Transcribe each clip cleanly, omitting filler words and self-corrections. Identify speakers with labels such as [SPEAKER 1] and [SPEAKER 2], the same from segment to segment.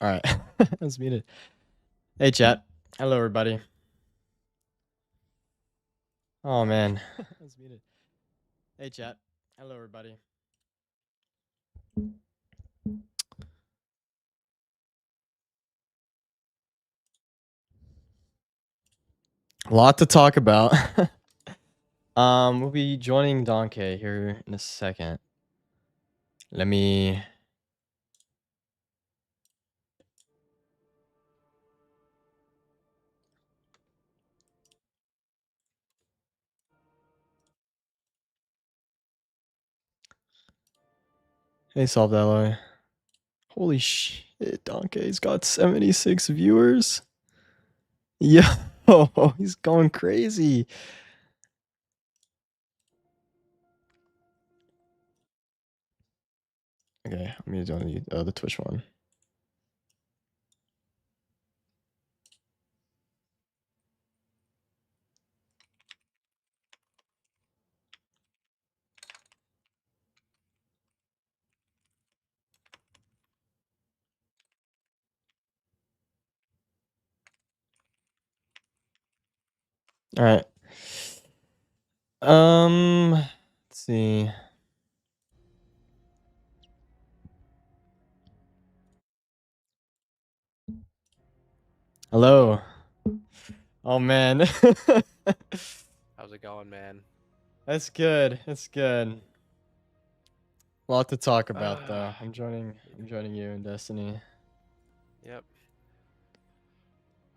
[SPEAKER 1] All right. I was muted. Hey, chat. Hello, everybody. Oh, man. I was muted. Hey, chat. Hello, everybody. A lot to talk about. We'll be joining Donkey here in a second. Let me... Hey, Solved Alloy. Holy shit, Donkey's got 76 viewers. Yo, he's going crazy. Okay, I'm gonna do the Twitch one. All right. Let's see. Hello. Oh man.
[SPEAKER 2] How's it going, man?
[SPEAKER 1] That's good. That's good. A lot to talk about though. I'm joining you in Destiny.
[SPEAKER 2] Yep.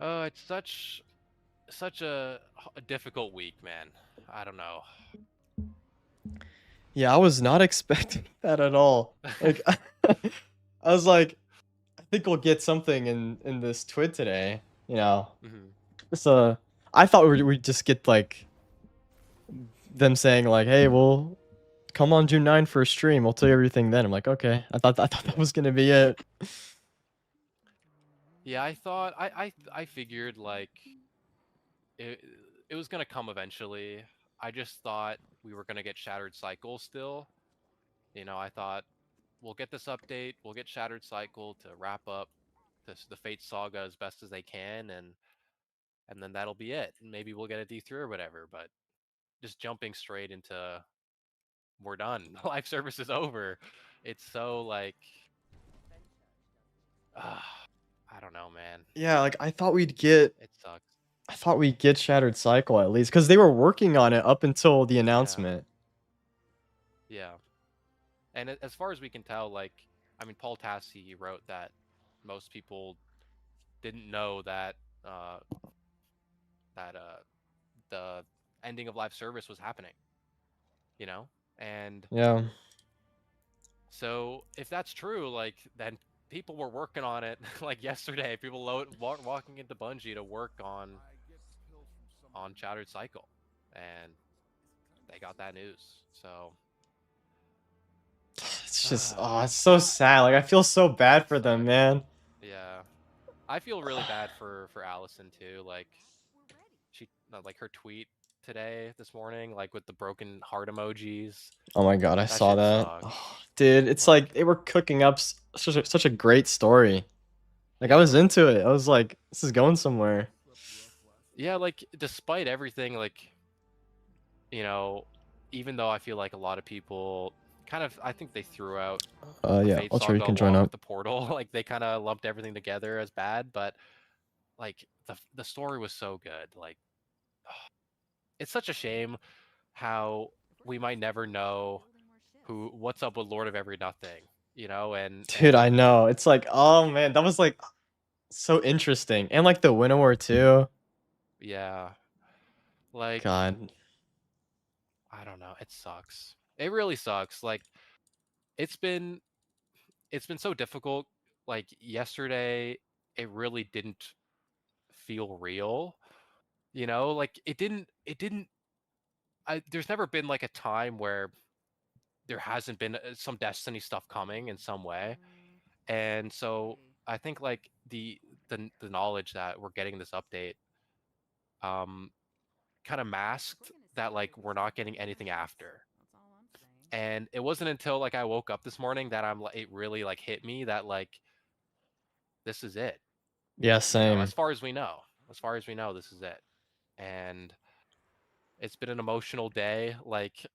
[SPEAKER 2] Oh, it's such a difficult week, man. I don't know.
[SPEAKER 1] Yeah, I was not expecting that at all. Like I was like, I think we'll get something in this twit today, you know.
[SPEAKER 2] hmm
[SPEAKER 1] So I thought we'd just get like them saying like, "Hey, we'll come on June 9 for a stream. We'll tell you everything then." I'm like, "Okay." I thought that
[SPEAKER 2] Yeah.
[SPEAKER 1] was going to be it.
[SPEAKER 2] Yeah, I thought I figured like it it was gonna come eventually. I just thought we were gonna get Shattered Cycle still. I thought we'll get this update, we'll get Shattered Cycle to wrap up the Fate saga as best as they can, and then that'll be it. Maybe we'll get a D3 or whatever, but just jumping straight into we're done. Live service is over. It's so like, I don't know, man.
[SPEAKER 1] Yeah, like I thought we'd get
[SPEAKER 2] It sucks.
[SPEAKER 1] Shattered Cycle at least cuz they were working on it up until the
[SPEAKER 2] Yeah,
[SPEAKER 1] announcement.
[SPEAKER 2] yeah. And as far as we can tell, like, I mean, Paul Tassi wrote that most people didn't know that uh, that the ending of live service was happening. You know, and
[SPEAKER 1] Yeah.
[SPEAKER 2] so if that's true, like, then people were working on it like yesterday. People walking into Bungie to work on Shattered Cycle, and they got that news. So
[SPEAKER 1] It's just it's so sad. Like I feel so bad
[SPEAKER 2] it
[SPEAKER 1] for them,
[SPEAKER 2] sucks.
[SPEAKER 1] man.
[SPEAKER 2] Yeah, I feel really bad for Allison too. Like she like her tweet this morning, like with the broken heart emojis.
[SPEAKER 1] Oh my god, I
[SPEAKER 2] That
[SPEAKER 1] saw
[SPEAKER 2] shit
[SPEAKER 1] that.
[SPEAKER 2] sucked.
[SPEAKER 1] Oh, dude, it's
[SPEAKER 2] Like,
[SPEAKER 1] like they were cooking up such a great story. Like I
[SPEAKER 2] yeah,
[SPEAKER 1] was into it. I was like, this is going somewhere.
[SPEAKER 2] yeah. Like despite everything, like you know, even though I feel like a lot of people kind of, I think they threw out the
[SPEAKER 1] Yeah,
[SPEAKER 2] Fate
[SPEAKER 1] Ultra, you
[SPEAKER 2] saga
[SPEAKER 1] can join
[SPEAKER 2] along
[SPEAKER 1] up.
[SPEAKER 2] with the Portal. Like they kind of lumped everything together as bad, but like the story was so good. Like it's such a shame how we might never know what's up with Lord of Every Nothing,
[SPEAKER 1] Dude, I
[SPEAKER 2] and
[SPEAKER 1] know. It's like, oh man, that was like so interesting. And like the Winnower too.
[SPEAKER 2] yeah, like
[SPEAKER 1] God.
[SPEAKER 2] I don't know, it sucks. It really sucks. Like it's been it's been so difficult. Like yesterday, it really didn't feel real. Like it didn't. There's never been like a time where there hasn't been some Destiny stuff coming in some way, and so I think like the knowledge that we're getting this update, um, kind of masked that like we're not getting anything after. And it wasn't until like I woke up this morning that it really like hit me that like this is it.
[SPEAKER 1] Yeah,
[SPEAKER 2] You know,
[SPEAKER 1] same.
[SPEAKER 2] as far as we know, this is it. And it's been an emotional day. Like,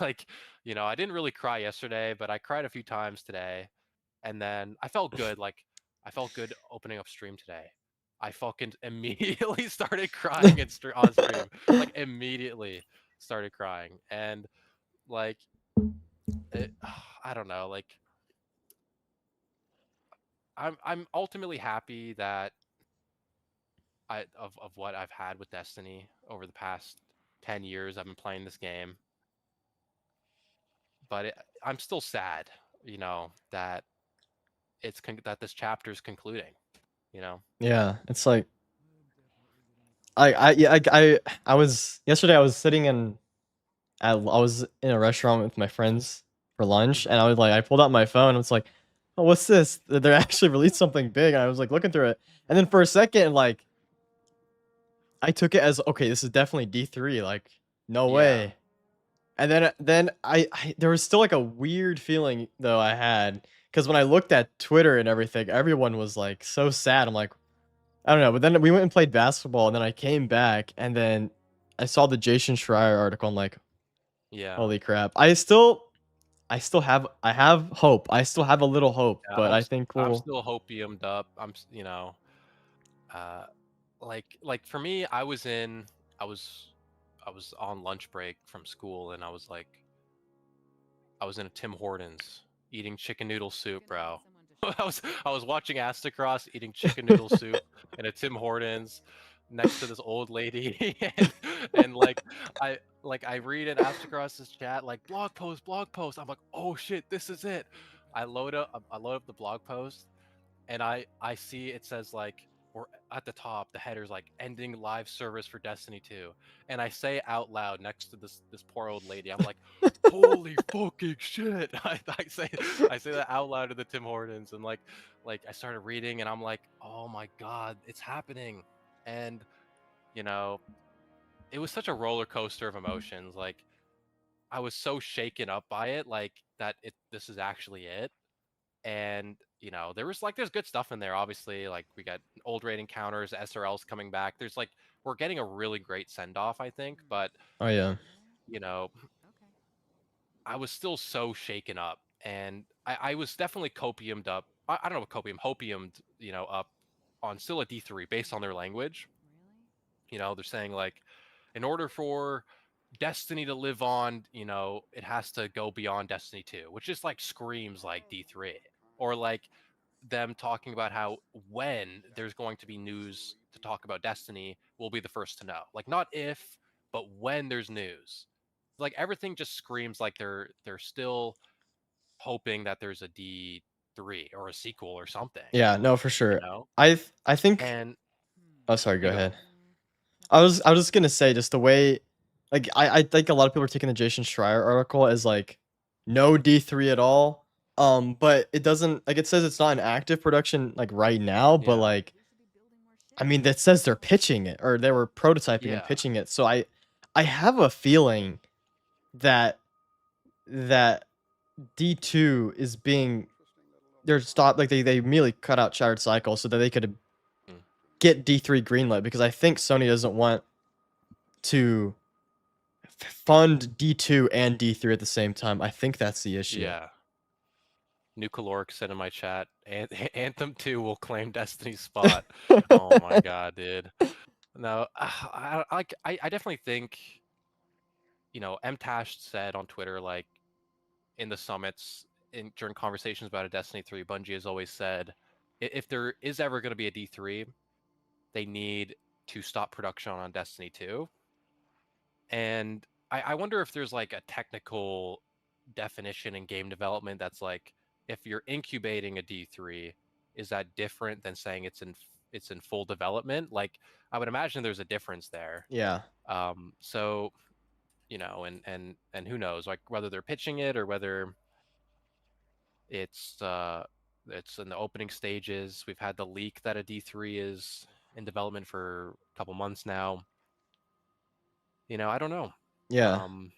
[SPEAKER 2] like, I didn't really cry yesterday, but I cried a few times today. And then I felt good. Like, I felt good opening up stream today. I fucking immediately started crying on stream. Like, immediately started crying. And like, it, I don't know. Like, I'm ultimately happy that of what I've had with Destiny over the past 10 years I've been playing this game. But I'm still sad, that that this chapter is concluding, you know.
[SPEAKER 1] Yeah, it's like yeah, I was yesterday. I was sitting I was in a restaurant with my friends for lunch,
[SPEAKER 2] Mhm.
[SPEAKER 1] and I pulled out my phone. And it's like, oh, what's this? They actually released something big. And I was like looking through it, and then for a second, like I took it as okay, this is definitely D3. Like, no
[SPEAKER 2] Yeah.
[SPEAKER 1] way. And then I there was still like a weird feeling though I had because when I looked at Twitter and everything, everyone was like so sad. I'm like, I don't know. But then we went and played basketball, and then I came back, and then I saw the Jason Schreier article. I'm like,
[SPEAKER 2] Yeah.
[SPEAKER 1] holy crap! I have hope. I still have a little hope,
[SPEAKER 2] Yeah,
[SPEAKER 1] but I think
[SPEAKER 2] I'm
[SPEAKER 1] we'll.
[SPEAKER 2] still hopiumed up. Uh like for me, I was I was on lunch break from school, and I was in a Tim Hortons eating chicken noodle soup, bro. I was watching Astacross eating chicken noodle soup in a Tim Hortons next to this old lady, and I read in Astacross's chat like blog post, blog post. I'm like, oh shit, this is it. I load up the blog post, and I see it says like, or at the top the header's like ending live service for Destiny 2, and I say out loud next to this poor old lady, I'm like, holy fucking shit. I say that out loud to the Tim Hortons, and like I started reading, and I'm like, oh my god, it's happening. And you know it was such a roller coaster of emotions. Like, I was so shaken up by it, like that this is actually it. And there's good stuff in there, obviously. Like, we got old raid encounters, SRLs coming back. We're getting a really great send off, I think. But
[SPEAKER 1] Oh yeah,
[SPEAKER 2] you know I was still so shaken up, and I was definitely copiumed up. I don't know what hopiumed, up on still a D3 based on their language. They're saying like, in order for Destiny to live on, it has to go beyond Destiny 2, which just like screams like D3. Or like them talking about how when there's going to be news to talk about Destiny, we'll be the first to know. Like, not if, but when there's news. Like, everything just screams like they're still hoping that there's a D3 or a sequel or something,
[SPEAKER 1] yeah, no, for
[SPEAKER 2] you
[SPEAKER 1] sure.
[SPEAKER 2] know?
[SPEAKER 1] I think.
[SPEAKER 2] And
[SPEAKER 1] Oh, sorry. Go
[SPEAKER 2] you go.
[SPEAKER 1] ahead. I was just gonna say just the way, like I think a lot of people are taking the Jason Schreier article as like no D3 at all. But it doesn't like it says it's not in active production like right now, but
[SPEAKER 2] Yeah.
[SPEAKER 1] like I mean that says they're pitching it or they were prototyping and
[SPEAKER 2] Yeah.
[SPEAKER 1] pitching it. So I have a feeling that that D2 is being they're stopped like they immediately cut out Shattered Cycle so that they could
[SPEAKER 2] Mm.
[SPEAKER 1] get D3 greenlit because I think Sony doesn't want to fund D2 and D3 at the same time. I think that's the issue.
[SPEAKER 2] Yeah. New Caloric said in my chat, Anthem 2 will claim Destiny's spot. Oh my god, dude. No, I definitely think, MTash said on Twitter, like, in the summits, during conversations about a Destiny 3, Bungie has always said, if there is ever going to be a D3, they need to stop production on Destiny 2. And I wonder if there's like a technical definition in game development that's like, if you're incubating a D3, is that different than saying it's in full development? Like, I would imagine there's a difference there.
[SPEAKER 1] Yeah.
[SPEAKER 2] So, and who knows, like, whether they're pitching it or whether it's it's in the opening stages. We've had the leak that a D3 is in development for a couple months now. I don't know.
[SPEAKER 1] Yeah.
[SPEAKER 2] Um,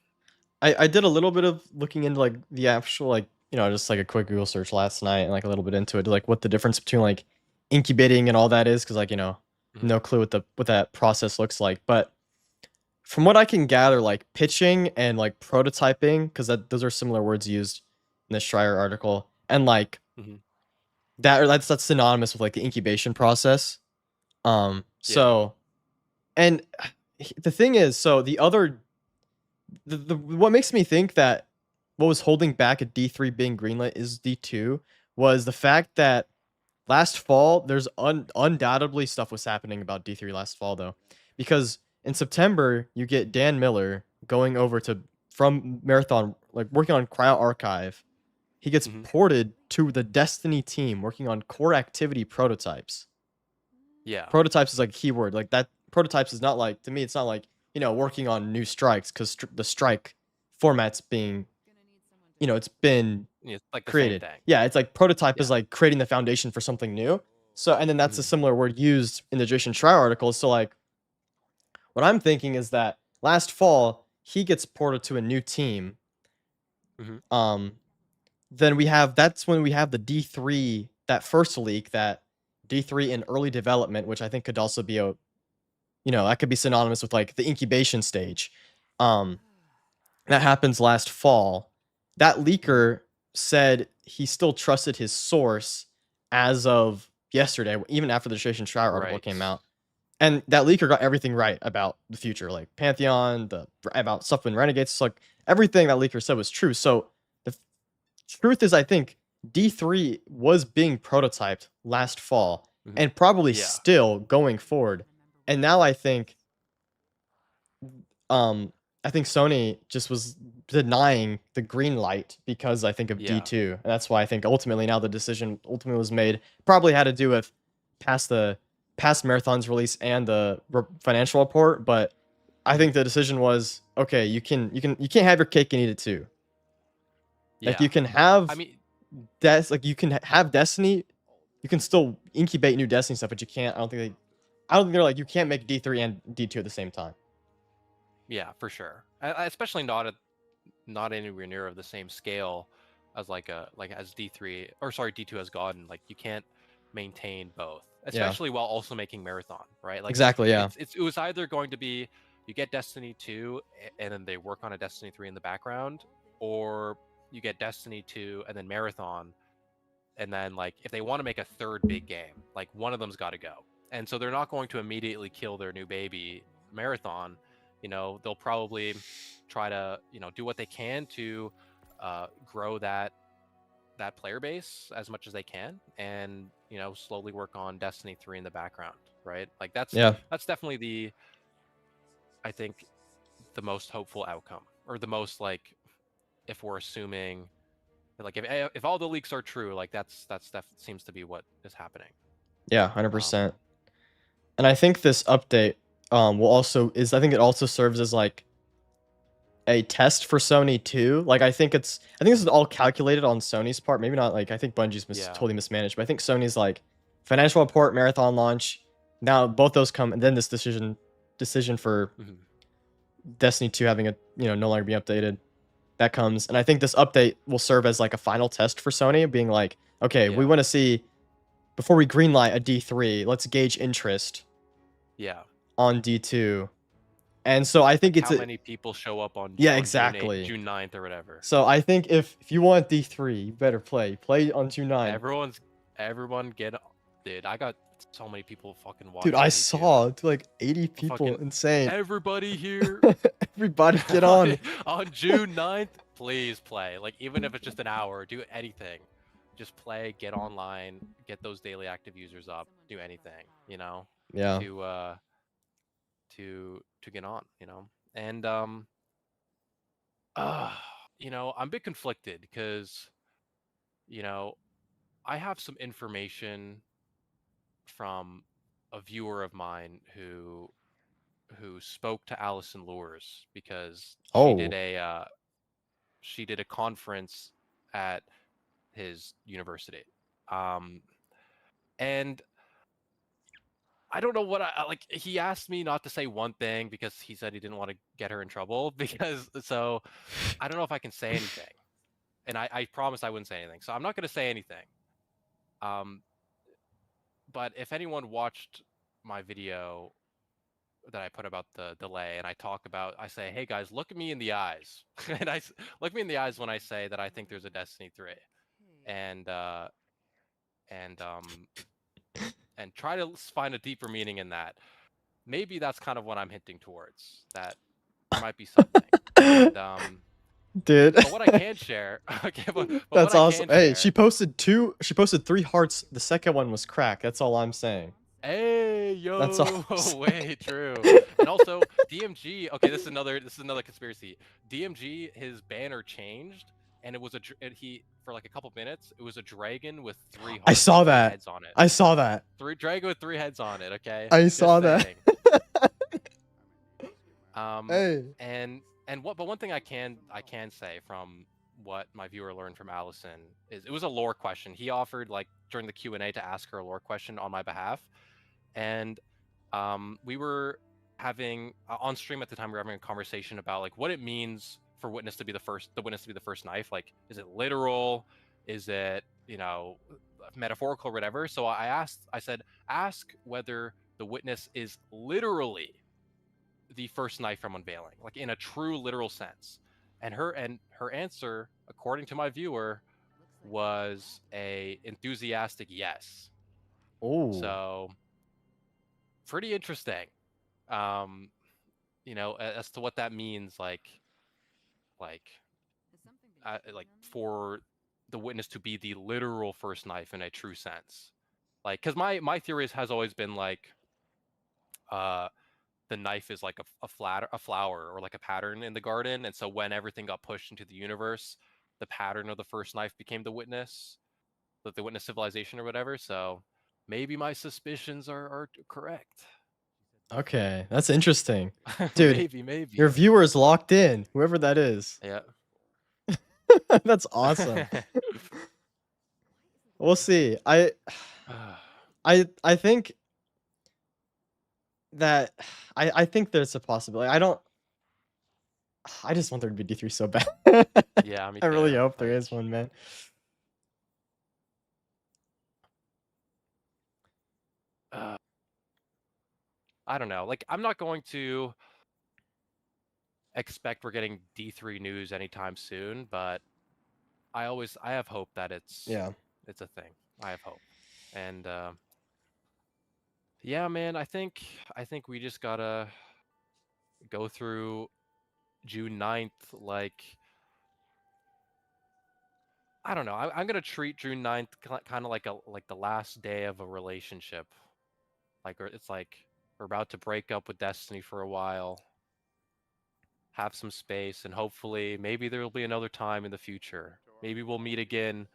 [SPEAKER 1] I did a little bit of looking into like the actual like, just like a quick Google search last night and like a little bit into it, like what the difference between like incubating and all that is, because like,
[SPEAKER 2] Mhm.
[SPEAKER 1] no clue what that process looks like. But from what I can gather, like pitching and like prototyping, because those are similar words used in the Schreier article, and like
[SPEAKER 2] Mhm.
[SPEAKER 1] that's synonymous with like the incubation process.
[SPEAKER 2] Yeah.
[SPEAKER 1] So and the thing is, so the what makes me think that what was holding back a D3 being greenlit is D2 was the fact that last fall there's undoubtedly stuff was happening about D3 last fall though, because in September you get Dan Miller going over to from Marathon, like working on Cryo Archive. He gets
[SPEAKER 2] Mhm.
[SPEAKER 1] ported to the Destiny team working on core activity prototypes.
[SPEAKER 2] Yeah.
[SPEAKER 1] Prototypes is like a keyword. Like that prototypes is not like, to me it's not like, working on new strikes, cuz the strike format's being, it's been
[SPEAKER 2] Yeah, it's like the same
[SPEAKER 1] created.
[SPEAKER 2] thing.
[SPEAKER 1] Yeah, it's like prototype is
[SPEAKER 2] Yeah.
[SPEAKER 1] like creating the foundation for something new. So and then that's a
[SPEAKER 2] Mhm.
[SPEAKER 1] similar word used in the Jason Schreier article. So like what I'm thinking is that last fall he gets ported to a new team.
[SPEAKER 2] Mhm.
[SPEAKER 1] Um then that's when we have the D3, that first leak, that D3 in early development, which I think could also be that could be synonymous with like the incubation stage. Um, that happens last fall. That
[SPEAKER 2] Mhm.
[SPEAKER 1] leaker said he still trusted his source as of yesterday, even after the Jason Schreier article
[SPEAKER 2] Right.
[SPEAKER 1] came out. And that leaker got everything right about the future, like Pantheon, about stuff in Renegades, like everything that leaker said was true. So the truth is, I think D3 was being prototyped last fall
[SPEAKER 2] Mhm.
[SPEAKER 1] and probably
[SPEAKER 2] Yeah.
[SPEAKER 1] still going forward. And now um I think Sony just was denying the green light because I think of
[SPEAKER 2] Yeah.
[SPEAKER 1] D2. And that's why I think ultimately now the decision ultimately was made. Probably had to do with the past Marathon's release and the financial report, but I
[SPEAKER 2] Mhm.
[SPEAKER 1] think the decision was okay, you can't have your cake and eat it too. Like
[SPEAKER 2] Yeah.
[SPEAKER 1] you can
[SPEAKER 2] I
[SPEAKER 1] have
[SPEAKER 2] mean,
[SPEAKER 1] you can have Destiny, you can still incubate new Destiny stuff, but you can't. I don't think they're like you can't make D3 and D2 at the same time.
[SPEAKER 2] yeah, for sure. Especially not anywhere near of the same scale as like as D3 or sorry D2 has gotten. Like you can't maintain both,
[SPEAKER 1] Yeah,
[SPEAKER 2] especially while also making Marathon, right? Like
[SPEAKER 1] exactly. Yeah,
[SPEAKER 2] it was either going to be you get Destiny 2 and then they work on a Destiny 3 in the background, or you get Destiny 2 and then Marathon, and then like if they want to make a third big game, like one of them's got to go. And so they're not going to immediately kill their new baby Marathon. They'll probably try to do what they can to grow that player base as much as they can, and slowly work on Destiny 3 in the background, right? Like
[SPEAKER 1] yeah,
[SPEAKER 2] that's definitely the I think the most hopeful outcome, or the most like, if we're assuming like if all the leaks are true, like that seems to be what is happening.
[SPEAKER 1] yeah,
[SPEAKER 2] Um,
[SPEAKER 1] 100%. And I think this update will also is I think it also serves as like a test for Sony too. Like I think this is all calculated on Sony's part. Maybe not, like I think Bungie's
[SPEAKER 2] yeah.
[SPEAKER 1] totally mismanaged, but I think Sony's like financial report, Marathon launch. Now both those come, and then this decision for
[SPEAKER 2] Mhm.
[SPEAKER 1] Destiny 2 having a no longer be updated. That comes, and I think this update will serve as like a final test for Sony, being like, okay, we
[SPEAKER 2] Yeah.
[SPEAKER 1] want to see before we greenlight a D3, let's gauge interest
[SPEAKER 2] Yeah.
[SPEAKER 1] on D2. And so I
[SPEAKER 2] Like
[SPEAKER 1] think it's
[SPEAKER 2] how
[SPEAKER 1] a
[SPEAKER 2] many people show up on
[SPEAKER 1] yeah,
[SPEAKER 2] June 8th,
[SPEAKER 1] exactly.
[SPEAKER 2] June 9th or whatever.
[SPEAKER 1] So I think if you want D3, you better play on June 9.
[SPEAKER 2] Everyone's everyone get dude, I got so many people fucking
[SPEAKER 1] Dude, I
[SPEAKER 2] watching D2.
[SPEAKER 1] saw like 80 people,
[SPEAKER 2] Fucking
[SPEAKER 1] insane.
[SPEAKER 2] everybody here
[SPEAKER 1] Everybody get on.
[SPEAKER 2] on June 9th, please play. Like even if it's just an hour, do anything. Just play, get online, get those daily active users up, do anything,
[SPEAKER 1] Yeah.
[SPEAKER 2] to to get on, And uh, I'm a bit conflicted because, you know, I have some information from a viewer of mine who spoke to Allison Lures because
[SPEAKER 1] Oh.
[SPEAKER 2] she did a conference at his university. Um, and I don't know what like. He asked me not to say one thing because he said he didn't want to get her in trouble. Because so I don't know if I can say anything, and I promised I wouldn't say anything, so I'm not going to say anything. Um, but if anyone watched my video that I put about the delay, and I say, hey guys, look at me in the eyes, and look me in the eyes when I say that I think there's a Destiny 3, and and um and try to find a deeper meaning in that. Maybe that's kind of what I'm hinting towards. That there might be something, and
[SPEAKER 1] Dude.
[SPEAKER 2] but what I can share, okay, but what
[SPEAKER 1] That's
[SPEAKER 2] I
[SPEAKER 1] awesome.
[SPEAKER 2] can
[SPEAKER 1] Hey,
[SPEAKER 2] share.
[SPEAKER 1] she posted 3 hearts. The second one was cracked. That's all I'm saying.
[SPEAKER 2] Hey,
[SPEAKER 1] That's all
[SPEAKER 2] yo,
[SPEAKER 1] I'm saying.
[SPEAKER 2] wait, true. And also DMG, okay, this is another conspiracy. DMG, his banner changed, and it was he for like a couple minutes, it was a dragon with three
[SPEAKER 1] I
[SPEAKER 2] hearts,
[SPEAKER 1] saw
[SPEAKER 2] three
[SPEAKER 1] that.
[SPEAKER 2] heads on it.
[SPEAKER 1] I saw that.
[SPEAKER 2] Three dragon with three heads on it, okay?
[SPEAKER 1] I
[SPEAKER 2] Just
[SPEAKER 1] saw that.
[SPEAKER 2] saying.
[SPEAKER 1] Hey.
[SPEAKER 2] And what but one thing I can say from what my viewer learned from Allison is it was a lore question. He offered like during the Q&A to ask her a lore question on my behalf, and we were having on stream at the time we were having a conversation about like what it means for the witness to be the first knife. Like, is it literal? Is it, metaphorical or whatever? So I said, ask whether the witness is literally the first knife from unveiling, like in a true literal sense. And her answer, according to my viewer, was a enthusiastic yes.
[SPEAKER 1] Oh.
[SPEAKER 2] So pretty interesting. Um, as to what that means, like, like for the witness to be the literal first knife in a true sense. Like, because my theory has always been like, uh, the knife is like a flower or like a pattern in the garden, and so when everything got pushed into the universe, the pattern of the first knife became the witness civilization or whatever. So maybe my suspicions are correct.
[SPEAKER 1] Okay. That's interesting. Dude,
[SPEAKER 2] Maybe.
[SPEAKER 1] your viewer is locked in, whoever that is.
[SPEAKER 2] Yeah.
[SPEAKER 1] That's awesome. We'll see. I think that I think there's a possibility. I just want there to be D3 so bad.
[SPEAKER 2] Yeah, me
[SPEAKER 1] I really
[SPEAKER 2] too.
[SPEAKER 1] hope there
[SPEAKER 2] Like,
[SPEAKER 1] is one, man.
[SPEAKER 2] uh, I don't know. Like, I'm not going to expect we're getting D3 news anytime soon, but I have hope that
[SPEAKER 1] Yeah.
[SPEAKER 2] it's a thing. I have hope. And yeah, man, I think we just gotta go through June 9th like, I don't know. I'm gonna treat June 9th kind of like the last day of a relationship. It's like we're about to break up with Destiny for a while, have some space, and hopefully maybe there will be another time in the future. Maybe we'll meet again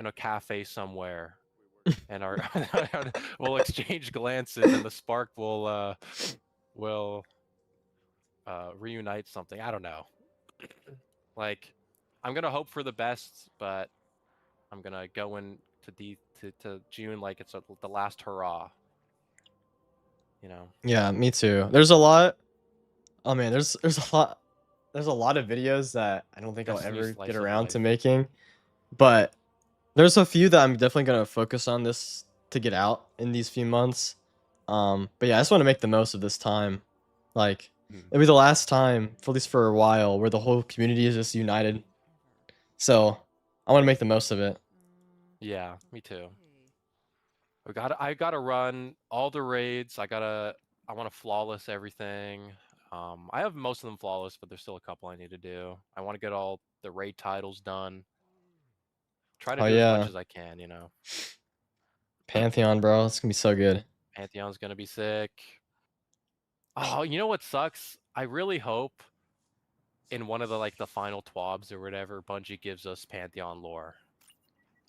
[SPEAKER 2] in a cafe somewhere, and our we'll exchange glances, and the spark will reunite something. I don't know. Like, I'm gonna hope for the best, but I'm gonna go into to June like it's the last hurrah. You know.
[SPEAKER 1] Yeah, me too. There's a lot. Oh man, there's a lot of videos that I don't think I'll
[SPEAKER 2] Destiny
[SPEAKER 1] ever get
[SPEAKER 2] slice of
[SPEAKER 1] around to
[SPEAKER 2] life.
[SPEAKER 1] making, but there's a few that I'm definitely gonna focus on this to get out in these few months. But yeah, I just want to make the most of this time. Like,
[SPEAKER 2] Hmm.
[SPEAKER 1] it'll be the last time, for at least for a while, where the whole community is just united. So I want to make the most of it.
[SPEAKER 2] Yeah, me too. I gotta run all the raids. I want to flawless everything. I have most of them flawless, but there's still a couple I need to do. I want to get all the raid titles done. Try to
[SPEAKER 1] Oh
[SPEAKER 2] do as much
[SPEAKER 1] yeah,
[SPEAKER 2] as I can.
[SPEAKER 1] Pantheon, bro, it's gonna be so good.
[SPEAKER 2] Pantheon's gonna be sick. Oh, you know what sucks? I really hope in one of the final TWABs or whatever, Bungie gives us Pantheon lore.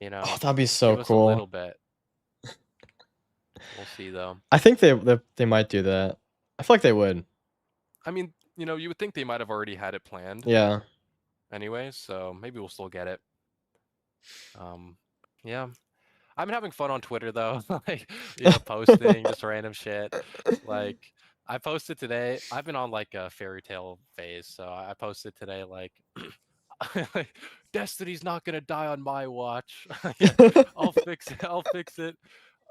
[SPEAKER 1] Oh, that'd be so
[SPEAKER 2] Give us a
[SPEAKER 1] cool.
[SPEAKER 2] little bit. We'll see though.
[SPEAKER 1] I think they might do that. I feel like they would.
[SPEAKER 2] I mean, you would think they might have already had it planned
[SPEAKER 1] Yeah.
[SPEAKER 2] anyways, so maybe we'll still get it. Yeah. I've been having fun on Twitter though, like, posting just random shit. Like, I posted today. I've been on like a fairy tale phase, so I posted today like, like, Destiny's not gonna die on my watch. Yeah, I'll fix it. I'll fix it.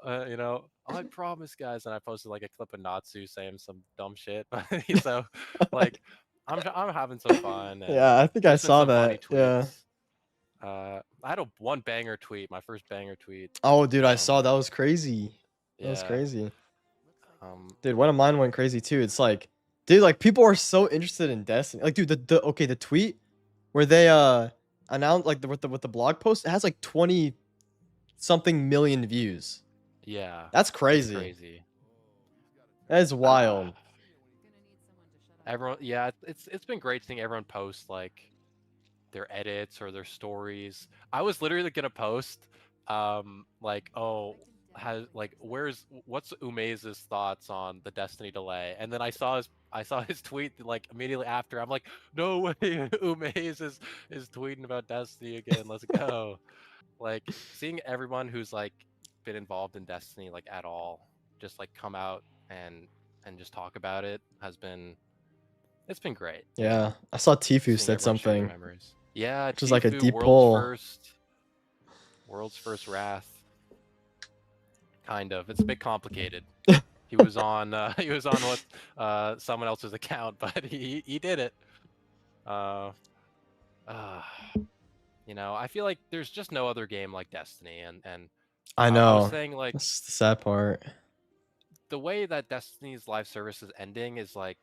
[SPEAKER 2] you know, I promise, guys. And I posted like a clip of Natsu saying some dumb shit. So, like, I'm having some fun, and
[SPEAKER 1] Yeah, I think I
[SPEAKER 2] there's been
[SPEAKER 1] saw
[SPEAKER 2] some funny
[SPEAKER 1] that. Yeah.
[SPEAKER 2] tweets. I had a one banger tweet, my first banger tweet.
[SPEAKER 1] Oh, dude, I saw
[SPEAKER 2] Um,
[SPEAKER 1] that was crazy. That was
[SPEAKER 2] yeah.
[SPEAKER 1] crazy.
[SPEAKER 2] Um,
[SPEAKER 1] Dude, one of mine went crazy too. It's like, dude, like people are so interested in Destiny. Like, dude, the tweet where they announced like with the blog post, it has like 20 something million views.
[SPEAKER 2] yeah,
[SPEAKER 1] That's
[SPEAKER 2] it's
[SPEAKER 1] crazy.
[SPEAKER 2] crazy.
[SPEAKER 1] That is
[SPEAKER 2] Ah,
[SPEAKER 1] wild.
[SPEAKER 2] everyone, yeah, it's been great seeing everyone post like their edits or their stories. I was literally gonna post, like, oh, has like, what's Umeza's thoughts on the Destiny delay? And then I saw his tweet like immediately after. I'm like, no way, Umez is tweeting about Destiny again. Let's go. Like seeing everyone who's like been involved in Destiny like at all just like come out and just talk about it has been it's been great, you
[SPEAKER 1] Yeah,
[SPEAKER 2] know.
[SPEAKER 1] I saw Tifu
[SPEAKER 2] Seeing
[SPEAKER 1] said
[SPEAKER 2] everyone share their
[SPEAKER 1] something,
[SPEAKER 2] memories. Yeah,
[SPEAKER 1] which is like a
[SPEAKER 2] Tifu,
[SPEAKER 1] deep pull.
[SPEAKER 2] World's first Wrath. Kind of. It's a bit complicated. He was on he was on what someone else's account, but he did it. Uh, uh you know, I feel like there's just no other game like Destiny, and
[SPEAKER 1] I
[SPEAKER 2] I was
[SPEAKER 1] know.
[SPEAKER 2] saying like
[SPEAKER 1] That's the sad part.
[SPEAKER 2] the way that Destiny's live service is ending is like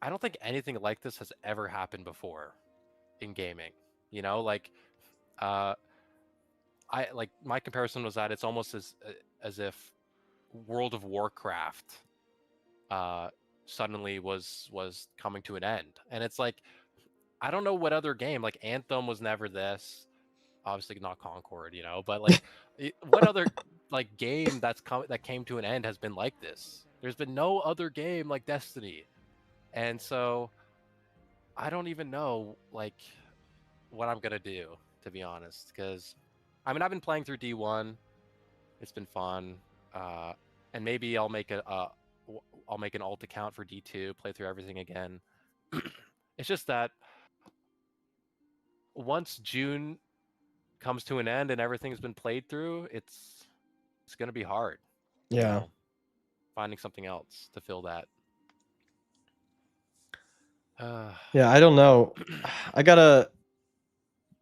[SPEAKER 2] I don't think anything like this has ever happened before in gaming. You know, like uh I like my comparison was that it's almost as if World of Warcraft uh suddenly was coming to an end. And it's like I don't know what other game like Anthem was never this, obviously not Concord, you know, but like what other like game that came to an end has been like this? There's been no other game like Destiny. And so I don't even know like what I'm going to do, to be honest, cuz I mean I've been playing through D1. It's been fun. Uh, and maybe I'll make an alt account for D2, play through everything again. It's just that once June comes to an end and everything's been played through, it's gonna be hard, you
[SPEAKER 1] Yeah.
[SPEAKER 2] know, finding something else to fill that. Uh,
[SPEAKER 1] Yeah, I don't know. I gotta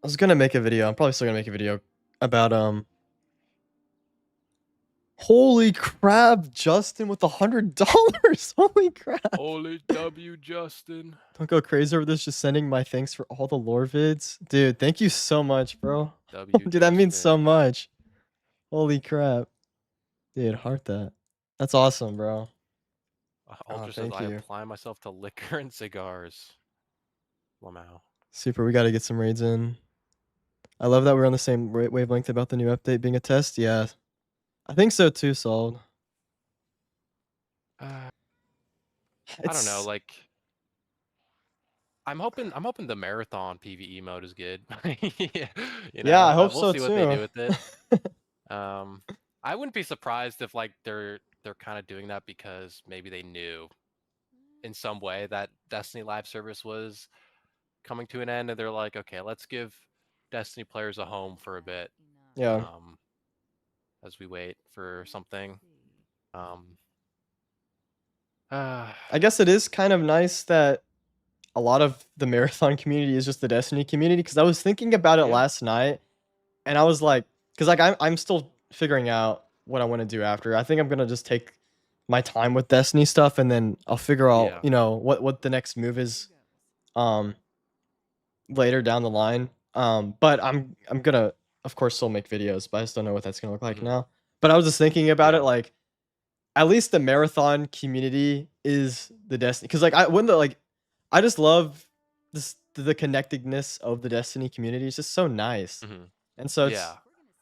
[SPEAKER 1] I was gonna make a video. I'm probably still gonna make a video about holy crap, Justin with $100. Holy crap.
[SPEAKER 2] Holy W, Justin.
[SPEAKER 1] Don't go crazy over this. Just sending my thanks for all the lore vids. Dude, thank you so much, bro.
[SPEAKER 2] W,
[SPEAKER 1] Dude, that means so
[SPEAKER 2] Justin.
[SPEAKER 1] much. Holy crap. Dude, heart that. That's awesome, bro. Oh,
[SPEAKER 2] Ultra says
[SPEAKER 1] thank
[SPEAKER 2] I
[SPEAKER 1] you.
[SPEAKER 2] apply myself to liquor and cigars. Lamau.
[SPEAKER 1] Super. We got to get some raids in. I love that we're on the same wavelength about the new update being a test. Yeah, I think so too, Solid.
[SPEAKER 2] I don't know,
[SPEAKER 1] It's
[SPEAKER 2] like I'm hoping the marathon PvE mode is good. Yeah, you
[SPEAKER 1] yeah,
[SPEAKER 2] know,
[SPEAKER 1] I hope
[SPEAKER 2] we'll
[SPEAKER 1] so
[SPEAKER 2] see what they
[SPEAKER 1] too.
[SPEAKER 2] do with it. Um, I wouldn't be surprised if like they're kind of doing that because maybe they knew in some way that Destiny live service was coming to an end, and they're like, okay, let's give Destiny players a home for a bit,
[SPEAKER 1] Yeah,
[SPEAKER 2] um, as we wait for something. Um, uh,
[SPEAKER 1] I guess it is kind of nice that a lot of the marathon community is just the Destiny community because I was thinking about it
[SPEAKER 2] yeah.
[SPEAKER 1] last night and I was like, because like I'm still figuring out what I want to do after. I think I'm gonna just take my time with Destiny stuff and then I'll figure out,
[SPEAKER 2] Yeah.
[SPEAKER 1] what the next move is. Um, later down the line. But I'm gonna, of course, still make videos, but I just don't know what that's gonna look like
[SPEAKER 2] Mhm.
[SPEAKER 1] now. But I was just thinking about it,
[SPEAKER 2] Yeah.
[SPEAKER 1] like at least the marathon community is the Destiny, because like I just love the connectedness of the Destiny community. It's just so nice,
[SPEAKER 2] Mhm.
[SPEAKER 1] and so it's
[SPEAKER 2] Yeah.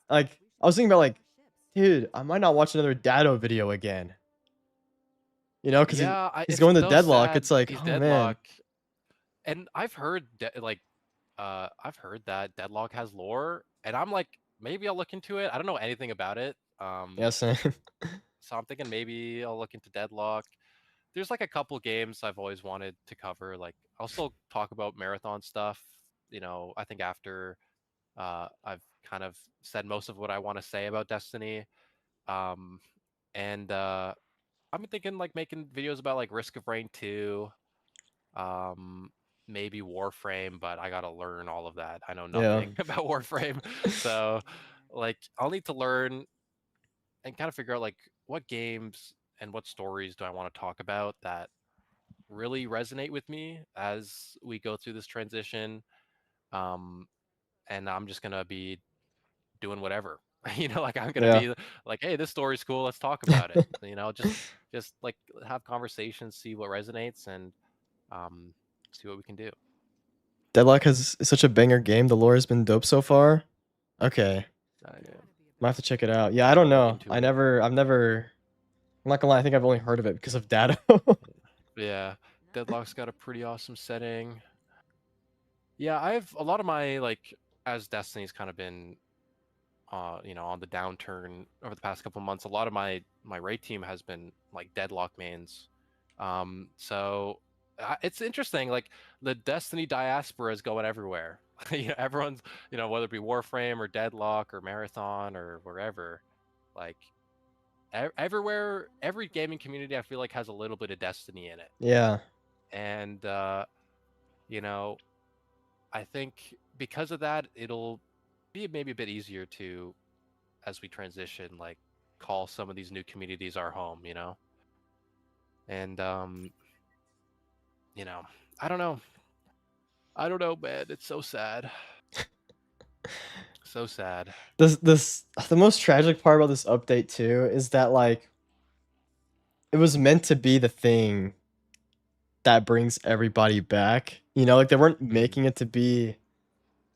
[SPEAKER 1] like I was thinking about like, dude, I might not watch another Dado video again, because
[SPEAKER 2] Yeah,
[SPEAKER 1] he's
[SPEAKER 2] it's
[SPEAKER 1] going to
[SPEAKER 2] so
[SPEAKER 1] deadlock.
[SPEAKER 2] sad.
[SPEAKER 1] It's like,
[SPEAKER 2] He's
[SPEAKER 1] oh man,
[SPEAKER 2] deadlock, and I've heard that deadlock has lore, and I'm like, maybe I'll look into it. I don't know anything about it.
[SPEAKER 1] yeah, same.
[SPEAKER 2] So I'm thinking maybe I'll look into deadlock. There's like a couple games I've always wanted to cover. Like I'll still talk about marathon stuff. You know, I think after I've kind of said most of what I want to say about Destiny. Um, and I'm thinking like making videos about like Risk of Rain 2, um, maybe Warframe, but I gotta learn all of that. I know
[SPEAKER 1] Yeah.
[SPEAKER 2] nothing about Warframe, so like I'll need to learn and kind of figure out like what games and what stories do I want to talk about that really resonate with me as we go through this transition. Um, and I'm just gonna be doing whatever. Like I'm gonna
[SPEAKER 1] Yeah.
[SPEAKER 2] be like, hey, this story's cool, let's talk about it. Just like have conversations, see what resonates, and um, see what we can do.
[SPEAKER 1] Deadlock has such a banger game. The lore has been dope so far. Okay.
[SPEAKER 2] Yeah,
[SPEAKER 1] Might have to check it out. Yeah,
[SPEAKER 2] I
[SPEAKER 1] I don't
[SPEAKER 2] gotta look
[SPEAKER 1] know.
[SPEAKER 2] into it.
[SPEAKER 1] I've never I'm not gonna lie, I think I've only heard of it because of Dado.
[SPEAKER 2] Yeah, Deadlock's got a pretty awesome setting. Yeah, I've a lot of my like as Destiny's kind of been on the downturn over the past couple months. A lot of my raid team has been like Deadlock mains. So it's interesting. Like the Destiny diaspora is going everywhere. Everyone's whether it be Warframe or Deadlock or Marathon or wherever, like everywhere, every gaming community I feel like has a little bit of Destiny in it,
[SPEAKER 1] Yeah.
[SPEAKER 2] and you know I think because of that, it'll be maybe a bit easier to as we transition, like call some of these new communities our home. And you know, I don't know. I don't know, man. It's so sad. So sad.
[SPEAKER 1] This the most tragic part about this update too is that like it was meant to be the thing that brings everybody back. You know, like they weren't
[SPEAKER 2] Mhm.
[SPEAKER 1] making it to be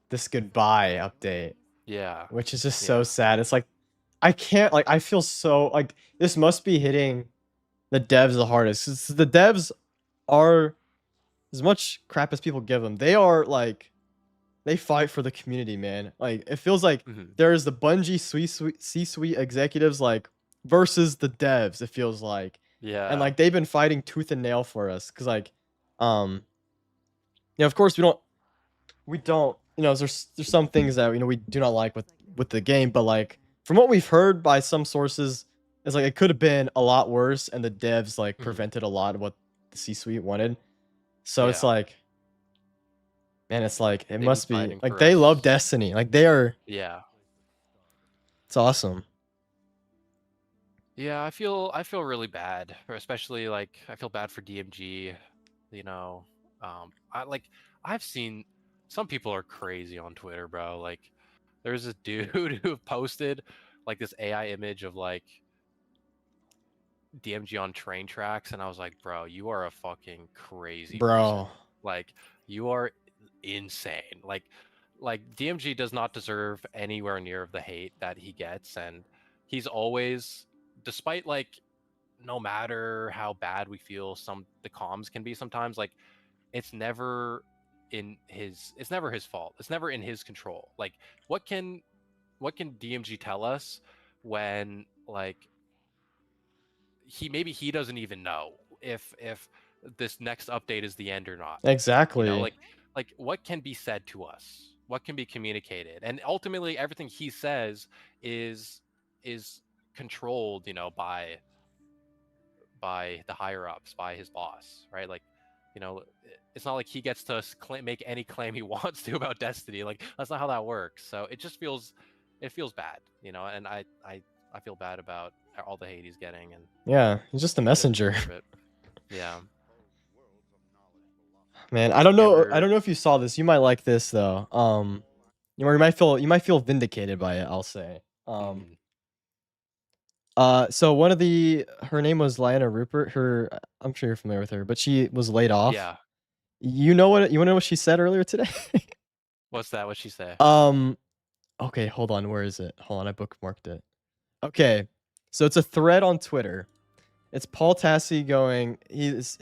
[SPEAKER 1] this goodbye update,
[SPEAKER 2] Yeah.
[SPEAKER 1] which is just so
[SPEAKER 2] Yeah.
[SPEAKER 1] sad. It's like I can't like I feel so like this must be hitting the devs the hardest. 'Cause the devs are as much crap as people give them. They are like they fight for the community, man. Like it feels like
[SPEAKER 2] Mhm.
[SPEAKER 1] there's the Bungie C-suite executives like versus the devs. It feels like, and
[SPEAKER 2] Yeah.
[SPEAKER 1] like they've been fighting tooth and nail for us. Cause like, um, of course we don't. There's some things that we do not like with the game, but like from what we've heard by some sources, it's like it could have been a lot worse, and the devs like
[SPEAKER 2] Mhm.
[SPEAKER 1] prevented a lot of what the C-suite wanted. So it's
[SPEAKER 2] Yeah.
[SPEAKER 1] like, man, it's like it
[SPEAKER 2] They've been
[SPEAKER 1] must be
[SPEAKER 2] fighting
[SPEAKER 1] like
[SPEAKER 2] for
[SPEAKER 1] they love
[SPEAKER 2] us.
[SPEAKER 1] Destiny. Like they are.
[SPEAKER 2] Yeah.
[SPEAKER 1] It's awesome.
[SPEAKER 2] Yeah, I feel really bad, especially like I feel bad for DMG, you know. I like I've seen some people are crazy on Twitter, bro. Like there's this dude who posted like this AI image of like DMG on train tracks, and I was like, bro, you are a fucking crazy person.
[SPEAKER 1] Bro.
[SPEAKER 2] Like you are insane. Like DMG does not deserve anywhere near of the hate that he gets, and he's always, despite like no matter how bad we feel the comms can be sometimes, like it's never it's never his fault. It's never in his control. Like what can what can DMG tell us when like he doesn't even know if this next update is the end or not. You know,
[SPEAKER 1] Exactly.
[SPEAKER 2] like what can be said to us? What can be communicated? And ultimately everything he says is is controlled, by the higher ups, by his boss, right? Like, it's not like he gets to make any claim he wants to about Destiny. Like, that's not how that works. So it feels bad, and I feel bad about all the hate he's getting, and
[SPEAKER 1] Yeah, he's just a
[SPEAKER 2] he doesn't
[SPEAKER 1] messenger.
[SPEAKER 2] deserve it. Yeah.
[SPEAKER 1] Man, I don't
[SPEAKER 2] You
[SPEAKER 1] know
[SPEAKER 2] ever?
[SPEAKER 1] if you saw this. You might like this though. You might feel vindicated by it, I'll say.
[SPEAKER 2] Mhm.
[SPEAKER 1] So one of the her name was Lyanna Rupert. I'm sure you're familiar with her, but she was laid off.
[SPEAKER 2] Yeah.
[SPEAKER 1] You wanna know what she said earlier today?
[SPEAKER 2] What's that? What'd she say?
[SPEAKER 1] Um, okay, hold on, where is it? Hold on, I bookmarked it. Okay. So it's a thread on Twitter. It's Paul Tassi going. He's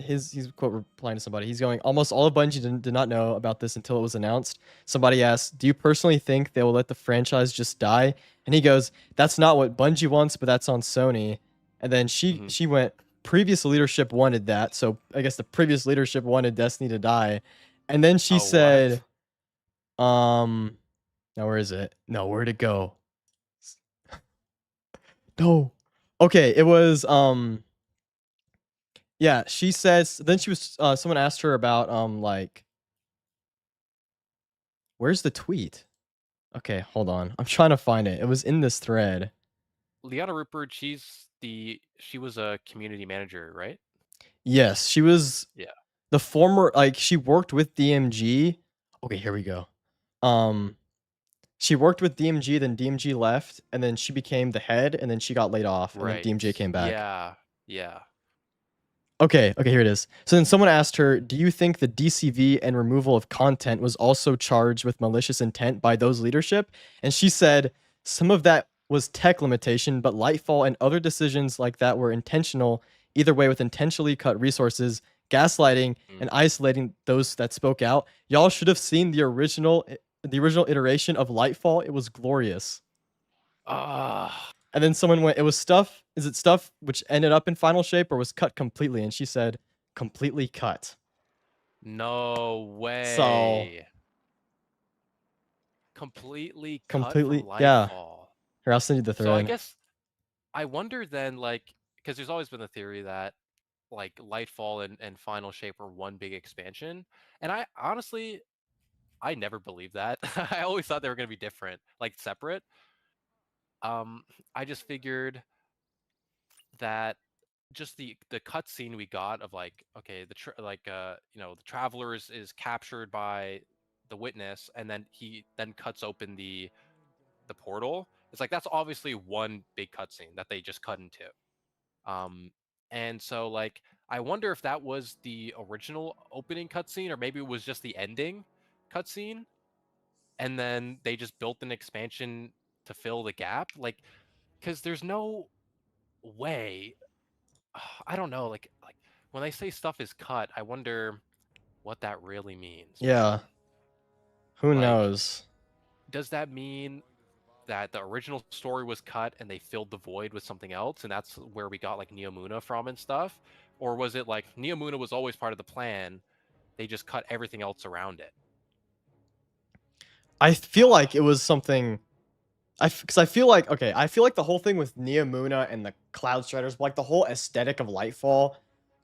[SPEAKER 1] quote replying to somebody. He's going. Almost all of Bungie did not know about this until it was announced. Somebody asked, "Do you personally think they will let the franchise just die?" And he goes, "That's not what Bungie wants, but that's on Sony." And then
[SPEAKER 2] Hmm.
[SPEAKER 1] she went. Previous leadership wanted that, so I guess the previous leadership wanted Destiny to die. And then she
[SPEAKER 2] Oh, what?
[SPEAKER 1] said, now where is it? No, where'd it go? No. Okay, it was, yeah, she says then she was someone asked her about, like where's the tweet? Okay, hold on. I'm trying to find it. It was in this thread.
[SPEAKER 2] Liana Rupert, she was a community manager, right?
[SPEAKER 1] Yes, she was
[SPEAKER 2] Yeah.
[SPEAKER 1] the former like, she worked with DMG. Okay, here we go. Um, she worked with DMG, then DMG left, and then she became the head, and then she got laid off, and then
[SPEAKER 2] Right.
[SPEAKER 1] DMG came back.
[SPEAKER 2] Yeah. Yeah.
[SPEAKER 1] Okay, okay, here it is. So then someone asked her, "Do you think the DCV and removal of content was also charged with malicious intent by those leadership?" And she said, "Some of that was tech limitation, but Lightfall and other decisions like that were intentional, either way with intentionally cut resources, gaslighting,
[SPEAKER 2] Mm.
[SPEAKER 1] and isolating those that spoke out. Y'all should have seen the original iteration of Lightfall. It was glorious."
[SPEAKER 2] Ah,
[SPEAKER 1] And then someone went, "It was stuff. Is it stuff which ended up in final shape or was cut completely?" And she said, "Completely cut."
[SPEAKER 2] no
[SPEAKER 1] So
[SPEAKER 2] way. Completely cut from
[SPEAKER 1] completely, yeah.
[SPEAKER 2] Lightfall.
[SPEAKER 1] Here, I'll send you the
[SPEAKER 2] So I
[SPEAKER 1] thread.
[SPEAKER 2] guess I wonder then, like, because there's always been the theory that like Lightfall and Final Shape are one big expansion, and I honestly I never believed that. I always thought they were gonna be different, like separate. Um, I just figured that just the cutscene we got of like okay you know the traveler is captured by the witness and then he then cuts open the portal. It's like that's obviously one big cutscene that they just cut into. Um, and so like I wonder if that was the original opening cutscene or maybe it was just the ending cutscene, and then they just built an expansion to fill the gap. Like, because there's no way. I don't know. Like when they say stuff is cut, I wonder what that really means,
[SPEAKER 1] Yeah.
[SPEAKER 2] man.
[SPEAKER 1] Who
[SPEAKER 2] Like,
[SPEAKER 1] knows?
[SPEAKER 2] does that mean that the original story was cut and they filled the void with something else, and that's where we got like Neomuna from and stuff? Or was it like Neomuna was always part of the plan? They just cut everything else around it.
[SPEAKER 1] I feel like it was something because I feel like okay, I feel like the whole thing with Neomuna and the Cloud Striders, like the whole aesthetic of Lightfall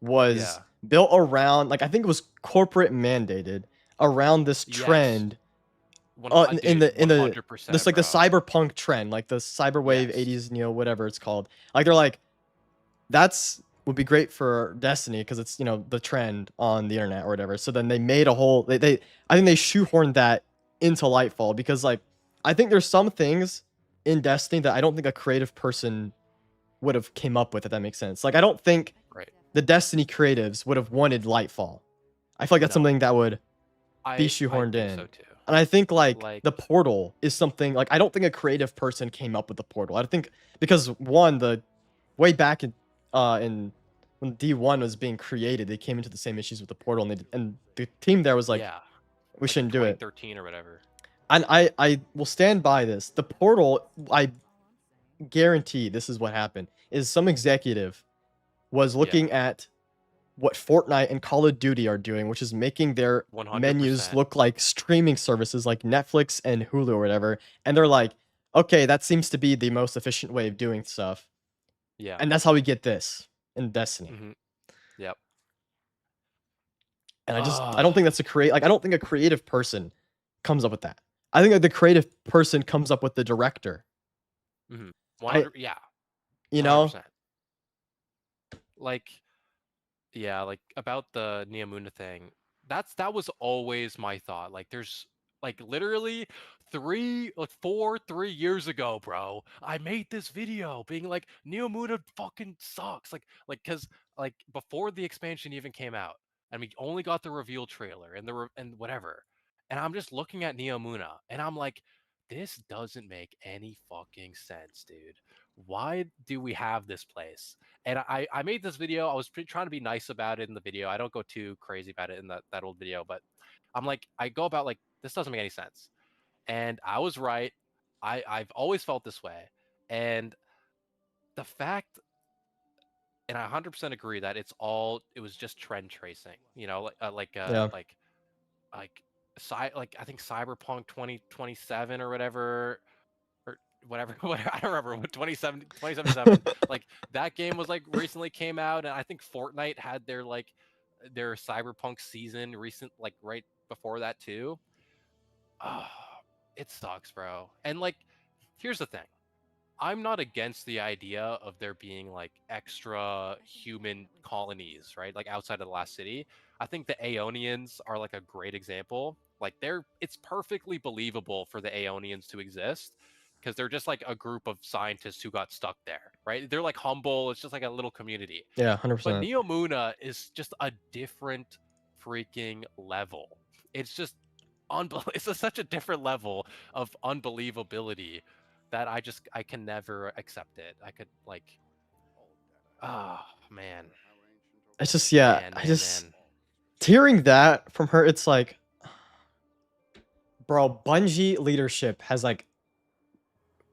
[SPEAKER 1] was
[SPEAKER 2] Yeah.
[SPEAKER 1] built around like I think it was corporate mandated around this
[SPEAKER 2] Yes.
[SPEAKER 1] trend.
[SPEAKER 2] Dude,
[SPEAKER 1] In the this
[SPEAKER 2] 100%,
[SPEAKER 1] like the
[SPEAKER 2] bro.
[SPEAKER 1] cyberpunk trend, like the cyberwave
[SPEAKER 2] Yes.
[SPEAKER 1] 80s neo whatever it's called. Like they're like that's would be great for Destiny because it's the trend on the internet or whatever. So then they made a whole they I think they shoehorned that into Lightfall because like I think there's some things in Destiny that I don't think a creative person would have came up with if that makes sense. Like I don't think
[SPEAKER 2] Right.
[SPEAKER 1] the Destiny creatives would have wanted Lightfall. I feel like that's
[SPEAKER 2] No.
[SPEAKER 1] something that would be
[SPEAKER 2] I
[SPEAKER 1] shoehorned
[SPEAKER 2] think so
[SPEAKER 1] in.
[SPEAKER 2] too.
[SPEAKER 1] And I think like
[SPEAKER 2] Like,
[SPEAKER 1] the portal is something like I don't think a creative person came up with the portal. I think because one, the way back in when D1 was being created, they came into the same issues with the portal and the team there was like,
[SPEAKER 2] yeah,
[SPEAKER 1] we
[SPEAKER 2] like in
[SPEAKER 1] shouldn't do it.
[SPEAKER 2] 2013 or whatever.
[SPEAKER 1] And I will stand by this. The portal, I guarantee this is what happened, is some executive was
[SPEAKER 2] Yeah.
[SPEAKER 1] looking at what Fortnite and Call of Duty are doing, which is making their menus
[SPEAKER 2] 100%.
[SPEAKER 1] look like streaming services like Netflix and Hulu or whatever. And they're like, okay, that seems to be the most efficient way of doing stuff.
[SPEAKER 2] Yeah.
[SPEAKER 1] And that's how we get this in Destiny.
[SPEAKER 2] Mhm. Yep.
[SPEAKER 1] And I don't
[SPEAKER 2] Ah.
[SPEAKER 1] think that's I don't think a creative person comes up with that. I think that the creative person comes up with the director.
[SPEAKER 2] Mhm.
[SPEAKER 1] I
[SPEAKER 2] 100, yeah.
[SPEAKER 1] you know?
[SPEAKER 2] 100%. Like, yeah, like about the Neomuna thing. That was always my thought. Like there's like literally 3 years ago, bro. I made this video being like Neomuna fucking sucks. Like cuz like before the expansion even came out and we only got the reveal trailer and and whatever. And I'm just looking at Neomuna and I'm like this doesn't make any fucking sense, dude. Why do we have this place? And I made this video. I was trying to be nice about it in the video. I don't go too crazy about it in that old video, but I'm like I go about like this doesn't make any sense. And I was right. I've always felt this way. And the fact and I 100% agree that it was just trend tracing, you know,
[SPEAKER 1] Yeah.
[SPEAKER 2] like like I think Cyberpunk 2027 or whatever, or whatever, whatever, I don't remember what 2077. Like that game was like recently came out, and I think Fortnite had their Cyberpunk season recent, like right before that too. Oh, it sucks, bro. And like, here's the thing. I'm not against the idea of there being like extra human colonies, right? Like outside of the last city. I think the Aeonians are like a great example. Like it's perfectly believable for the Aeonians to exist because they're just like a group of scientists who got stuck there, right? They're like humble. It's just like a little community.
[SPEAKER 1] Yeah,
[SPEAKER 2] But
[SPEAKER 1] 100%.
[SPEAKER 2] Neomuna is just a different freaking level. It's just it's such a different level of unbelievability that I can never accept it. I could like, oh man,
[SPEAKER 1] It's just, yeah,
[SPEAKER 2] man,
[SPEAKER 1] I
[SPEAKER 2] man,
[SPEAKER 1] just
[SPEAKER 2] man.
[SPEAKER 1] hearing that from her, it's like, bro, Bungie leadership has like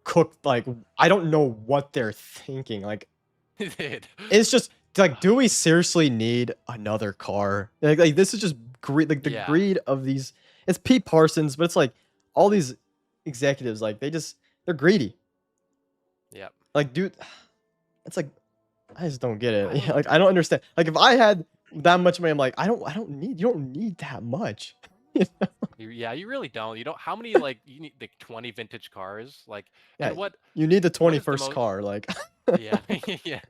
[SPEAKER 1] cooked, like, I don't know what they're thinking. Like,
[SPEAKER 2] Dude.
[SPEAKER 1] it's just like, do we seriously need another car? Like this is just greed, like the
[SPEAKER 2] Yeah.
[SPEAKER 1] greed of these. It's Pete Parsons, but it's like all these executives, like they're greedy.
[SPEAKER 2] Yep.
[SPEAKER 1] Like, dude, it's like I just don't get
[SPEAKER 2] I
[SPEAKER 1] it.
[SPEAKER 2] don't.
[SPEAKER 1] Like, I don't understand. Like, if I had that much money, I'm like, you don't need that much.
[SPEAKER 2] Yeah, you really don't. You don't. How many like you need like 20 vintage cars? Like,
[SPEAKER 1] Yeah,
[SPEAKER 2] and
[SPEAKER 1] you need the
[SPEAKER 2] what is the
[SPEAKER 1] 21st
[SPEAKER 2] most?
[SPEAKER 1] car. Like,
[SPEAKER 2] Yeah, yeah.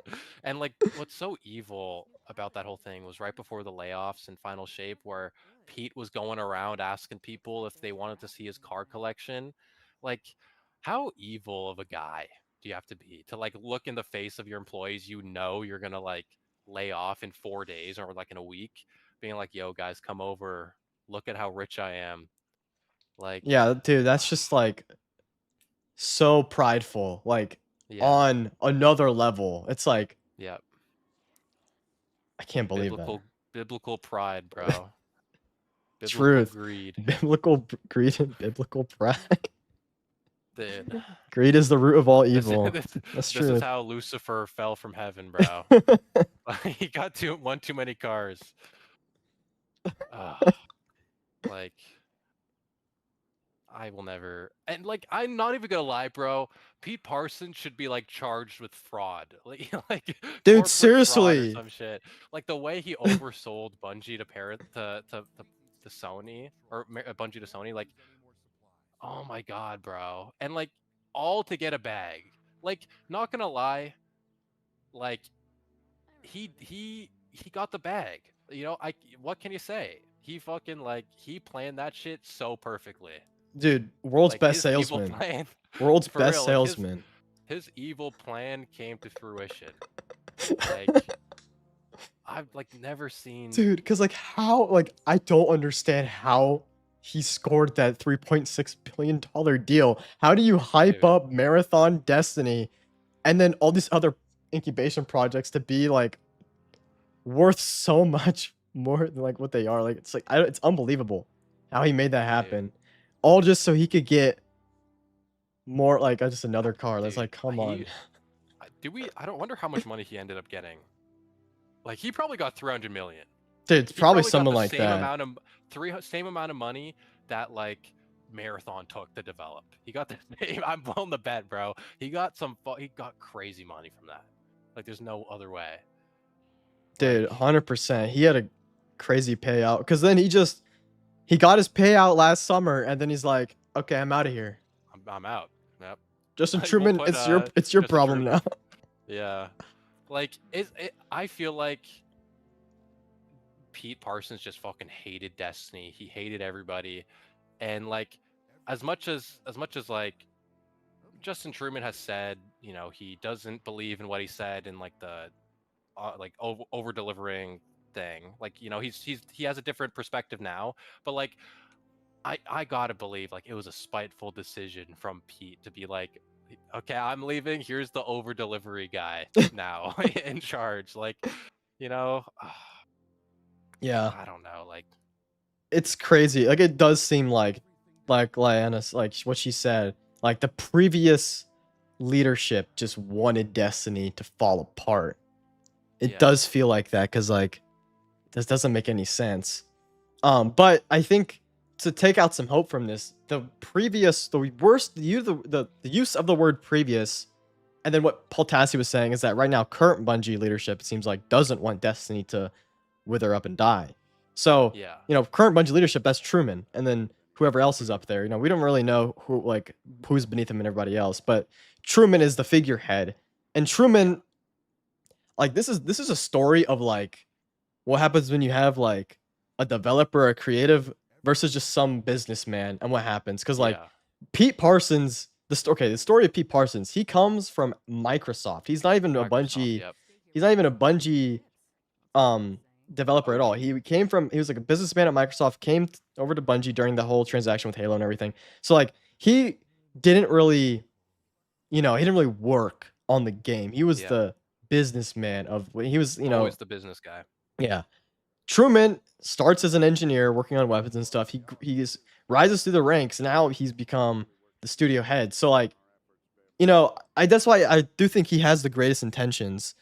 [SPEAKER 2] And like what's so evil about that whole thing was right before the layoffs in Final Shape where Pete was going around asking people if they wanted to see his car collection. Like how evil of a guy do you have to be to like look in the face of your employees you know you're going to like lay off in 4 days or like in a week being like, "Yo guys, come over. Look at how rich I am." Like
[SPEAKER 1] yeah, dude, that's just like so prideful. Like,
[SPEAKER 2] yeah.
[SPEAKER 1] on another level. It's like,
[SPEAKER 2] Yeah.
[SPEAKER 1] I can't believe that.
[SPEAKER 2] Biblical pride, bro. Biblical
[SPEAKER 1] Truth,
[SPEAKER 2] greed.
[SPEAKER 1] greed and biblical pride.
[SPEAKER 2] Dude.
[SPEAKER 1] Greed is the root of all
[SPEAKER 2] This is
[SPEAKER 1] evil.
[SPEAKER 2] this,
[SPEAKER 1] That's
[SPEAKER 2] this is
[SPEAKER 1] truth.
[SPEAKER 2] how Lucifer fell from heaven, bro. He got one too many cars. Ugh, like I will never. And like I'm not even gonna lie, bro. Pete Parsons should be like charged with fraud, like
[SPEAKER 1] Dude,
[SPEAKER 2] corporate fraud or
[SPEAKER 1] seriously.
[SPEAKER 2] some shit. Like the way he oversold Bungie to Sony or Bungie to Sony, like oh my god, bro. And like all to get a bag. Like not gonna lie, like he got the bag. You know, I what can you say? He fucking like he planned that shit so perfectly.
[SPEAKER 1] Dude, world's
[SPEAKER 2] Like
[SPEAKER 1] best
[SPEAKER 2] his evil
[SPEAKER 1] salesman.
[SPEAKER 2] plan
[SPEAKER 1] World's
[SPEAKER 2] for
[SPEAKER 1] best
[SPEAKER 2] real, like
[SPEAKER 1] salesman.
[SPEAKER 2] his evil plan came to fruition. Like I've like never seen
[SPEAKER 1] Dude, because like how, like, I don't understand how he scored that $3.6 billion deal. How do you hype
[SPEAKER 2] dude,
[SPEAKER 1] up Marathon Destiny and then all these other incubation projects to be like worth so much more than like what they are? Like, it's like it's unbelievable how he made that
[SPEAKER 2] dude,
[SPEAKER 1] happen. All just so he could get more, like, just another car. That's
[SPEAKER 2] dude.
[SPEAKER 1] like, come on.
[SPEAKER 2] He do we I don't wonder how much money he ended up getting. Like he probably got 300 million.
[SPEAKER 1] Dude, it's
[SPEAKER 2] He
[SPEAKER 1] probably
[SPEAKER 2] probably got
[SPEAKER 1] something
[SPEAKER 2] the
[SPEAKER 1] like
[SPEAKER 2] same
[SPEAKER 1] that.
[SPEAKER 2] amount of same amount of money that like Marathon took to develop. He got the same. I'm willing to bet, bro. He got he got crazy money from that. Like there's no other way.
[SPEAKER 1] Dude,
[SPEAKER 2] Like
[SPEAKER 1] 100%. He had a crazy payout because then he got his payout last summer and then he's like, okay, I'm out of here.
[SPEAKER 2] I'm out. Yep.
[SPEAKER 1] Justin
[SPEAKER 2] Like we'll
[SPEAKER 1] Truman,
[SPEAKER 2] put
[SPEAKER 1] it's your
[SPEAKER 2] Justin
[SPEAKER 1] problem
[SPEAKER 2] Truman.
[SPEAKER 1] now.
[SPEAKER 2] Yeah. Like I feel like Pete Parsons just fucking hated Destiny. He hated everybody. And like as much as like Justin Truman has said, you know, he doesn't believe in what he said in like the like over delivering thing. Like, you know, he has a different perspective now, but like I gotta believe like it was a spiteful decision from Pete to be like, okay, I'm leaving. Here's the over delivery guy now in charge. Like, you know,
[SPEAKER 1] Yeah,
[SPEAKER 2] I don't know. Like,
[SPEAKER 1] it's crazy. Like, it does seem like Lyanna's, like what she said, like the previous leadership just wanted Destiny to fall apart. It
[SPEAKER 2] yeah,
[SPEAKER 1] does feel like that because like this doesn't make any sense. But I think to take out some hope from this, the worst the use of the word previous, and then what Paul Tassi was saying is that right now current Bungie leadership, it seems like, doesn't want Destiny to wither up and die. So,
[SPEAKER 2] Yeah.
[SPEAKER 1] current Bungie leadership, that's Truman, and then whoever else is up there. We don't really know who's beneath him and everybody else, but Truman is the figurehead, and
[SPEAKER 2] Yeah.
[SPEAKER 1] Truman, like, this is a story of like what happens when you have like a developer, a creative versus just some businessman, and what happens because like
[SPEAKER 2] Yeah.
[SPEAKER 1] Pete Parsons, the story of Pete Parsons, he comes from Microsoft. He's not even a
[SPEAKER 2] Microsoft.
[SPEAKER 1] Bungie.
[SPEAKER 2] Yep.
[SPEAKER 1] He's not even a Bungie um developer at all.
[SPEAKER 2] OG.
[SPEAKER 1] He was like a businessman at Microsoft, over to Bungie during the whole transaction with Halo and everything. So like he didn't really, he didn't really work on the game. He was
[SPEAKER 2] Yeah.
[SPEAKER 1] the businessman of he was,
[SPEAKER 2] Always the business guy.
[SPEAKER 1] yeah. Truman starts as an engineer working on weapons and stuff. Rises through the ranks. Now he's become the studio head. So like, that's why I do think he has the greatest intentions.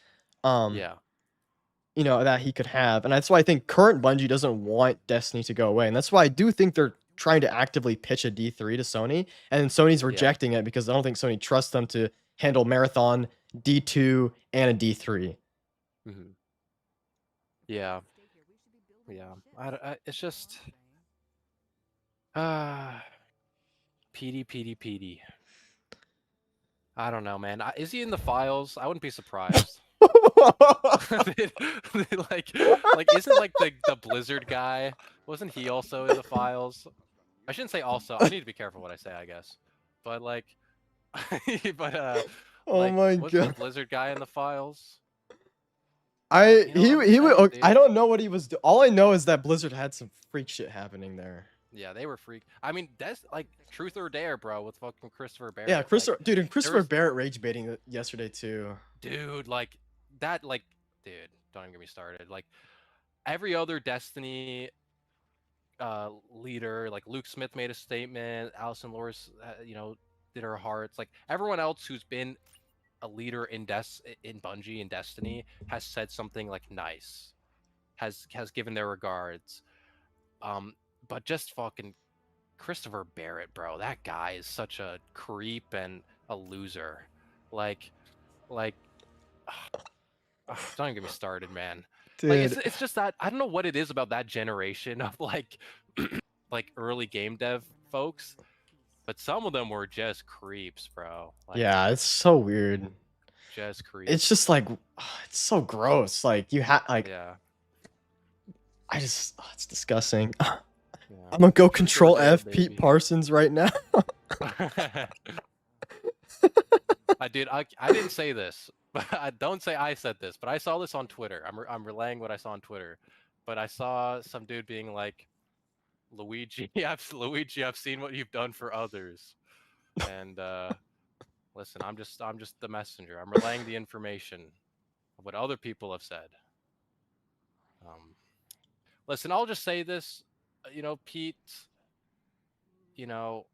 [SPEAKER 1] Um,
[SPEAKER 2] Yeah.
[SPEAKER 1] that he could have. And that's why I think current Bungie doesn't want Destiny to go away. And that's why I do think they're trying to actively pitch a D3 to Sony. And Sony's
[SPEAKER 2] Yeah.
[SPEAKER 1] rejecting it because I don't think Sony trusts them to handle Marathon, D2, and a D3.
[SPEAKER 2] Hmm. Yeah. Yeah. It's just uh PD. I don't know, man. Is he in the files? I wouldn't be surprised. like isn't like the Blizzard guy? Wasn't he also in the files? I shouldn't say also. I need to be careful what I say, I guess. But like but
[SPEAKER 1] Oh my
[SPEAKER 2] wasn't the
[SPEAKER 1] god.
[SPEAKER 2] Blizzard guy in the files?
[SPEAKER 1] I
[SPEAKER 2] You know what I'm
[SPEAKER 1] he would
[SPEAKER 2] saying,
[SPEAKER 1] I
[SPEAKER 2] dude?
[SPEAKER 1] don't know what he was all I know is that Blizzard had some freak shit happening there.
[SPEAKER 2] Yeah, they were freak. I mean, that's like truth or dare, bro, with fucking Christopher
[SPEAKER 1] Yeah,
[SPEAKER 2] Barrett. Like,
[SPEAKER 1] Christopher, dude, and
[SPEAKER 2] there
[SPEAKER 1] Christopher
[SPEAKER 2] was,
[SPEAKER 1] Barrett rage baiting yesterday too.
[SPEAKER 2] dude, like that, like, dude, don't even get me started. Like every other Destiny leader, like Luke Smith made a statement, Allison Loris, did her hearts. Like everyone else who's been a leader in Bungie and Destiny has said something like nice, has given their regards. Um, but just fucking Christopher Barrett, bro, that guy is such a creep and a loser. Like, like, don't even get me started, man. Like,
[SPEAKER 1] Dude,
[SPEAKER 2] it's just that I don't know what it is about that generation of like, like early game dev folks, but some of them were just creeps, bro. Like,
[SPEAKER 1] yeah, it's so weird.
[SPEAKER 2] just
[SPEAKER 1] It's
[SPEAKER 2] creeps.
[SPEAKER 1] just like it's so gross. Like
[SPEAKER 2] Yeah,
[SPEAKER 1] it's disgusting.
[SPEAKER 2] yeah.
[SPEAKER 1] I'm gonna go
[SPEAKER 2] Truth or
[SPEAKER 1] control
[SPEAKER 2] dare,
[SPEAKER 1] F Pete
[SPEAKER 2] baby.
[SPEAKER 1] Parsons right now.
[SPEAKER 2] I did. I didn't say this, but I don't say I said this. But I saw this on Twitter. I'm relaying what I saw on Twitter. But I saw some dude being like, Luigi, I've seen what you've done for others, and listen, I'm just the messenger. I'm relaying the information of what other people have said. Um, listen, I'll just say this, Pete. You know,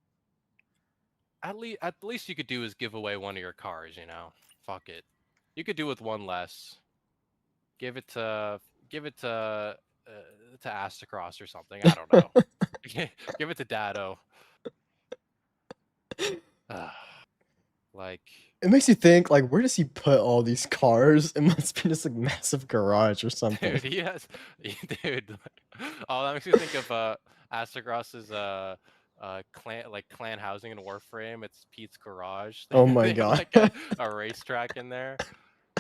[SPEAKER 2] at least you could do is give away one of your cars. Fuck it. You could do with one less. Give it to give it to Astacross or something. I don't know. Give it to Dado. Like,
[SPEAKER 1] It makes you think, like, where does he put all these cars? It must be just like massive garage or something.
[SPEAKER 2] dude, dude. Oh, that makes me think of Astacross's clan housing in Warframe. It's Pete's garage.
[SPEAKER 1] Oh my
[SPEAKER 2] They have
[SPEAKER 1] god.
[SPEAKER 2] like a racetrack in there.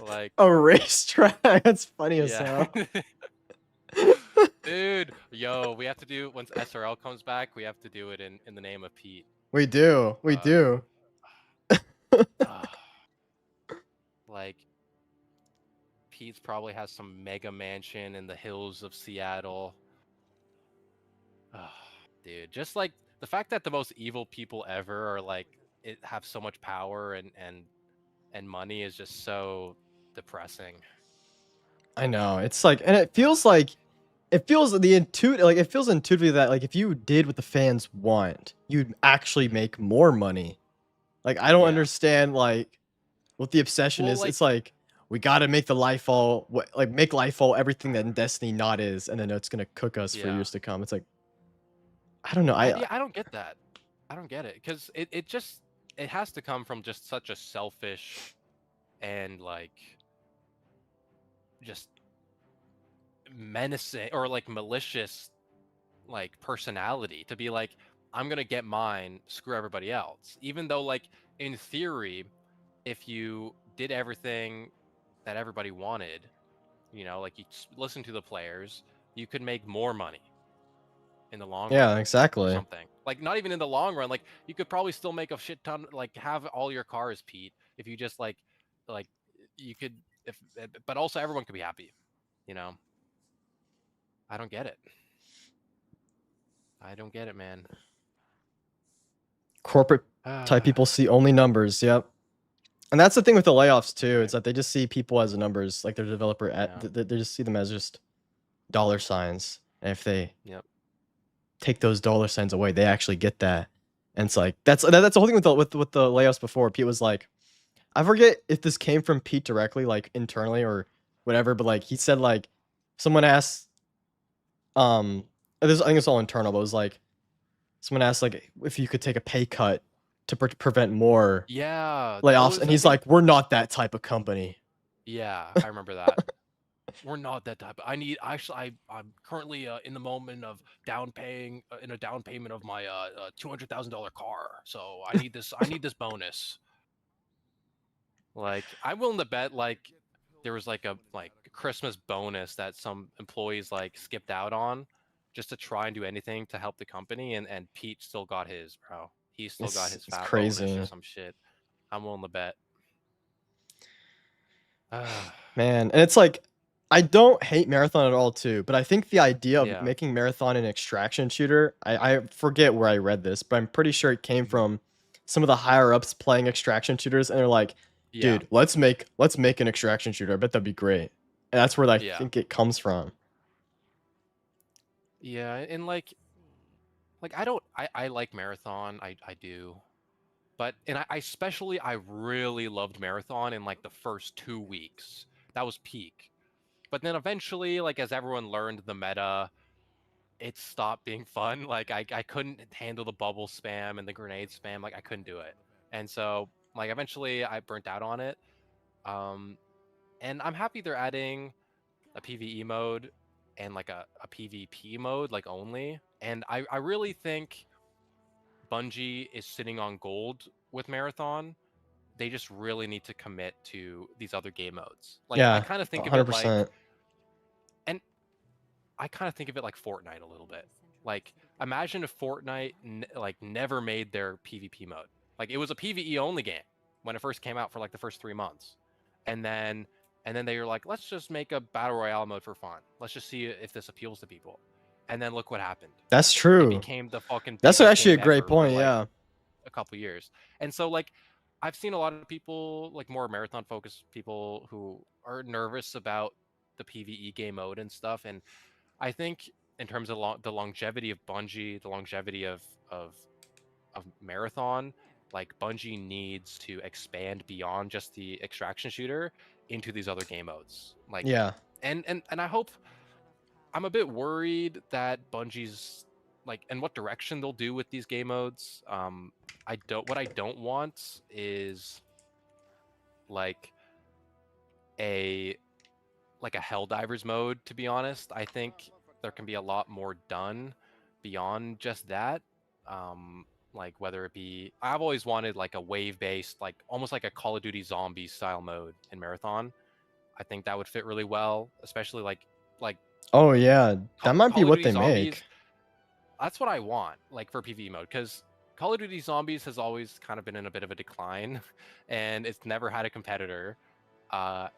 [SPEAKER 2] Like,
[SPEAKER 1] A racetrack. That's funny as
[SPEAKER 2] yeah.
[SPEAKER 1] hell.
[SPEAKER 2] Dude, yo, we have to do once SRL comes back. We have to do it in the name of Pete.
[SPEAKER 1] We do. We
[SPEAKER 2] Uh,
[SPEAKER 1] do.
[SPEAKER 2] uh, like Pete's probably has some mega mansion in the hills of Seattle. Dude, just like the fact that the most evil people ever are like have so much power and money is just so depressing.
[SPEAKER 1] I know. It's like, and it feels intuitively that like if you did what the fans want, you'd actually make more money. Like I don't
[SPEAKER 2] Yeah.
[SPEAKER 1] understand like what the obsession
[SPEAKER 2] Well,
[SPEAKER 1] is.
[SPEAKER 2] like,
[SPEAKER 1] It's like we gotta make the Lightfall make Lightfall everything that Destiny not is, and then it's gonna cook us for
[SPEAKER 2] yeah.
[SPEAKER 1] years to come. It's like I don't know.
[SPEAKER 2] Yeah, I don't get that. I don't get it because it just it has to come from just such a selfish and like just menacing or like malicious like personality to be like, I'm gonna get mine, screw everybody else. Even though like in theory, if you did everything that everybody wanted, you know, like you listen to the players, you could make more money in the long run
[SPEAKER 1] Yeah,
[SPEAKER 2] or
[SPEAKER 1] exactly.
[SPEAKER 2] something. Like not even in the long run, like you could probably still make a shit ton, like have all your cars, Pete, if you just like you could if but also everyone could be happy, you know. I don't get it. I don't get it, man.
[SPEAKER 1] Corporate type
[SPEAKER 2] Ah,
[SPEAKER 1] people see only numbers. Yep. And that's the thing with the layoffs too.
[SPEAKER 2] right.
[SPEAKER 1] It's that they just see people as numbers, like their developer at
[SPEAKER 2] Yeah.
[SPEAKER 1] they just see them as just dollar signs. And if they
[SPEAKER 2] Yep.
[SPEAKER 1] take those dollar signs away, they actually get that. And it's like that's the whole thing with the layoffs before. Pete was like, I forget if this came from Pete directly, like internally or whatever, but like he said like someone asked this I think it's all internal, but it was like someone asked like if you could take a pay cut to prevent more
[SPEAKER 2] Yeah, that
[SPEAKER 1] layoffs,
[SPEAKER 2] was
[SPEAKER 1] and
[SPEAKER 2] I
[SPEAKER 1] he's
[SPEAKER 2] think
[SPEAKER 1] like, "We're not that type of company."
[SPEAKER 2] yeah, I remember that. We're not that type. I need actually I'm currently in the moment of down paying in a down payment of my $200,000 car. So I need this bonus. Like I'm willing to bet like there was like a Christmas bonus that some employees like skipped out on just to try and do anything to help the company and Pete still got his, bro. He still got his
[SPEAKER 1] It's
[SPEAKER 2] fat bonus or
[SPEAKER 1] crazy,
[SPEAKER 2] some shit. I'm willing to bet. Ah,
[SPEAKER 1] man. And it's like I don't hate Marathon at all too, but I think the idea of
[SPEAKER 2] yeah.
[SPEAKER 1] making Marathon an extraction shooter, I forget where I read this, but I'm pretty sure it came
[SPEAKER 2] Hmm.
[SPEAKER 1] from some of the higher ups playing extraction shooters, and they're like,
[SPEAKER 2] Yeah.
[SPEAKER 1] "Dude, let's make an extraction shooter. I bet that'd be great." And that's where I
[SPEAKER 2] Yeah.
[SPEAKER 1] think it comes from.
[SPEAKER 2] Yeah, and like I like Marathon. I do. But and I especially I really loved Marathon in like the first 2 weeks. That was peak. But then eventually, like as everyone learned the meta, it stopped being fun. Like I couldn't handle the bubble spam and the grenade spam. Like I couldn't do it. And so like eventually I burnt out on it. Um and I'm happy they're adding a PvE mode and like a PvP mode, like only. And I really think Bungie is sitting on gold with Marathon. They just really need to commit to these other game modes. Like I
[SPEAKER 1] Yeah,
[SPEAKER 2] kind of think of it like
[SPEAKER 1] 100%.
[SPEAKER 2] and I kind of think of it like Fortnite a little bit. Like imagine if Fortnite like never made their PvP mode. Like it was a PvE only game when it first came out for like the first 3 months. And then they were like, let's just make a battle royale mode for fun. Let's just see if this appeals to people. And then look what happened.
[SPEAKER 1] That's
[SPEAKER 2] It
[SPEAKER 1] true.
[SPEAKER 2] became the fucking
[SPEAKER 1] That's
[SPEAKER 2] biggest
[SPEAKER 1] actually a
[SPEAKER 2] game
[SPEAKER 1] great
[SPEAKER 2] ever for
[SPEAKER 1] point.
[SPEAKER 2] like
[SPEAKER 1] Yeah.
[SPEAKER 2] a couple years. And so like I've seen a lot of people like more marathon focused people who are nervous about the PvE game mode and stuff. And I think in terms of the longevity of Bungie, the longevity of marathon, like Bungie needs to expand beyond just the extraction shooter into these other game modes. Like
[SPEAKER 1] Yeah.
[SPEAKER 2] and I hope I'm a bit worried that Bungie's like and what direction they'll do with these game modes. I don't want is like a like a Helldivers mode, to be honest. I think there can be a lot more done beyond just that. Like whether it be I've always wanted like a wave based, like almost like a Call of Duty Zombies style mode in Marathon. I think that would fit really well, especially like
[SPEAKER 1] Oh yeah, that might be
[SPEAKER 2] Call of
[SPEAKER 1] what
[SPEAKER 2] Duty
[SPEAKER 1] they make.
[SPEAKER 2] Zombies. That's what I want, like for PvE mode, because Call of Duty Zombies has always kind of been in a bit of a decline, and it's never had a competitor.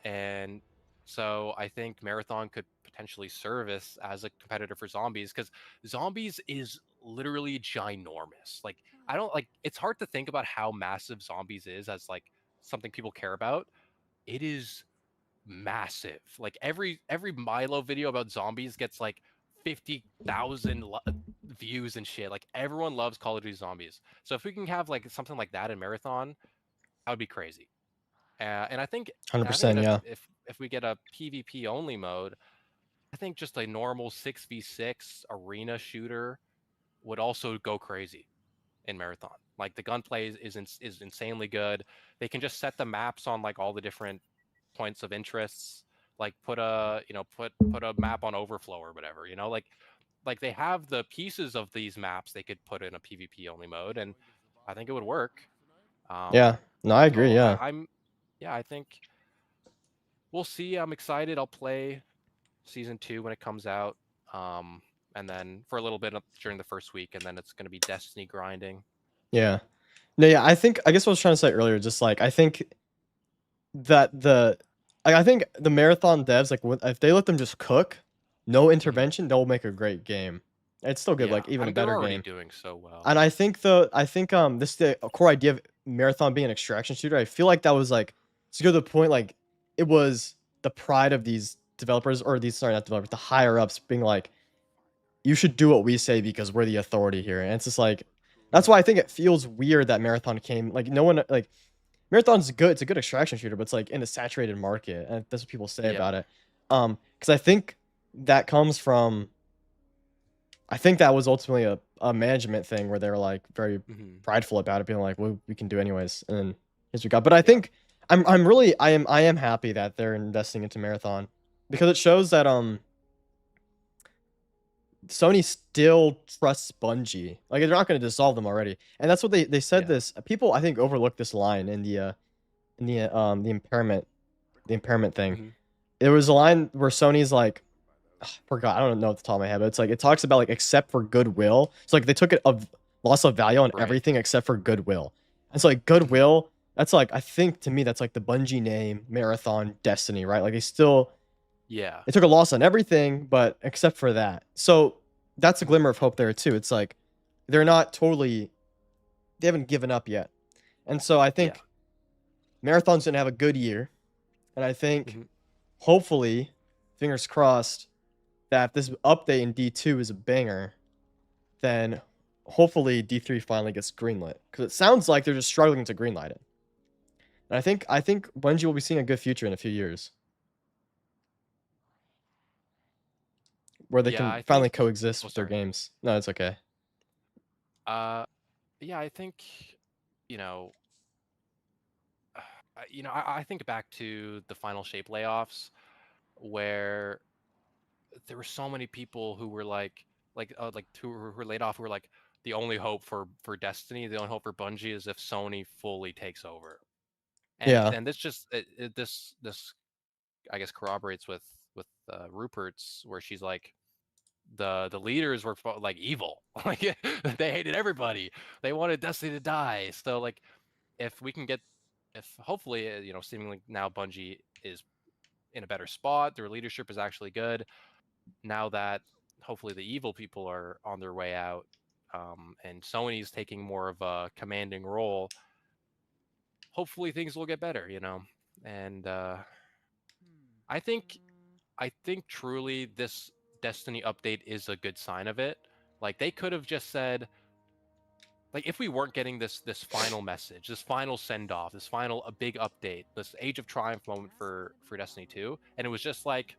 [SPEAKER 2] And so I think Marathon could potentially service as a competitor for Zombies, because Zombies is literally ginormous. Like I don't like. It's hard to think about how massive Zombies is as like something people care about. It is massive. Like every Milo video about zombies gets like 50,000 views and shit. Like everyone loves Call of Duty Zombies. So if we can have like something like that in Marathon, that would be crazy. And I think and I think
[SPEAKER 1] 100%. Yeah.
[SPEAKER 2] if we get a PvP only mode, I think just a normal 6v6 arena shooter would also go crazy in Marathon. Like the gunplay is insanely good. They can just set the maps on like all the different points of interests. Like put a put a map on overflow or whatever. Like they have the pieces of these maps they could put in a PvP only mode, and I think it would work.
[SPEAKER 1] Yeah. No, I agree.
[SPEAKER 2] So
[SPEAKER 1] Yeah.
[SPEAKER 2] yeah, I think we'll see. I'm excited. I'll play season 2 when it comes out. Um, and then for a little bit during the first week, and then it's going to be Destiny grinding.
[SPEAKER 1] Yeah. No, yeah. I guess what I was trying to say earlier, just like I think that I think the marathon devs, like if they let them just cook, no
[SPEAKER 2] Mhm.
[SPEAKER 1] intervention, they'll make a great game. It's still good,
[SPEAKER 2] Yeah,
[SPEAKER 1] like
[SPEAKER 2] I
[SPEAKER 1] even a
[SPEAKER 2] mean they're
[SPEAKER 1] better
[SPEAKER 2] already
[SPEAKER 1] game.
[SPEAKER 2] doing so well.
[SPEAKER 1] And I think this the core idea of marathon being an extraction shooter. I feel like that was like to go to the point, like it was the pride of these developers, or these, sorry, not developers, the higher ups being like, you should do what we say because we're the authority here. And it's just like that's why I think it feels weird that marathon came, like no one, like marathon's good, it's a good extraction shooter, but it's like in a saturated market, and that's what people say
[SPEAKER 2] Yeah.
[SPEAKER 1] about it. Because I think that comes from, I think that was ultimately a management thing where they're like very
[SPEAKER 2] Hmm.
[SPEAKER 1] prideful about it, being like, well, we can do anyways, and then here's what we got. But I
[SPEAKER 2] Yeah.
[SPEAKER 1] think I'm really, I am happy that they're investing into marathon, because it shows that Sony still trusts Bungie. Like they're not going to dissolve them already, and that's what they said.
[SPEAKER 2] Yeah.
[SPEAKER 1] This, people I think overlooked this line in the impairment thing.
[SPEAKER 2] Hmm.
[SPEAKER 1] There was a line where Sony's like, I forgot, I don't know at the top of my head, but it's like it talks about like except for goodwill. So like they took it of loss of value on
[SPEAKER 2] Right.
[SPEAKER 1] everything except for goodwill. And so like
[SPEAKER 2] Hmm.
[SPEAKER 1] goodwill, that's like, I think to me that's like the Bungie name, Marathon, Destiny, right? Like
[SPEAKER 2] Yeah.
[SPEAKER 1] they took a loss on everything, but except for that. So that's a
[SPEAKER 2] Hmm.
[SPEAKER 1] glimmer of hope there too. It's like they're not totally, they haven't given up yet. And so I
[SPEAKER 2] Yeah.
[SPEAKER 1] think Marathon's gonna have a good year. And I think
[SPEAKER 2] Hmm.
[SPEAKER 1] hopefully, fingers crossed, that if this update in D2 is a banger, then hopefully D3 finally gets greenlit. Because it sounds like they're just struggling to greenlight it. And I think Bungie will be seeing a good future in a few years, where they
[SPEAKER 2] Yeah.
[SPEAKER 1] can
[SPEAKER 2] I
[SPEAKER 1] finally
[SPEAKER 2] think.
[SPEAKER 1] coexist
[SPEAKER 2] Oh,
[SPEAKER 1] with their
[SPEAKER 2] sorry.
[SPEAKER 1] games. No, it's okay.
[SPEAKER 2] Uh, yeah. I think, you know, I think back to the Final Shape layoffs where there were so many people who were like who were laid off who were like the only hope for Destiny, the only hope for Bungie is if Sony fully takes over.
[SPEAKER 1] Yeah.
[SPEAKER 2] And this just this I guess corroborates with Rupert's, where she's like the leaders were like evil. Like they hated everybody. They wanted Destiny to die. So like if we can get if hopefully seemingly now Bungie is in a better spot, their leadership is actually good now that hopefully the evil people are on their way out, and Sony's taking more of a commanding role. Hopefully things will get better, and I think I think truly this Destiny update is a good sign of it. Like they could have just said, like if we weren't getting this final message, this final send off, this final a big update, this Age of Triumph moment for Destiny 2, and it was just like,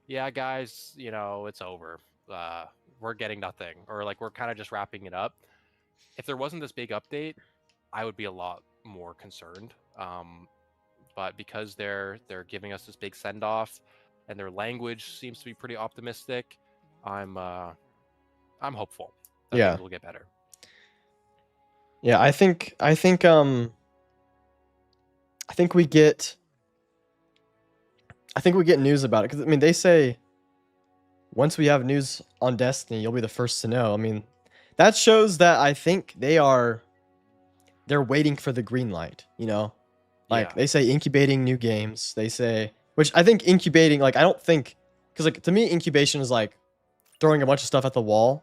[SPEAKER 2] yeah, guys, it's over. Uh, we're getting nothing, or like we're kind of just wrapping it up. If there wasn't this big update, I would be a lot more concerned. But because they're giving us this big send off, and their language seems to be pretty optimistic, I'm uh, I'm hopeful that
[SPEAKER 1] Yeah.
[SPEAKER 2] things will get better.
[SPEAKER 1] Yeah. I think we get, news about it. Because I mean, they say once we have news on Destiny, you'll be the first to know. I mean, that shows that I think they're waiting for the green light, you know? Like
[SPEAKER 2] Yeah,
[SPEAKER 1] they say incubating new games. They say, which I think incubating, like I don't think, because like to me incubation is like throwing a bunch of stuff at the wall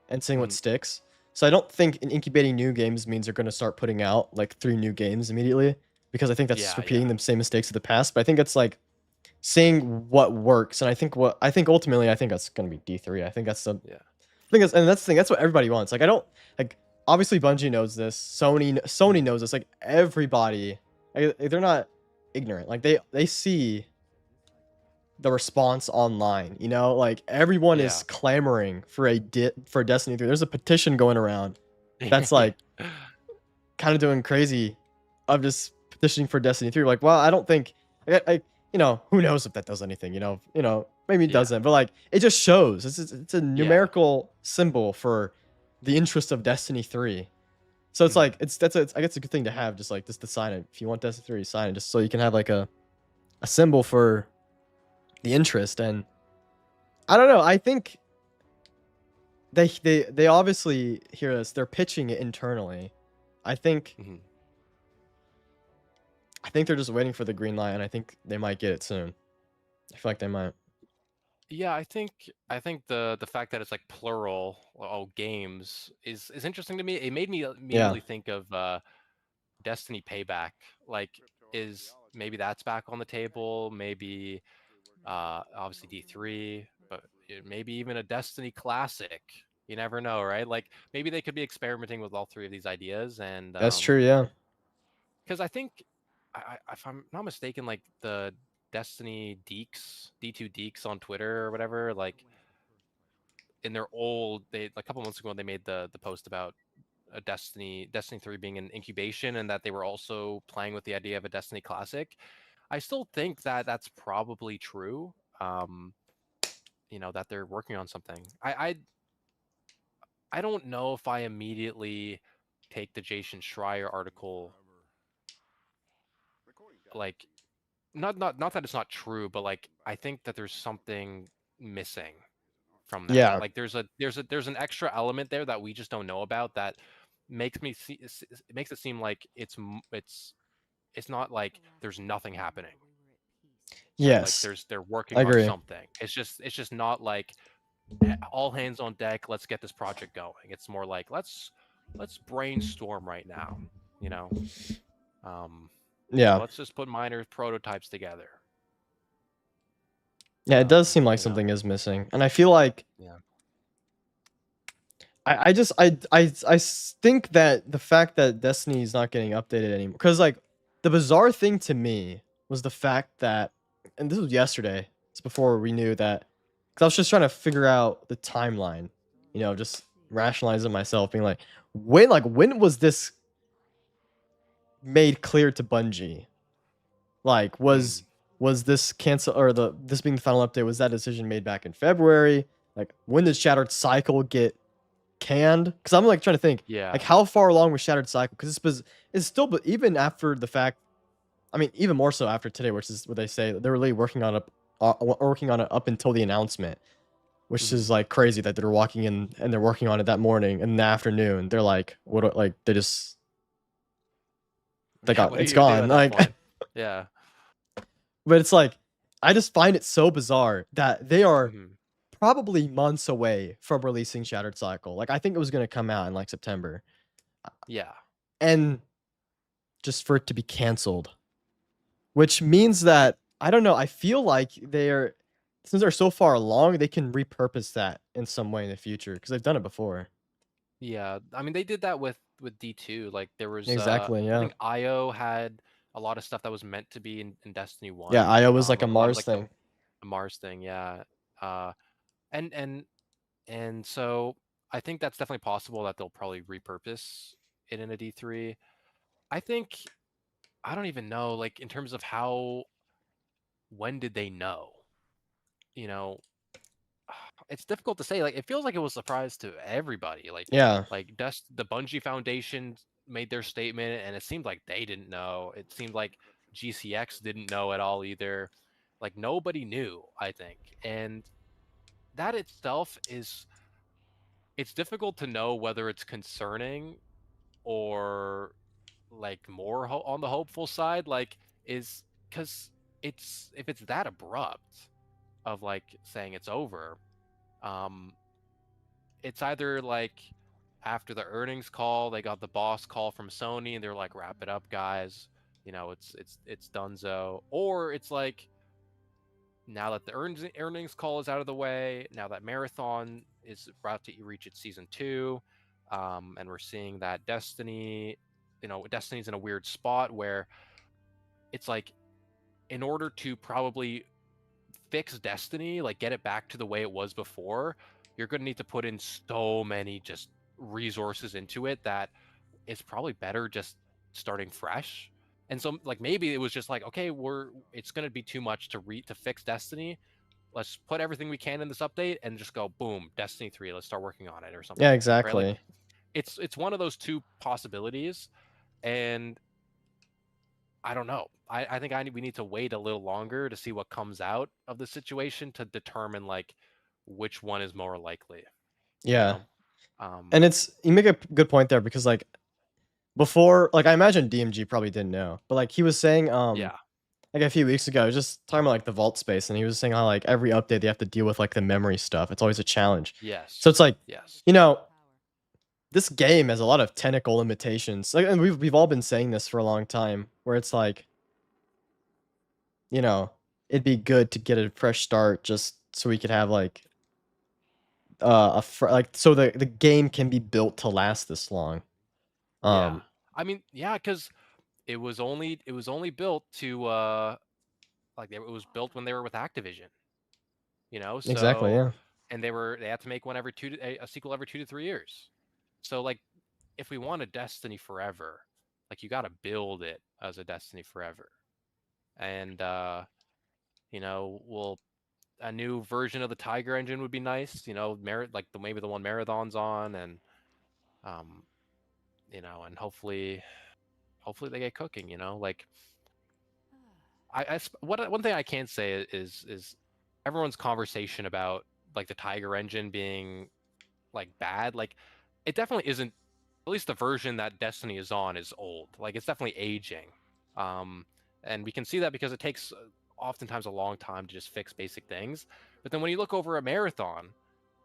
[SPEAKER 1] and seeing what
[SPEAKER 2] mhm.
[SPEAKER 1] sticks. So I don't think incubating new games means they're going to start putting out like 3 new games immediately, because I think that's just
[SPEAKER 2] Yeah, yeah,
[SPEAKER 1] repeating the same mistakes of the past. But I think it's like seeing what works, and I think ultimately I think that's going to be D3. I think that's the
[SPEAKER 2] yeah,
[SPEAKER 1] thing is, and that's the thing. That's what everybody wants. Like I don't like. Obviously, Bungie knows this. Sony
[SPEAKER 2] mhm.
[SPEAKER 1] knows this. Like everybody, like, they're not ignorant. Like they see the response online, you know? Like, everyone is
[SPEAKER 2] Yeah.
[SPEAKER 1] clamoring for for Destiny 3. There's a petition going around that's,
[SPEAKER 2] Yeah.
[SPEAKER 1] like, kinda doing crazy of just petitioning for Destiny 3. Like, well, I don't think who knows if that does anything, maybe it
[SPEAKER 2] Yeah.
[SPEAKER 1] doesn't, but, like, it just shows. It's a
[SPEAKER 2] Yeah.
[SPEAKER 1] numerical symbol for the interest of Destiny 3. So it's like
[SPEAKER 2] Mhm.
[SPEAKER 1] I guess it's a good thing to have just to sign it. If you want Destiny 3, sign it just so you can have, like, a symbol for the interest, and I don't know, I think they obviously hear this, they're pitching it internally. I think
[SPEAKER 2] Mhm.
[SPEAKER 1] I think they're just waiting for the green light, and I think they might get it soon. I feel like they might.
[SPEAKER 2] Yeah, I think the fact that it's like plural, games is interesting to me. It made me
[SPEAKER 1] Yeah,
[SPEAKER 2] immediately think of Destiny Payback. Like, is maybe that's back on the table? Maybe obviously D3, but maybe even a Destiny Classic. You never know, right? Like maybe they could be experimenting with all three of these ideas, and
[SPEAKER 1] that's true, yeah.
[SPEAKER 2] because I think, if I'm not mistaken, like the Destiny Deeks, D2 Deeks on Twitter or whatever, like in their old, they a couple months ago they made the post about a Destiny 3 being in incubation and that they were also playing with the idea of a Destiny Classic. I still think that that's probably true. Um, that they're working on something. I don't know if I immediately take the Jason Schreier article, like, not that it's not true, but like I think that there's something missing from that.
[SPEAKER 1] Yeah.
[SPEAKER 2] Like there's an extra element there that we just don't know about that makes me see it makes it seem like it's not like there's nothing happening, right? Like
[SPEAKER 1] Yes.
[SPEAKER 2] they're
[SPEAKER 1] I
[SPEAKER 2] working on
[SPEAKER 1] agree.
[SPEAKER 2] something. It's just not like all hands on deck, let's get this project going. It's more like let's brainstorm right now, you know. Um
[SPEAKER 1] Yeah.
[SPEAKER 2] let's just put minor prototypes together.
[SPEAKER 1] Yeah, it does seem like
[SPEAKER 2] You know.
[SPEAKER 1] something is missing, and I feel like
[SPEAKER 2] Yeah.
[SPEAKER 1] I just think that the fact that Destiny is not getting updated anymore, because like the bizarre thing to me was the fact that, and this was yesterday, it's before we knew that, because I was just trying to figure out the timeline, just rationalizing myself, being like when was this made clear to Bungie? Like,
[SPEAKER 2] Mm.
[SPEAKER 1] was this cancel or this being the final update? Was that decision made back in February? Like, when did Shattered Cycle get canned? Because I'm like trying to think, like,
[SPEAKER 2] Yeah.
[SPEAKER 1] how far along was Shattered Cycle? Because it's still, but even after the fact, I mean, even more so after today, which is what they say they're really working on it up until the announcement, which
[SPEAKER 2] Mhm.
[SPEAKER 1] is like crazy that they're walking in and they're working on it that morning and in the afternoon. They're like, like they just
[SPEAKER 2] Yeah, what do
[SPEAKER 1] it's
[SPEAKER 2] you do
[SPEAKER 1] gone.
[SPEAKER 2] at that
[SPEAKER 1] Like,
[SPEAKER 2] point? Yeah.
[SPEAKER 1] but it's like I just find it so bizarre that they are
[SPEAKER 2] Mhm.
[SPEAKER 1] probably months away from releasing Shattered Cycle. Like, I think it was gonna come out in like September,
[SPEAKER 2] Yeah.
[SPEAKER 1] and just for it to be canceled, which means that I don't know. I feel like since they're so far along, they can repurpose that in some way in the future because they've done it before.
[SPEAKER 2] Yeah. I mean, they did that with D2. Like there was
[SPEAKER 1] Exactly.
[SPEAKER 2] I
[SPEAKER 1] Yeah.
[SPEAKER 2] think IO had a lot of stuff that was meant to be in Destiny
[SPEAKER 1] Yeah.
[SPEAKER 2] 1.
[SPEAKER 1] IO was like a
[SPEAKER 2] A lot of
[SPEAKER 1] Mars
[SPEAKER 2] like the
[SPEAKER 1] thing.
[SPEAKER 2] Mars thing, yeah. Uh and and and so I think that's definitely possible that they'll probably repurpose it in a D3. I think I don't even know, like in terms of when did they know? You know, it's difficult to say. Like it feels like it was a surprise to everybody.
[SPEAKER 1] Yeah.
[SPEAKER 2] The Bungie Foundation made their statement, and it seemed like they didn't know. It seemed like GCX didn't know at all either. Like nobody knew, I think, and that itself is it's difficult to know whether it's concerning or like more on the hopeful side. Like is because it's if it's that abrupt of like saying it's over. Um, it's either like after the earnings call, they got the boss call from Sony and they're like, "Wrap it up, guys. It's donezo." Or it's like now that the earnings call is out of the way, now that Marathon is about to reach its season 2, and we're seeing that Destiny's in a weird spot where it's like in order to probably fix Destiny, like get it back to the way it was before, you're going to need to put in so many just resources into it that it's probably better just starting fresh. And so like maybe it was just like, okay, it's going to be too much to fix Destiny. Let's put everything we can in this update and just go boom, Destiny 3, let's start working on it or
[SPEAKER 1] Yeah,
[SPEAKER 2] something. Right? Like
[SPEAKER 1] exactly.
[SPEAKER 2] it's one of those two possibilities, and I don't know. I think we need to wait a little longer to see what comes out of the situation to determine like which one is more likely, you
[SPEAKER 1] Yeah.
[SPEAKER 2] know? Um,
[SPEAKER 1] And it's you make a good point there because like before, like I imagine DMG probably didn't know, but like he was saying,
[SPEAKER 2] yeah.
[SPEAKER 1] like a few weeks ago, I was just talking about like the vault space, and he was saying how like every update they have to deal with like the memory stuff. It's always a challenge. So it's
[SPEAKER 2] Yes.
[SPEAKER 1] like,
[SPEAKER 2] Yes.
[SPEAKER 1] you know, this game has a lot of technical limitations. Like, and we've all been saying this for a long time, where it's like, you know, it'd be good to get a fresh start just so we could have like like so the game can be built to last this long.
[SPEAKER 2] Yeah.
[SPEAKER 1] Um,
[SPEAKER 2] I mean, yeah, cuz it was only built to like it was built when they were with Activision, you know?
[SPEAKER 1] exactly,
[SPEAKER 2] So
[SPEAKER 1] yeah.
[SPEAKER 2] and they had to make one every a sequel every 2 to 3 years. So like if we want a Destiny Forever, like you got to build it as a Destiny Forever. And well, a new version of the Tiger engine would be nice, like maybe the one Marathon's on, and um, and hopefully they get cooking, like one thing I can't say is everyone's conversation about like the Tiger engine being like bad, like it definitely isn't. At least the version that Destiny is on is old. Like it's definitely aging. Um, and we can see that because it takes oftentimes a long time to just fix basic things. But then when you look over a Marathon,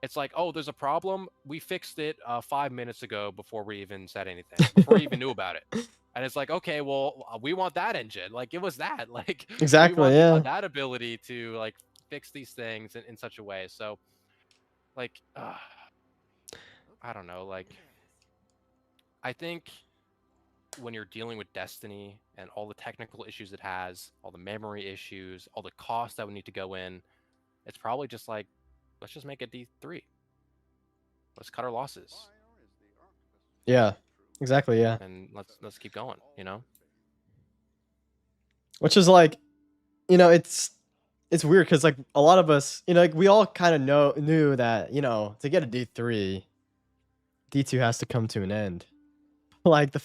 [SPEAKER 2] it's like, oh, there's a problem. We fixed it 5 minutes ago before we even said anything, before you even knew about it. And it's like, okay, well, we want that engine. Like, give us that. Like, we
[SPEAKER 1] Exactly,
[SPEAKER 2] want
[SPEAKER 1] yeah.
[SPEAKER 2] that ability to like fix these things in such a way. So, like, I don't know. Like, I think when you're dealing with Destiny and all the technical issues it has, all the memory issues, all the costs that would need to go in, it's probably just like, let's just make it D3. Let's cut our losses
[SPEAKER 1] Yeah. Exactly, yeah.
[SPEAKER 2] and let's keep going, you know?
[SPEAKER 1] Which is like, it's weird because like a lot of us, like we all kind of knew that to get a D3, D2 has to come to an end. Like the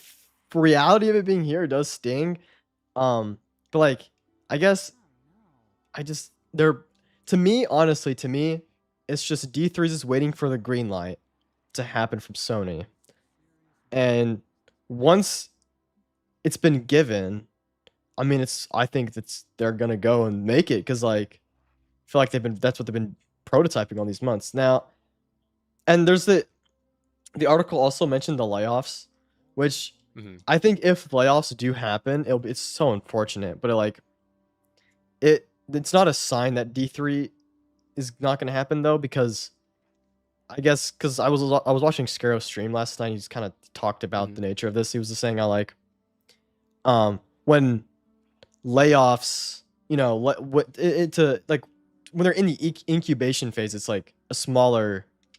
[SPEAKER 1] reality of it being here does sting. But like I guess I just they're to me, honestly, to me, it's just D3's is waiting for the green light to happen from Sony. And once it's been given, I mean I think they're gonna go and make it because like I feel like that's what they've been prototyping all these months. Now, and there's the article also mentioned the layoffs, which
[SPEAKER 2] Hmm.
[SPEAKER 1] I think if layoffs do happen, it's so unfortunate, but it's not a sign that D3 is not going to happen though, because I guess because I was watching Scarrow stream last night. He just kind of talked about
[SPEAKER 2] Hmm.
[SPEAKER 1] the nature of this. He was just saying how like when layoffs, to like when they're in the incubation phase, it's like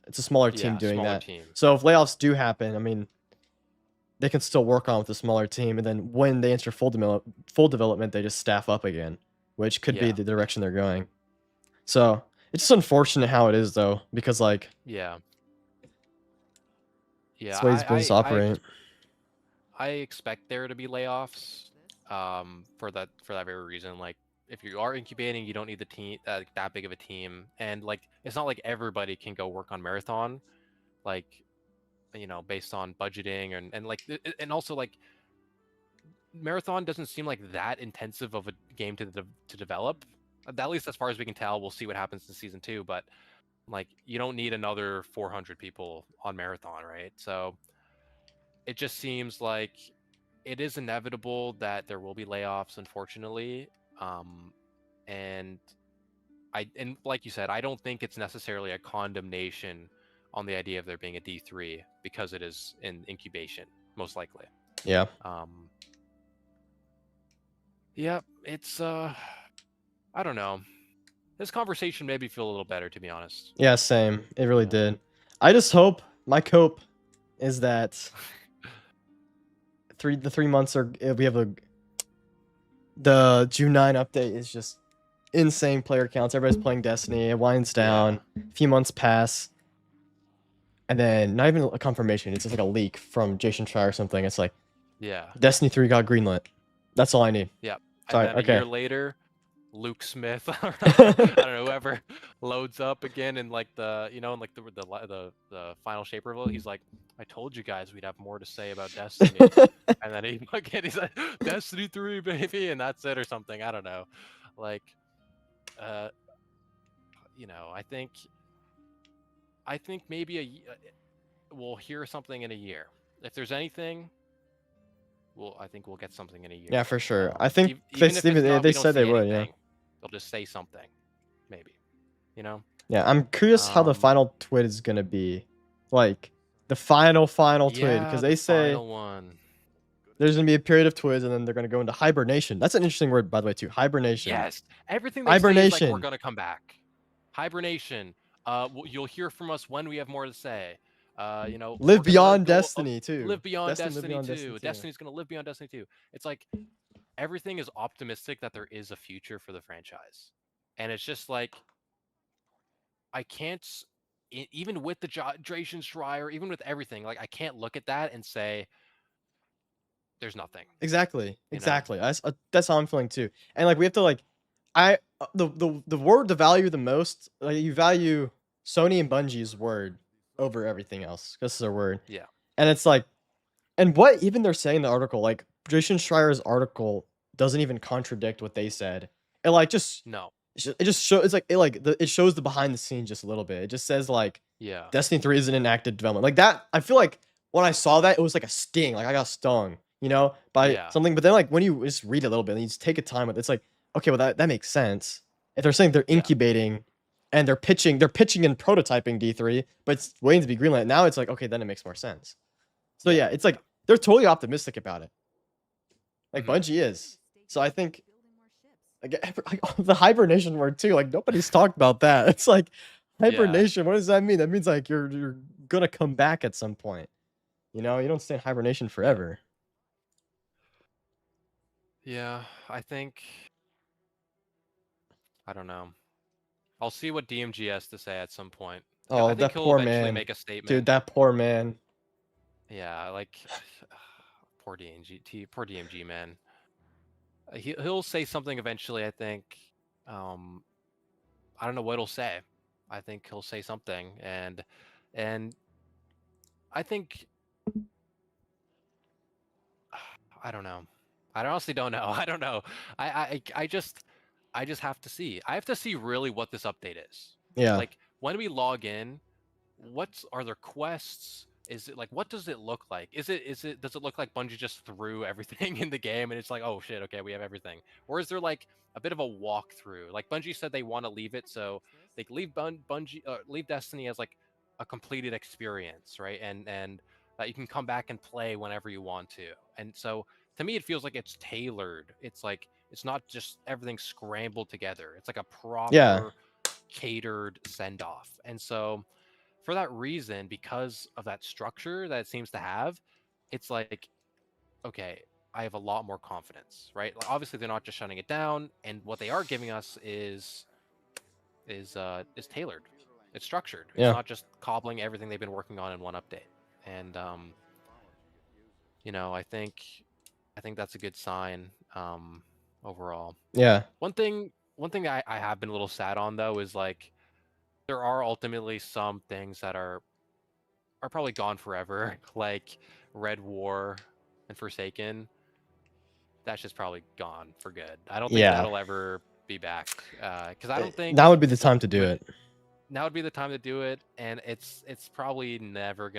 [SPEAKER 1] it's a smaller team
[SPEAKER 2] Yeah,
[SPEAKER 1] doing
[SPEAKER 2] smaller
[SPEAKER 1] that.
[SPEAKER 2] team.
[SPEAKER 1] So if layoffs do happen, I mean, they can still work on with a smaller team, and then when they enter full development, they just staff up again, which could be
[SPEAKER 2] Yeah,
[SPEAKER 1] the direction they're going. So it's just unfortunate how it is though, because like
[SPEAKER 2] yeah,
[SPEAKER 1] it's
[SPEAKER 2] yeah.
[SPEAKER 1] the way these businesses operate.
[SPEAKER 2] I expect there to be layoffs, for that very reason. Like, if you are incubating, you don't need the team that big of a team, and like, it's not like everybody can go work on Marathon. Like, based on budgeting and like and also like Marathon doesn't seem like that intensive of a game to develop. At least as far as we can tell, we'll see what happens in season 2. But like, you don't need another 400 people on Marathon, right? So it just seems like it is inevitable that there will be layoffs, unfortunately. Um, and and like you said, I don't think it's necessarily a condemnation on the idea of there being a D3 because it is in incubation, most likely.
[SPEAKER 1] Yeah.
[SPEAKER 2] Um, yeah, it's I don't know. this conversation made me feel a little better, to be honest.
[SPEAKER 1] Yeah, same. It really
[SPEAKER 2] Yeah.
[SPEAKER 1] did. I just hope my cope is that the 3 months are we have the June 9 update is just insane player counts. Everybody's playing Destiny. It winds down.
[SPEAKER 2] Yeah.
[SPEAKER 1] A few months pass. And then not even a confirmation. It's just like a leak from Jason Schreier or something. It's like
[SPEAKER 2] Yeah.
[SPEAKER 1] Destiny 3 got greenlit. That's all I need.
[SPEAKER 2] Yeah. And
[SPEAKER 1] Sorry.
[SPEAKER 2] then a
[SPEAKER 1] Okay.
[SPEAKER 2] year later, Luke Smith, I don't know, whoever loads up again in like the, you know, in like the final shape reveal, he's like, I told you guys we'd have more to say about Destiny. And then he's like, Destiny 3, baby, and that's it or something. I don't know. Like, uh, you know, I think maybe we'll hear something in a year. If there's anything, I think we'll get something in a year.
[SPEAKER 1] Yeah, for sure. I think
[SPEAKER 2] Even if it's not,
[SPEAKER 1] they
[SPEAKER 2] we don't
[SPEAKER 1] said they
[SPEAKER 2] see
[SPEAKER 1] would. Yeah.
[SPEAKER 2] anything. They'll just say something, maybe. You know.
[SPEAKER 1] Yeah, I'm curious how the final twid is gonna be, like the final twid, because they say
[SPEAKER 2] final one.
[SPEAKER 1] there's gonna be a period of twids, and then they're gonna go into hibernation. That's an interesting word, by the way, too. Hibernation.
[SPEAKER 2] Yes, everything they say is like we're gonna come back. Hibernation. You'll hear from us when we have more to say. You know,
[SPEAKER 1] live beyond Destiny too.
[SPEAKER 2] Live beyond Destiny
[SPEAKER 1] beyond
[SPEAKER 2] 2.
[SPEAKER 1] Destiny 2.
[SPEAKER 2] Destiny's gonna live beyond Destiny 2. It's like everything is optimistic that there is a future for the franchise, and it's just like I can't, even with the Dracian Schreier, even with everything, like I can't look at that and say there's nothing.
[SPEAKER 1] Exactly.
[SPEAKER 2] You know?
[SPEAKER 1] That's how I'm feeling too. And like we have to like, the word to value the most, like you value Sony and Bungie's word over everything else. This is their word.
[SPEAKER 2] Yeah.
[SPEAKER 1] And it's like, and what even they're saying in the article, like Jason Schreier's article doesn't even contradict what they said. It like just
[SPEAKER 2] No.
[SPEAKER 1] it just shows it's like it shows the behind the scenes just a little bit. It just says like
[SPEAKER 2] Yeah.
[SPEAKER 1] Destiny 3 isn't in active development. Like that, I feel like when I saw that, it was like a sting. Like I got stung, you know, by something. But then like when you just read a little bit and you just take a time with it, it's like, okay, well that makes sense. If they're saying they're incubating and they're pitching and prototyping D3, but it's waiting to be greenlit. Now it's like, okay, then it makes more sense. So yeah, it's like they're totally optimistic about it. Like Bungie is. So I think like, the hibernation word too. Like nobody's talked about that. It's like hibernation. What does that mean? That means like you're gonna come back at some point. You know, you don't stay in hibernation forever.
[SPEAKER 2] Yeah, I think I don't know. I'll see what DMG has to say at some point.
[SPEAKER 1] Oh,
[SPEAKER 2] I think
[SPEAKER 1] that
[SPEAKER 2] he'll
[SPEAKER 1] poor
[SPEAKER 2] eventually
[SPEAKER 1] man.
[SPEAKER 2] make a statement.
[SPEAKER 1] Dude, that poor man.
[SPEAKER 2] Yeah, like poor DMG man. He'll say something eventually, I think. I don't know what he'll say. I think he'll say something, and I think I don't know. I honestly don't know. I don't know. I just have to see. I have to see really what this update is.
[SPEAKER 1] Yeah.
[SPEAKER 2] Like when we log in, are there quests? Is it like what does it look like? Does it look like Bungie just threw everything in the game and it's like, oh shit, okay, we have everything? Or is there like a bit of a walkthrough? Like Bungie said they want to leave it so they leave Bungie leave Destiny as like a completed experience, right? And that you can come back and play whenever you want to. And so to me it feels like it's tailored. It's like it's not just everything scrambled together. It's like a proper catered send off. And so for that reason, because of that structure that it seems to have, it's like, okay, I have a lot more confidence, right? Like, obviously, they're not just shutting it down, and what they are giving us is tailored. It's structured. It's not just cobbling everything they've been working on in one update. And you know, I think that's a good sign overall.
[SPEAKER 1] Yeah.
[SPEAKER 2] One thing I have been a little sad on though is like there are ultimately some things that are probably gone forever, like Red War and Forsaken. That's just probably gone for good. I don't think that'll ever be back. Because I don't think
[SPEAKER 1] that would be the time to do it.
[SPEAKER 2] Now would be the time to do it, and it's probably never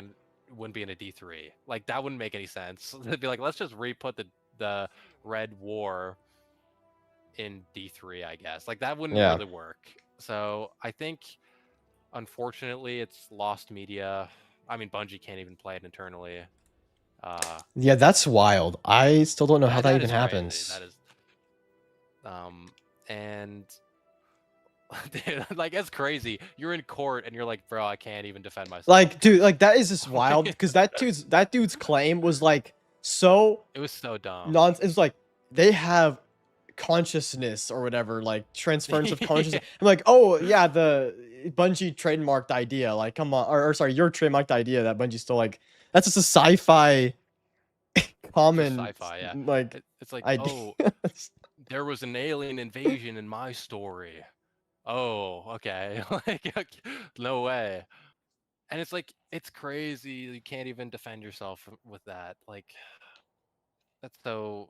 [SPEAKER 2] wouldn't be in a D3. Like that wouldn't make any sense. They'd be like, let's just re-put the Red War in D3, I guess. Like that wouldn't really work. So I think unfortunately it's lost media. I mean, Bungie can't even play it internally.
[SPEAKER 1] Yeah, that's wild. I still don't know how that even happens.
[SPEAKER 2] That is, and Dude, like it's crazy. You're in court and you're like, bro, I can't even defend myself.
[SPEAKER 1] Like, dude, like that is just wild because that dude's claim was like so
[SPEAKER 2] It was so dumb.
[SPEAKER 1] nonsense. It's like they have consciousness or whatever, like transference of consciousness. I'm like, oh yeah, the Bungie trademarked idea. Like, come on, or sorry, your trademarked idea that Bungie still like. That's just a sci-fi
[SPEAKER 2] Just
[SPEAKER 1] common
[SPEAKER 2] sci-fi, yeah.
[SPEAKER 1] like
[SPEAKER 2] It's like,
[SPEAKER 1] idea.
[SPEAKER 2] oh, there was an alien invasion in my story. Oh, okay. Like, no way. And it's like, it's crazy. You can't even defend yourself with that. Like, that's so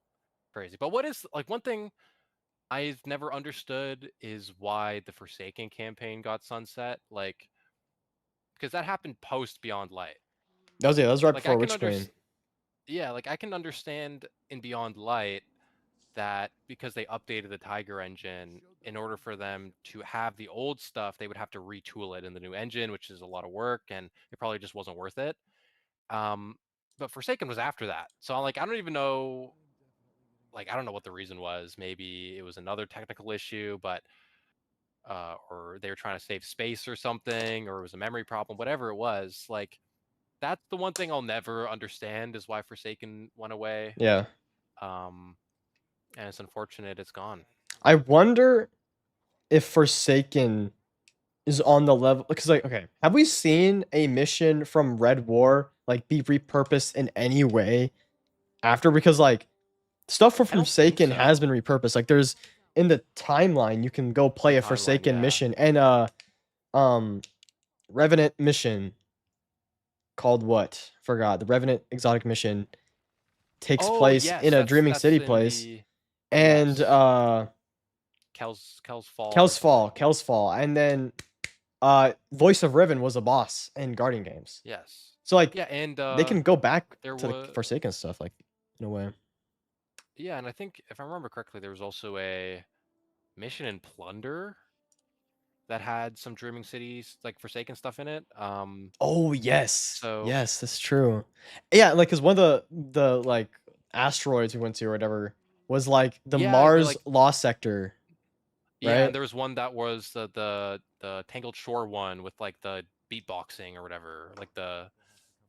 [SPEAKER 2] crazy. But what is, like, one thing I've never understood is why the Forsaken campaign got sunset. Like, because that happened post Beyond Light.
[SPEAKER 1] That was right
[SPEAKER 2] Like, I
[SPEAKER 1] before
[SPEAKER 2] can
[SPEAKER 1] Witch Queen.
[SPEAKER 2] yeah, like, I can understand in Beyond Light that because they updated the Tiger engine, in order for them to have the old stuff, they would have to retool it in the new engine, which is a lot of work, and it probably just wasn't worth it. Um, but Forsaken was after that, so I'm like, I don't even know. Like, I don't know what the reason was. Maybe it was another technical issue, but or they were trying to save space or something, or it was a memory problem, whatever it was. Like, that's the one thing I'll never understand is why Forsaken went away.
[SPEAKER 1] Yeah,
[SPEAKER 2] Um, and it's unfortunate it's gone.
[SPEAKER 1] I wonder if Forsaken is on the level because like okay, have we seen a mission from Red War like be repurposed in any way after? Because like stuff from
[SPEAKER 2] I don't think
[SPEAKER 1] Forsaken has
[SPEAKER 2] so.
[SPEAKER 1] been repurposed. Like there's in the timeline you can go
[SPEAKER 2] The
[SPEAKER 1] play a
[SPEAKER 2] timeline,
[SPEAKER 1] Forsaken
[SPEAKER 2] yeah.
[SPEAKER 1] mission and um Revenant mission called what? Forgot. The Revenant exotic mission takes
[SPEAKER 2] Oh
[SPEAKER 1] place in
[SPEAKER 2] yes,
[SPEAKER 1] a
[SPEAKER 2] that's
[SPEAKER 1] Dreaming City
[SPEAKER 2] in
[SPEAKER 1] place
[SPEAKER 2] the
[SPEAKER 1] and
[SPEAKER 2] yes. Kel's Fall or something.
[SPEAKER 1] Kel's Fall and then Voice of Riven was a boss in Guardian games.
[SPEAKER 2] Yes.
[SPEAKER 1] So like
[SPEAKER 2] Yeah, and
[SPEAKER 1] they can go back
[SPEAKER 2] there
[SPEAKER 1] to the
[SPEAKER 2] was
[SPEAKER 1] Forsaken stuff like in a way.
[SPEAKER 2] yeah, and I think if I remember correctly, there was also a mission in Plunder that had some Dreaming Cities like Forsaken stuff in it.
[SPEAKER 1] Oh yes.
[SPEAKER 2] So
[SPEAKER 1] Yes, that's true. Yeah, like cuz one of the like asteroids we went to or whatever was like the
[SPEAKER 2] yeah, they're
[SPEAKER 1] Mars
[SPEAKER 2] like
[SPEAKER 1] Lost Sector,
[SPEAKER 2] yeah, and
[SPEAKER 1] right?
[SPEAKER 2] there was one that was the Tangled Shore one with like the beatboxing or whatever, like the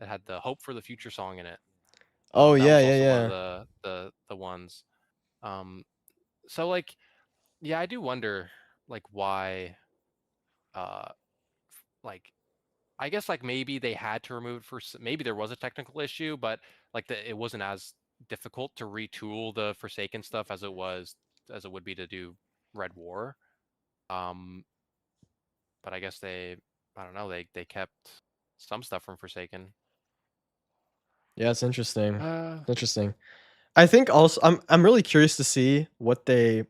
[SPEAKER 2] that had the Hope for the Future song in it.
[SPEAKER 1] Oh
[SPEAKER 2] That
[SPEAKER 1] yeah,
[SPEAKER 2] was
[SPEAKER 1] yeah,
[SPEAKER 2] also one of
[SPEAKER 1] yeah.
[SPEAKER 2] the ones. Um, so like, yeah, I do wonder like why, uh, like I guess like maybe they had to remove it for maybe there was a technical issue, but like it wasn't as difficult to retool the Forsaken stuff as it would be to do Red War. Um, but I guess I don't know they kept some stuff from Forsaken.
[SPEAKER 1] Yeah, it's interesting.
[SPEAKER 2] Uh,
[SPEAKER 1] Interesting. I think also I'm really curious to see what they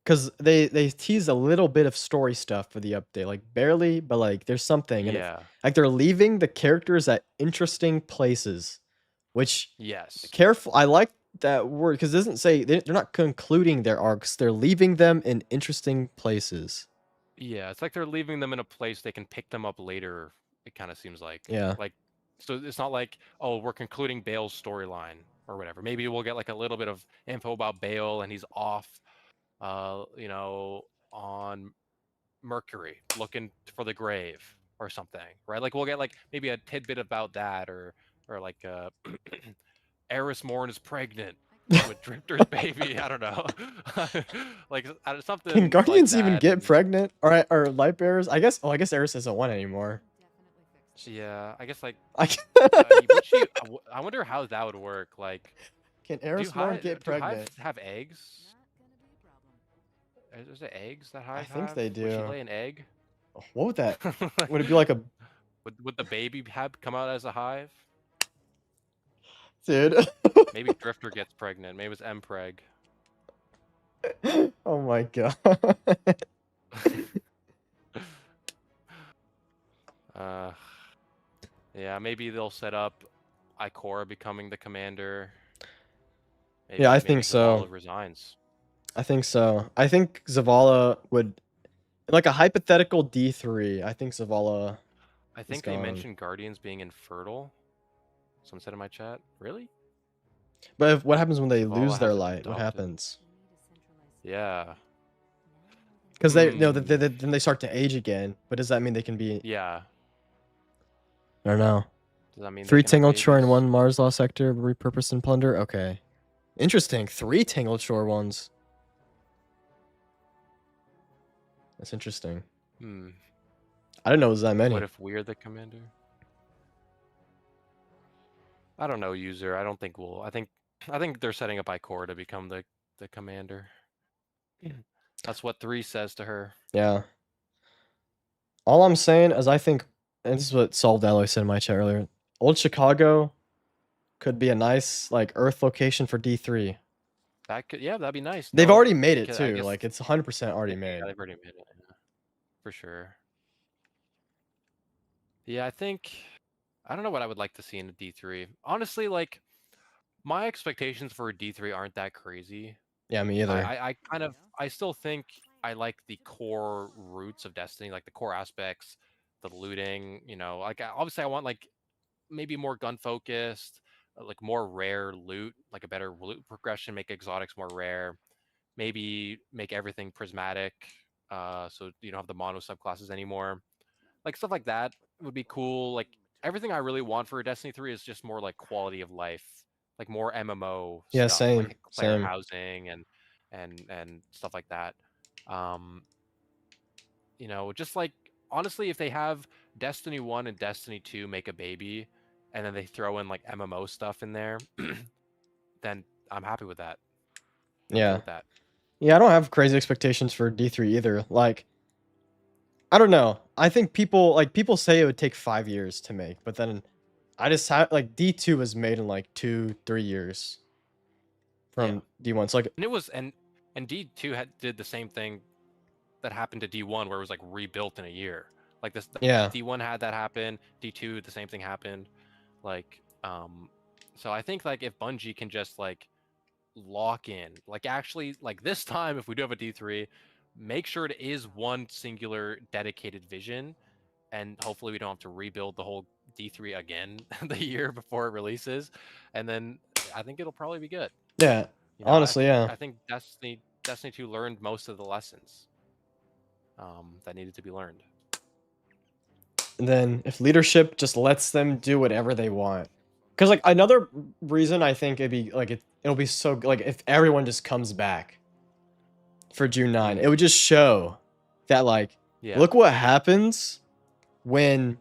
[SPEAKER 1] because they tease a little bit of story stuff for the update, like barely, but like there's something, and it,
[SPEAKER 2] yeah,
[SPEAKER 1] like they're leaving the characters at interesting places, which
[SPEAKER 2] yes.
[SPEAKER 1] careful. I like that word because it doesn't say they're not concluding their arcs; they're leaving them in interesting places.
[SPEAKER 2] Yeah, it's like they're leaving them in a place they can pick them up later. It kind of seems
[SPEAKER 1] Yeah,
[SPEAKER 2] like so it's not like, oh, we're concluding Bale's storyline or whatever. Maybe we'll get like a little bit of info about Bale and he's off, you know, on Mercury looking for the grave or something, right? Like we'll get like maybe a tidbit about that or like Eris Morn is pregnant with Drifter's baby. I don't know, like
[SPEAKER 1] can
[SPEAKER 2] something like
[SPEAKER 1] Guardians even
[SPEAKER 2] that,
[SPEAKER 1] get
[SPEAKER 2] and
[SPEAKER 1] pregnant? Or light bearers? I guess. Oh, I guess Eris isn't one anymore.
[SPEAKER 2] yeah, I guess like
[SPEAKER 1] I
[SPEAKER 2] would she? I wonder how that would work. Like,
[SPEAKER 1] can Eris Morn get
[SPEAKER 2] do hives
[SPEAKER 1] pregnant?
[SPEAKER 2] have eggs? Is there eggs that
[SPEAKER 1] I
[SPEAKER 2] hive
[SPEAKER 1] think
[SPEAKER 2] have?
[SPEAKER 1] they
[SPEAKER 2] Would she
[SPEAKER 1] do.
[SPEAKER 2] lay an egg?
[SPEAKER 1] What would that? Would it be like a
[SPEAKER 2] Would the baby have come out as a hive?
[SPEAKER 1] dude?
[SPEAKER 2] Maybe Drifter gets pregnant. Maybe it's Mpreg.
[SPEAKER 1] Oh my god.
[SPEAKER 2] uh, yeah, maybe they'll set up Ikora becoming the commander.
[SPEAKER 1] Yeah, I
[SPEAKER 2] Maybe
[SPEAKER 1] think so.
[SPEAKER 2] Zavala resigns.
[SPEAKER 1] I think so. I think Zavala would like a hypothetical D3. I think Zavala
[SPEAKER 2] I
[SPEAKER 1] is
[SPEAKER 2] think they
[SPEAKER 1] gone.
[SPEAKER 2] mentioned Guardians being infertile. Someone said in my chat. Really?
[SPEAKER 1] But what happens when they lose
[SPEAKER 2] Zavala
[SPEAKER 1] their
[SPEAKER 2] hasn't
[SPEAKER 1] light? What
[SPEAKER 2] adopted.
[SPEAKER 1] happens?
[SPEAKER 2] Yeah.
[SPEAKER 1] Because they no,
[SPEAKER 2] Mm,
[SPEAKER 1] then they start to age again. But does that mean they can be?
[SPEAKER 2] yeah.
[SPEAKER 1] I don't know.
[SPEAKER 2] Does that mean they
[SPEAKER 1] 3
[SPEAKER 2] can have
[SPEAKER 1] Tingle Chore and
[SPEAKER 2] babies?
[SPEAKER 1] 1 Mars Law Sector repurposed and plunder. Okay, interesting. 3 Tingle Chore ones. That's interesting.
[SPEAKER 2] Hmm.
[SPEAKER 1] I didn't know it was that
[SPEAKER 2] What
[SPEAKER 1] many.
[SPEAKER 2] if we're the commander? I don't know, user. I don't think we'll. I think they're setting up Ikora to become the commander. That's what 3 says to her.
[SPEAKER 1] Yeah. All I'm saying is I think, and this is what Solved Alloy said in my chat earlier. Old Chicago could be a nice like Earth location for D3.
[SPEAKER 2] That could, yeah, that'd be nice.
[SPEAKER 1] They've
[SPEAKER 2] No,
[SPEAKER 1] already made it
[SPEAKER 2] I
[SPEAKER 1] too.
[SPEAKER 2] guess
[SPEAKER 1] Like it's 100% already
[SPEAKER 2] yeah,
[SPEAKER 1] made.
[SPEAKER 2] they've already made it for sure. Yeah, I don't know what I would like to see in a D3. Honestly, like my expectations for a D3 aren't that crazy.
[SPEAKER 1] Yeah, me either.
[SPEAKER 2] I kind of I still think I like the core roots of Destiny, like the core aspects, the looting. Like obviously I want like maybe more gun focused, like more rare loot, like a better loot progression, make exotics more rare, maybe make everything prismatic, so you don't have the mono subclasses anymore. Like stuff like that would be cool. Like everything I really want for a Destiny 3 is just more like quality of life, like more MMO
[SPEAKER 1] Yeah,
[SPEAKER 2] stuff,
[SPEAKER 1] same,
[SPEAKER 2] like player
[SPEAKER 1] same.
[SPEAKER 2] housing and stuff like that. Um, just like honestly, if they have Destiny 1 and Destiny 2 make a baby, and then they throw in like MMO stuff in there, then I'm happy with that. I'm good
[SPEAKER 1] Yeah.
[SPEAKER 2] with that.
[SPEAKER 1] Yeah, I don't have crazy expectations for D3 either. Like, I don't know. I think people say it would take 5 years to make, but then I just have like D2 was made in like 2-3 years
[SPEAKER 2] Yeah,
[SPEAKER 1] from D1. So like,
[SPEAKER 2] and it was and D2 did the same thing that happened to D1 where it was like rebuilt in a year. Like this
[SPEAKER 1] yeah.
[SPEAKER 2] D1 had that happen, D2 the same thing happened. Like so I think like if Bungie can just like lock in, like actually like this time if we do have a D3, make sure it is one singular dedicated vision and hopefully we don't have to rebuild the whole D3 again the year before it releases, and then I think it'll probably be good.
[SPEAKER 1] Yeah.
[SPEAKER 2] I
[SPEAKER 1] Honestly,
[SPEAKER 2] think
[SPEAKER 1] yeah.
[SPEAKER 2] I think Destiny 2 learned most of the lessons that needed to be learned.
[SPEAKER 1] And then if leadership just lets them do whatever they want. Cuz like another reason I think it'd be like it'll be so like if everyone just comes back for June 9, it
[SPEAKER 2] Mm,
[SPEAKER 1] would just show that like
[SPEAKER 2] yeah,
[SPEAKER 1] look what happens when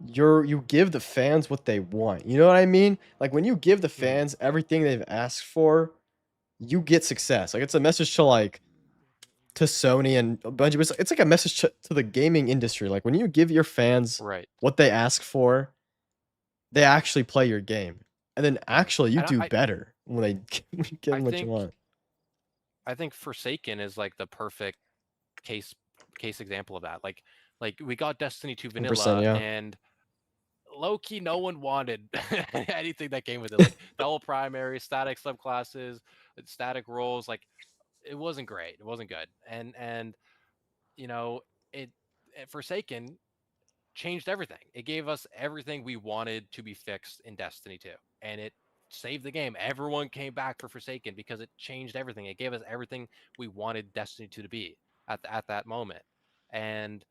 [SPEAKER 1] you give the fans what they want. You know what I mean? Like when you give the
[SPEAKER 2] mm,
[SPEAKER 1] fans everything they've asked for, you get success. Like it's a message to like to Sony and Bungie. But it's like a message to the gaming industry. Like when you give your fans
[SPEAKER 2] right.
[SPEAKER 1] what they ask for, they actually play your game, and then actually you
[SPEAKER 2] And
[SPEAKER 1] do better when they when you give
[SPEAKER 2] I
[SPEAKER 1] them what you
[SPEAKER 2] think
[SPEAKER 1] want.
[SPEAKER 2] I think Forsaken is like the perfect case case example of that. Like we got Destiny 2
[SPEAKER 1] 100%,
[SPEAKER 2] vanilla
[SPEAKER 1] yeah.
[SPEAKER 2] and low key no one wanted anything that came with it. Like double primary, static subclasses, static roles. Like it wasn't great. It wasn't good. And you know it Forsaken changed everything. It gave us everything we wanted to be fixed in Destiny 2. And it saved the game. Everyone came back for Forsaken because it changed everything. It gave us everything we wanted Destiny 2 to be at that moment. And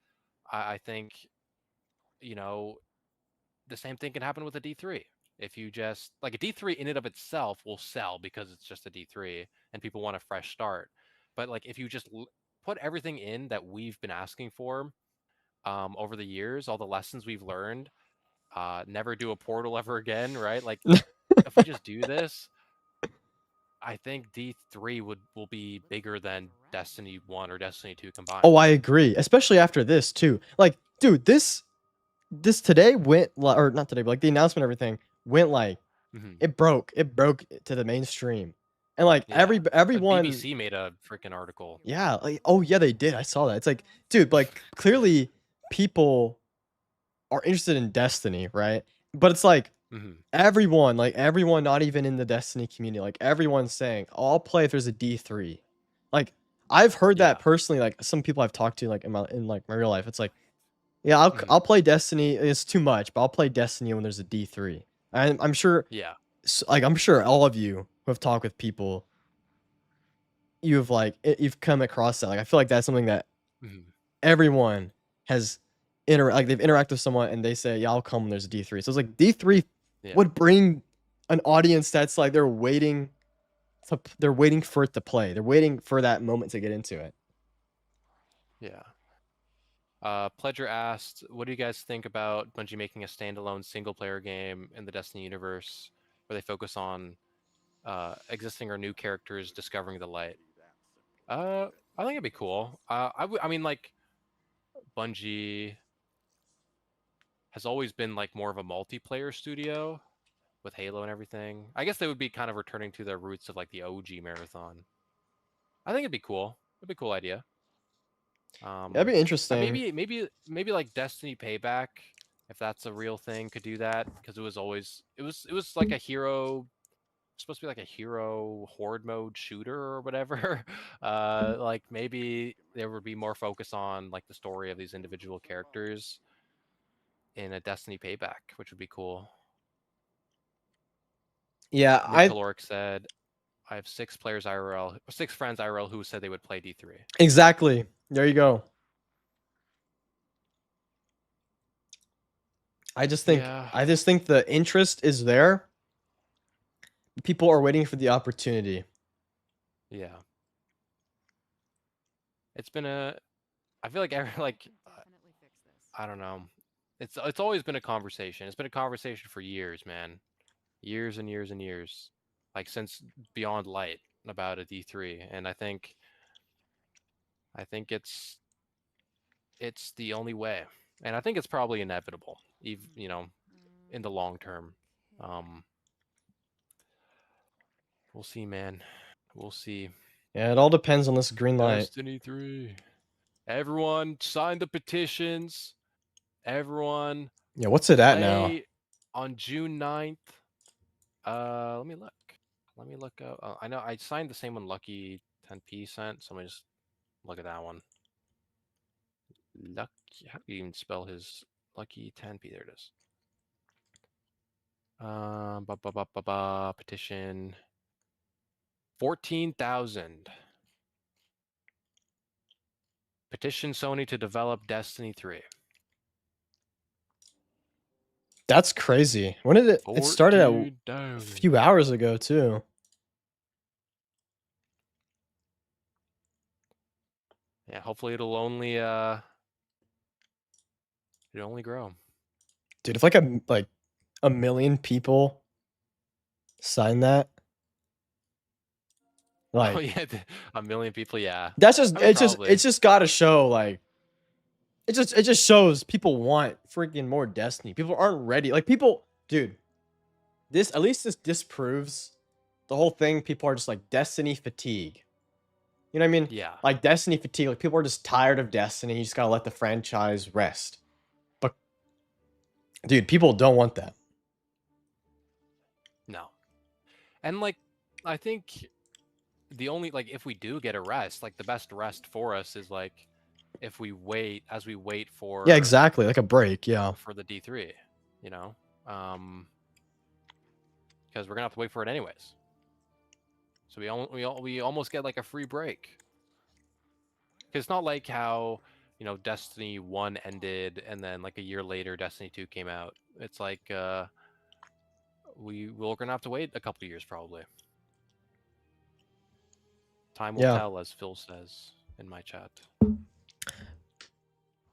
[SPEAKER 2] I think, you know, the same thing can happen with a D3. If you just like a D3 in and of itself will sell because it's just a D3 and people want a fresh start. But like if you just put everything in that we've been asking for over the years, all the lessons we've learned, never do a portal ever again, right? Like if we just do this, I think D3 will be bigger than Destiny 1 or Destiny 2
[SPEAKER 1] Oh,
[SPEAKER 2] combined.
[SPEAKER 1] I agree, especially after this too. Like, dude, this today went or not today, but like the announcement, and everything went like
[SPEAKER 2] Hmm.
[SPEAKER 1] it broke to the mainstream, and like
[SPEAKER 2] Yeah. Like
[SPEAKER 1] everyone,
[SPEAKER 2] BBC made a freaking article.
[SPEAKER 1] yeah, like oh yeah, they did. I saw that. It's like, dude, like clearly people are interested in Destiny, right? But it's
[SPEAKER 2] Hmm.
[SPEAKER 1] like everyone, not even in the Destiny community, like everyone's saying, "Oh, I'll play if there's a D3." Like I've heard that
[SPEAKER 2] Yeah.
[SPEAKER 1] personally. Like some people I've talked to, like in like my real life, it's like, yeah, I'll
[SPEAKER 2] Hmm.
[SPEAKER 1] play Destiny. It's too much, but I'll play Destiny when there's a D3. I'm sure,
[SPEAKER 2] Yeah.
[SPEAKER 1] like I'm sure all of you who have talked with people, you've come across that. Like I feel like that's something that
[SPEAKER 2] Mhm.
[SPEAKER 1] everyone has like they've interacted with someone and they say, "Yeah, I'll come when there's a D3." So it's like D3
[SPEAKER 2] Yeah.
[SPEAKER 1] would bring an audience that's like they're waiting for it to play. They're waiting for that moment to get into it.
[SPEAKER 2] Yeah. Pledger asked, "What do you guys think about Bungie making a standalone single-player game in the Destiny universe where they focus on existing or new characters discovering the light?" Uh, I think it'd be cool. I mean, like Bungie has always been like more of a multiplayer studio with Halo and everything. I guess they would be kind of returning to their roots of like the OG marathon. I think it'd be cool. It'd be a cool idea.
[SPEAKER 1] That'd be interesting.
[SPEAKER 2] Maybe like Destiny Payback, if that's a real thing, could do that because it was like a hero supposed to be like a hero horde mode shooter or whatever. Like maybe there would be more focus on like the story of these individual characters in a Destiny Payback, which would be cool.
[SPEAKER 1] Yeah,
[SPEAKER 2] Nick Caloric said, "I have 6 players IRL, 6 friends IRL who said they would play D3."
[SPEAKER 1] exactly. There you go.
[SPEAKER 2] Yeah,
[SPEAKER 1] I just think the interest is there. People are waiting for the opportunity.
[SPEAKER 2] yeah. It's been a. I feel like every like I don't know. It's always been a conversation. It's been a conversation for years, man. Years and years and years. Like since Beyond Light about a D3, and I think it's the only way. And I think it's probably inevitable, even, in the long term. Um we'll see, man. We'll see.
[SPEAKER 1] Yeah, it all depends on this green light.
[SPEAKER 2] Destiny 3. Everyone sign the petitions. Everyone
[SPEAKER 1] Yeah, what's it at now?
[SPEAKER 2] play on June 9th. Let me look. Let me look up. I know I signed the same one Lucky 10p sent, so let me just look at that one. Lucky, how do you even spell his Lucky 10p? There it is. Petition 14,000. Petition Sony to develop Destiny 3.
[SPEAKER 1] That's crazy. When did it started at a
[SPEAKER 2] 14,000.
[SPEAKER 1] few hours ago too.
[SPEAKER 2] Yeah, hopefully it'll only grow.
[SPEAKER 1] Dude, if like a million people sign that,
[SPEAKER 2] Oh
[SPEAKER 1] like
[SPEAKER 2] yeah, a million people. Yeah,
[SPEAKER 1] that's just
[SPEAKER 2] I mean probably.
[SPEAKER 1] it's just gotta show like it just shows people want freaking more Destiny. People aren't ready. Like people, dude, this at least this disproves the whole thing. People are just like Destiny fatigue. You know what I mean?
[SPEAKER 2] Yeah,
[SPEAKER 1] Like Destiny fatigue. Like people are just tired of Destiny. You just gotta let the franchise rest. But dude, people don't want that.
[SPEAKER 2] no, and like I think the only like if we do get a rest, like the best rest for us is like if we wait as we wait
[SPEAKER 1] Yeah, exactly. Like a break. Yeah.
[SPEAKER 2] for the D3, you know, um, because we're gonna have to wait for it anyways. So we almost get like a free break. Because it's not like how Destiny 1 ended and then like a year later Destiny 2 came out. It's like we're gonna have to wait a couple years probably. Time will
[SPEAKER 1] Yeah.
[SPEAKER 2] tell, as Phil says in my chat.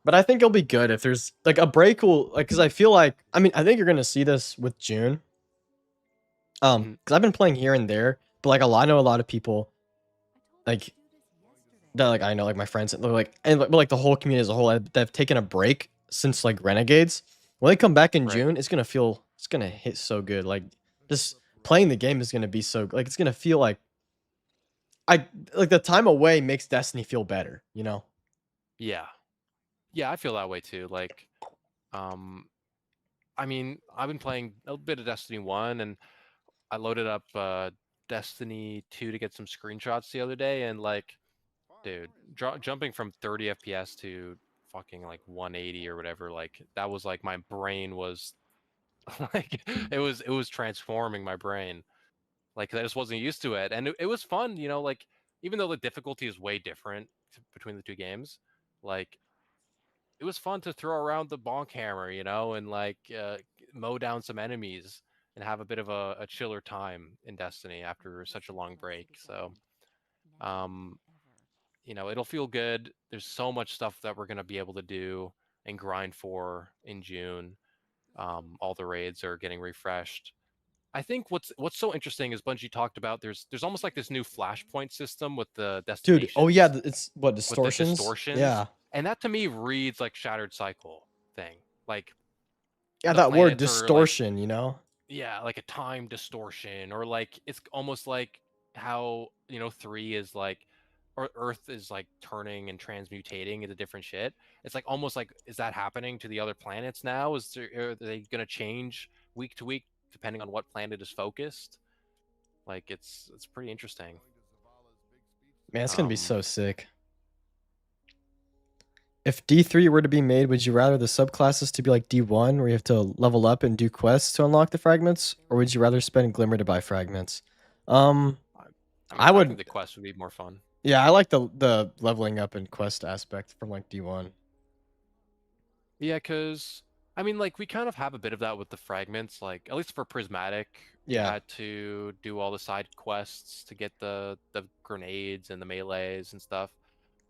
[SPEAKER 1] But I think it'll be good if there's like a break will like because I feel like I mean I think you're gonna see this with June.
[SPEAKER 2] Mhm.
[SPEAKER 1] Because I've been playing here and there, but like I know a lot of people like that like I know like my friends like and but like the whole community as a whole they've taken a break since like Renegades. When they come back in
[SPEAKER 2] Right.
[SPEAKER 1] June, it's gonna hit so good. Like just playing the game is gonna be so like it's gonna feel I like the time away makes Destiny feel better, you know?
[SPEAKER 2] Yeah. Yeah, I feel that way too. Like, um, I mean, I've been playing a bit of Destiny 1 and I loaded up Destiny 2 to get some screenshots the other day and like, dude, jumping from 30 FPS to fucking like 180 or whatever, like that was like my brain was like it was transforming my brain. Like I just wasn't used to it. And it was fun, like even though the difficulty is way different between the two games, Like it was fun to throw around the bonk hammer, and like mow down some enemies and have a bit of a chiller time in Destiny after such a long break. So, um, it'll feel good. There's so much stuff that we're gonna be able to do and grind for in June. All the raids are getting refreshed. I think what's so interesting is Bungie talked about there's almost like this new flashpoint system with the
[SPEAKER 1] Dude, oh yeah,
[SPEAKER 2] destinations,
[SPEAKER 1] it's what,
[SPEAKER 2] with the
[SPEAKER 1] distortions?
[SPEAKER 2] distortions,
[SPEAKER 1] Yeah.
[SPEAKER 2] and that to me reads like Shattered Cycle thing. Like
[SPEAKER 1] Yeah,
[SPEAKER 2] the
[SPEAKER 1] that word
[SPEAKER 2] planets are like,
[SPEAKER 1] distortion, you know?
[SPEAKER 2] yeah, like a time distortion, or like it's almost like how 3 is like, or Earth is like turning and transmutating into different shit. It's like almost like, is that happening to the other planets now? Are they gonna change week to week depending on what planet is focused? Like it's pretty interesting.
[SPEAKER 1] Man, it's gonna be
[SPEAKER 2] Um,
[SPEAKER 1] so sick. If D3 were to be made, would you rather the subclasses to be like D1, where you have to level up and do quests to unlock the fragments, or would you rather spend Glimmer to buy fragments? Um,
[SPEAKER 2] I, I mean,
[SPEAKER 1] I
[SPEAKER 2] I think
[SPEAKER 1] would.
[SPEAKER 2] the quest would be more fun.
[SPEAKER 1] Yeah, I like the leveling up and quest aspect from like D1.
[SPEAKER 2] Yeah, because I mean, like we kind of have a bit of that with the fragments. Like at least for Prismatic, you
[SPEAKER 1] Yeah,
[SPEAKER 2] had to do all the side quests to get the grenades and the melees and stuff.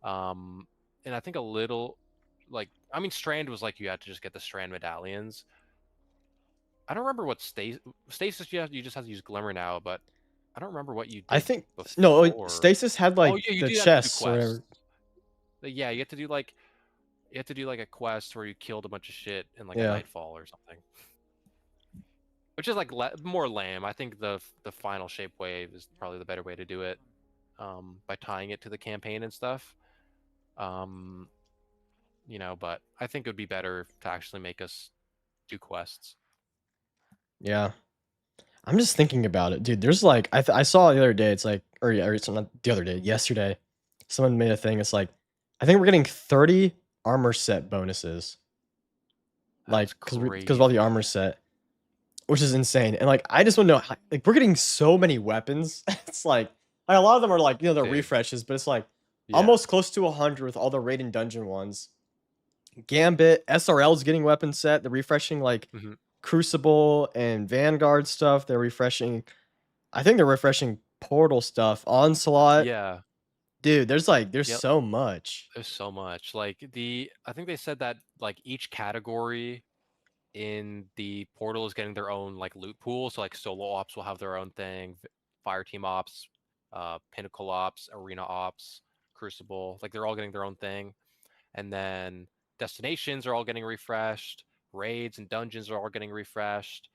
[SPEAKER 2] Um, and I think a little, like, I mean, Strand was like you had to just get the Strand medallions. I don't remember what stasis you just have to use Glimmer now, but I don't remember what you
[SPEAKER 1] I
[SPEAKER 2] did
[SPEAKER 1] think no.
[SPEAKER 2] before.
[SPEAKER 1] Stasis had
[SPEAKER 2] Oh
[SPEAKER 1] like
[SPEAKER 2] yeah, you
[SPEAKER 1] the
[SPEAKER 2] do have to do
[SPEAKER 1] chests or
[SPEAKER 2] quests.
[SPEAKER 1] whatever.
[SPEAKER 2] Yeah, you have to do like a quest where you killed a bunch of shit in like a
[SPEAKER 1] Yeah,
[SPEAKER 2] Nightfall or something, which is like more lame. I think the final shape wave is probably the better way to do it, by tying it to the campaign and stuff. Um, but I think it would be better to actually make us do quests.
[SPEAKER 1] yeah. I'm just thinking about it, dude. There's like I saw the other day. It's like, or yeah, or it's not the other day. Yesterday, someone made a thing. It's like, I think we're getting 30 armor set bonuses, like
[SPEAKER 2] That's
[SPEAKER 1] because of all the armor
[SPEAKER 2] crazy.
[SPEAKER 1] set, which is insane. And like, I just want to know, like, we're getting so many weapons. It's like a lot of them are like they're
[SPEAKER 2] Dude.
[SPEAKER 1] refreshes, but it's like
[SPEAKER 2] Yeah.
[SPEAKER 1] almost close to 100 with all the raid and dungeon ones. Gambit, SRL's getting weapon set. They're refreshing like
[SPEAKER 2] Hmm.
[SPEAKER 1] Crucible and Vanguard stuff. They're refreshing. I think they're refreshing Portal stuff. Onslaught,
[SPEAKER 2] Yeah.
[SPEAKER 1] dude. There's
[SPEAKER 2] Yep.
[SPEAKER 1] so much.
[SPEAKER 2] There's so much. Like I think they said that like each category in the portal is getting their own like loot pool. So like solo ops will have their own thing, fire team ops, pinnacle ops, arena ops, crucible. Like they're all getting their own thing. And then destinations are all getting refreshed. Raids and dungeons are all getting refreshed.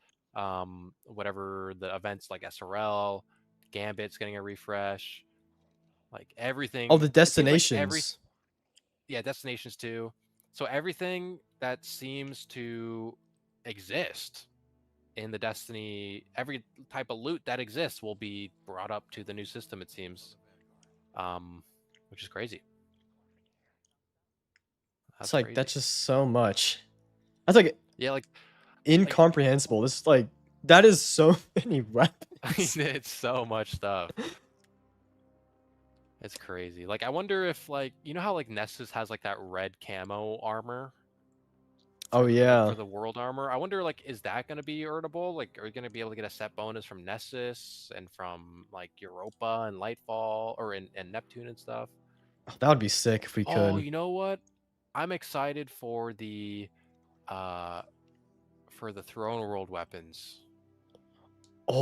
[SPEAKER 2] Whatever the events like SRL, Gambit's getting a refresh. Like
[SPEAKER 1] Oh,
[SPEAKER 2] everything,
[SPEAKER 1] the
[SPEAKER 2] it seems like
[SPEAKER 1] destinations.
[SPEAKER 2] yeah, destinations too. So everything that seems to exist in the Destiny, every type of loot that exists will be brought up to the new system. It seems, um, which is crazy.
[SPEAKER 1] It's
[SPEAKER 2] That's
[SPEAKER 1] like that's
[SPEAKER 2] crazy.
[SPEAKER 1] just so much. That's like
[SPEAKER 2] Yeah, like
[SPEAKER 1] incomprehensible. This is like that is so many
[SPEAKER 2] I mean,
[SPEAKER 1] weapons.
[SPEAKER 2] it's so much stuff. It's crazy. Like I wonder if like how like Nessus has like that red camo armor
[SPEAKER 1] Oh
[SPEAKER 2] for
[SPEAKER 1] yeah.
[SPEAKER 2] the world armor. I wonder, like, is that going to be earnable? Like, are you going to be able to get a set bonus from Nessus and from like Europa and Lightfall, or and Neptune and stuff?
[SPEAKER 1] Oh, that would be sick if we
[SPEAKER 2] Oh,
[SPEAKER 1] could.
[SPEAKER 2] you know what? I'm excited uh for the Throne World weapons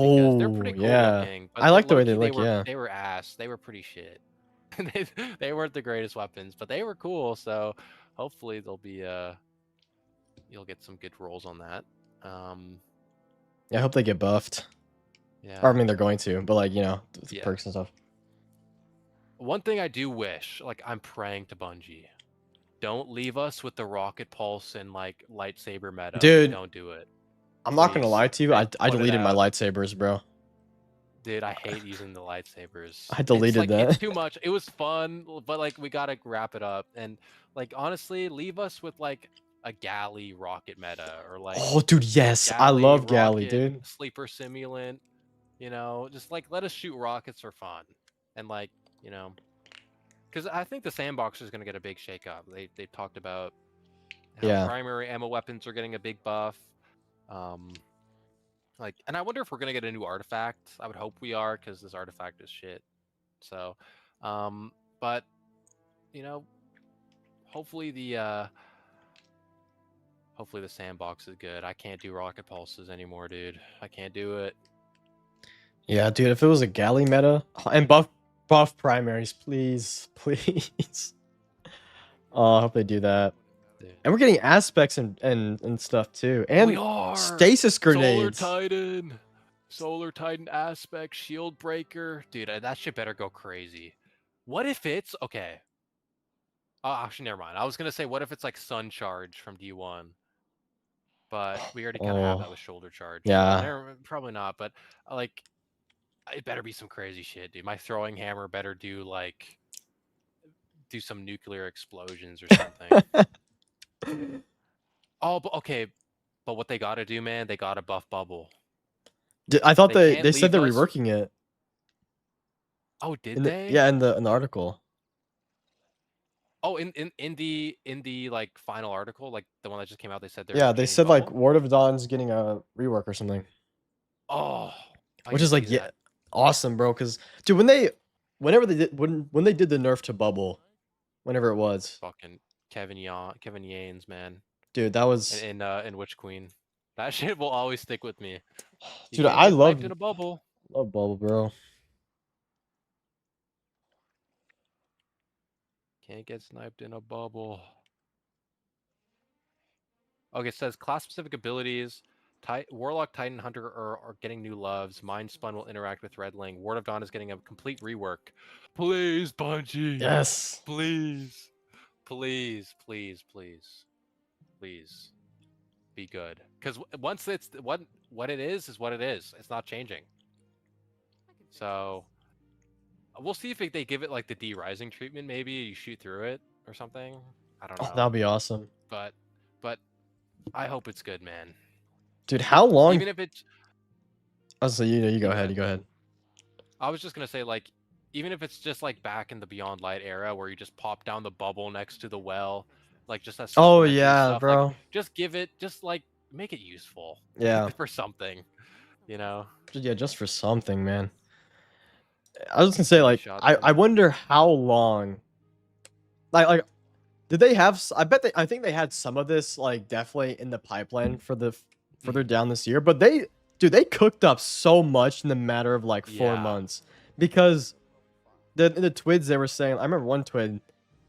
[SPEAKER 2] because they're
[SPEAKER 1] Oh
[SPEAKER 2] pretty cool
[SPEAKER 1] yeah.
[SPEAKER 2] looking,
[SPEAKER 1] I
[SPEAKER 2] but
[SPEAKER 1] like the
[SPEAKER 2] low
[SPEAKER 1] way they
[SPEAKER 2] key
[SPEAKER 1] look. Yeah.
[SPEAKER 2] they were ass. They were pretty shit. They weren't the greatest weapons, but they were cool. So hopefully they'll be you'll get some good rolls on that. Um,
[SPEAKER 1] Yeah. I hope they get buffed. Or I
[SPEAKER 2] yeah.
[SPEAKER 1] mean, they're going to, but like with the
[SPEAKER 2] Yeah.
[SPEAKER 1] perks and stuff.
[SPEAKER 2] One thing I do wish, like I'm praying to Bungie, don't leave us with the rocket pulse and like lightsaber meta.
[SPEAKER 1] Dude,
[SPEAKER 2] Don't do it,
[SPEAKER 1] I'm not gonna
[SPEAKER 2] please.
[SPEAKER 1] lie to you. I
[SPEAKER 2] Put it
[SPEAKER 1] deleted my
[SPEAKER 2] out,
[SPEAKER 1] lightsabers, bro.
[SPEAKER 2] dude. I hate using the lightsabers.
[SPEAKER 1] I
[SPEAKER 2] It's
[SPEAKER 1] deleted
[SPEAKER 2] like it's
[SPEAKER 1] that.
[SPEAKER 2] too much. It was fun, but like we gotta wrap it up. And like honestly, leave us with like a galley rocket meta, or like
[SPEAKER 1] Oh, dude, yes. I
[SPEAKER 2] galley
[SPEAKER 1] love Galley,
[SPEAKER 2] rocket
[SPEAKER 1] dude.
[SPEAKER 2] sleeper simulant. Just like let us shoot rockets for fun, and like you know because I think the sandbox is going to get a big shakeup. They talked about how
[SPEAKER 1] Yeah.
[SPEAKER 2] primary ammo weapons are getting a big buff. Like, and I wonder if we're going to get a new artifact. I would hope we are, because this artifact is shit. So, but you know, hopefully the hopefully the sandbox is good. I can't do rocket pulses anymore, dude. I can't do it.
[SPEAKER 1] Yeah, dude, if it was a galley meta and buff primaries, please, please. Oh, I hope they do that.
[SPEAKER 2] Dude.
[SPEAKER 1] And we're getting aspects and stuff too.
[SPEAKER 2] We
[SPEAKER 1] And
[SPEAKER 2] are
[SPEAKER 1] stasis
[SPEAKER 2] Solar
[SPEAKER 1] grenades.
[SPEAKER 2] Titan, Solar Titan aspect, Shield Breaker, dude. That shit better go crazy. What if it's okay? Oh, actually, never mind. I was gonna say, what if it's like Sun Charge from D1? But we already kind of have that
[SPEAKER 1] Oh,
[SPEAKER 2] with Shoulder Charge, so
[SPEAKER 1] yeah.
[SPEAKER 2] probably not. But like, it better be some crazy shit, dude. My throwing hammer better do some nuclear explosions or something. Oh, but okay. But what they gotta do, man, they gotta buff bubble.
[SPEAKER 1] I thought
[SPEAKER 2] They
[SPEAKER 1] they
[SPEAKER 2] can't
[SPEAKER 1] said
[SPEAKER 2] leave
[SPEAKER 1] they're
[SPEAKER 2] us.
[SPEAKER 1] reworking it
[SPEAKER 2] Oh, did
[SPEAKER 1] in the
[SPEAKER 2] they?
[SPEAKER 1] yeah in the article.
[SPEAKER 2] Oh, in the like final article, like the one that just came out, they said they're
[SPEAKER 1] Yeah, they
[SPEAKER 2] changing
[SPEAKER 1] said like
[SPEAKER 2] bubble.
[SPEAKER 1] Ward of Dawn's getting a rework or something,
[SPEAKER 2] Oh, I
[SPEAKER 1] which
[SPEAKER 2] can
[SPEAKER 1] is
[SPEAKER 2] see
[SPEAKER 1] like yeah,
[SPEAKER 2] that.
[SPEAKER 1] awesome, bro. Because dude, whenever they did when they did the nerf to bubble, whenever it was,
[SPEAKER 2] Fucking Kevin Yanes, man,
[SPEAKER 1] dude, that was
[SPEAKER 2] in Witch Queen. That shit will always stick with me. You
[SPEAKER 1] dude.
[SPEAKER 2] can't
[SPEAKER 1] I
[SPEAKER 2] get sniped
[SPEAKER 1] love
[SPEAKER 2] in a bubble.
[SPEAKER 1] love bubble, bro.
[SPEAKER 2] Can't get sniped in a bubble. Okay, it says class-specific abilities. Warlock, Titan, Hunter are getting new loves. Mind Spun will interact with Redling. Ward of Dawn is getting a complete rework. Please, Bungie.
[SPEAKER 1] Yes.
[SPEAKER 2] Please. Please, please, please. Please. Be good. Because once it's what it is what it is. It's not changing. So we'll see if they give it like the D-Rising treatment, maybe. You shoot through it or something. I don't
[SPEAKER 1] Oh,
[SPEAKER 2] know.
[SPEAKER 1] that'll be awesome,
[SPEAKER 2] But I hope it's good, man.
[SPEAKER 1] dude. How long?
[SPEAKER 2] Even if it's
[SPEAKER 1] Oh, so you go
[SPEAKER 2] you go
[SPEAKER 1] ahead.
[SPEAKER 2] ahead.
[SPEAKER 1] You go ahead.
[SPEAKER 2] I was just gonna say, like, even if it's just like back in the Beyond Light era where you just pop down the bubble next to the well, like just as
[SPEAKER 1] Oh
[SPEAKER 2] supplementary
[SPEAKER 1] yeah,
[SPEAKER 2] stuff, like
[SPEAKER 1] bro.
[SPEAKER 2] just give it, just like make it useful
[SPEAKER 1] Yeah,
[SPEAKER 2] for something, you know?
[SPEAKER 1] yeah, just for something, man. I was gonna say
[SPEAKER 2] Mini
[SPEAKER 1] like I
[SPEAKER 2] shotgun.
[SPEAKER 1] wonder how long. Like did they have? I think they had some of this like definitely in the pipeline for the further
[SPEAKER 2] Mhm.
[SPEAKER 1] down this year. But they cooked up so much in the matter of like 4
[SPEAKER 2] Yeah.
[SPEAKER 1] months because in the twids they were saying. I remember one twid,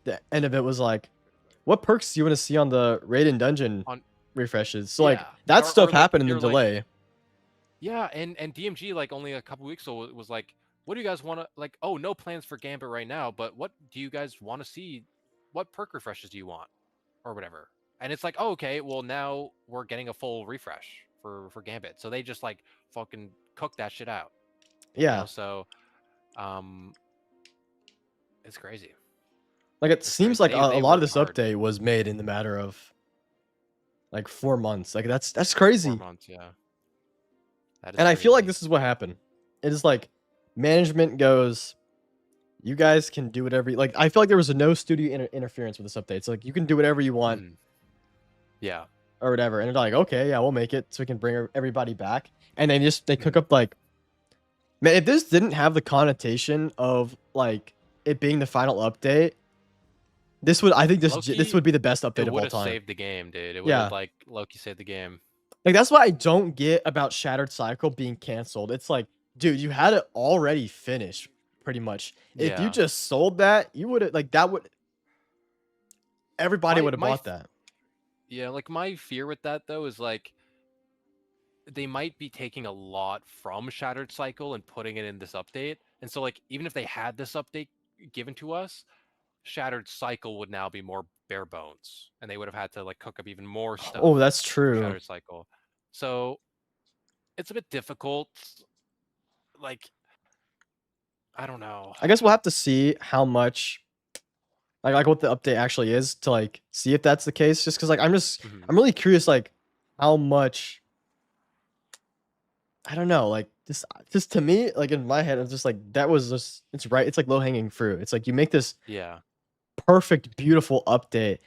[SPEAKER 1] the end of it was like, "What perks do you want to see on the raid and dungeon
[SPEAKER 2] On
[SPEAKER 1] refreshes?" So like
[SPEAKER 2] yeah,
[SPEAKER 1] that stuff
[SPEAKER 2] or like
[SPEAKER 1] happened in the
[SPEAKER 2] they're like
[SPEAKER 1] delay.
[SPEAKER 2] yeah, and DMG like only a couple weeks ago was like, what do you guys want to like? Oh, no plans for Gambit right now, but what do you guys want to see? What perk refreshes do you want? Or whatever. And it's like, oh, okay, well now we're getting a full refresh for Gambit. So they just like fucking cook that shit out. You know,
[SPEAKER 1] Yeah,
[SPEAKER 2] so um it's crazy.
[SPEAKER 1] like it
[SPEAKER 2] It's
[SPEAKER 1] seems
[SPEAKER 2] crazy.
[SPEAKER 1] like a
[SPEAKER 2] They
[SPEAKER 1] lot of
[SPEAKER 2] worked
[SPEAKER 1] this
[SPEAKER 2] hard.
[SPEAKER 1] update was made in the matter of like 4 months. Like that's
[SPEAKER 2] 4
[SPEAKER 1] crazy.
[SPEAKER 2] months, yeah. That is
[SPEAKER 1] And I feel like
[SPEAKER 2] crazy.
[SPEAKER 1] this is what happened. It is like management goes, you guys can do whatever. Like I feel like there was no studio interference with this update. So like you can do whatever you want
[SPEAKER 2] Mhm. Yeah.
[SPEAKER 1] or whatever. And they're like, okay, yeah, we'll make it so we can bring everybody back. And then they cook
[SPEAKER 2] Mhm.
[SPEAKER 1] up like, man, if this didn't have the connotation of like it being the final update, this would I think this
[SPEAKER 2] Loki,
[SPEAKER 1] would be the best
[SPEAKER 2] it
[SPEAKER 1] update of
[SPEAKER 2] would
[SPEAKER 1] all
[SPEAKER 2] have
[SPEAKER 1] time.
[SPEAKER 2] saved the game, dude. It would have
[SPEAKER 1] Yeah.
[SPEAKER 2] like Loki saved the game.
[SPEAKER 1] Like that's what I don't get about Shattered Cycle being canceled. It's like, dude, you had it already finished, pretty much. If you
[SPEAKER 2] Yeah.
[SPEAKER 1] just sold that, you would have like that would everybody
[SPEAKER 2] My
[SPEAKER 1] would have
[SPEAKER 2] my
[SPEAKER 1] bought
[SPEAKER 2] f-
[SPEAKER 1] that.
[SPEAKER 2] yeah, like my fear with that though is like they might be taking a lot from Shattered Cycle and putting it in this update. And so like even if they had this update given to us, Shattered Cycle would now be more bare bones and they would have had to like cook up even more stuff
[SPEAKER 1] Oh, that's
[SPEAKER 2] for
[SPEAKER 1] true.
[SPEAKER 2] Shattered Cycle. So it's a bit difficult. Like I don't know.
[SPEAKER 1] I guess we'll have to see how much like what the update actually is to like see if that's the case. Just because like
[SPEAKER 2] Mhm.
[SPEAKER 1] I'm really curious like how much I don't know like just to me, like in my head, I'm just like that was just it's right. It's like low hanging fruit. It's like you make this
[SPEAKER 2] Yeah.
[SPEAKER 1] perfect, beautiful update,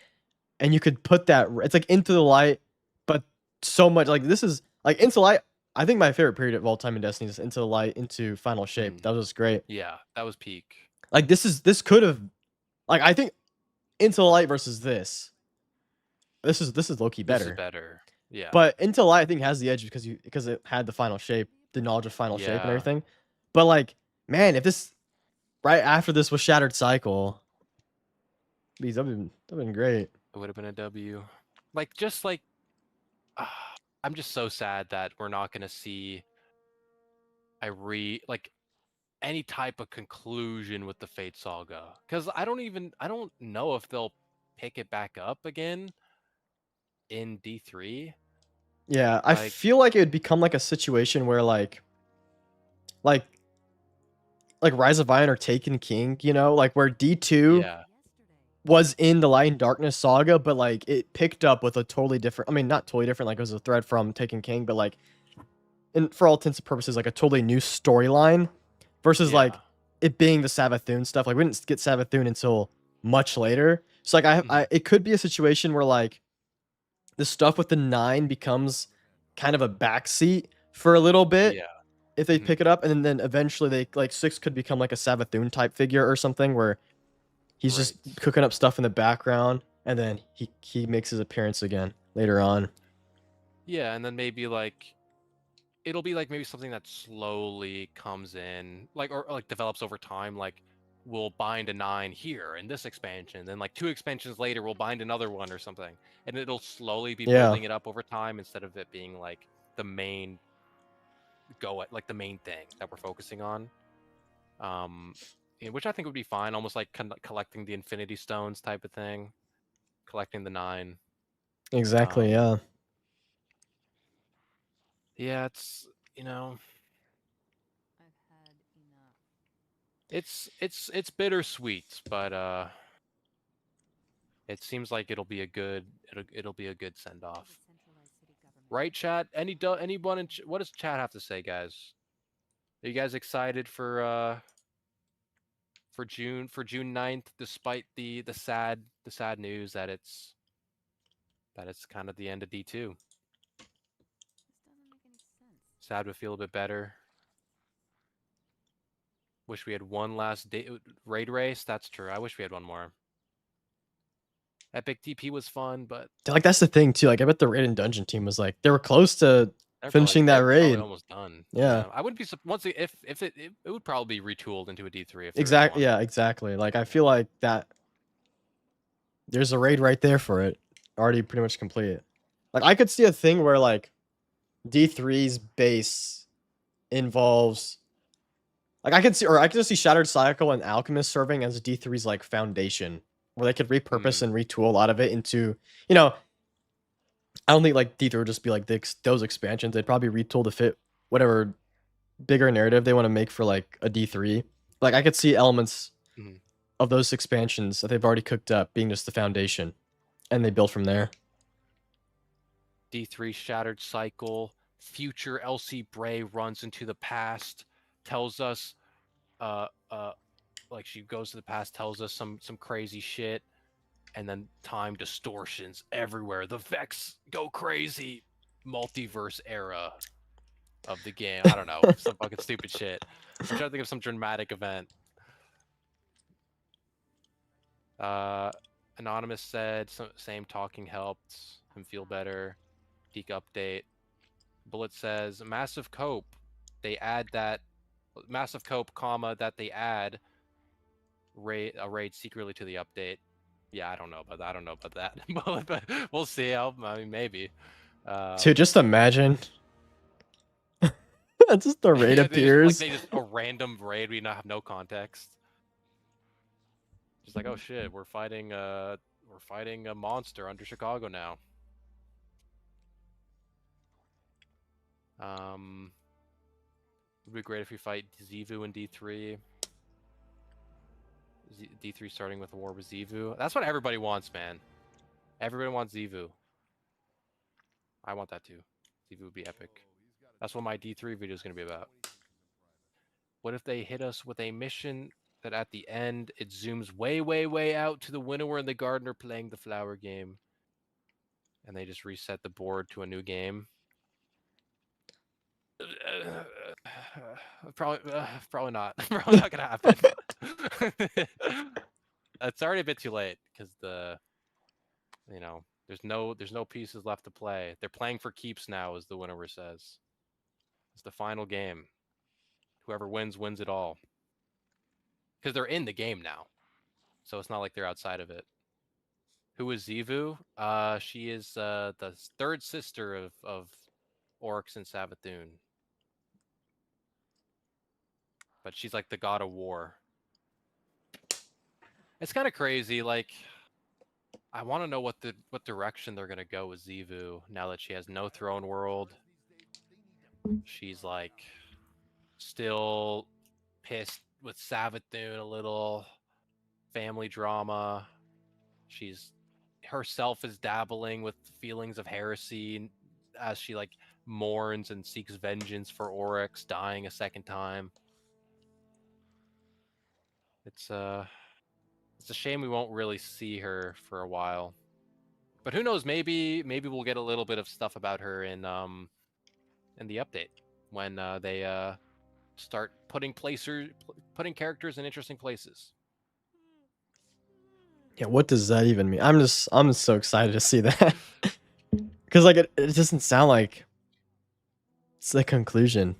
[SPEAKER 1] and you could put that. It's like Into the Light, but so much like this is like Into the Light. I think my favorite period of all time in Destiny is Into the Light into Final Shape.
[SPEAKER 2] Mhm.
[SPEAKER 1] That was just great.
[SPEAKER 2] Yeah, that was peak.
[SPEAKER 1] Like this could have like I think Into the Light versus this. This is low key
[SPEAKER 2] This is
[SPEAKER 1] better.
[SPEAKER 2] better. Yeah.
[SPEAKER 1] But Into Light I think has the edge because it had the final shape, the knowledge of final shape and
[SPEAKER 2] Yeah.
[SPEAKER 1] everything. But like, man, if this right after this was Shattered Cycle, these that'd been great.
[SPEAKER 2] It would have been a W. Like, just like, I'm just so sad that we're not gonna see like any type of conclusion with the Fate Saga. Because I don't know if they'll pick it back up again in D3.
[SPEAKER 1] Yeah, I
[SPEAKER 2] Like,
[SPEAKER 1] feel like it would become like a situation where like like Rise of Iron or Taken King, you know, like where D2
[SPEAKER 2] yeah.
[SPEAKER 1] was in the Light and Darkness saga, but like it picked up with a totally different I mean not totally different, like it was a thread from Taken King, but like and for all intents and purposes, like a totally new storyline versus like
[SPEAKER 2] Yeah.
[SPEAKER 1] it being the Savathun stuff. Like we didn't get Savathun until much later. So like
[SPEAKER 2] Mhm.
[SPEAKER 1] it could be a situation where like the stuff with the 9 becomes kind of a backseat for a little bit
[SPEAKER 2] Yeah.
[SPEAKER 1] if they
[SPEAKER 2] Mhm.
[SPEAKER 1] pick it up, and then eventually they like 6 could become like a Savathun type figure or something where he's just
[SPEAKER 2] Right.
[SPEAKER 1] cooking up stuff in the background, and then he makes his appearance again later on.
[SPEAKER 2] Yeah, and then maybe like it'll be like maybe something that slowly comes in, like or like develops over time. Like we'll bind a 9 here in this expansion, then like 2 expansions later we'll bind another one or something, and it'll slowly be
[SPEAKER 1] Yeah,
[SPEAKER 2] building it up over time instead of it being like the main like the main thing that we're focusing on. Um, which I think would be fine, almost like collecting the Infinity Stones type of thing, collecting the 9.
[SPEAKER 1] exactly.
[SPEAKER 2] Um,
[SPEAKER 1] Yeah,
[SPEAKER 2] yeah, it's you know it's bittersweet, but it seems like it'll be a good send off, right? Chat. Anyone what does chat have to say, guys? Are you guys excited for June 9th, despite the sad news that it's kind of the end of D2? Sad but feel a bit better. Wish we had one last raid race. That's true. I wish we had one more. Epic TP was fun, but
[SPEAKER 1] like that's the thing too. Like I bet the raid and dungeon team was like they were close to finishing that
[SPEAKER 2] they're probably
[SPEAKER 1] raid.
[SPEAKER 2] almost done.
[SPEAKER 1] Yeah,
[SPEAKER 2] Yeah, I wouldn't be once if it would probably be retooled into a D3 if they really
[SPEAKER 1] exactly.
[SPEAKER 2] wanted.
[SPEAKER 1] Yeah, exactly. Like I
[SPEAKER 2] Yeah.
[SPEAKER 1] feel like that there's a raid right there for it, already pretty much complete. Like I could see a thing where like D3's base involves like I could just see Shattered Cycle and Alchemist serving as D3's like foundation, where they could repurpose
[SPEAKER 2] Hmm.
[SPEAKER 1] and retool a lot of it into, you know, I don't think like D3 would just be like those expansions. They'd probably retool to fit whatever bigger narrative they want to make for like a D3. Like I could see elements
[SPEAKER 2] Hmm.
[SPEAKER 1] of those expansions that they've already cooked up being just the foundation, and they build from there.
[SPEAKER 2] D3 Shattered Cycle. Future LC Bray runs into the past, tells us, uh, uh, like she goes to the past, tells us some crazy shit, and then time distortions everywhere. The Vex go crazy. Multiverse era of the game. I don't know, some fucking stupid shit. I'm trying to think of some dramatic event. Uh, Anonymous said same talking helped him feel better. Peak update. Bullet says massive cope. They add that massive cope, comma that they add a raid secretly to the update. Yeah, I don't know about that. I don't know about that, but we'll see. I mean, maybe.
[SPEAKER 1] Dude, just imagine just the raid
[SPEAKER 2] Yeah,
[SPEAKER 1] appears.
[SPEAKER 2] they just a random raid we not have no context. Just like, oh shit, we're fighting a monster under Chicago now. Would be great if we fight Zivu in D3. D3 starting with a war with Zivu. That's what everybody wants, man. Everybody wants Zivu. I want that too. Zivu would be epic. That's what my D3 video is going to be about. What if they hit us with a mission that at the end it zooms way, way, way out to the winnower and the gardener playing the flower game, and they just reset the board to a new game? Probably not. Probably not gonna happen. It's already a bit too late because there's no pieces left to play. They're playing for keeps now, as the winnower says. It's the final game. Whoever wins wins it all. Because they're in the game now, so it's not like they're outside of it. Who is Zivu? She is the third sister of Oryx and Savathun. But she's like the god of war. It's kind of crazy. Like, I want to know what direction they're gonna go with Zivu now that she has no throne world. She's like still pissed with Savathun a little. Family drama. She's herself is dabbling with feelings of heresy as she like mourns and seeks vengeance for Oryx dying a second time. It's a shame we won't really see her for a while. But who knows, maybe we'll get a little bit of stuff about her in the update when they start putting characters in interesting places.
[SPEAKER 1] Yeah, what does that even mean? I'm just so excited to see that. Cuz like it doesn't sound like it's the conclusion.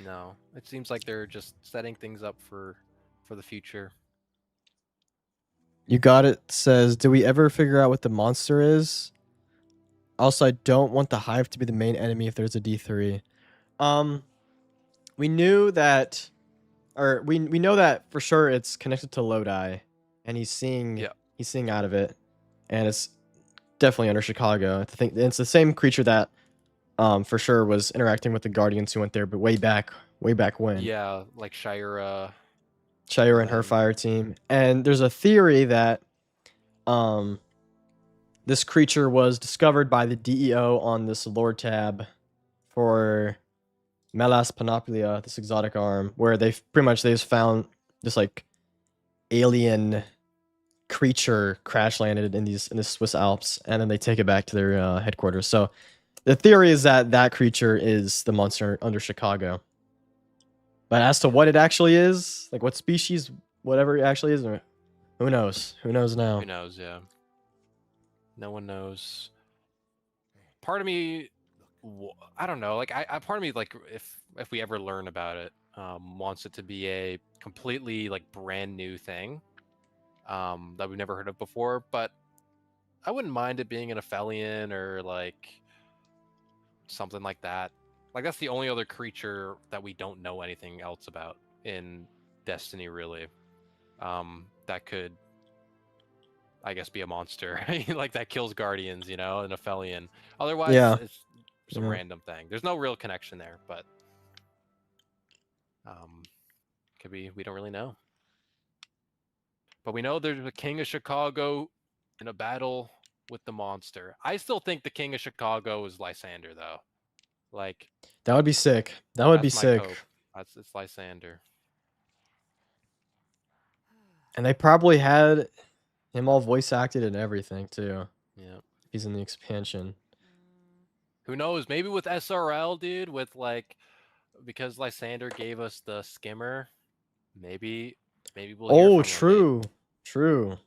[SPEAKER 2] No, it seems like they're just setting things up for the future.
[SPEAKER 1] You got it says, "Do we ever figure out what the monster is?" Also, I don't want the hive to be the main enemy if there's a D3. We knew that, or we know that for sure it's connected to Lodi, and he's seeing out of it, and it's definitely under Chicago. I think it's the same creature that for sure was interacting with the Guardians who went there, but way back when.
[SPEAKER 2] Yeah, like Shira
[SPEAKER 1] and her fire team. And there's a theory that this creature was discovered by the DEO on this lore tab for Melas Panoplia, this exotic arm, where they just found this like alien creature crash landed in the Swiss Alps, and then they take it back to their headquarters. So the theory is that creature is the monster under Chicago. But as to what it actually is, like what species, whatever it actually is, who knows? Who knows now?
[SPEAKER 2] Who knows, yeah. No one knows. Part of me, I don't know, like part of me, like if we ever learn about it, wants it to be a completely like brand new thing that we've never heard of before, but I wouldn't mind it being an Aphelion or like something like that. Like that's the only other creature that we don't know anything else about in Destiny, really. That could, I guess, be a monster like that kills Guardians, an Aphelion. Otherwise, it's some random thing. There's no real connection there, but could be. We don't really know. But we know there's a King of Chicago in a battle with the monster. I still think the King of Chicago is Lysander, though. Like
[SPEAKER 1] that would be sick. That would be sick.
[SPEAKER 2] It's Lysander.
[SPEAKER 1] And they probably had him all voice acted and everything too.
[SPEAKER 2] Yeah.
[SPEAKER 1] He's in the expansion.
[SPEAKER 2] Who knows? Maybe with SRL, dude, with because Lysander gave us the skimmer, maybe we'll hear from
[SPEAKER 1] him. True.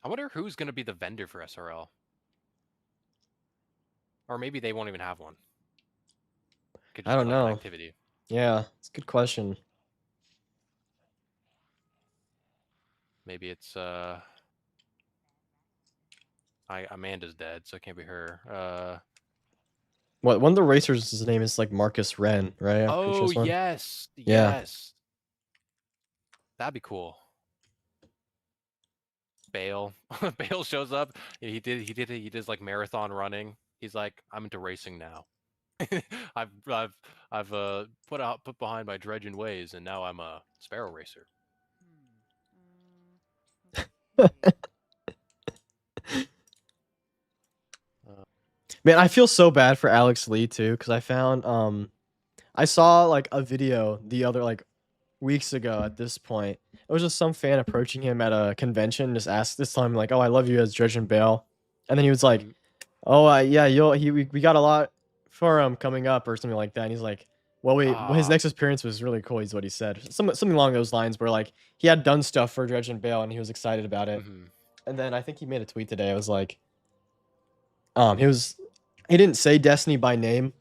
[SPEAKER 2] I wonder who's going to be the vendor for SRL. Or maybe they won't even have one.
[SPEAKER 1] I don't know. Activity. Yeah, it's a good question.
[SPEAKER 2] Maybe it's Amanda's dead, so it can't be her.
[SPEAKER 1] What, one of the racers' his name is like Marcus Wren, right?
[SPEAKER 2] Oh yes, yes. That'd be cool. Bale shows up. He did like marathon running. He's like, I'm into racing now. I've put behind my dredging ways, and now I'm a sparrow racer.
[SPEAKER 1] Man, I feel so bad for Alex Lee too, because I found I saw like a video the other like weeks ago at this point. It was just some fan approaching him at a convention, just asked this time like, "Oh, I love you as Dredge and Bale," and then he was like,
[SPEAKER 2] Mhm.
[SPEAKER 1] "Oh, yeah, we got a lot for him coming up or something like that." And he's like, "Well, his
[SPEAKER 2] Ah,
[SPEAKER 1] next appearance was really cool." Is what he said. Something along those lines, where like he had done stuff for Dredge and Bale and he was excited about it.
[SPEAKER 2] mhm.
[SPEAKER 1] And then I think he made a tweet today. It was like, he was he didn't say Destiny by name,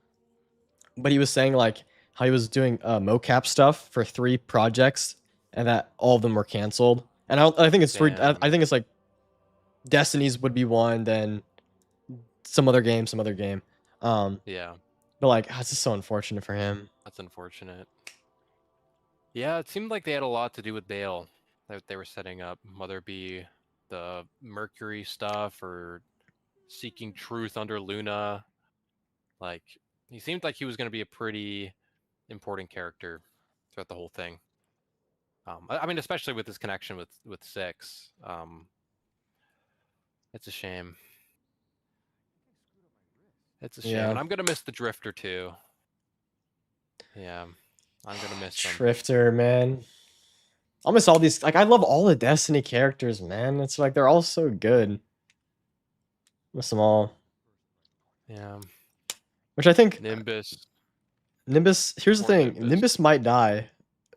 [SPEAKER 1] but he was saying like how he was doing mocap stuff for 3 projects and that all of them were canceled. And I think it's three. I
[SPEAKER 2] Damn.
[SPEAKER 1] think it's like Destiny's would be one, then some other game. Um,
[SPEAKER 2] Yeah,
[SPEAKER 1] but like it's just so unfortunate for him.
[SPEAKER 2] that's unfortunate. Yeah, it seemed like they had a lot to do with Bale that they were setting up, whether it be the Mercury stuff or seeking truth under Luna. Like, he seemed like he was going to be a pretty important character throughout the whole thing. I mean, especially with his connection with Six. It's a shame. It's a shame,
[SPEAKER 1] Yeah,
[SPEAKER 2] and I'm gonna miss the Drifter too. Yeah, I'm gonna miss them.
[SPEAKER 1] Drifter, man. I miss all these. Like I love all the Destiny characters, man. It's like they're all so good. Miss them all.
[SPEAKER 2] Yeah,
[SPEAKER 1] Which I think
[SPEAKER 2] Nimbus,
[SPEAKER 1] Nimbus. Here's the
[SPEAKER 2] poor
[SPEAKER 1] thing:
[SPEAKER 2] Nimbus.
[SPEAKER 1] Nimbus might die,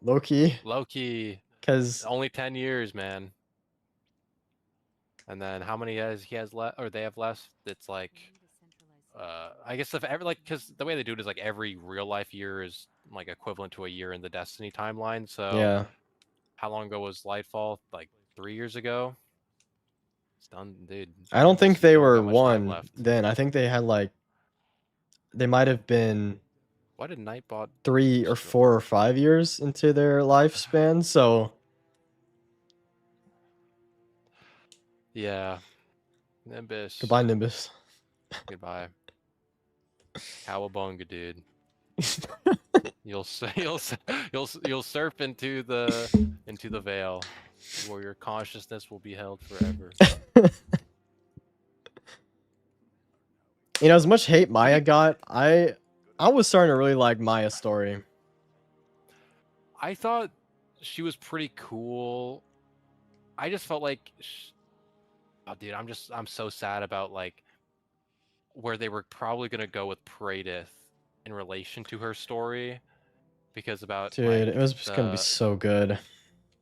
[SPEAKER 1] Loki,
[SPEAKER 2] Loki,
[SPEAKER 1] because
[SPEAKER 2] only 10 years, man. And then how many has he has left, or they have left? It's like, I guess if every like, because the way they do it is like every real life year is like equivalent to a year in the Destiny timeline. So
[SPEAKER 1] yeah,
[SPEAKER 2] how long ago was Lightfall? Like 3 years ago. It's done, dude.
[SPEAKER 1] I don't think
[SPEAKER 2] Nimbus,
[SPEAKER 1] they
[SPEAKER 2] you don't
[SPEAKER 1] were
[SPEAKER 2] got much time
[SPEAKER 1] one
[SPEAKER 2] left.
[SPEAKER 1] then. I think they had like they might have been
[SPEAKER 2] Why did Nightbot
[SPEAKER 1] 3 or 4 or 5 years into their lifespan. So
[SPEAKER 2] Yeah, Nimbus.
[SPEAKER 1] goodbye, Nimbus.
[SPEAKER 2] Goodbye. Cowabunga, dude. You'll surf into the veil, where your consciousness will be held forever.
[SPEAKER 1] As much hate
[SPEAKER 2] To
[SPEAKER 1] Maya
[SPEAKER 2] be,
[SPEAKER 1] got, I was starting to really like Maya's story.
[SPEAKER 2] I thought she was pretty cool. I just felt like, oh, dude, I'm so sad about like where they were probably gonna go with Praedyth in relation to her story, because about
[SPEAKER 1] Dude,
[SPEAKER 2] like
[SPEAKER 1] it was just gonna be
[SPEAKER 2] the
[SPEAKER 1] so good.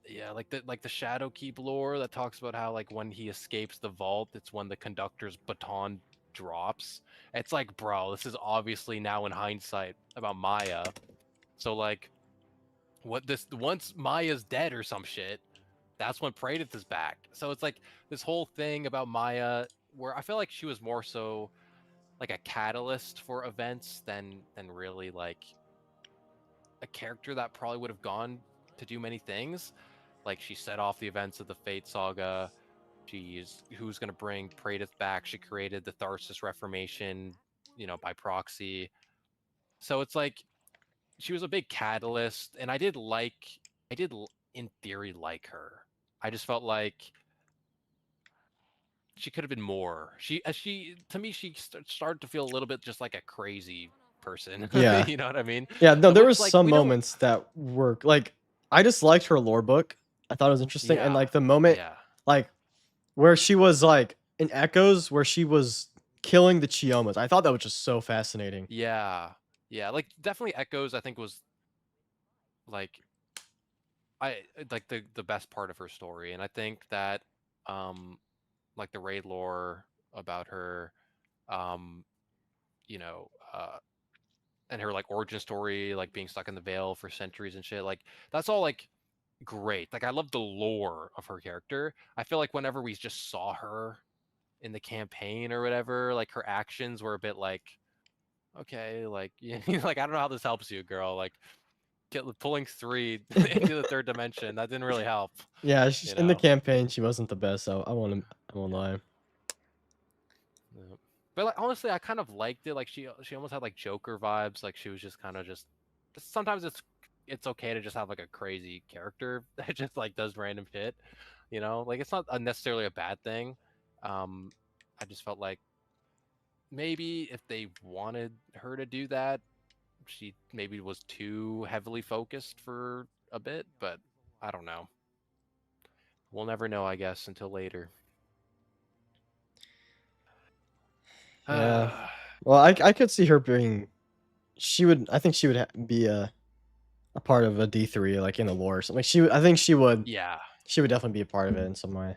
[SPEAKER 2] yeah, like the Shadowkeep lore that talks about how like when he escapes the vault, it's when the conductor's baton drops. It's like, bro, this is obviously now in hindsight about Maya. So like, what this once Maya's dead or some shit, that's when Praedyth is back. So it's like this whole thing about Maya, where I feel like she was more so like a catalyst for events than really like a character that probably would have gone to do many things. Like, she set off the events of the Fate Saga. She's who's going to bring Praedyth back. She created the Tharsis Reformation, by proxy. So it's like she was a big catalyst, and I did in theory like her. I just felt like she could have been more. She to me she started to feel a little bit just like a crazy person.
[SPEAKER 1] Yeah.
[SPEAKER 2] You know what I mean?
[SPEAKER 1] Yeah, no, there was
[SPEAKER 2] Which like
[SPEAKER 1] some
[SPEAKER 2] we don't.
[SPEAKER 1] moments that were like I just liked her lore book. I thought it was interesting. And
[SPEAKER 2] Yeah,
[SPEAKER 1] like the moment
[SPEAKER 2] yeah.
[SPEAKER 1] like where she was like in Echoes where she was killing the Chiomas. I thought that was just so fascinating.
[SPEAKER 2] Yeah. Yeah, like definitely Echoes I think was like I like the best part of her story, and I think that um like the raid lore about her, um you know, and her like origin story, like being stuck in the veil for centuries and shit, like that's all like great. Like I love the lore of her character. I feel like whenever we just saw her in the campaign or whatever, like her actions were a bit like, okay, like yeah, like I don't know how this helps you, girl. Like pulling three into the third dimension, that didn't really help,
[SPEAKER 1] Yeah,
[SPEAKER 2] you
[SPEAKER 1] in the
[SPEAKER 2] know.
[SPEAKER 1] campaign she wasn't the best, so I won't
[SPEAKER 2] Yeah.
[SPEAKER 1] lie.
[SPEAKER 2] Yeah. But like honestly, I kind of liked it. Like she almost had like Joker vibes. Like she was just kind of just. Sometimes it's okay to just have like a crazy character that just like does random shit. Like it's not necessarily a bad thing. Um, I just felt like maybe if they wanted her to do that, she maybe was too heavily focused for a bit, but I don't know. We'll never know, I guess, until later.
[SPEAKER 1] Yeah. Well, I could see her being. She would. I think she would be a part of a D3, like in the lore or something. Like she. I think she would.
[SPEAKER 2] Yeah.
[SPEAKER 1] She would definitely be a part of it in some way.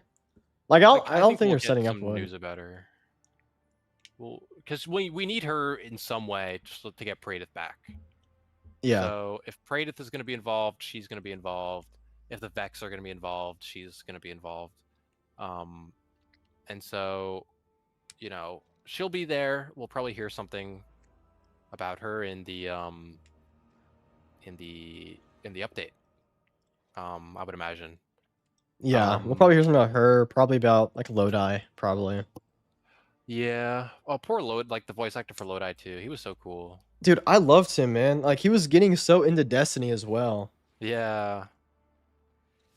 [SPEAKER 1] Like
[SPEAKER 2] Like
[SPEAKER 1] I
[SPEAKER 2] I
[SPEAKER 1] don't
[SPEAKER 2] think
[SPEAKER 1] think
[SPEAKER 2] we'll
[SPEAKER 1] they're
[SPEAKER 2] get
[SPEAKER 1] setting up
[SPEAKER 2] some
[SPEAKER 1] would.
[SPEAKER 2] news about her. Well, because we need her in some way just to get Praedyth back.
[SPEAKER 1] Yeah.
[SPEAKER 2] So if Praedyth is going to be involved, she's going to be involved. If the Vex are going to be involved, she's going to be involved. Um, and so, she'll be there. We'll probably hear something about her in the update. I would imagine.
[SPEAKER 1] Yeah. We'll
[SPEAKER 2] Um,
[SPEAKER 1] probably hear something about her. Probably about like Lodi. Probably.
[SPEAKER 2] yeah. Oh, poor Lodi, like the voice actor for Lodi too. He was so cool.
[SPEAKER 1] Dude, I loved him, man. Like he was getting so into Destiny as well.
[SPEAKER 2] Yeah.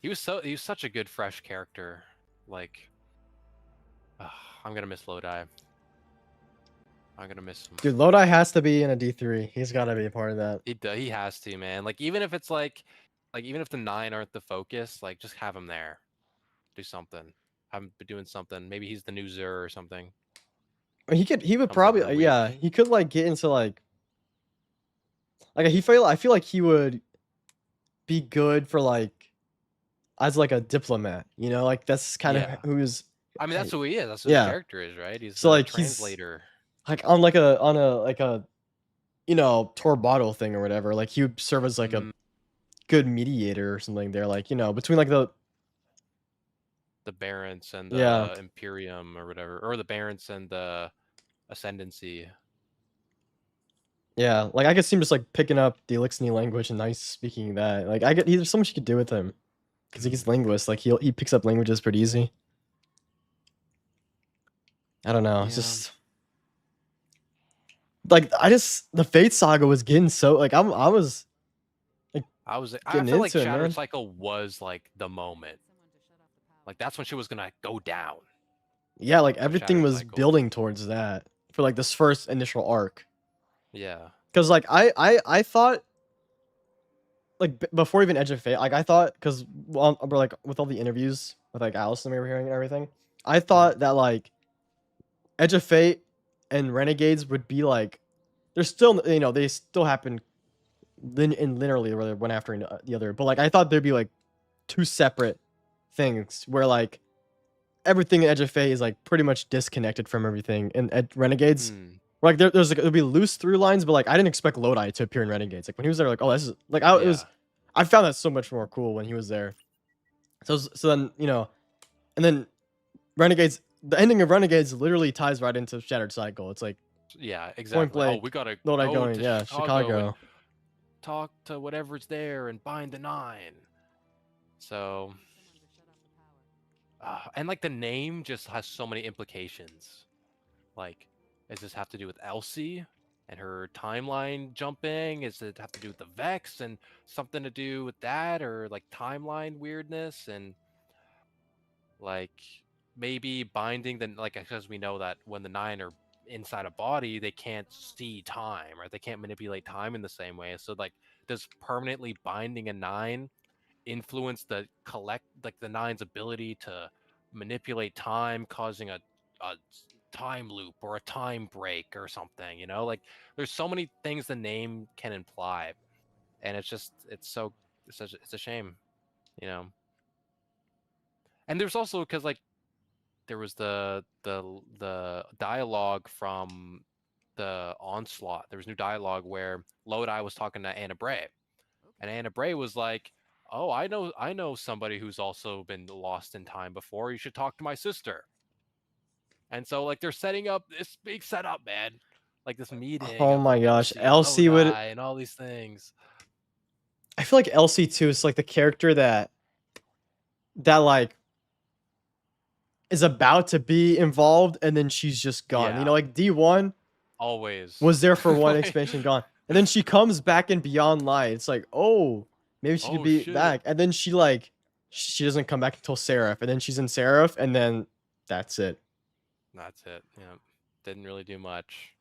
[SPEAKER 2] He was such a good fresh character. Like, I'm gonna miss Lodi. I'm gonna miss him.
[SPEAKER 1] Dude, Lodi has to be in a D3. He's got to be a part of that.
[SPEAKER 2] He has to, man. Like even if it's like even if the 9 aren't the focus, like just have him there. Do something. Have him be doing something. Maybe he's the new Zur or something.
[SPEAKER 1] He would
[SPEAKER 2] Comes up
[SPEAKER 1] probably
[SPEAKER 2] every
[SPEAKER 1] yeah,
[SPEAKER 2] week.
[SPEAKER 1] he could like get into like I feel like he would be good for like as like a diplomat, you know? Like that's kind of
[SPEAKER 2] Yeah.
[SPEAKER 1] who's
[SPEAKER 2] I mean, that's who he is. That's what his
[SPEAKER 1] yeah.
[SPEAKER 2] character is, right? He's
[SPEAKER 1] So
[SPEAKER 2] the
[SPEAKER 1] like he's
[SPEAKER 2] translator.
[SPEAKER 1] like on like a like a Tor bottle thing or whatever. Like he would serve as like a
[SPEAKER 2] Mm,
[SPEAKER 1] good mediator or something there like, between like
[SPEAKER 2] the Barents and
[SPEAKER 1] yeah.
[SPEAKER 2] the Imperium or whatever, or the Barents and the Ascendancy.
[SPEAKER 1] Yeah, like I could see him just like picking up the Elixir language and nice speaking that. Like there's so much you could do with him because he's linguist. Like he picks up languages pretty easy. I don't know. It's
[SPEAKER 2] Yeah.
[SPEAKER 1] just like the Fate Saga was getting so like I was like
[SPEAKER 2] I
[SPEAKER 1] getting
[SPEAKER 2] feel like
[SPEAKER 1] into it,
[SPEAKER 2] Shattered
[SPEAKER 1] man.
[SPEAKER 2] Cycle was like the moment. Like that's when she was gonna go down.
[SPEAKER 1] Yeah, like
[SPEAKER 2] Was
[SPEAKER 1] everything
[SPEAKER 2] Shattered
[SPEAKER 1] was
[SPEAKER 2] Cycle.
[SPEAKER 1] building towards that for like this first initial arc.
[SPEAKER 2] Yeah.
[SPEAKER 1] Because like I thought like before even Edge of Fate, like I thought because well, like with all the interviews with like Allison we were hearing and everything, I
[SPEAKER 2] Mhm.
[SPEAKER 1] thought that like Edge of Fate and Renegades would be like they're still they still happen linearly where they one after the other, but like I thought there'd be like two separate things where like everything in Edge of Fate is like pretty much disconnected from everything in Renegades.
[SPEAKER 2] Mm.
[SPEAKER 1] Like there's like there'll be loose through lines, but like I didn't expect Lodi to appear in Renegades. Like when he was there, like oh this is like
[SPEAKER 2] Yeah.
[SPEAKER 1] I found that so much more cool when he was there. So then and then Renegades the ending of Renegades literally ties right into Shattered Cycle. It's like
[SPEAKER 2] Yeah,
[SPEAKER 1] point
[SPEAKER 2] exactly. Oh, we
[SPEAKER 1] blank
[SPEAKER 2] gotta
[SPEAKER 1] Lodi
[SPEAKER 2] go
[SPEAKER 1] going
[SPEAKER 2] to
[SPEAKER 1] yeah
[SPEAKER 2] Chicago and
[SPEAKER 1] Chicago.
[SPEAKER 2] talk to whatever's there and bind the 9. So, and like the name just has so many implications. Like, does this have to do with Elsie and her timeline jumping? Does it have to do with the Vex and something to do with that, or like timeline weirdness and like maybe binding the like because we know that when the 9 are inside a body, they can't see time, right? They can't manipulate time in the same way. So like, does permanently binding a 9 influence the 9's ability to manipulate time, causing a time loop or a time break or something, like there's so many things the name can imply, and it's a shame, you know and there's also because like there was the dialogue from the onslaught. There was new dialogue where Lodi was talking to Anna Bray, and Anna Bray was like, "Oh, I know somebody who's also been lost in time before. You should talk to my sister." And so like they're setting up this big setup, man. Like this meeting
[SPEAKER 1] Oh
[SPEAKER 2] of
[SPEAKER 1] my
[SPEAKER 2] like
[SPEAKER 1] gosh,
[SPEAKER 2] Elsie and
[SPEAKER 1] Elsie would.
[SPEAKER 2] Lodi and all these things.
[SPEAKER 1] I feel like Elsie too is like the character that like is about to be involved and then she's just gone.
[SPEAKER 2] Yeah,
[SPEAKER 1] Like D1
[SPEAKER 2] always.
[SPEAKER 1] was there for one
[SPEAKER 2] Like,
[SPEAKER 1] expansion, gone, and then she comes back in Beyond Light. It's like oh maybe she could
[SPEAKER 2] oh
[SPEAKER 1] be
[SPEAKER 2] shit.
[SPEAKER 1] back, and then she doesn't come back until Seraph, and then she's in Seraph, and then that's it.
[SPEAKER 2] That's it. Yeah. Didn't really do much.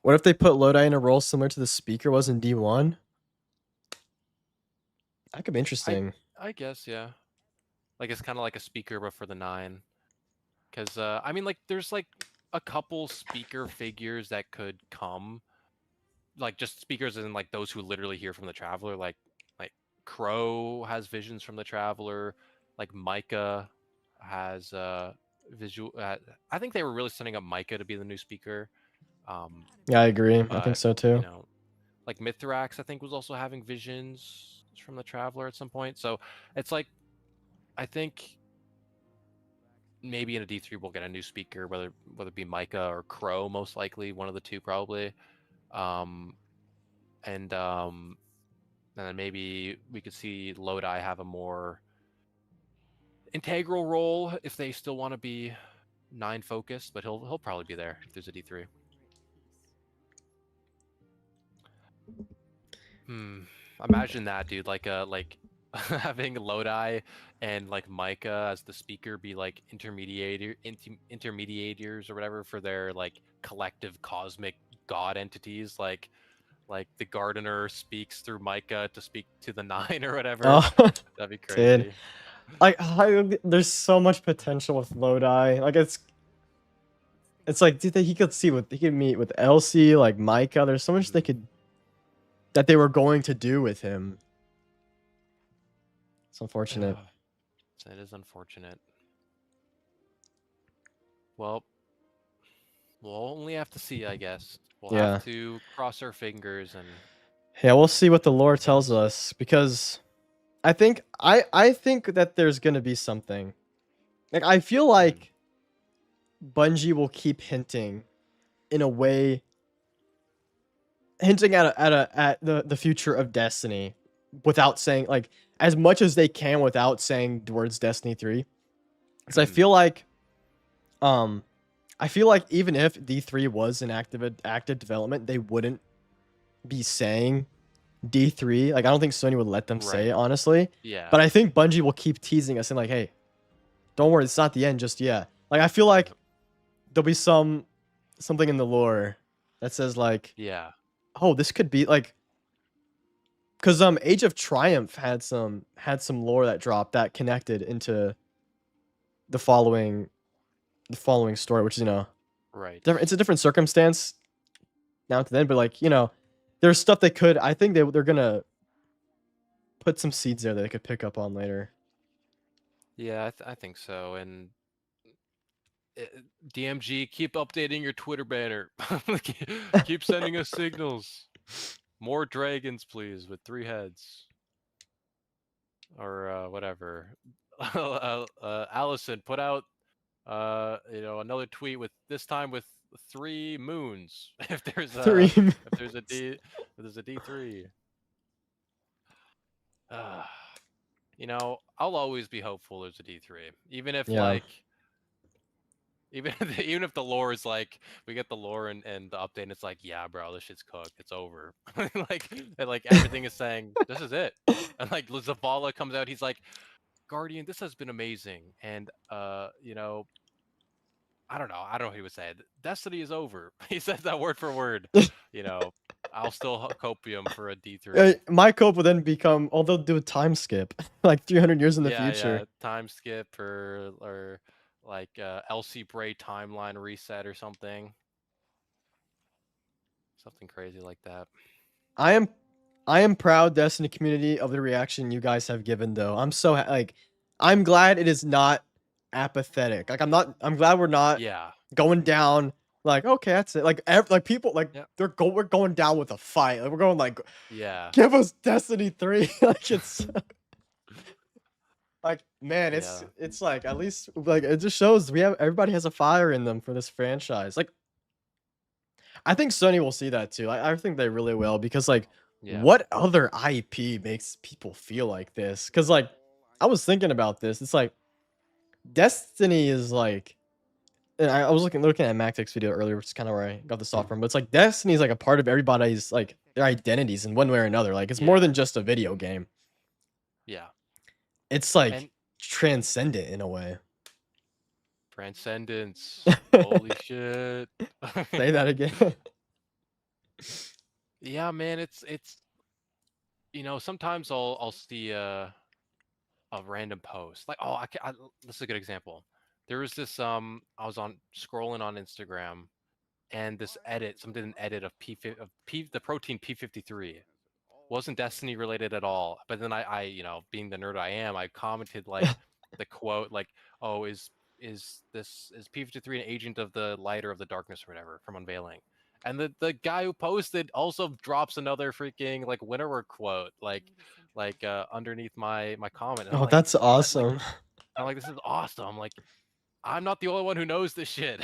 [SPEAKER 1] What if they put Lodi in a role similar to the speaker was in D1? That could be
[SPEAKER 2] I
[SPEAKER 1] interesting.
[SPEAKER 2] I guess, yeah. Like it's kind of like a speaker, but for the 9. Because I mean, like, there's like a couple speaker figures that could come, like just speakers and like those who literally hear from the Traveler. Like Crow has visions from the Traveler. Like Micah has visual. I think they were really setting up Micah to be the new speaker. Um,
[SPEAKER 1] Yeah, I agree. I think
[SPEAKER 2] but
[SPEAKER 1] so
[SPEAKER 2] you
[SPEAKER 1] too.
[SPEAKER 2] know, like Mithrax, I think was also having visions from the Traveler at some point. So it's like I think maybe in a D3 we'll get a new speaker, whether it be Micah or Crow, most likely one of the two probably. Um, and then maybe we could see Lodi have a more integral role if they still want to be 9 focused, but he'll probably be there if there's a D3. Imagine that, dude. Like having Lodi and like Micah as the speaker be like intermediators or whatever for their like collective cosmic god entities. Like the Gardener speaks through Micah to speak to the 9 or whatever.
[SPEAKER 1] Oh,
[SPEAKER 2] That'd be
[SPEAKER 1] dude.
[SPEAKER 2] crazy.
[SPEAKER 1] Like, there's so much potential with Lodi. Like, it's like, dude, he could meet with Elsie, like Micah. There's so much that they were going to do with him. It's unfortunate.
[SPEAKER 2] It is unfortunate. Well, we'll only have to see, I guess. We'll have
[SPEAKER 1] Yeah.
[SPEAKER 2] to cross our fingers and
[SPEAKER 1] Yeah, we'll see what the lore tells
[SPEAKER 2] guess.
[SPEAKER 1] us because I think that there's gonna be something. Like I feel
[SPEAKER 2] Mhm.
[SPEAKER 1] like Bungie will keep hinting in a way, hinting at the future of Destiny without saying like as much as they can without saying the words Destiny 3. Because
[SPEAKER 2] Mhm.
[SPEAKER 1] um I feel like even if D3 was in active development, they wouldn't be saying D3. Like I don't think Sony would let them say
[SPEAKER 2] Right.
[SPEAKER 1] it, honestly.
[SPEAKER 2] Yeah.
[SPEAKER 1] But I think Bungie will keep teasing us and like, hey, don't worry, it's not the end just yet. Like I feel like
[SPEAKER 2] Yep.
[SPEAKER 1] there'll be something in the lore that says like,
[SPEAKER 2] Yeah.
[SPEAKER 1] oh, this could be like, because Age of Triumph had some lore that dropped that connected into the following story, which is
[SPEAKER 2] Right.
[SPEAKER 1] it's a different circumstance now to then, but like there's stuff they could. I think they're gonna put some seeds there that they could pick up on later.
[SPEAKER 2] Yeah, I think so. And uh, DMG, keep updating your Twitter banner. Keep sending us signals. More dragons, please, with 3 heads. Or whatever. Allison, put out another tweet with this time with 3 moons. If there's
[SPEAKER 1] Three.
[SPEAKER 2] a if there's a D3. Uh, I'll always be hopeful there's a D3. Even if
[SPEAKER 1] Yeah.
[SPEAKER 2] like even if the lore is like we get the lore and the update and it's like, yeah, bro, this shit's cooked. It's over. like everything is saying this is it. And like Zavala comes out, he's like, Guardian, this has been amazing. And I don't know. I don't know what he would say. Destiny is over. He says that word for word. You know, I'll still copium for a D3.
[SPEAKER 1] My cope will then become, they'll do a time skip, like 300 years in the
[SPEAKER 2] Yeah,
[SPEAKER 1] future.
[SPEAKER 2] yeah. Time skip or like LC Bray timeline reset or something. Something crazy like that.
[SPEAKER 1] I am I am proud, Destiny community, of the reaction you guys have given though. I'm glad it is not apathetic. Like I'm glad we're not
[SPEAKER 2] Yeah.
[SPEAKER 1] going down like, okay, that's it. Like like people like
[SPEAKER 2] Yep.
[SPEAKER 1] we're going down with a fight. Like we're going like,
[SPEAKER 2] Yeah.
[SPEAKER 1] give us Destiny 3. Like it's like, man,
[SPEAKER 2] Yeah.
[SPEAKER 1] it's like at least like it just shows everybody has a fire in them for this franchise. Like I think Sony will see that too. I think they really will because like
[SPEAKER 2] Yeah.
[SPEAKER 1] what other IP makes people feel like this? Because like I was thinking about this. It's like Destiny is like, and I was looking at MacTech's video earlier, which is kind of where I got this off from. But it's like Destiny is like a part of everybody's like their identities in one way or another. Like it's more
[SPEAKER 2] Yeah.
[SPEAKER 1] than just a video game.
[SPEAKER 2] Yeah.
[SPEAKER 1] It's like
[SPEAKER 2] And
[SPEAKER 1] transcendent in a way.
[SPEAKER 2] transcendence. Holy shit.
[SPEAKER 1] Say that again.
[SPEAKER 2] Yeah, man, it's sometimes I'll see a random post like, oh, this is a good example. There was this I was on scrolling on Instagram, and this edit, some did an edit of the protein P53. Wasn't Destiny related at all. But then being the nerd I am, I commented like the quote, like, "Oh, is P53 an agent of the light or of the darkness or whatever from Unveiling?" And the guy who posted also drops another freaking like Winterward quote, underneath my comment. And I'm
[SPEAKER 1] Oh,
[SPEAKER 2] like,
[SPEAKER 1] that's
[SPEAKER 2] what?
[SPEAKER 1] awesome.
[SPEAKER 2] I'm like, this is awesome. Like, I'm not the only one who knows this shit.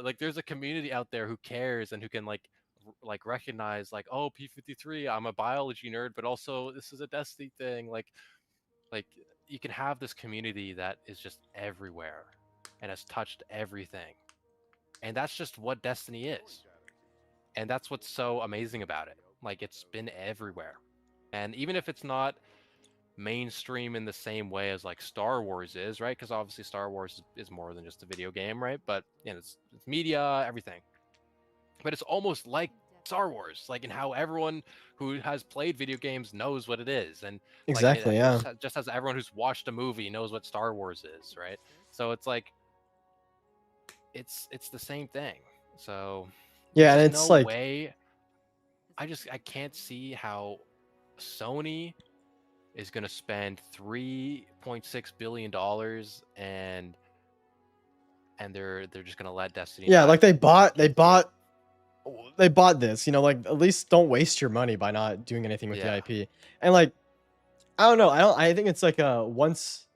[SPEAKER 2] Like there's a community out there who cares and who can like recognize like, oh, P53, I'm a biology nerd, but also this is a Destiny thing. Like you can have this community that is just everywhere and has touched everything. And that's just what Destiny is. And that's what's so amazing about it. Like it's been everywhere. And even if it's not mainstream in the same way as like Star Wars is, right? Because obviously Star Wars is more than just a video game, right? But it's media, everything. But it's almost like Star Wars, like in how everyone who has played video games knows what it is, and like
[SPEAKER 1] Exactly, yeah.
[SPEAKER 2] just as everyone who's watched a movie knows what Star Wars is, right? So it's like it's the same thing. So there's
[SPEAKER 1] Yeah, and
[SPEAKER 2] just
[SPEAKER 1] it's
[SPEAKER 2] no
[SPEAKER 1] like
[SPEAKER 2] way. I can't see how Sony is going to spend $3.6 billion and they're just going to let Destiny
[SPEAKER 1] yeah,
[SPEAKER 2] die.
[SPEAKER 1] like they
[SPEAKER 2] I
[SPEAKER 1] bought they
[SPEAKER 2] can't see it.
[SPEAKER 1] bought they bought this, like at least don't waste your money by not doing anything with the
[SPEAKER 2] Yeah.
[SPEAKER 1] IP. And like I don't know, I think it's like a once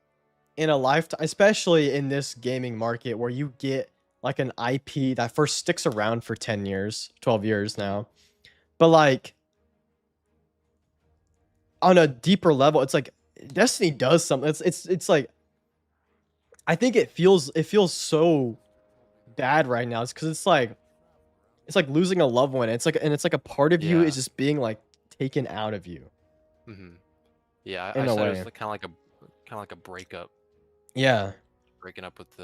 [SPEAKER 1] in a lifetime, especially in this gaming market where you get like an IP that first sticks around for 10 years, 12 years
[SPEAKER 2] Mhm.
[SPEAKER 1] now. But like on a deeper level, it's like Destiny does something. It's like I think it feels so bad right now. It's because it's like losing a loved one. It's like a part of you is
[SPEAKER 2] Yeah.
[SPEAKER 1] just being like taken out of you
[SPEAKER 2] Hmm. Yeah, I
[SPEAKER 1] in a
[SPEAKER 2] said it was
[SPEAKER 1] way.
[SPEAKER 2] like, kind of like a breakup,
[SPEAKER 1] Yeah.
[SPEAKER 2] breaking up with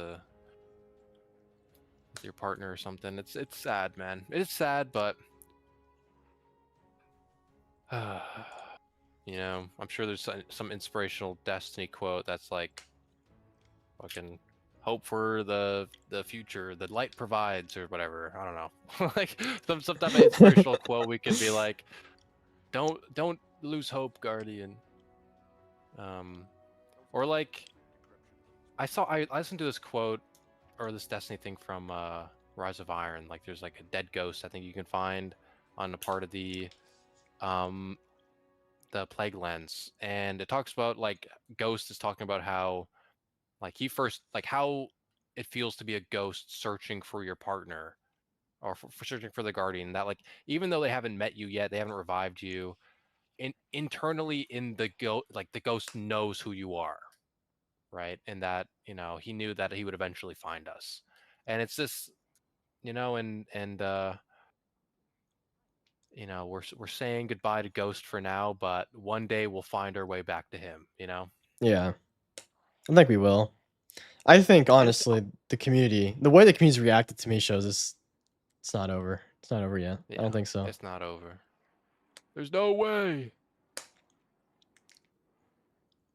[SPEAKER 2] your partner or something. It's sad, man. It's sad, but I'm sure there's some inspirational Destiny quote that's like fucking hope for the future, the light provides or whatever. I don't know. Like some type of inspirational quote we can be like, don't lose hope, Guardian. Um or like I listened to this quote or this Destiny thing from Rise of Iron. Like there's like a dead ghost I think you can find on a part of um the plague lens, and it talks about like Ghost is talking about how like he first like how it feels to be a ghost searching for your partner or for searching for the guardian, that like even though they haven't met you yet, they haven't revived you, internally in the ghost knows who you are, right? And that he knew that he would eventually find us. And it's this, and we're saying goodbye to Ghost for now, but one day we'll find our way back to him.
[SPEAKER 1] Yeah. I think we will. I think
[SPEAKER 2] And it's
[SPEAKER 1] honestly, the way the community's reacted to me shows it's not over. It's not over yet. I
[SPEAKER 2] yeah,
[SPEAKER 1] don't think so.
[SPEAKER 2] it's not over. There's no way.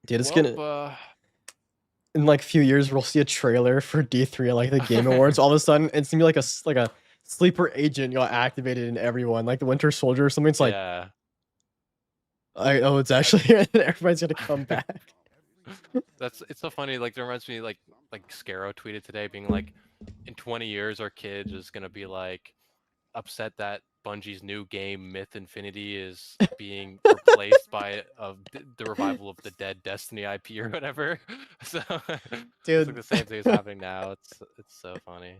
[SPEAKER 1] Dude, it's
[SPEAKER 2] Well,
[SPEAKER 1] gonna in like a few years we'll see a trailer for D3 at like the Game Awards. All of a sudden, it's gonna be like a sleeper agent got activated in everyone, like the Winter Soldier or something. It's like,
[SPEAKER 2] yeah.
[SPEAKER 1] oh, it's
[SPEAKER 2] I,
[SPEAKER 1] actually everybody's gonna come back.
[SPEAKER 2] it's so funny. Like, it reminds me, like Scarrow tweeted today, being like, in 20 years, our kid is gonna be like upset that Bungie's new game Myth Infinity is being replaced by the revival of the dead Destiny IP or whatever. So it's like
[SPEAKER 1] Dude.
[SPEAKER 2] the same thing is happening now. It's so funny.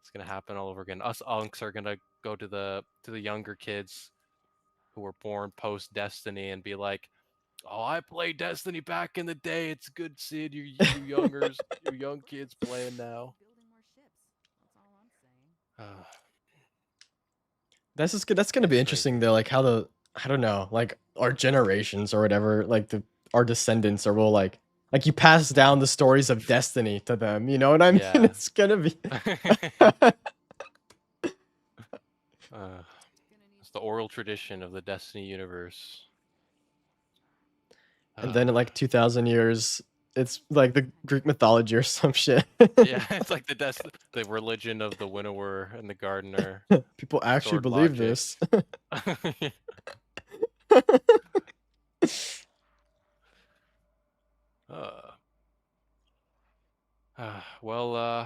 [SPEAKER 2] It's gonna happen all over again. Us unks are gonna go to the younger kids who were born post Destiny and be like, "Oh, I played Destiny back in the day. It's good, Sid. You young kids playing now." Uh,
[SPEAKER 1] That's gonna be
[SPEAKER 2] it's
[SPEAKER 1] interesting
[SPEAKER 2] crazy.
[SPEAKER 1] though, like how I don't know, like our generations or whatever, like our descendants or will like you pass down the stories of Destiny to them, you know what I mean?
[SPEAKER 2] Yeah.
[SPEAKER 1] It's gonna be
[SPEAKER 2] uh, it's the oral oral tradition of the Destiny universe.
[SPEAKER 1] And then in like 2,000 years, it's like the Greek mythology or some shit.
[SPEAKER 2] Yeah, it's like the religion of the winnower and the gardener.
[SPEAKER 1] People actually
[SPEAKER 2] Sword
[SPEAKER 1] believe
[SPEAKER 2] logic.
[SPEAKER 1] this.
[SPEAKER 2] uh, well,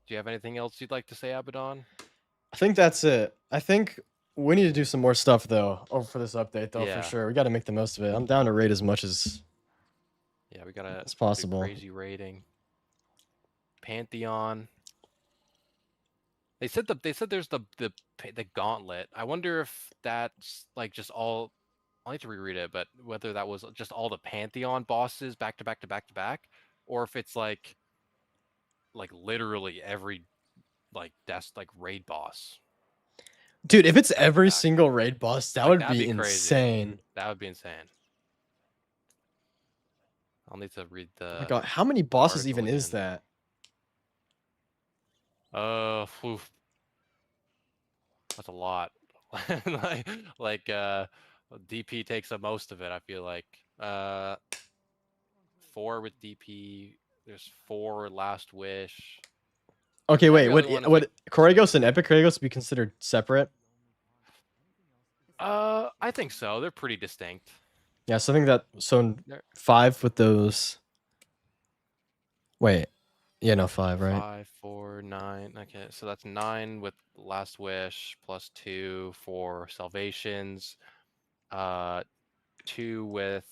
[SPEAKER 2] do you have anything else you'd like to say, Abaddon?
[SPEAKER 1] I think that's it. I think we need to do some more stuff though, for this update though, for
[SPEAKER 2] Yeah,
[SPEAKER 1] sure. We got to make the most of it. I'm down to raid as much
[SPEAKER 2] yeah, we gotta
[SPEAKER 1] as
[SPEAKER 2] do
[SPEAKER 1] possible.
[SPEAKER 2] crazy rating. Pantheon. They said there's the gauntlet. I wonder if that's like just all. I'll need to reread it, but whether that was just all the Pantheon bosses back to back to back to back, or if it's like literally every like raid boss
[SPEAKER 1] Dude, if it's
[SPEAKER 2] back to
[SPEAKER 1] every
[SPEAKER 2] back.
[SPEAKER 1] single raid boss, that
[SPEAKER 2] Like
[SPEAKER 1] would
[SPEAKER 2] that'd
[SPEAKER 1] be
[SPEAKER 2] be crazy.
[SPEAKER 1] insane.
[SPEAKER 2] That would be insane. I'll need to read
[SPEAKER 1] Oh my
[SPEAKER 2] the
[SPEAKER 1] god, how many bosses
[SPEAKER 2] article
[SPEAKER 1] even is
[SPEAKER 2] again.
[SPEAKER 1] that?
[SPEAKER 2] Oof, that's a lot. like like DP takes up most of it. I feel like 4 with DP. There's 4 Last Wish.
[SPEAKER 1] Okay,
[SPEAKER 2] And
[SPEAKER 1] wait,
[SPEAKER 2] every other one is like
[SPEAKER 1] would Koragos and Epic Koragos be considered separate?
[SPEAKER 2] I think so. They're pretty distinct.
[SPEAKER 1] Yeah, so I think that so
[SPEAKER 2] They're
[SPEAKER 1] 5 with those. Wait, yeah, no 5, right?
[SPEAKER 2] 5, 4, 9. Okay, so that's 9 with Last Wish plus 2 for Salvations. 2 with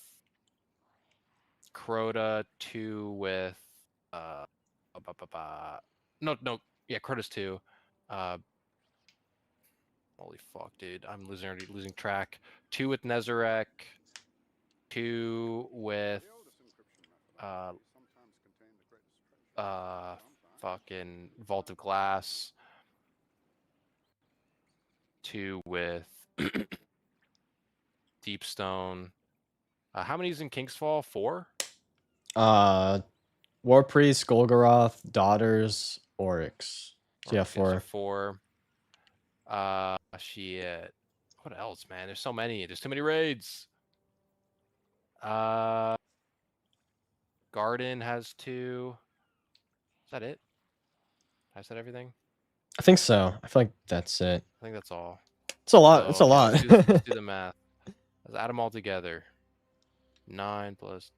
[SPEAKER 2] Crota, 2 with no, yeah, Crota's 2. Uh holy fuck, dude. I'm already losing track. 2 with Nezarek, 2 with uh fucking Vault of Glass, 2 with Deepstone. How many is in Kingsfall? 4?
[SPEAKER 1] War Priest, Golgoroth, Daughters, Oryx. So yeah,
[SPEAKER 2] Okay, so
[SPEAKER 1] 4.
[SPEAKER 2] 4. Shit. What else, man? There's so many. There's too many raids. Uh, Garden has 2. Is that it? I said everything.
[SPEAKER 1] I think so. I feel like that's it.
[SPEAKER 2] I think that's all.
[SPEAKER 1] It's a lot. It's
[SPEAKER 2] So
[SPEAKER 1] a
[SPEAKER 2] okay,
[SPEAKER 1] lot.
[SPEAKER 2] let's do the math. Let's add them all together. 9 plus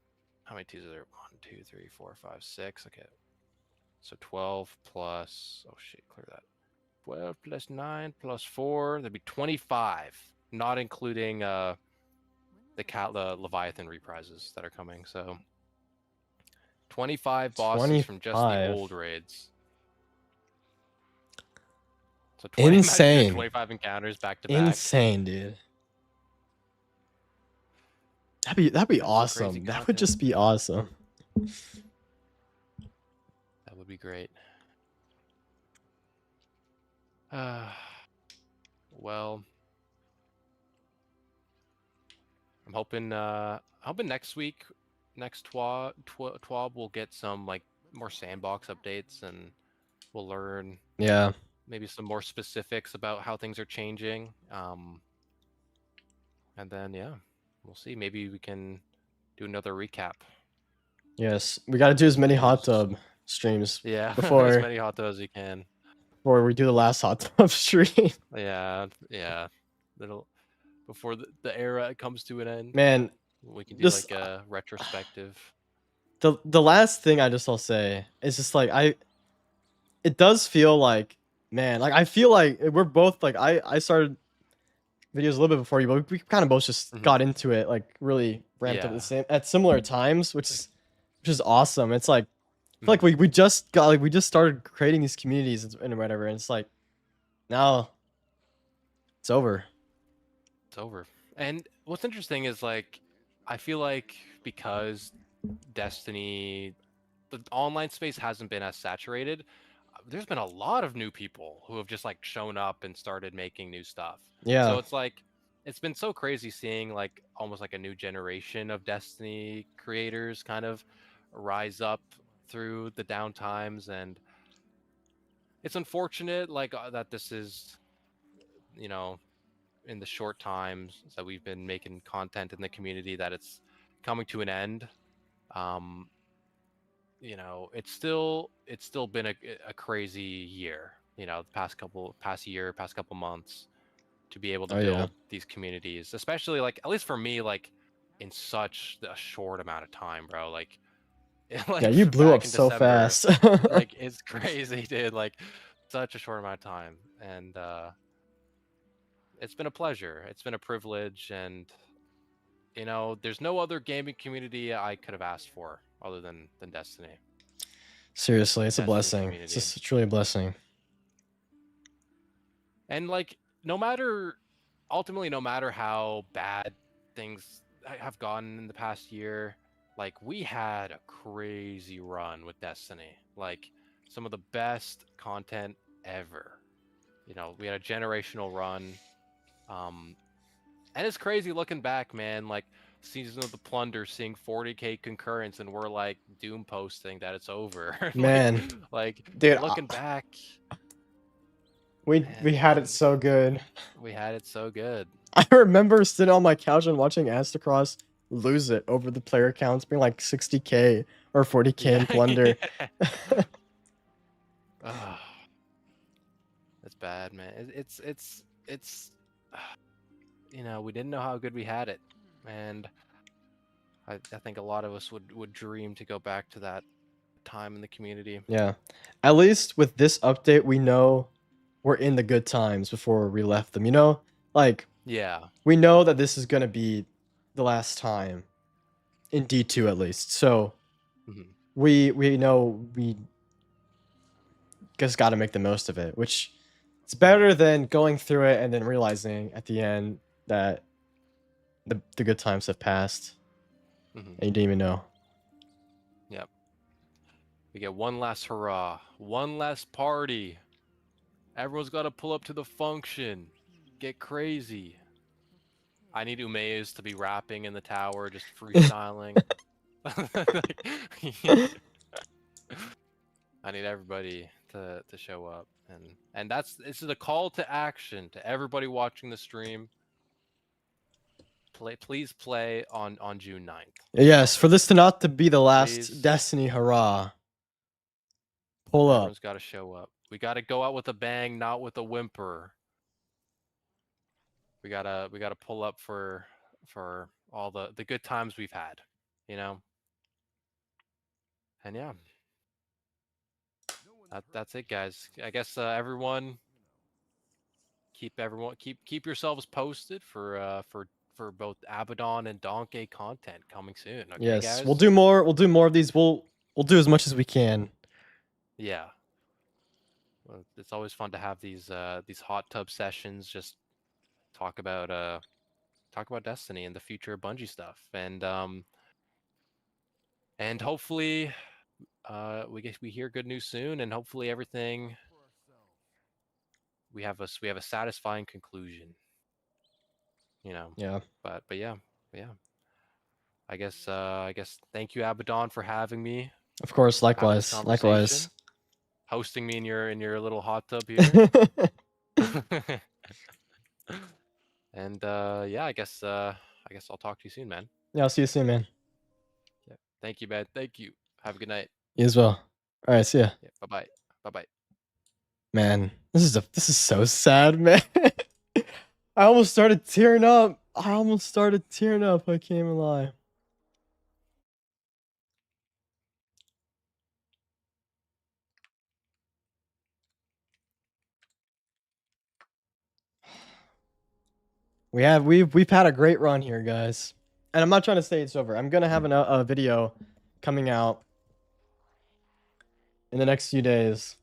[SPEAKER 2] how many 2's are there? 1, 2, 3, 4, 5, 6. Okay. So 12 plus shit, clear that. 12 plus 9 plus 4, that'd be 25, not including the Leviathan reprises that are coming. So 25 bosses from just the
[SPEAKER 1] 25.
[SPEAKER 2] old raids. So imagine doing
[SPEAKER 1] Insane.
[SPEAKER 2] 25 encounters back to back.
[SPEAKER 1] Insane, dude. That'd be awesome. That would just be awesome.
[SPEAKER 2] That would be great. Well, I'm hoping next week, next TWAB we'll get some like more sandbox updates, and we'll learn
[SPEAKER 1] Yeah.
[SPEAKER 2] maybe some more specifics about how things are changing. And then yeah, we'll see. Maybe we can do another recap.
[SPEAKER 1] Yes, we got to do as many hot tub streams.
[SPEAKER 2] Yeah,
[SPEAKER 1] before
[SPEAKER 2] as many hot tubs as you can.
[SPEAKER 1] Before we do the last hot tub stream.
[SPEAKER 2] Yeah. Before the era comes to an end.
[SPEAKER 1] Man,
[SPEAKER 2] we can do like a retrospective.
[SPEAKER 1] The last thing I'll say is just like it does feel like, man, like I feel like we're both like I started videos a little bit before you, but we kind of both just got into it, like really ramped up at similar times, which is awesome. It's like I feel like we just started creating these communities and whatever, and it's like now it's over.
[SPEAKER 2] It's over. And what's interesting is like I feel like because Destiny, the online space hasn't been as saturated, there's been a lot of new people who have just like shown up and started making new stuff.
[SPEAKER 1] Yeah.
[SPEAKER 2] So it's like it's been so crazy seeing like almost like a new generation of Destiny creators kind of rise up through the down times, and it's unfortunate like that this is, in the short times that we've been making content in the community that it's coming to an end. Um, it's still been a crazy year. The past couple months to be able to
[SPEAKER 1] Oh yeah.
[SPEAKER 2] build these communities, especially like at least for me, like in such a short amount of time, bro. Like
[SPEAKER 1] Yeah,
[SPEAKER 2] like
[SPEAKER 1] you blew
[SPEAKER 2] back
[SPEAKER 1] up
[SPEAKER 2] in
[SPEAKER 1] so
[SPEAKER 2] December,
[SPEAKER 1] fast.
[SPEAKER 2] like it's crazy, dude. Like such a short amount of time, and it's been a pleasure. It's been a privilege, and there's no other gaming community I could have asked for other than Destiny.
[SPEAKER 1] Seriously,
[SPEAKER 2] The
[SPEAKER 1] it's a
[SPEAKER 2] Destiny
[SPEAKER 1] blessing. It's
[SPEAKER 2] community.
[SPEAKER 1] just truly a blessing.
[SPEAKER 2] And like no matter ultimately no matter how bad things have gone in the past year, like we had a crazy run with Destiny. Like some of the best content ever. We had a generational run. Um and it's crazy looking back, man, like Season of the Plunder seeing 40K concurrence and we're like doom posting that it's over. like
[SPEAKER 1] Man,
[SPEAKER 2] like
[SPEAKER 1] dude,
[SPEAKER 2] looking back,
[SPEAKER 1] we
[SPEAKER 2] man,
[SPEAKER 1] had it so good.
[SPEAKER 2] we had it so good.
[SPEAKER 1] I remember sitting on my couch and watching Astacross lose it over the player counts being like 60K or 40K
[SPEAKER 2] Yeah.
[SPEAKER 1] in Plunder.
[SPEAKER 2] Oh, that's bad, man. It's we didn't know how good we had it, and I think a lot of us would dream to go back to that time in the community.
[SPEAKER 1] Yeah. At least with this update, we know we're in the good times before we left them. Like
[SPEAKER 2] Yeah.
[SPEAKER 1] we know that this is going to be the last time in D2 at least. So
[SPEAKER 2] Hmm.
[SPEAKER 1] we know we just got to make the most of it, which it's
[SPEAKER 2] Hmm.
[SPEAKER 1] better than going through it and then realizing at the end that the good times have passed
[SPEAKER 2] Hmm.
[SPEAKER 1] and you didn't even know.
[SPEAKER 2] Yep. We get one last hurrah, one last party. Everyone's got to pull up to the function, get crazy. I need Umaeus to be rapping in the tower, just freestyling. I need everybody to show up, and this is a call to action to everybody watching the stream. Please play on June 9th.
[SPEAKER 1] Yes, for this to not to be the last
[SPEAKER 2] Please,
[SPEAKER 1] Destiny hurrah. Pull up.
[SPEAKER 2] everyone's got to show up. We got to go out with a bang, not with a whimper. We gotta pull up for all the good times we've had, you know. And yeah, that's it, guys. I guess everyone keep yourselves posted for both Abaddon and Donkey content coming soon. Okay,
[SPEAKER 1] Yes, we'll
[SPEAKER 2] guys?
[SPEAKER 1] do more. We'll do more of these. We'll do as much as we can.
[SPEAKER 2] Yeah. Well, it's always fun to have these hot tub sessions. Just talk about Destiny and the future of Bungie stuff, and hopefully we hear good news soon, and hopefully everything we have a satisfying conclusion. You know,
[SPEAKER 1] Yeah,
[SPEAKER 2] but yeah, yeah. I guess thank you, Abaddon, for having me,
[SPEAKER 1] of course.
[SPEAKER 2] having this
[SPEAKER 1] Likewise. Likewise.
[SPEAKER 2] conversation, hosting me in your little hot tub here. And yeah, I guess I'll talk to you soon, man.
[SPEAKER 1] Yeah, I'll see you soon, man.
[SPEAKER 2] Yeah. Thank you, man. Thank you. Have a good night.
[SPEAKER 1] You as well. All right, see ya.
[SPEAKER 2] Yeah. Bye bye. Bye bye.
[SPEAKER 1] Man, this is so sad, man. I almost started tearing up. I almost started tearing up. I can't even lie. We've had a great run here, guys. And I'm not trying to say it's over. I'm gonna have a video coming out in the next few days.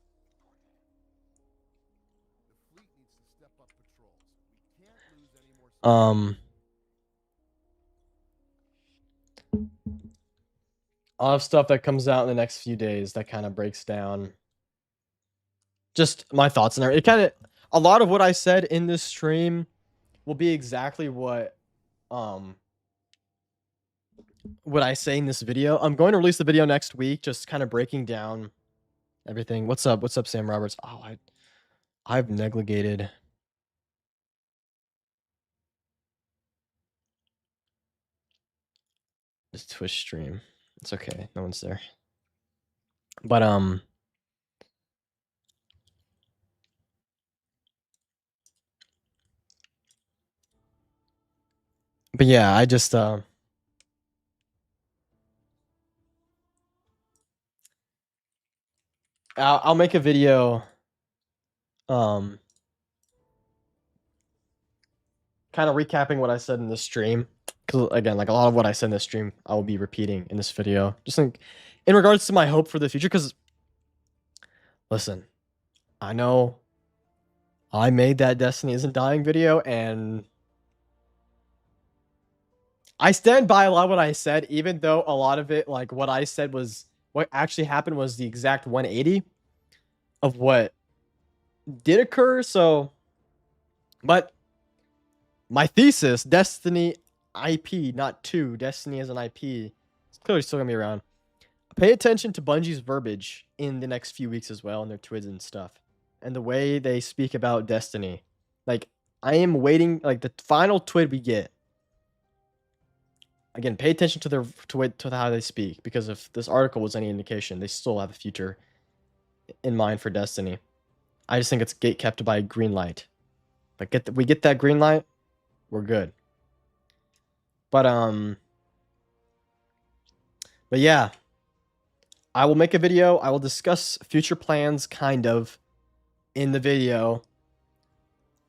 [SPEAKER 1] Um, I'll have stuff that comes out in the next few days that kind of breaks down just my thoughts on it. It kind of a lot of what I said in this stream will be exactly um what I say in this video. I'm going to release the video next week, just kind of breaking down everything. What's up? What's up, Sam Roberts? Oh, I've negligated Just Twitch stream. It's okay. No one's there. But yeah, I just I'll make a video kind of recapping what I said in the stream, because again, like a lot of what I said in this stream I will be repeating in this video, just in regards to my hope for the future. Because listen, I know I made that Destiny Isn't Dying video, and I stand by a lot of what I said, even though a lot of it, like what I said was what actually happened was the exact 180 of what did occur. So, but my thesis, Destiny IP, not 2, Destiny as an IP, it's clearly still gonna be around. Pay attention to Bungie's verbiage in the next few weeks as well, and their twids and stuff, and the way they speak about Destiny. Like, I am waiting, like the final twid we get. Again, pay attention to their to how they speak, because if this article was any indication, they still have a future in mind for Destiny. I just think it's gate kept by a green light. Like we get that green light, we're good. But yeah, I will make a video. I will discuss future plans kind of in the video.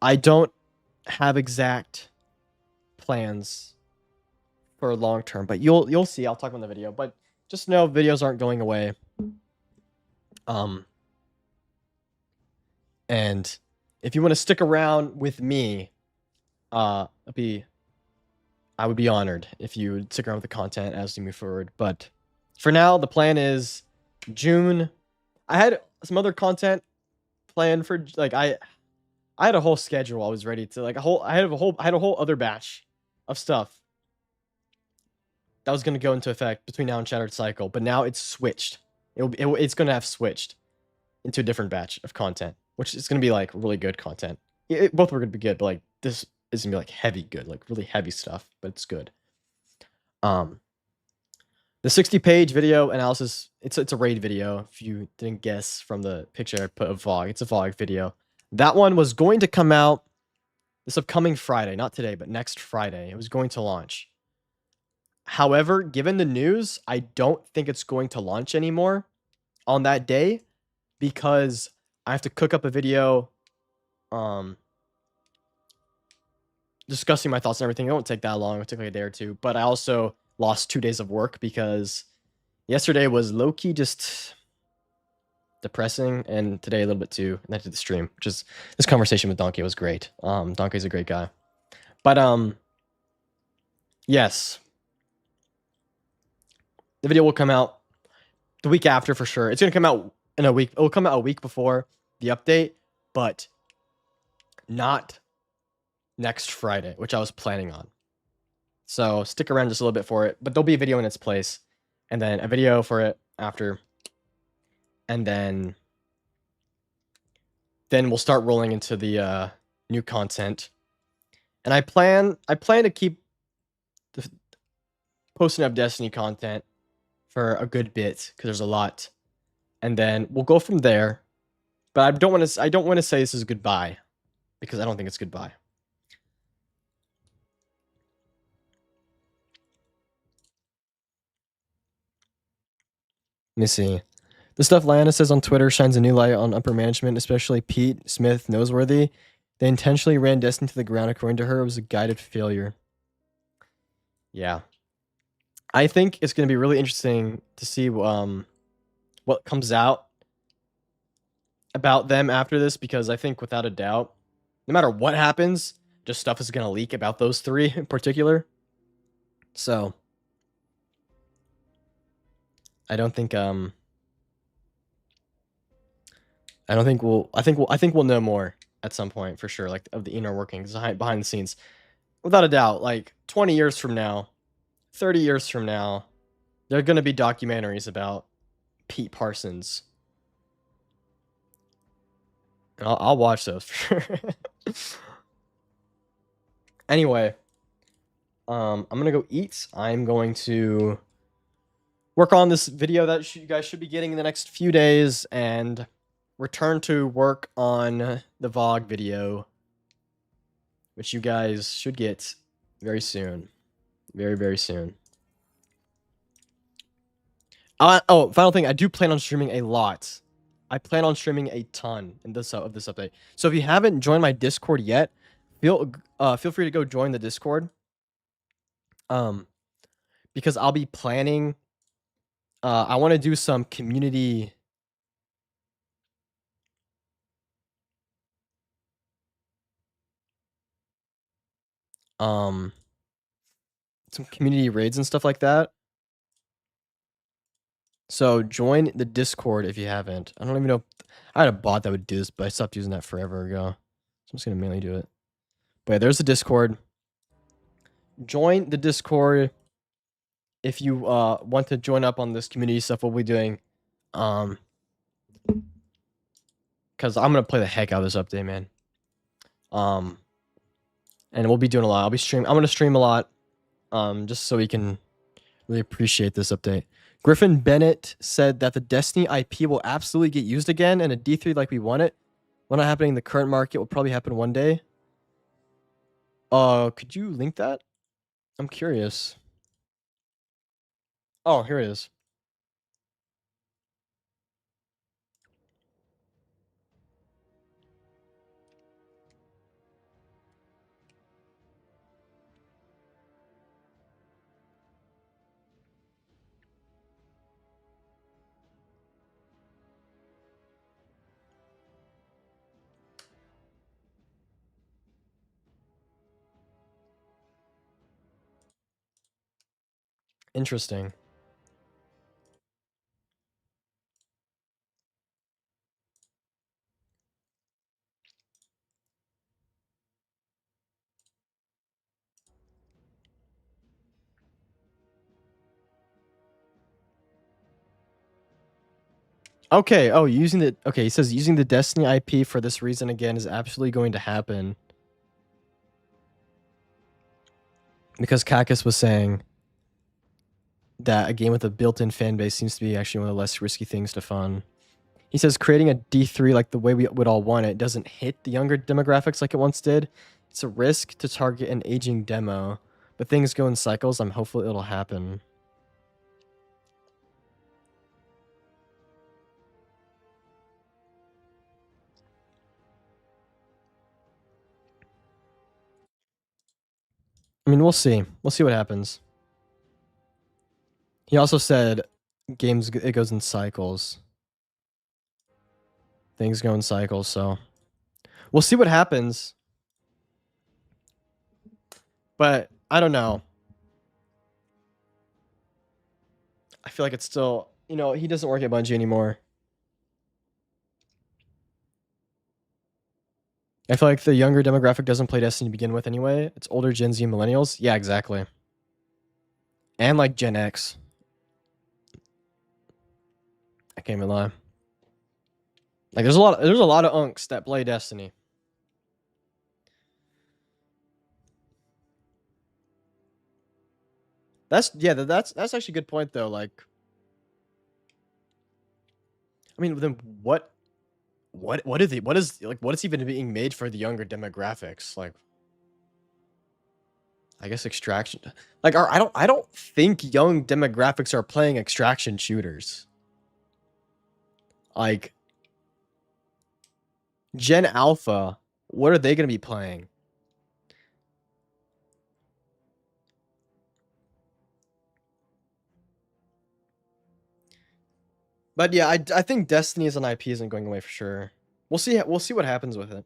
[SPEAKER 1] I don't have exact plans for long term, but you'll see. I'll talk about the video, but just know videos aren't going away. And if you want to stick around with me, I would be honored if you would stick around with the content as we move forward. But for now, the plan is June. I had some other content planned for, like, I had a whole schedule. I was ready to, like, I had a whole other batch of stuff that was going to go into effect between now and Shattered Cycle, but now it's switched. It's going to have switched into a different batch of content, which is going to be like really good content. Both were going to be good, but like this is going to be like heavy good, like really heavy stuff, but it's good. The 60-page video analysis, it's a raid video. If you didn't guess from the picture I put of VOG, it's a VOG video. That one was going to come out this upcoming Friday, not today, but next Friday. It was going to launch. However, given the news, I don't think it's going to launch anymore on that day, because I have to cook up a video discussing my thoughts and everything. It won't take that long. It'll take like a day or two. But I also lost 2 days of work because yesterday was low-key just depressing, and today a little bit too. And I did the stream, which is, this conversation with Donkey was great. Donkey's a great guy. But yes. The video will come out the week after for sure. It's gonna come out in a week. It will come out a week before the update, but not next Friday, which I was planning on. So stick around just a little bit for it, but there'll be a video in its place, and then a video for it after, and then we'll start rolling into the new content. And I plan to keep posting up Destiny content for a good bit, because there's a lot, and then we'll go from there. But I don't want to say this is goodbye, because I don't think it's goodbye. Let me see. The stuff Lyanna says on Twitter shines a new light on upper management, especially Pete Smith, Noseworthy. They intentionally ran Destiny to the ground. According to her, it was a guided failure. Yeah. I think it's going to be really interesting to see what comes out about them after this, because I think without a doubt, no matter what happens, just stuff is going to leak about those 3 in particular. So I think we'll know more at some point for sure, like of the inner workings behind the scenes. Without a doubt, like 20 years from now, 30 years from now, there are going to be documentaries about Pete Parsons. And I'll watch those for sure. Anyway, I'm gonna go eat. I'm going to work on this video that you guys should be getting in the next few days, and return to work on the VOG video, which you guys should get very soon. Very, very soon. Oh, final thing. I do plan on streaming a lot. I plan on streaming a ton in this update. So if you haven't joined my Discord yet, feel free to go join the Discord. Because I'll be planning. I want to do some community. Some community raids and stuff like that. So join the Discord if you haven't. I don't even know. I had a bot that would do this, but I stopped using that forever ago. So I'm just gonna mainly do it. But yeah, there's the Discord. Join the Discord if you want to join up on this community stuff we'll be doing. Because I'm gonna play the heck out of this update, man. And we'll be doing a lot. I'm gonna stream a lot. Just so we can really appreciate this update. Griffin Bennett said that the Destiny IP will absolutely get used again in a D3 like we want it. When not happening in the current market, will probably happen one day. Could you link that? I'm curious. Oh, here it is. Interesting. Okay. Oh, okay. He says using the Destiny IP for this reason again is absolutely going to happen. Because Kakus was saying that a game with a built-in fan base seems to be actually one of the less risky things to fund. He says creating a D3 like the way we would all want it doesn't hit the younger demographics like it once did. It's a risk to target an aging demo, but things go in cycles. I'm hopeful it'll happen. I mean, we'll see. We'll see what happens. He also said it goes in cycles. Things go in cycles, so we'll see what happens. But I don't know. I feel like it's still, he doesn't work at Bungie anymore. I feel like the younger demographic doesn't play Destiny to begin with anyway. It's older Gen Z and millennials. Yeah, exactly. And like Gen X. I can't even lie. Like there's a lot of unks that play Destiny. That's actually a good point though. Like, I mean, then what is even being made for the younger demographics? Like, I guess extraction. Like, I don't think young demographics are playing extraction shooters. Like, Gen Alpha, what are they going to be playing? But yeah, I think Destiny as an IP isn't going away for sure. We'll see what happens with it.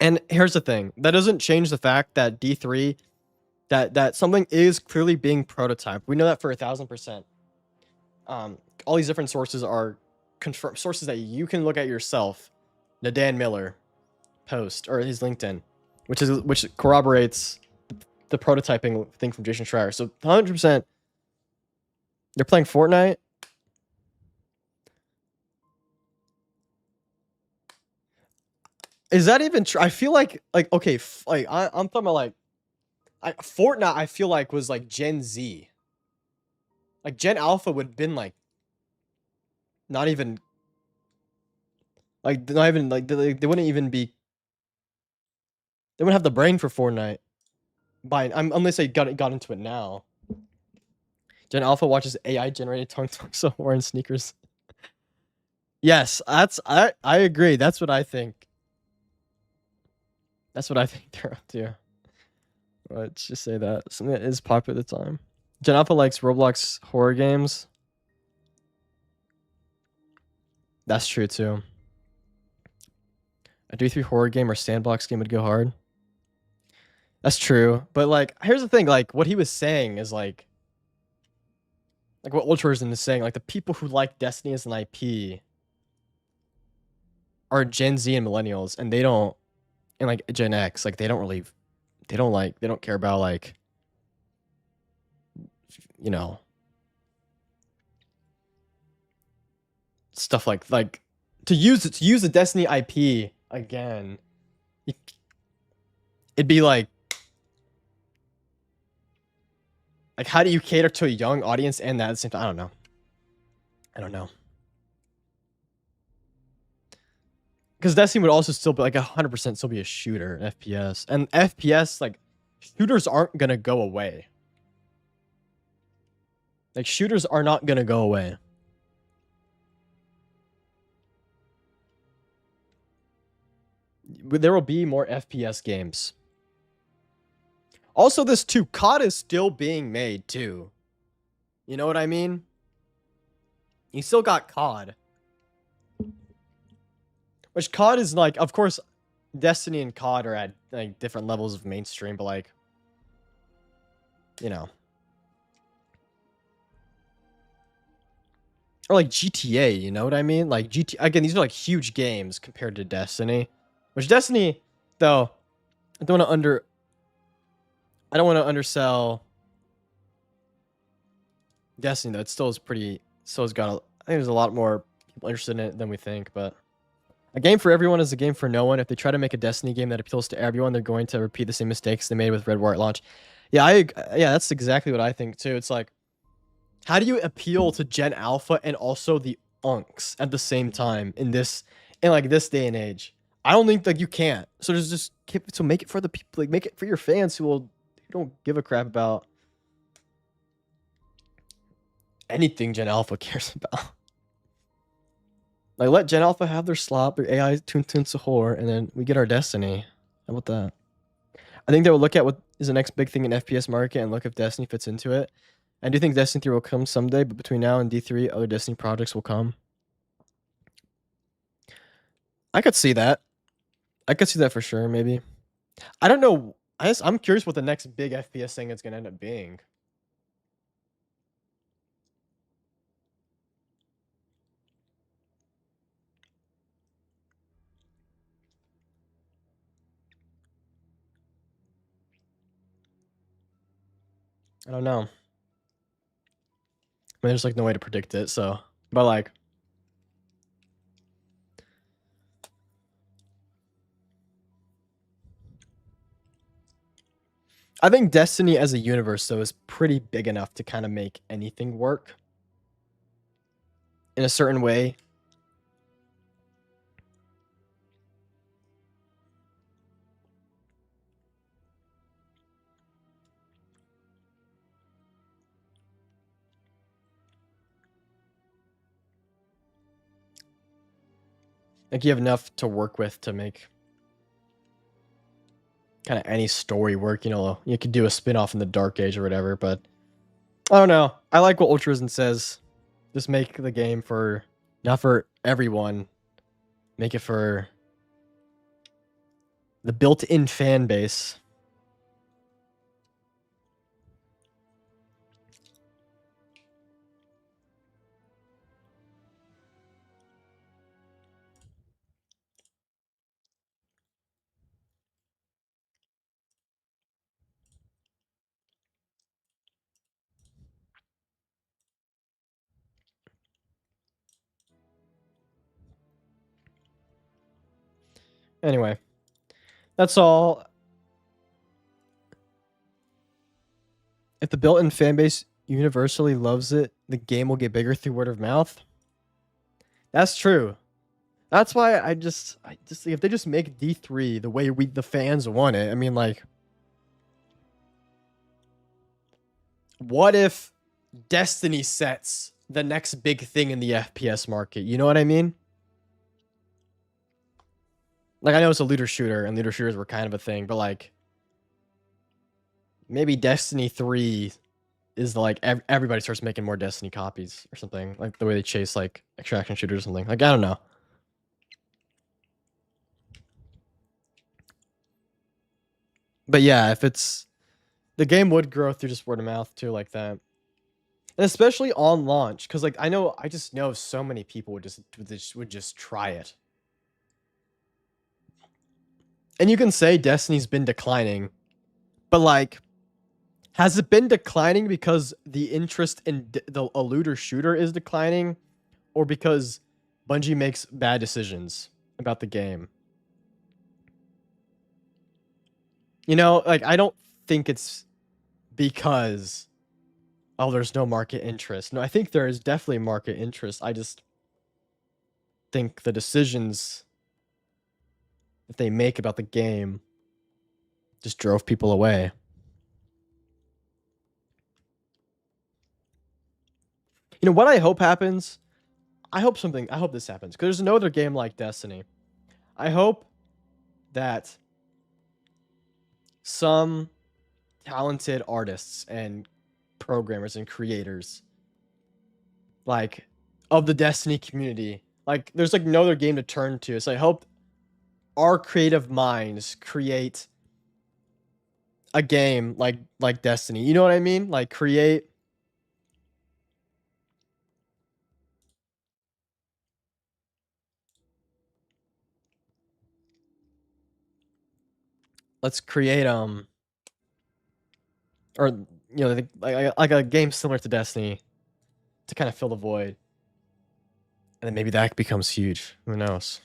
[SPEAKER 1] And here's the thing. That doesn't change the fact that D3 that something is clearly being prototyped. We know that for 1000%. All these different sources are confirmed sources that you can look at yourself. Nadan Miller post or his LinkedIn, which corroborates the prototyping thing from Jason Schreier. So 100%, they're playing Fortnite. Is that even true? I feel like okay, like I'm talking about like Fortnite. I feel like was like Gen Z. Like Gen Alpha would have been like not even like not even like they wouldn't even be. They wouldn't have the brain for Fortnite. Unless they got into it now. Gen Alpha watches AI generated tongue so wearing sneakers. Yes, I agree. That's what I think. That's what I think they're up to. Let's just say that something that is popular at the time. Gen Alpha likes Roblox horror games. That's true too. A D3 horror game or sandbox game would go hard. That's true, but like, here's the thing: like, what he was saying is like what Ultraverse is saying. Like, the people who like Destiny as an IP are Gen Z and millennials, and they don't, and like Gen X, like they don't really, they don't care about like, you know, stuff like to use the Destiny IP again. It'd be like how do you cater to a young audience and that at the same time? I don't know. I don't know. Because Destiny would also still be like 100% still be a shooter, FPS, and FPS like shooters aren't gonna go away. Like shooters are not gonna go away. There will be more FPS games. Also, this too, COD is still being made too. You know what I mean? You still got COD. Which COD is like, of course, Destiny and COD are at like different levels of mainstream, but like, you know. Or like GTA, you know what I mean? Like GTA, again, these are like huge games compared to Destiny. Which Destiny, though, I don't want to I don't want to undersell Destiny though. It still is pretty, still has got I think there's a lot more people interested in it than we think, but a game for everyone is a game for no one. If they try to make a Destiny game that appeals to everyone, they're going to repeat the same mistakes they made with Red War at launch. Yeah, yeah, that's exactly what I think too. It's like, how do you appeal to Gen Alpha and also the unks at the same time in like this day and age? I don't think like you can't. So just so make it for the people, like make it for your fans who don't give a crap about anything Gen Alpha cares about. Like let Gen Alpha have their slop, their AI tune Sahor, and then we get our Destiny. How about that? I think they will look at what is the next big thing in FPS market and look if Destiny fits into it. I do think Destiny 3 will come someday, but between now and D3, other Destiny projects will come. I could see that. I could see that for sure, maybe. I don't know. I'm curious what the next big FPS thing is going to end up being. I don't know. I mean, there's like no way to predict it, so. But like, I think Destiny as a universe, though, is pretty big enough to kind of make anything work in a certain way. Like you have enough to work with to make kind of any story work. You know, you could do a spin-off in the Dark Age or whatever, but I don't know. I like what Ultravision says. Just make the game for not for everyone. Make it for the built-in fan base. Anyway, that's all. If the built-in fan base universally loves it, the game will get bigger through word of mouth. That's true. That's why I just if they just make D3 the way the fans want it. I mean, like, what if Destiny sets the next big thing in the FPS market? You know what I mean? Like, I know it's a looter shooter, and looter shooters were kind of a thing, but like, maybe Destiny 3 is like everybody starts making more Destiny copies or something, like the way they chase like extraction shooters or something. Like, I don't know. But yeah, if it's the game would grow through just word of mouth too, like that. And especially on launch, because like I just know so many people would just try it. And you can say Destiny's been declining, but like, has it been declining because the interest in a looter shooter is declining, or because Bungie makes bad decisions about the game? You know, like, I don't think it's because, oh, there's no market interest. No, I think there is definitely market interest. I just think the decisions that they make about the game just drove people away. You know what I hope happens? I hope this happens, because there's no other game like Destiny. I hope that some talented artists and programmers and creators, like, of the Destiny community, like, there's like no other game to turn to. So I hope our creative minds create a game like Destiny. You know what I mean? Like, create let's create or you know, like a game similar to Destiny to kind of fill the void. And then maybe that becomes huge. Who knows?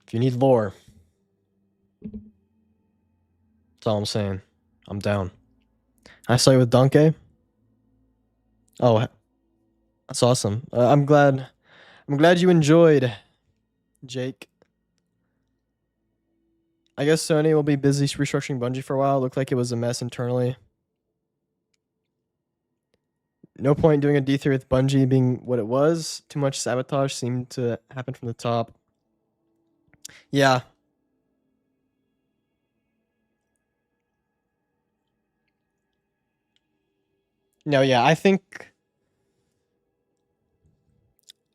[SPEAKER 1] If you need lore, that's all I'm saying. I'm down. I saw you with Donkey. Oh, that's awesome. I'm glad. I'm glad you enjoyed, Jake. I guess Sony will be busy restructuring Bungie for a while. Looked like it was a mess internally. No point doing a D3 with Bungie being what it was. Too much sabotage seemed to happen from the top. Yeah. No, yeah, I think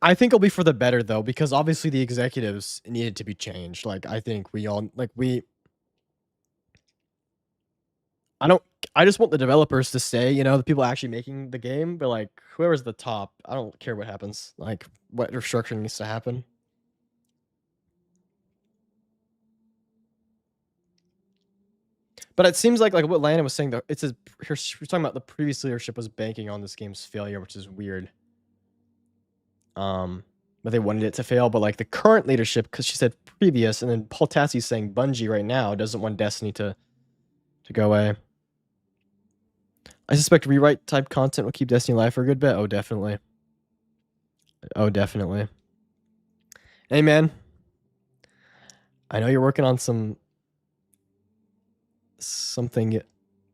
[SPEAKER 1] it'll be for the better though, because obviously the executives needed to be changed. Like, I think we all like we I don't I just want the developers to stay, you know, the people actually making the game, but like, whoever's the top, I don't care what happens. Like, what restructuring needs to happen. But it seems like what Landon was saying though, it's a we're talking about the previous leadership was banking on this game's failure, which is weird. But they wanted it to fail, but like the current leadership, because she said previous, and then Paul Tassie's saying Bungie right now doesn't want Destiny to go away. I suspect rewrite type content will keep Destiny alive for a good bit. Oh, definitely. Oh, definitely. Hey, man. I know you're working on something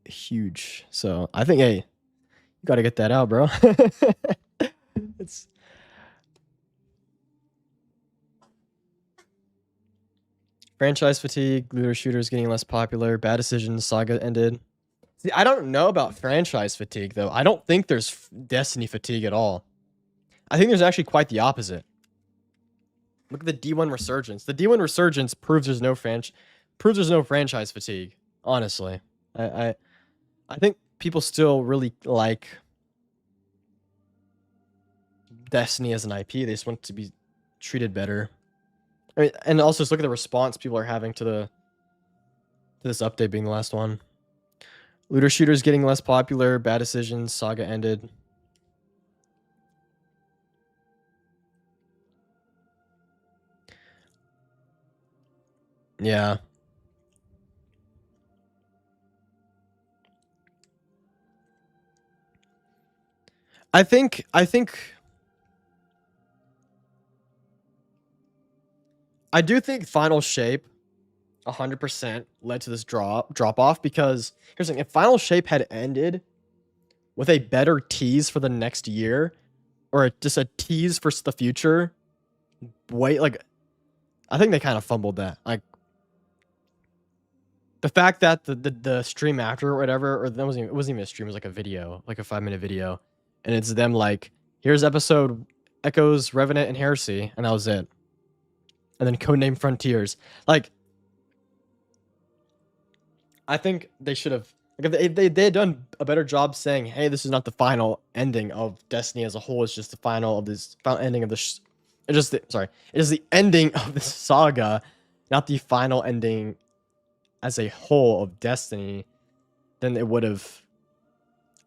[SPEAKER 1] huge. So I think, hey, you got to get that out, bro. It's franchise fatigue, looter shooters getting less popular, bad decisions, saga ended. See, I don't know about franchise fatigue though. I don't think there's Destiny fatigue at all. I think there's actually quite the opposite. Look at the D1 resurgence. The D1 resurgence proves there's no franchise fatigue. Honestly, I think people still really like Destiny as an IP. They just want it to be treated better. I mean, and also just look at the response people are having to this update being the last one. Looter shooters getting less popular. Bad decisions. Saga ended. Yeah. I think I do think Final Shape 100% led to this drop off because here's the thing: if Final Shape had ended with a better tease for the next year, or just a tease for the future, wait, like I think they kind of fumbled that. Like the fact that the stream after or whatever, or that wasn't even, it wasn't even a stream, it was like a video, like a 5-minute video, and it's them like, here's episode Echoes, Revenant, and Heresy, and that was it. And then Codename Frontiers. Like, I think they should have. Like, if they had done a better job saying, "Hey, this is not the final ending of Destiny as a whole. It's just the final of this final ending of this. It's just sorry. It is the ending of this saga, not the final ending as a whole of Destiny." Then it would have.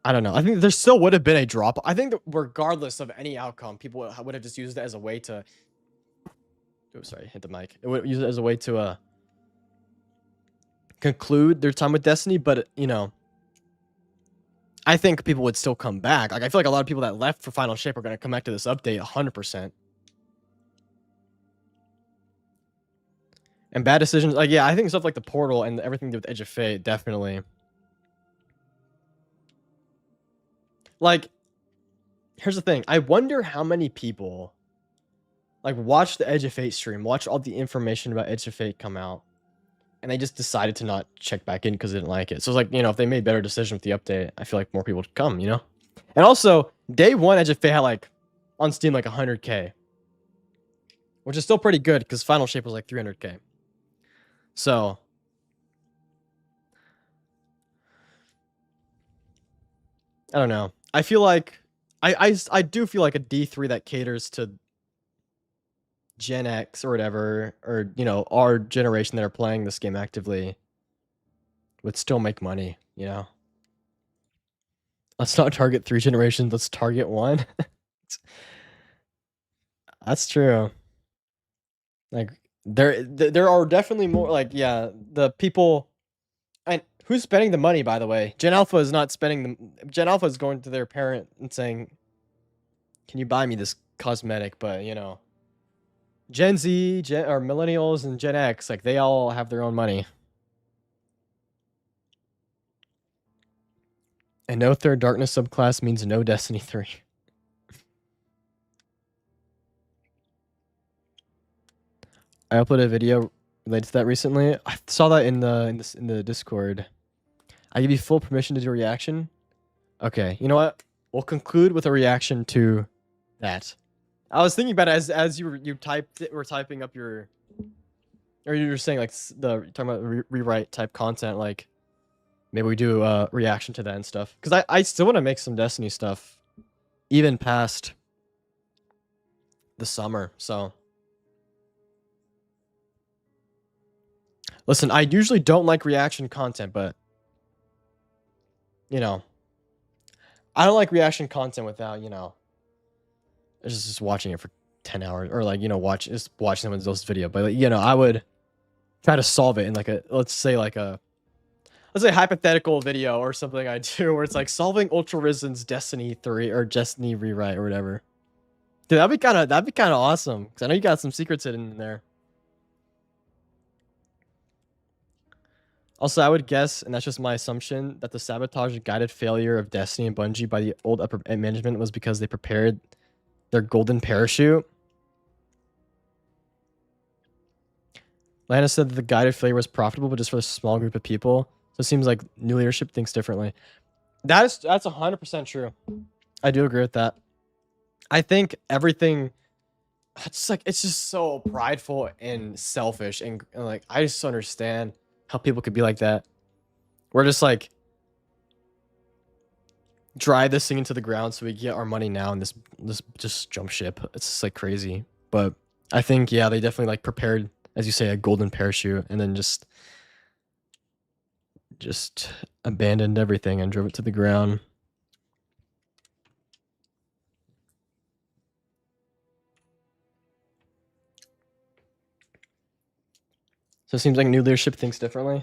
[SPEAKER 1] I don't know. I think there still would have been a drop. I think that regardless of any outcome, people would have just used it as a way to. Oh, sorry, hit the mic. It would use it as a way to conclude their time with Destiny, but you know, I think people would still come back. Like I feel like a lot of people that left for Final Shape are going to come back to this update 100%. And bad decisions, like yeah, I think stuff like the portal and everything to do with Edge of Fate definitely. Like, here's the thing: I wonder how many people like watch the Edge of Fate stream, watch all the information about Edge of Fate come out, and they just decided to not check back in because they didn't like it. So it's like, you know, if they made better decision with the update, I feel like more people would come, you know? And also, day one, Edge of Fate had like on Steam like 100K, which is still pretty good because Final Shape was like 300K. So I don't know. I feel like I do feel like a D3 that caters to Gen X or whatever, or you know, our generation that are playing this game actively would still make money, you know? Let's not target 3 generations, let's target 1. That's true. Like there are definitely more like yeah, the people and who's spending the money by the way? Gen Alpha is not spending the Gen Alpha is going to their parent and saying, "Can you buy me this cosmetic?" But, you know, Gen Z, or millennials and Gen X, like they all have their own money. And no third darkness subclass means no Destiny 3. I uploaded a video related to that recently. I saw that in the Discord. I give you full permission to do a reaction. Okay, you know what? We'll conclude with a reaction to that. I was thinking about it as were typing up your, or you were saying like talking about rewrite type content. Like maybe we do a reaction to that and stuff. Because I still want to make some Destiny stuff, even past the summer. So listen, I usually don't like reaction content, but you know, I don't like reaction content without, you know, just watching it for 10 hours or like, you know, just watch someone else's video. But like, you know, I would try to solve it in like a, let's say hypothetical video or something I do where it's like solving Ultra Risen's Destiny 3 or Destiny rewrite or whatever. Dude, that'd be kind of awesome because I know you got some secrets hidden in there. Also, I would guess, and that's just my assumption, that the sabotage and guided failure of Destiny and Bungie by the old upper management was because they prepared their golden parachute. Lana said that the guided failure was profitable, but just for a small group of people. So it seems like new leadership thinks differently. That's 100% true. I do agree with that. I think everything, it's just so prideful and selfish, and like I just don't understand how people could be like that. We're just like drive this thing into the ground so we get our money now, and this just jump ship. It's just like crazy. But I think yeah, they definitely like prepared, as you say, a golden parachute, and then just abandoned everything and drove it to the ground. So So it seems like new leadership thinks differently.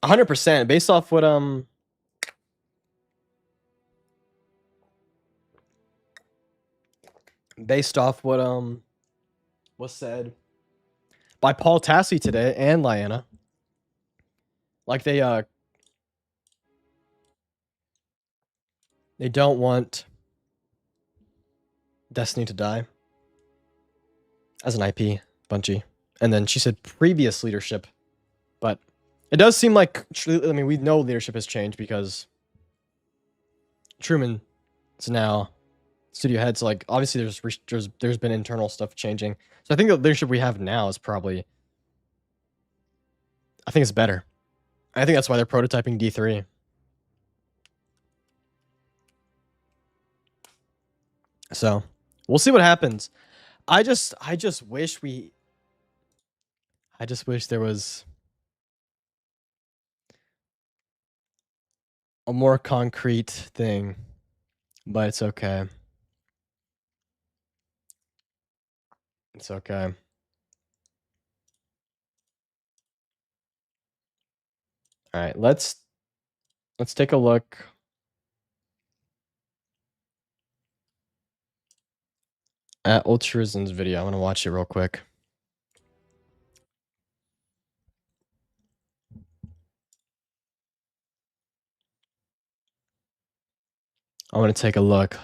[SPEAKER 1] 100% based off what was said by Paul Tassi today and Lyanna. Like they don't want Destiny to die as an IP, Bungie. And then she said previous leadership, but it does seem like, I mean, we know leadership has changed because Truman is now studio head. So like, obviously there's been internal stuff changing. So I think the leadership we have now is probably, I think it's better. I think that's why they're prototyping D3. So we'll see what happens. I just wish there was a more concrete thing, but it's okay. It's okay. All right, let's take a look at Ultrarizen's video. I want to watch it real quick. I want to take a look.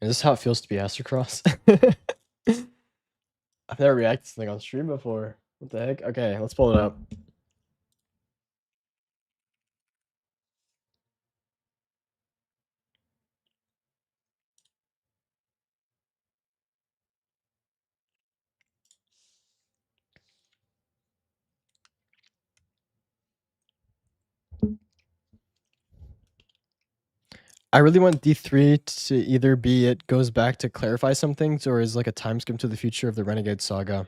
[SPEAKER 1] Is this how it feels to be Astrocross? I've never reacted to something on stream before. What the heck? Okay, let's pull it up. I really want D3 to either be it goes back to clarify some things or is like a time skip to the future of the Renegade Saga.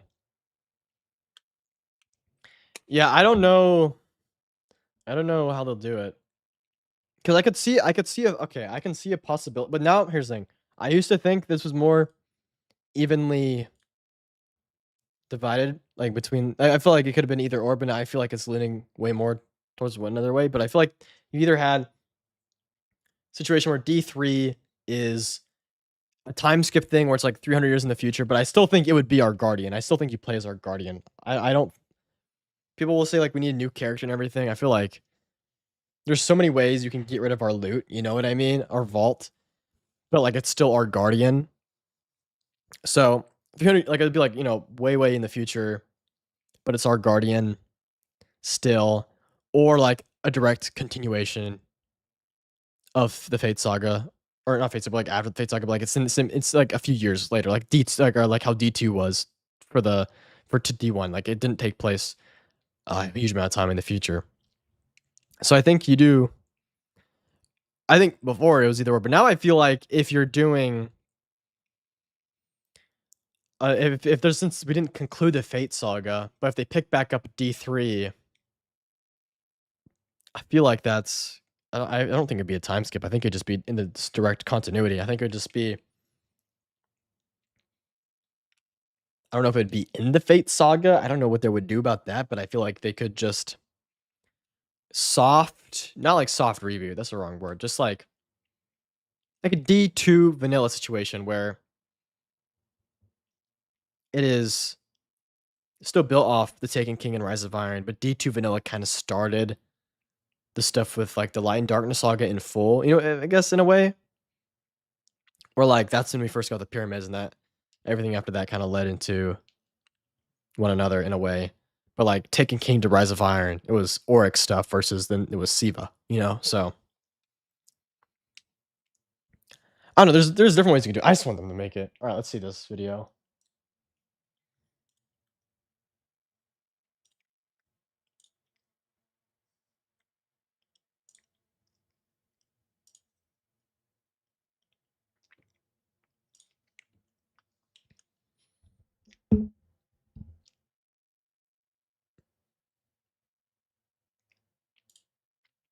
[SPEAKER 1] Yeah, I don't know. I don't know how they'll do it. Cuz I can see I can see a possibility. But now here's the thing. I used to think this was more evenly divided, like between I feel like it could have been either or, but now I feel like it's leaning way more towards one other way. But I feel like you either had a situation where D3 is a time skip thing where it's like 300 years in the future, but I still think it would be our guardian. I still think you play as our guardian. I don't. People will say like we need a new character and everything. I feel like there's so many ways you can get rid of our loot. You know what I mean? Our vault, but like it's still our guardian. So 300, like it'd be like way in the future, but it's our guardian still, or like a direct continuation of the Fate Saga, or not Fate Saga, but like after the Fate Saga, but like it's in the same. It's like a few years later, like or like how D2 was for D1. Like it didn't take place a huge amount of time in the future. So I think you do. I think before it was either or, but now I feel like if you're doing, if there's since we didn't conclude the Fate Saga, but if they pick back up D3, I feel like that's. I don't think it'd be a time skip. I think it'd just be in the direct continuity. I think it'd just be. I don't know if it'd be in the Fate Saga. I don't know what they would do about that, but I feel like they could just not like soft reboot. That's the wrong word. Just like a D2 vanilla situation where it is still built off the Taken King and Rise of Iron, but D2 vanilla kind of started the stuff with like the Light and Darkness Saga in full. I guess in a way, or like that's when we first got the pyramids, and that everything after that kind of led into one another in a way. But like Taken King to Rise of Iron, it was Oryx stuff versus then it was Siva, so I don't know. There's different ways you can do it. I just want them to make it. All right, let's see this video.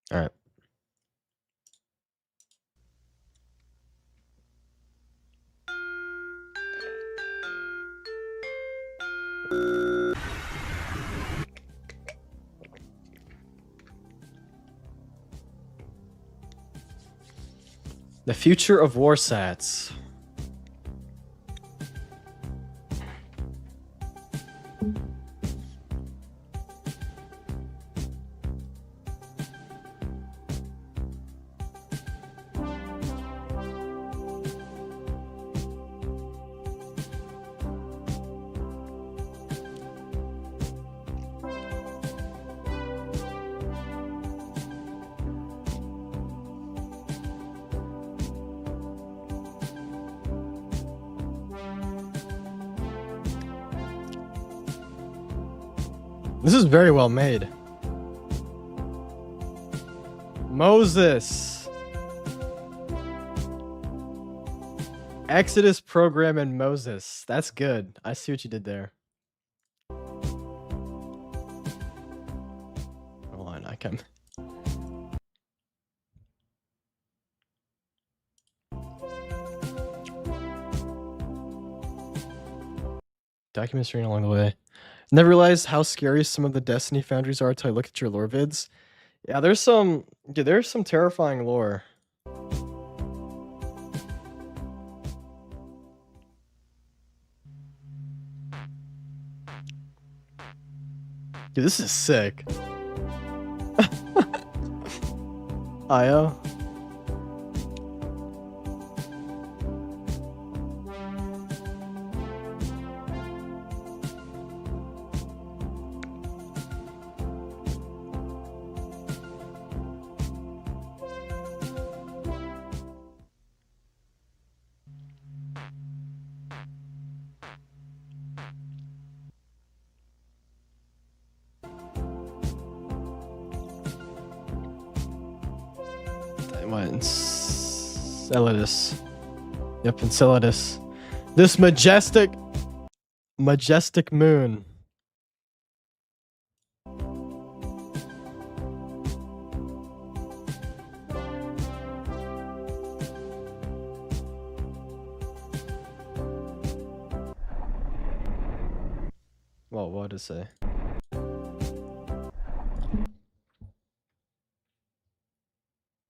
[SPEAKER 1] All right. The future of Warsats. This is very well made. Moses. Exodus program and Moses. That's good. I see what you did there. Hold on, I can. Documents reading along the way. Never realized how scary some of the Destiny foundries are until I look at your lore vids. Yeah, there's some terrifying lore. Dude, this is sick. Io. Enceladus. Yep, Enceladus. This majestic moon. Well, what to say?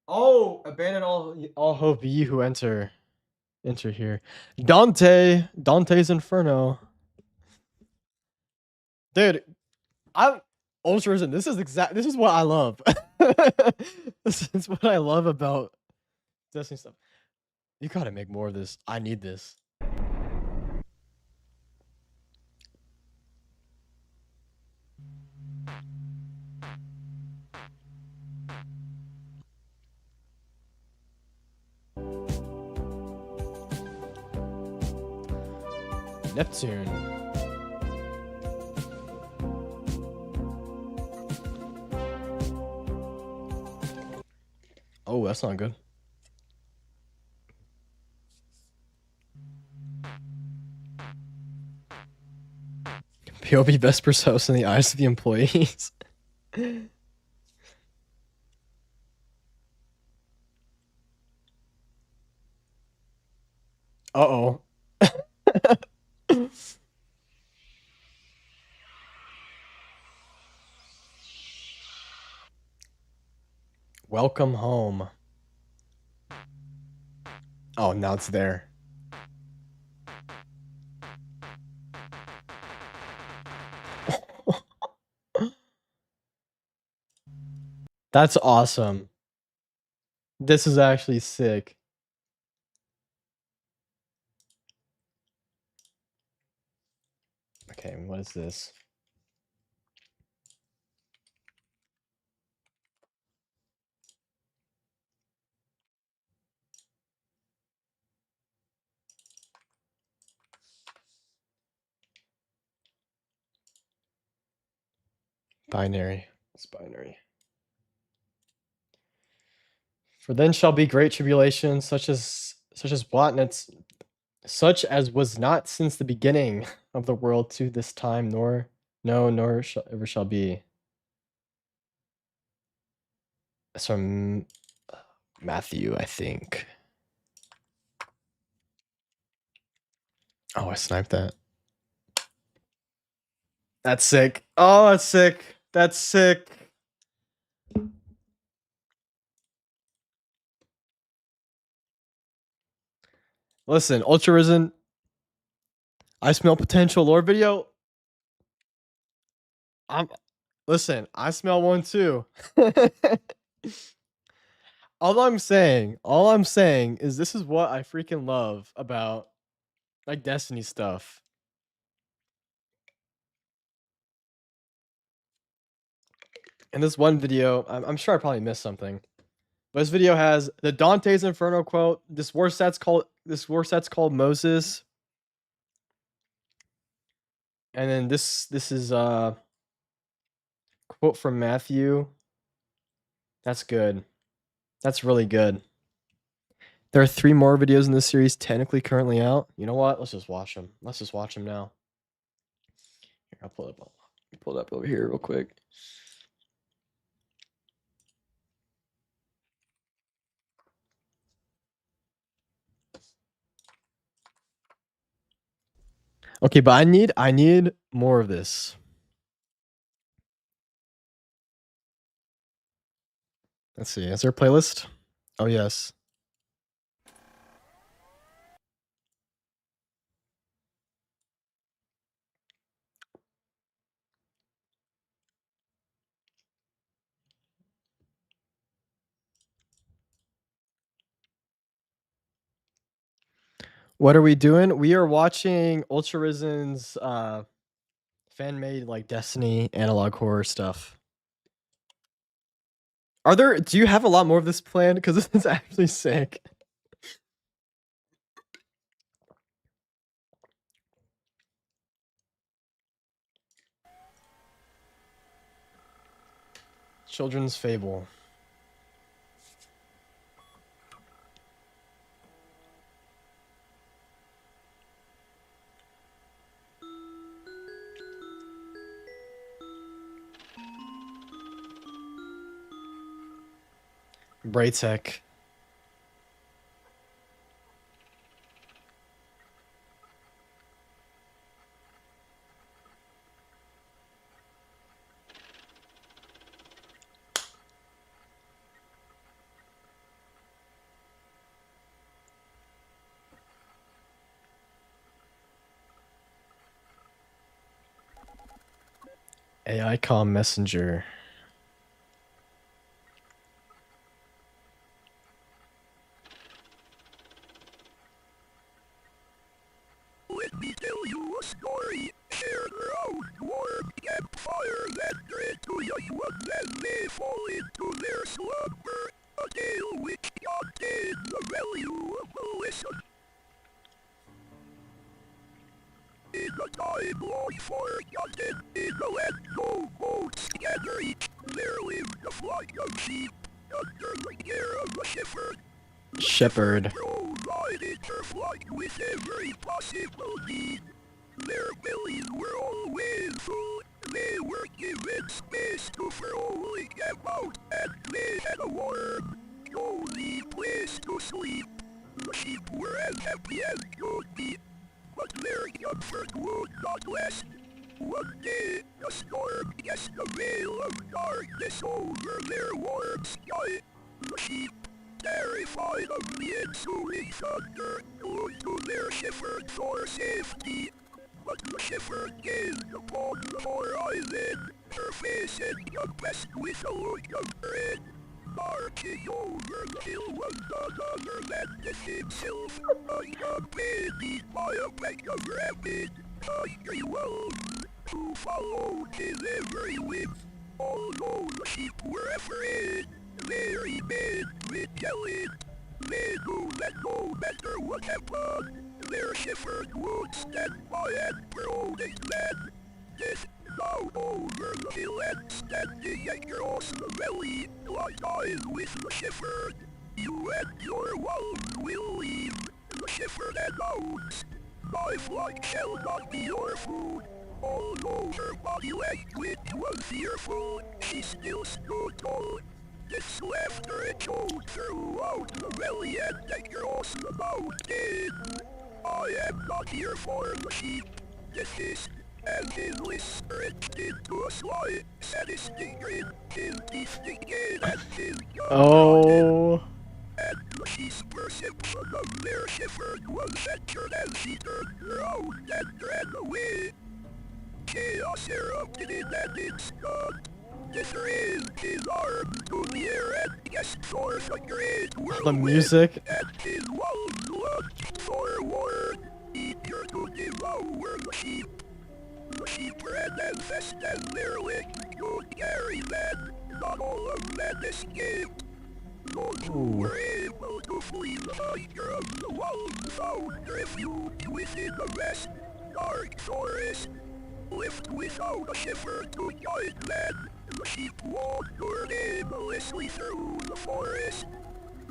[SPEAKER 1] Oh, abandon all hope, ye who enter here. Dante's Inferno. Dude, I'm Ultra Risen. This is what I love. This is what I love about Destiny stuff. You gotta make more of this. I need this. Neptune. Oh, that's not good. POV Vesper's house in the eyes of the employees. Uh-oh. Welcome home. Oh, now it's there. That's awesome. This is actually sick. Okay, what is this? Binary. It's binary. For then shall be great tribulation, such as what? Such as was not since the beginning of the world to this time, nor ever shall be. That's from Matthew, I think. Oh, I sniped that. That's sick. Oh, that's sick. That's sick. Listen, Ultra Risen, I smell potential lore video. I'm listen, I smell one too. All I'm saying is this is what I freaking love about like Destiny stuff. In this one video, I'm sure I probably missed something. But this video has the Dante's Inferno quote. This war set's called Moses. And then this is quote from Matthew. That's good. That's really good. There are 3 more videos in this series technically currently out. You know what? Let's just watch them. Let's just watch them now. Here, I'll pull it up over here real quick. Okay, but I need more of this. Let's see. Is there a playlist? Oh, yes. What are we doing? We are watching Ultra Risen's fan-made like Destiny analog horror stuff. Do you have a lot more of this planned? Because this is actually sick. Children's Fable. Braytech. AI comm messenger.
[SPEAKER 3] Let me tell you a story. Share around warm campfire that dread to young ones as they fall into their slumber. A tale which contains the value of a listen. In a time long forgotten, in the land no boats gather each, there lived a flock of sheep, under the care of a shepherd.
[SPEAKER 1] Shepherd.
[SPEAKER 3] Provided her flock with every possible need. Their bellies were always full. They were given space to frolic about, and they had a warm, cozy place to sleep. The sheep were as happy as could be, but their comfort would not last. One day, a storm cast a veil of darkness over their warm sky. The sheep, terrified of the ensuing thunder, flew to their shepherd for safety. But the shepherd gazed upon the horizon, her face encompassed with a look of dread. Marching over the hill was none other than Death himself, accompanied by a pack of rabid, hungry wolves, who followed his every whim. Although the sheep were afraid, they remained vigilant. They knew that no matter what happened, their shepherd would stand by and protect them. Death, now over the hill and standing across the valley, locked eyes with the shepherd. You and your wolves will leave, the shepherd announced. My flock shall not be your food. Although her body language was fearful, she still stood tall. Death's laughter echoed throughout the valley and across the mountains. I am not here for the sheep, Death hissed, as his lips stretched into a slight, sadistic grin, his teeth decayed as his jaw
[SPEAKER 1] Oh.
[SPEAKER 3] and the sheep's perception of their shepherd was captured as he turned around and ran away. Chaos erupted in an instant. He raised his arms to the air and cast forth a great
[SPEAKER 1] The
[SPEAKER 3] whirlwind,
[SPEAKER 1] music.
[SPEAKER 3] and his walls lunged forward, eager to devour the sheep. The sheep ran as fast as their legs could carry them. Not all of them escaped. Those who were able to flee the danger of the wolves found refuge within the vast, dark forest. Left without a shepherd to guide them, the sheep wandered aimlessly through the forest.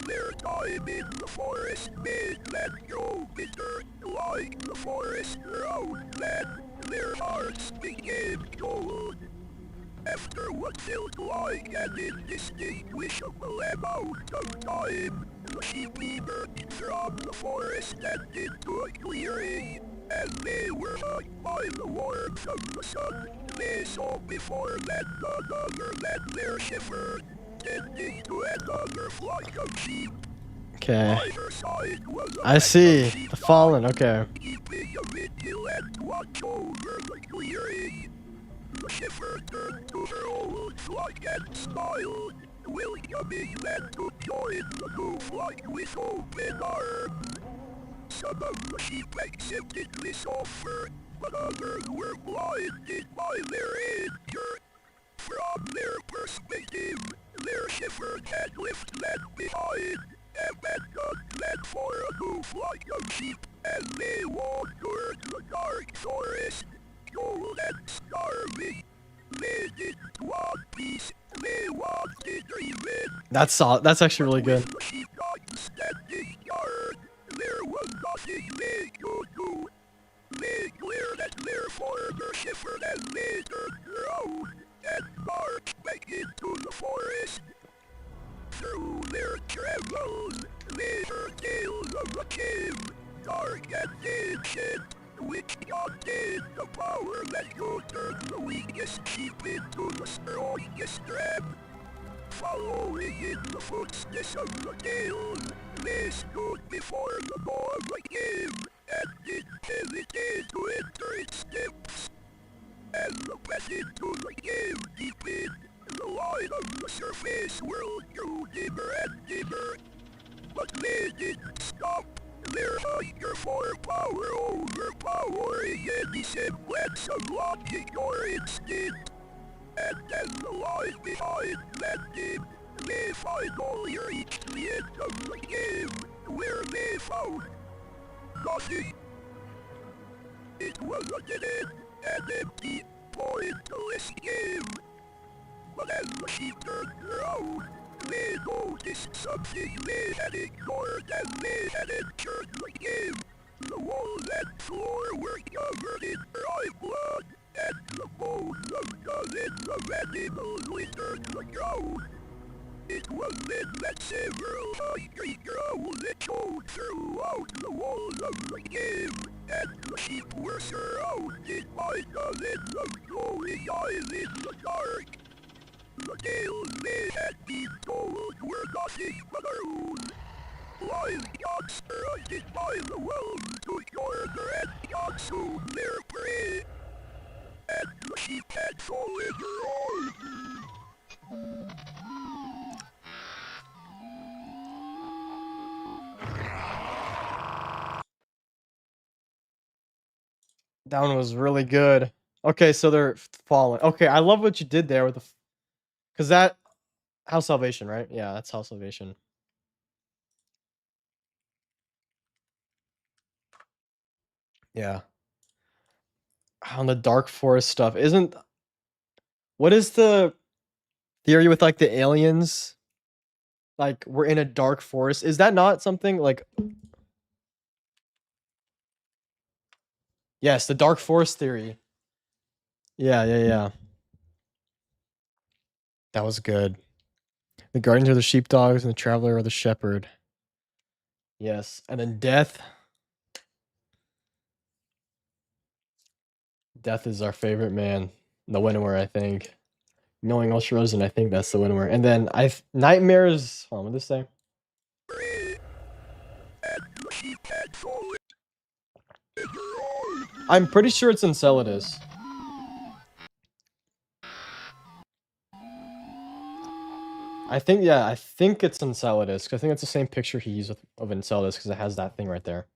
[SPEAKER 3] Their time in the forest made them grow bitter, like the forest around them. Their hearts became cold. After what felt like an indistinguishable amount of time, the sheep emerged from the forest and into a clearing. As they were hugged by the warmth of the sun, they saw before them none other than their shepherd, tending to another flock of sheep.
[SPEAKER 1] Okay.
[SPEAKER 3] Either side was a
[SPEAKER 1] I see.
[SPEAKER 3] band of sheep
[SPEAKER 1] The fallen. Okay.
[SPEAKER 3] keeping a vigilant watch over the clearing. The shepherd turned to her old flock and smiled, welcoming them to join the new flock with open arms. Some of the sheep accepted this offer, but others were blinded by their anger. From their perspective, their shepherd had left them behind, abandoned them for a new flock of sheep as they walked toward the dark forest, cold and starving. They didn't want peace, they wanted revenge.
[SPEAKER 1] That's actually really good.
[SPEAKER 3] With the sheepdogs standing guard, there was nothing they could do. They glared at their former shepherd as they turned around and marched back into the forest. Through their travels, they heard tales of a cave, dark and ancient, which contained the power that could turn the weakest sheep into the strongest ram. Following in the footsteps of the tales, they stood before the door of the cave and didn't hesitate to enter its depths. As the path into the cave deepened, the light of the surface world grew dimmer and dimmer. But they didn't stop, their hunger for power overpowering any semblance of logic or instinct. And as the light behind them dimmed, they finally reached the end of the cave, where they found nothing. It was a dead end, an empty, pointless cave. But as the sheep turned around, they noticed something they had ignored as they had entered the cave. The walls and floor were covered in dry blood, and the bones of dozens of animals littered the ground. It was then that several hungry growls echoed throughout the walls of the cave, and the sheep were surrounded by dozens of glowing eyes in the dark. The tales they had been told were nothing but a ruse. Lies constructed by the wolves to corner and consume their prey. And the sheep had fallen right.
[SPEAKER 1] That one was really good. Okay, so they're fallen. Okay, I love what you did there with the, because that house salvation, right? Yeah, that's house salvation. Yeah. On the dark forest stuff, isn't what is the theory with like the aliens? Like we're in a dark forest. Is that not something like? Yes, the dark forest theory. Yeah. That was good. The guardians are the sheepdogs, and the traveler are the shepherd. Yes, and then death. Death is our favorite man. The winner, I think. Knowing Ultrarosen, I think that's the winner. And then Nightmares. Hold on, what did this say? I'm pretty sure it's Enceladus. I think it's Enceladus. 'Cause I think it's the same picture he used of Enceladus because it has that thing right there.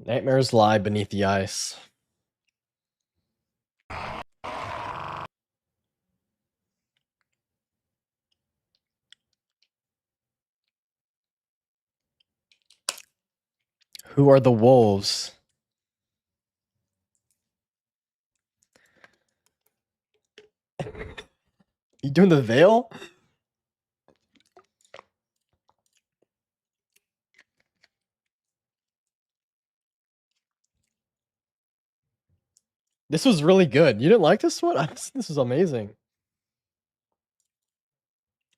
[SPEAKER 1] Nightmares lie beneath the ice. Who are the wolves? You doing the veil? This was really good. You didn't like this one? This was amazing.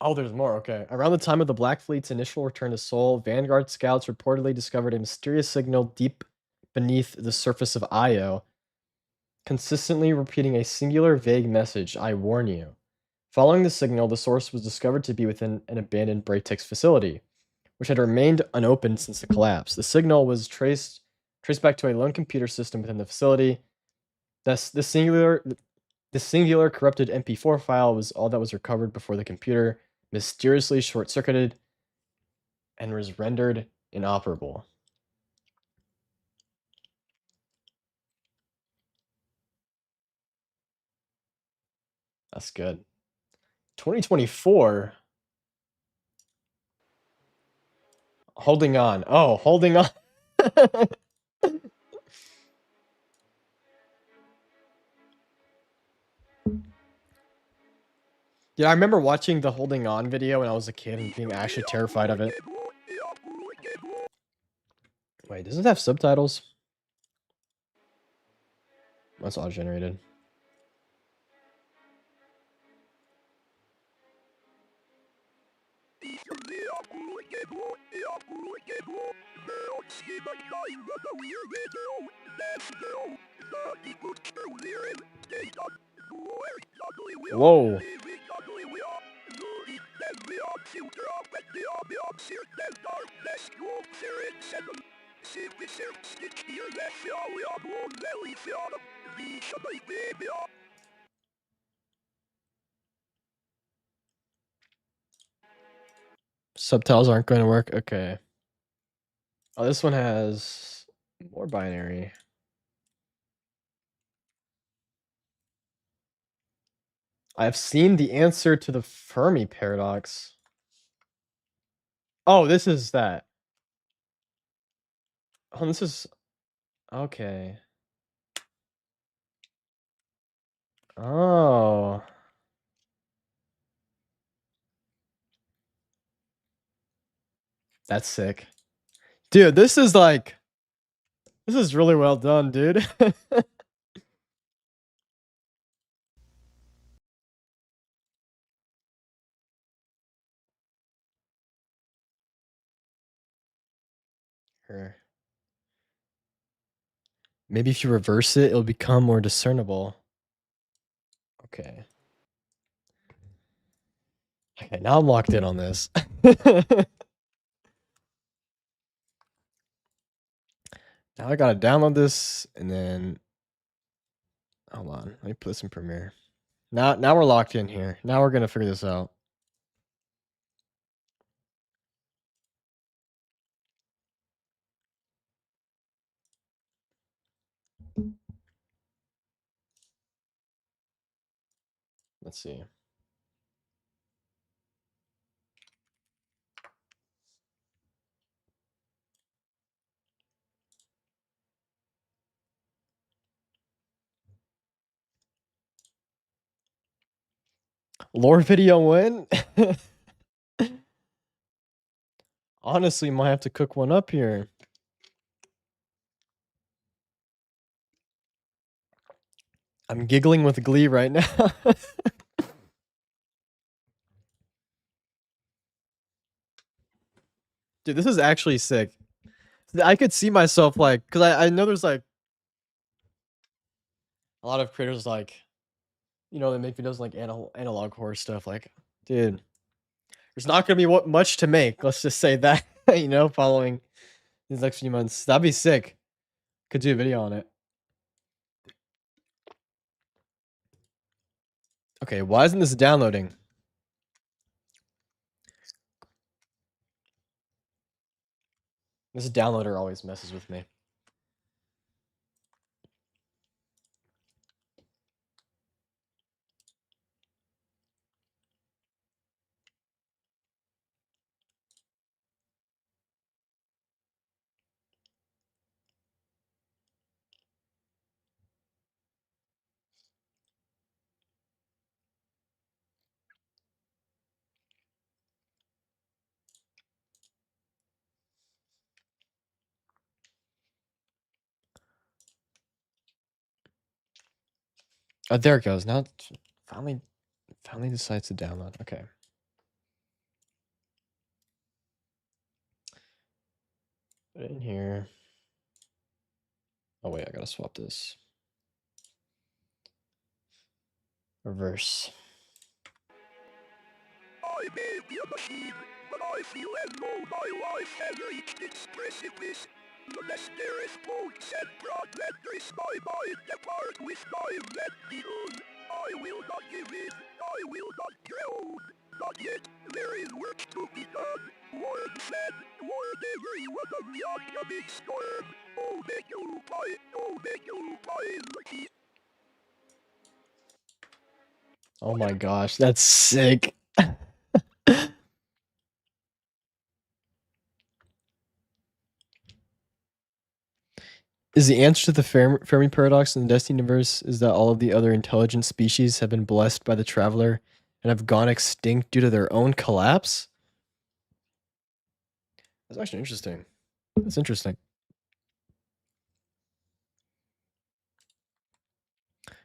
[SPEAKER 1] Oh, there's more. Okay. Around the time of the Black Fleet's initial return to Sol, Vanguard scouts reportedly discovered a mysterious signal deep beneath the surface of Io, consistently repeating a singular vague message, "I warn you." Following the signal, the source was discovered to be within an abandoned Braytix facility, which had remained unopened since the collapse. The signal was traced back to a lone computer system within the facility. Thus, the singular corrupted MP4 file was all that was recovered before the computer mysteriously short-circuited and was rendered inoperable. That's good. 2024. Holding on. Oh, holding on. Yeah, I remember watching the holding on video when I was a kid and being actually terrified of it. Wait, does it have subtitles? That's auto-generated. Whoa. Subtitles aren't going to work. Okay. Oh, this one has more binary. I've seen the answer to the Fermi paradox. Oh, this is that. Oh, this is okay. Oh. That's sick. Dude, this is really well done, dude. Here. Maybe if you reverse it, it'll become more discernible. Okay. Okay, now I'm locked in on this. Now I gotta download this and then hold on. Let me put this in Premiere. Now we're locked in here. Now we're gonna figure this out. Let's see. Lore video win? Honestly, might have to cook one up here. I'm giggling with glee right now. Dude, this is actually sick. I could see myself like, cause I know there's like a lot of creators like, you know, they make videos like analog horror stuff. Like, dude, there's not gonna be much to make. Let's just say that, you know, following these next few months. That'd be sick. Could do a video on it. Okay, why isn't this downloading? This downloader always messes with me. Oh, there it goes. Now it finally decides to download. Okay. Put it in here. Oh wait, I gotta swap this. Reverse.
[SPEAKER 3] I may be a machine, but I feel as though my life has reached expressiveness. The mysterious quotes and project trace my mind apart with my red needles. I will not give in. I will not drown. Not yet. There is work to be done. Warren said, warn everyone of the oncoming storm. Oh, make you the key.
[SPEAKER 1] Oh my gosh, that's sick. Is the answer to the Fermi paradox in the Destiny universe is that all of the other intelligent species have been blessed by the Traveler and have gone extinct due to their own collapse? That's actually interesting. That's interesting.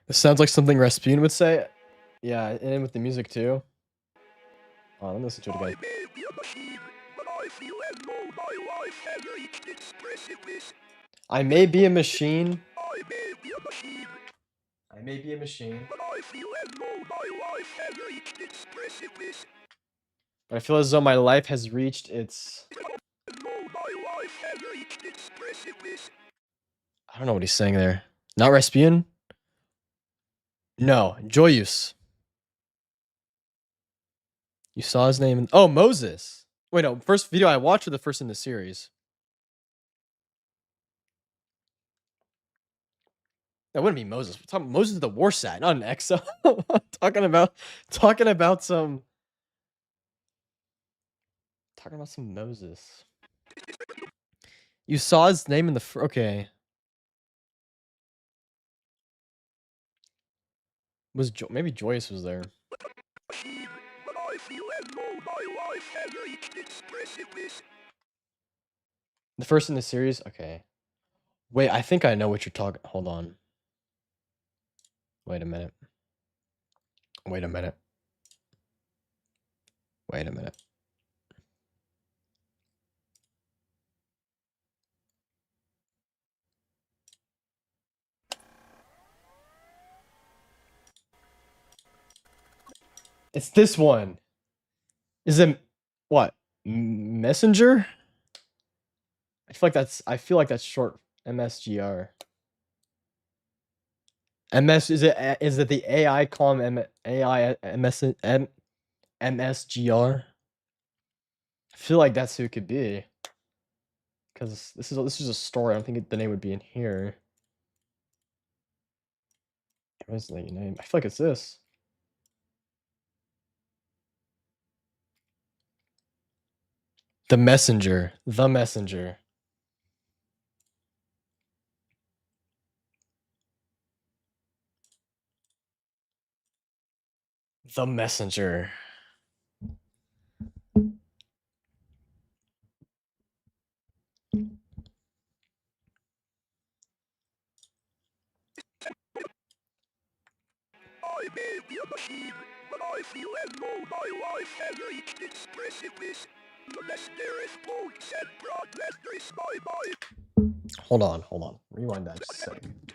[SPEAKER 1] This sounds like something Rasputin would say. Yeah, and with the music too. Oh, let me listen to it again.
[SPEAKER 3] I may be a machine, but I feel as though my life has reached expressiveness.
[SPEAKER 1] I may be a machine.
[SPEAKER 3] I may be a machine,
[SPEAKER 1] I may be a machine.
[SPEAKER 3] but I feel as though my life has reached expressiveness.
[SPEAKER 1] But I feel as though my life has reached its...
[SPEAKER 3] As though my life has reached expressiveness.
[SPEAKER 1] I don't know what he's saying there. Not Rasputin? No, Joyous. You saw his name in... Oh, Moses. Wait, no. First video I watched or the first in the series? That wouldn't be Moses. Moses is the war sat, not an exo. talking about some Moses. You saw his name in the okay. Was maybe Joyous was there?
[SPEAKER 3] But I feel as though my life has reached expressiveness.
[SPEAKER 1] The first in the series? Okay. Wait, I think I know what you're talking. Hold on. Wait a minute. Wait a minute. Wait a minute. It's this one. Is it what? Messenger? I feel like that's short MSGR. MS is it the AI column AI MSGR? I feel like that's who it could be. Cuz this is a story. I don't think the name would be in here. What's the name? I feel like it's this. The Messenger. The Messenger. The Messenger.
[SPEAKER 3] I may be a machine, but I feel as though my life has reached expressiveness.
[SPEAKER 1] Hold on. Rewind that just a second.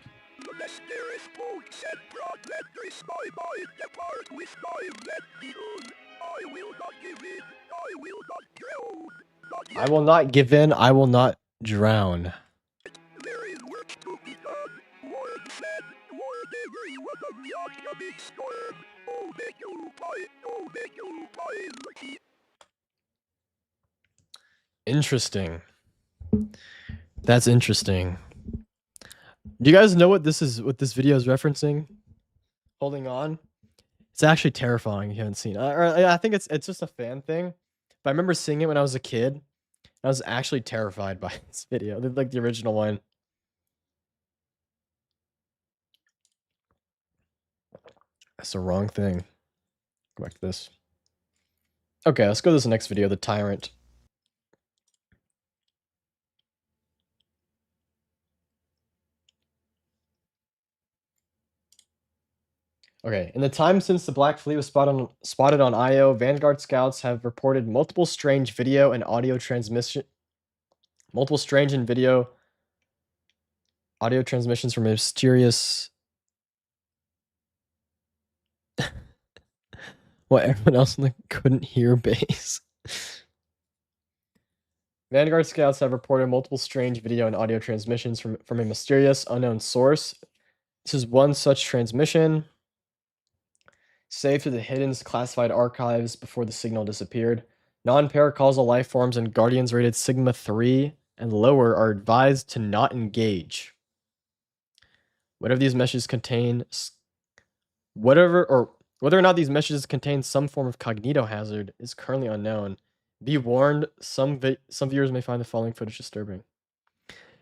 [SPEAKER 1] I will not give in. I will not drown.
[SPEAKER 3] There is work to be done. Warren said, whatever you want of the oncoming storm. Oh, make you buy the key.
[SPEAKER 1] Interesting. That's interesting. Do you guys know what this video is referencing? Holding on. It's actually terrifying if you haven't seen it. I think it's just a fan thing. But I remember seeing it when I was a kid. I was actually terrified by this video. Like the original one. That's the wrong thing. Go back to this. Okay, let's go to this next video, the Tyrant. Okay, in the time since the Black Fleet was spotted on IO, Vanguard scouts have reported multiple strange video and audio transmissions from mysterious. What, everyone else couldn't hear base. Vanguard scouts have reported multiple strange video and audio transmissions from a mysterious unknown source. This is one such transmission, saved to the hidden classified archives before the signal disappeared. Non-paracausal life forms and guardians rated Sigma 3 and lower are advised to not engage. Whether these messages contain whether or not these messages contain some form of cognito hazard is currently unknown. Be warned, some viewers may find the following footage disturbing.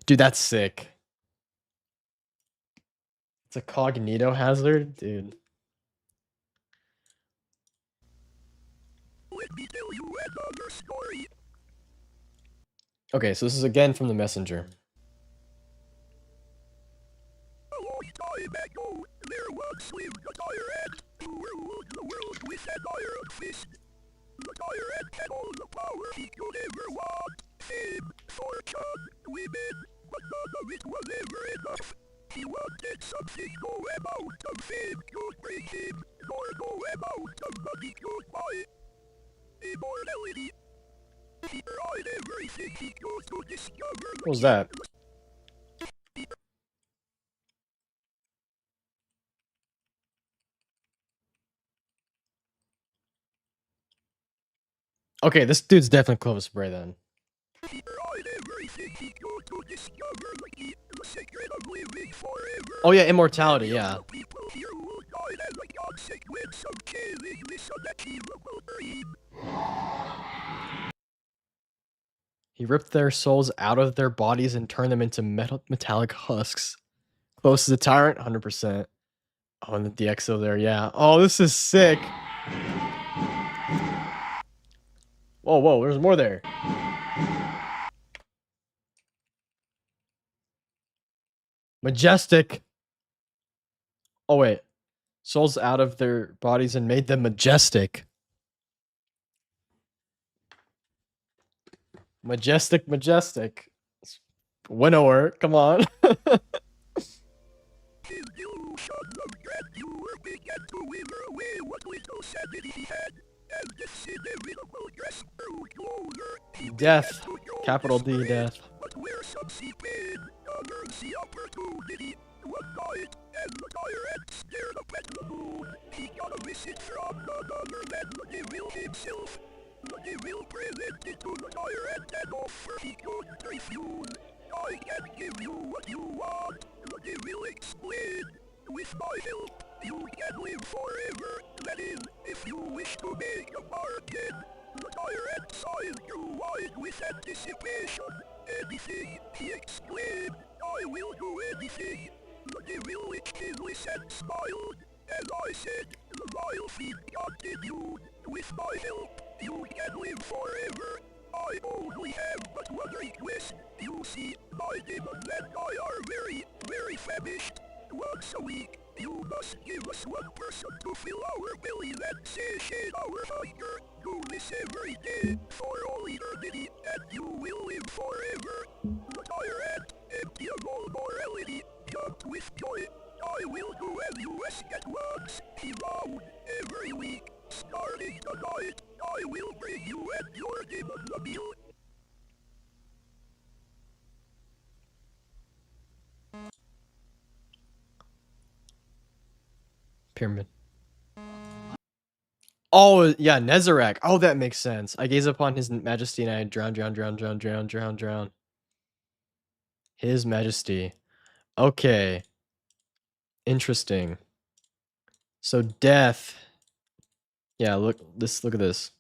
[SPEAKER 1] Dude, that's sick. It's a cognito hazard? Dude.
[SPEAKER 3] Let me tell you another story.
[SPEAKER 1] Okay, so this is again from the messenger.
[SPEAKER 3] A long time ago, there once lived a tyrant who ruled the world with an iron fist. The tyrant had all the power he could ever want. Fame, fortune, women, but none of it was ever enough. He wanted something no amount of fame could bring him, nor no amount of money could buy. Immortality. He tried everything he could to discover.
[SPEAKER 1] What was that? Okay, this dude's definitely Clovis Bray then.
[SPEAKER 3] He tried everything he could to discover the secret of living forever.
[SPEAKER 1] Oh yeah, immortality, yeah.
[SPEAKER 3] People here who died as a consequence of killing this unachievable dream.
[SPEAKER 1] He ripped their souls out of their bodies and turned them into metallic husks. Close to the Tyrant, 100%. Oh, and the DxO there, yeah. Oh, this is sick. Whoa, there's more there. Majestic. Oh, wait. Souls out of their bodies and made them majestic. Majestic. Winnower, come on.
[SPEAKER 3] His delusions of grandeur began to wither away what little sanity he had. As this inevitable dress grew closer, he
[SPEAKER 1] Death.
[SPEAKER 3] began to grow
[SPEAKER 1] Capital D,
[SPEAKER 3] desperate.
[SPEAKER 1] death.
[SPEAKER 3] But where some see pain, others see opportunity. One night, as the tyrant stared up at the moon, he got a visit from none other than the devil himself. The devil presented to the tyrant an offer he couldn't refuse. I can give you what you want, the devil explained. With my help, you can live forever. That is, if you wish to make a bargain. The tyrant's eyes grew wide with anticipation. Anything, he exclaimed. I will do anything. The devil licked his lips and smiled. As I said, the vile feat continued. With my help, you can live forever. I only have but one request. You see, my demons and I are very, very famished. Once a week, You must give us one person to fill our belly that satiate our hunger. Do this every day for all eternity, and you will live forever. The tyrant, empty of all morality, jumped with joy. I will do as you ask at once, he vowed. Every week, starting tonight, I will bring you and your demons a meal.
[SPEAKER 1] Pyramid. Oh, yeah, Nezarec. Oh, that makes sense. I gaze upon his majesty and I drown. His majesty. Okay. Interesting. So death. Yeah, look at this.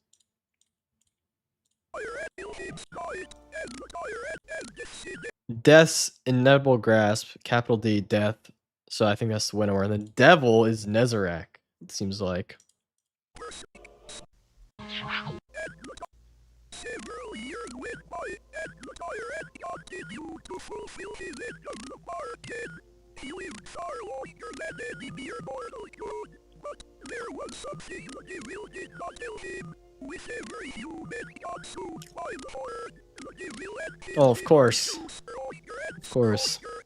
[SPEAKER 1] Death's inevitable grasp, capital D, death. So I think that's the winner. And the devil is Nezarec, it seems like.
[SPEAKER 3] Several years went by, and the tyrant continued to fulfill his end of the bargain. He lived far longer than any mere mortal could, but there was something the devil did not tell him. With every human consumed by the horde, the devil and his
[SPEAKER 1] Oh, of course.
[SPEAKER 3] stronger and
[SPEAKER 1] Of course.
[SPEAKER 3] stronger.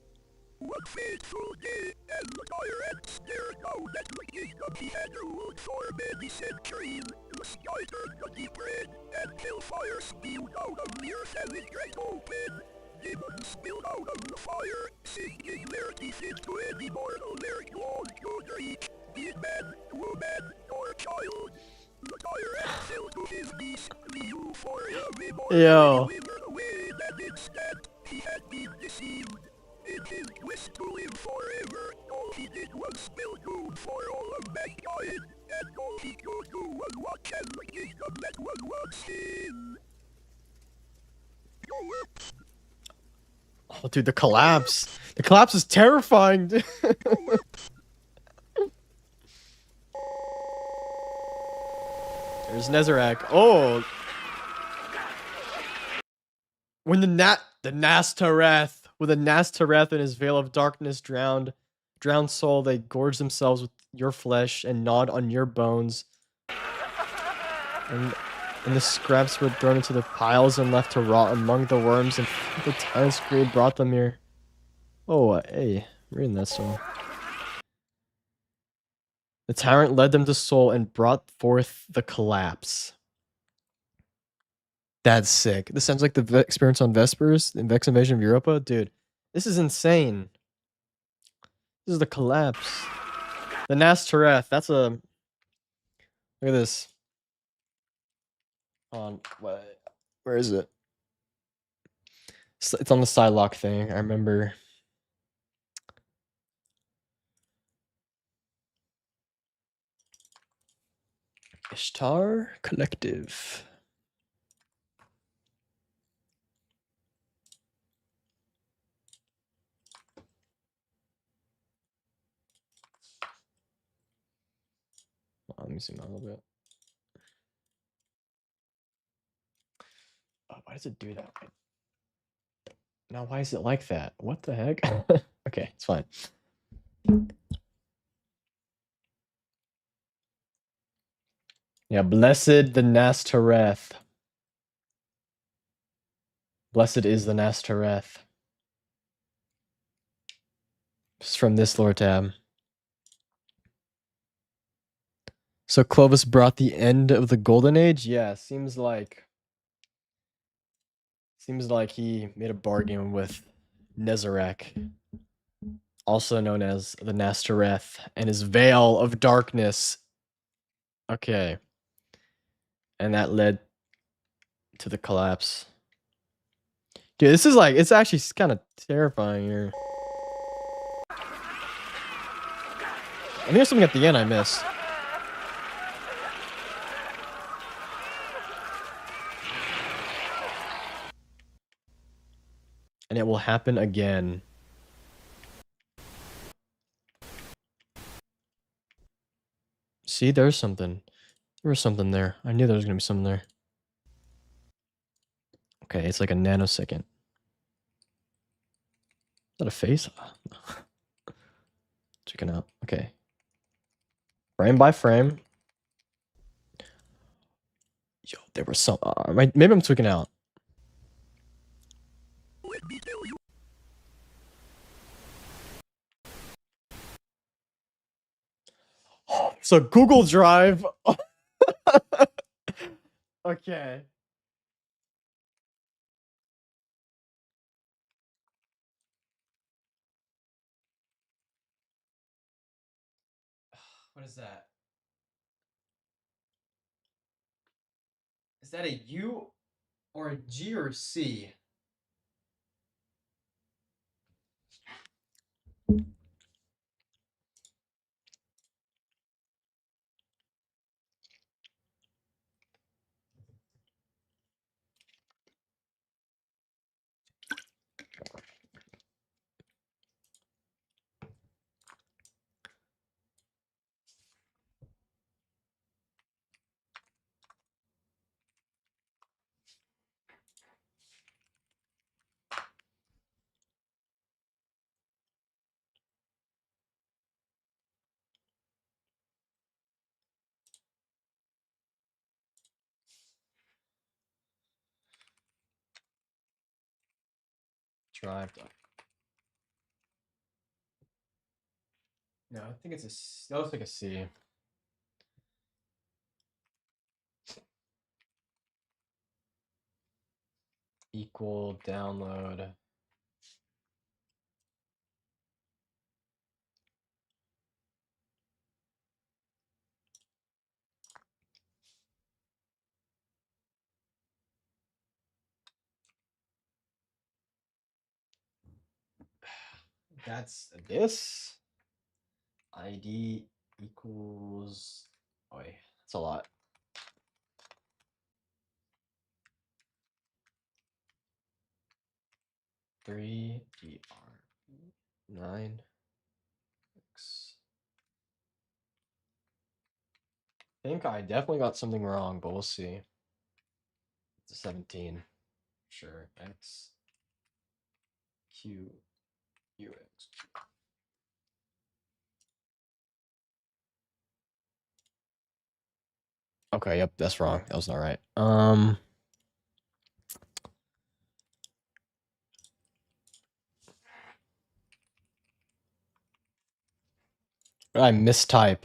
[SPEAKER 3] One fateful day, as the tyrant stared down at the kingdom he had ruled for many centuries, the sky turned a deep red, and hellfire spewed out of the earth as it cracked open. Demons spilled out of the fire, sinking their teeth into any mortal their claws could reach, be it man, woman, or child. The tyrant fell to his knees, the euphoria of
[SPEAKER 1] Yo.
[SPEAKER 3] immortality withered away in an instant. He had been deceived. In his quest to live forever, all he did was spell doom for all of mankind, and all he could do was watch as the kingdom that was once his.
[SPEAKER 1] Oh, dude, the collapse. The collapse is terrifying, dude. There's Nezarec. Oh. When the Nastareth, with a Nastareth in his veil of darkness drowned soul, they gorge themselves with your flesh and gnawed on your bones. And the scraps were thrown into the piles and left to rot among the worms, and the tyrant's greed brought them here. Oh, hey, I'm reading that song. The tyrant led them to soul and brought forth the collapse. That's sick. This sounds like the experience on Vespers, the Vex Invasion of Europa. Dude, this is insane. This is the collapse. The Nastareth, that's a... Look at this. On what? Where is it? It's on the Psylocke thing. I remember. Ishtar Collective. Let me zoom out a little bit. Oh, why does it do that? Now, why is it like that? What the heck? Okay, it's fine. Yeah, blessed the Nastareth. Blessed is the Nastareth. Just from this lore tab. So Clovis brought the end of the Golden Age? Yeah, seems like he made a bargain with Nezarec, also known as the Nastareth, and his veil of darkness. Okay. And that led to the collapse. Dude, this is like, it's actually kind of terrifying here. I think there's something at the end I missed. And it will happen again. See, there's something. There was something there. I knew there was going to be something there. Okay, it's like a nanosecond. Is that a face? Checking out. Okay. Frame by frame. Yo, there were some. Maybe I'm tweaking out.
[SPEAKER 3] Let me tell you.
[SPEAKER 1] So Google Drive. Okay. What is that? Is that a U or a G or a C? Drive. No, I think it's a C. That looks like a C. Equal download. That's this. ID equals. Oh, wait, that's a lot. Three DR 9 X. I think I definitely got something wrong, but we'll see. It's a 17. Sure. X Q U X. Okay, yep, that's wrong. That was not right. I mistype.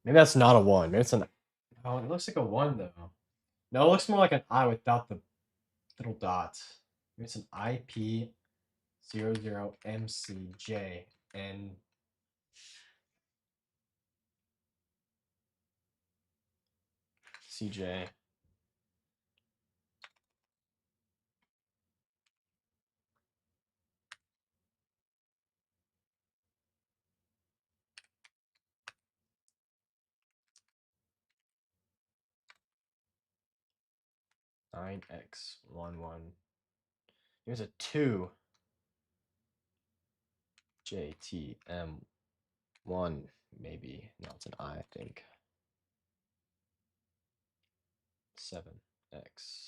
[SPEAKER 1] Maybe that's not a 1. Maybe it's an. Oh, it looks like a 1 though. No, it looks more like an I without the little dots. Maybe it's an IP 00MCJN. CJ. $9X11. Here's a 2. JTM1, maybe. No, it's an I think. 7X.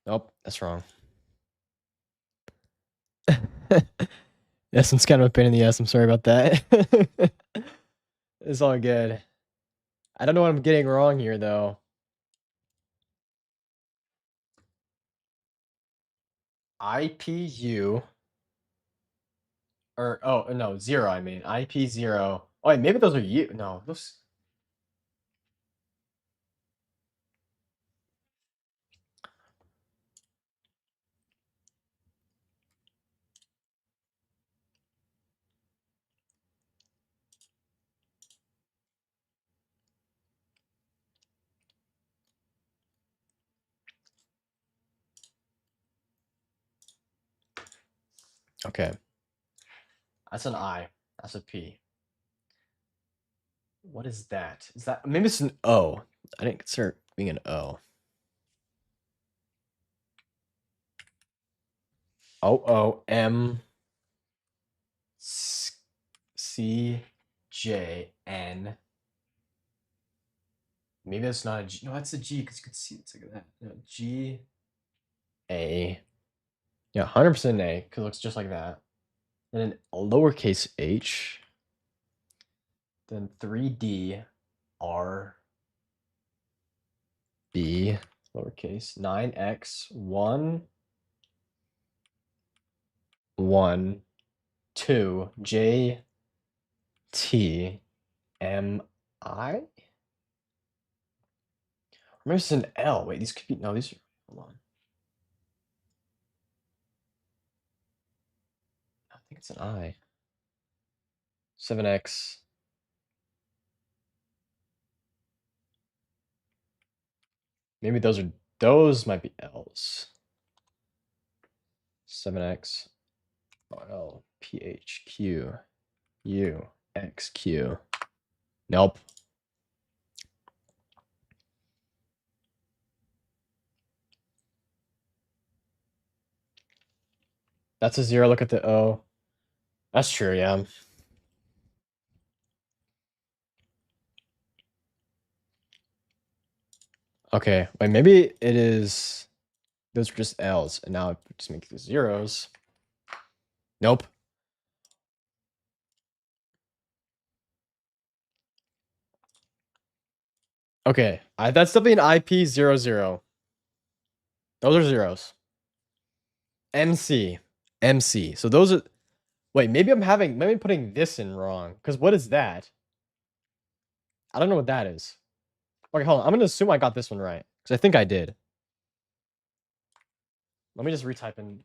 [SPEAKER 1] Nope, that's wrong. Yes, it's kind of a pain in the ass. I'm sorry about that. It's all good. I don't know what I'm getting wrong here, though. IPU. Or, oh, no, 0, I mean. IP0. Oh, wait, maybe those are U. No, those. Okay. That's an I. That's a P. What is that? Is that maybe it's an O? I didn't consider it being an O. OOM CJN. Maybe that's not a G. No, that's a G because you could see it's like that. No, G A. Yeah, 100% A because it looks just like that. And then a lowercase h. Then 3D R B lowercase 9x 1 1 2 J T M I. Maybe it's an L. Wait, these could be no. These are hold on. I think it's an I. 7x. Maybe those might be L's. 7x. L P H Q U X Q. Nope. That's a 0. Look at the O. That's true, yeah. Okay, wait, maybe it is. Those are just L's, and now I just make the zeros. Nope. Okay, that's definitely an IP00. Those are zeros. MC. MC. So those are. Wait, maybe I'm putting this in wrong. Because what is that? I don't know what that is. Okay, hold on. I'm going to assume I got this one right. Because I think I did. Let me just retype in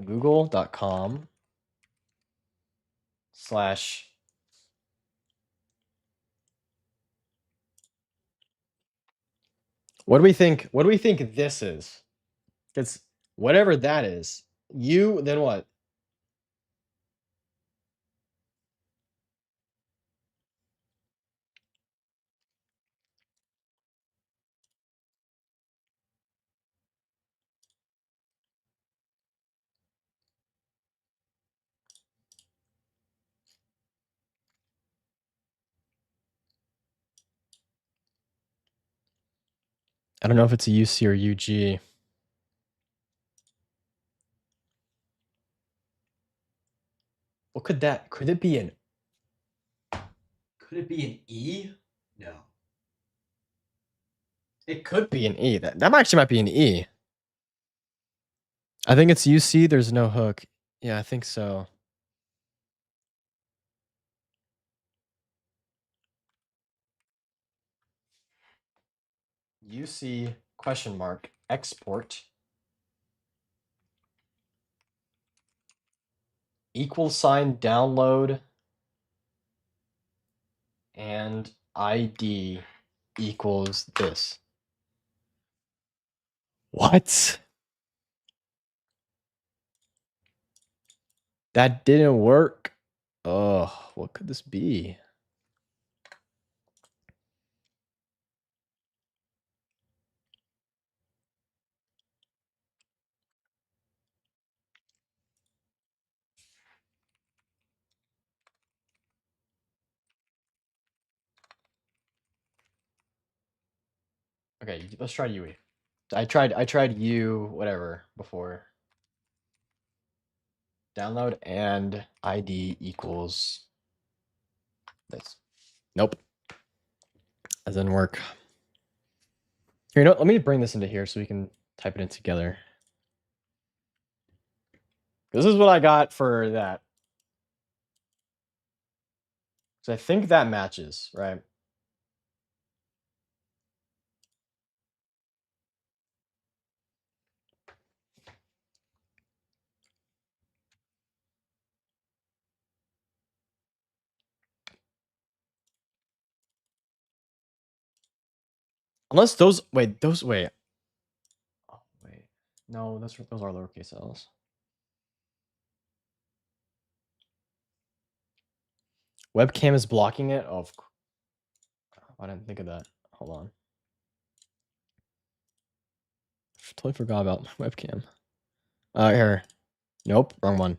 [SPEAKER 1] google.com/ what do we think? What do we think this is? It's whatever that is. You, then what? I don't know if it's a UC or UG. What could that? Could it be an? Could it be an E? No. It could be an E. That actually might be an E. I think it's UC. There's no hook. Yeah, I think so. UC question mark export equal sign download and ID equals this. What? That didn't work. Oh, what could this be? Okay, let's try UE. I tried U whatever before. Download and ID equals this. Nope. That doesn't work. Here, you know, let me bring this into here so we can type it in together. This is what I got for that. So I think that matches, right? Unless those wait. Oh wait. No, those are lowercase L's. Webcam is blocking it. Oh, I didn't think of that. Hold on. totally forgot about my webcam. Here. Nope, wrong one.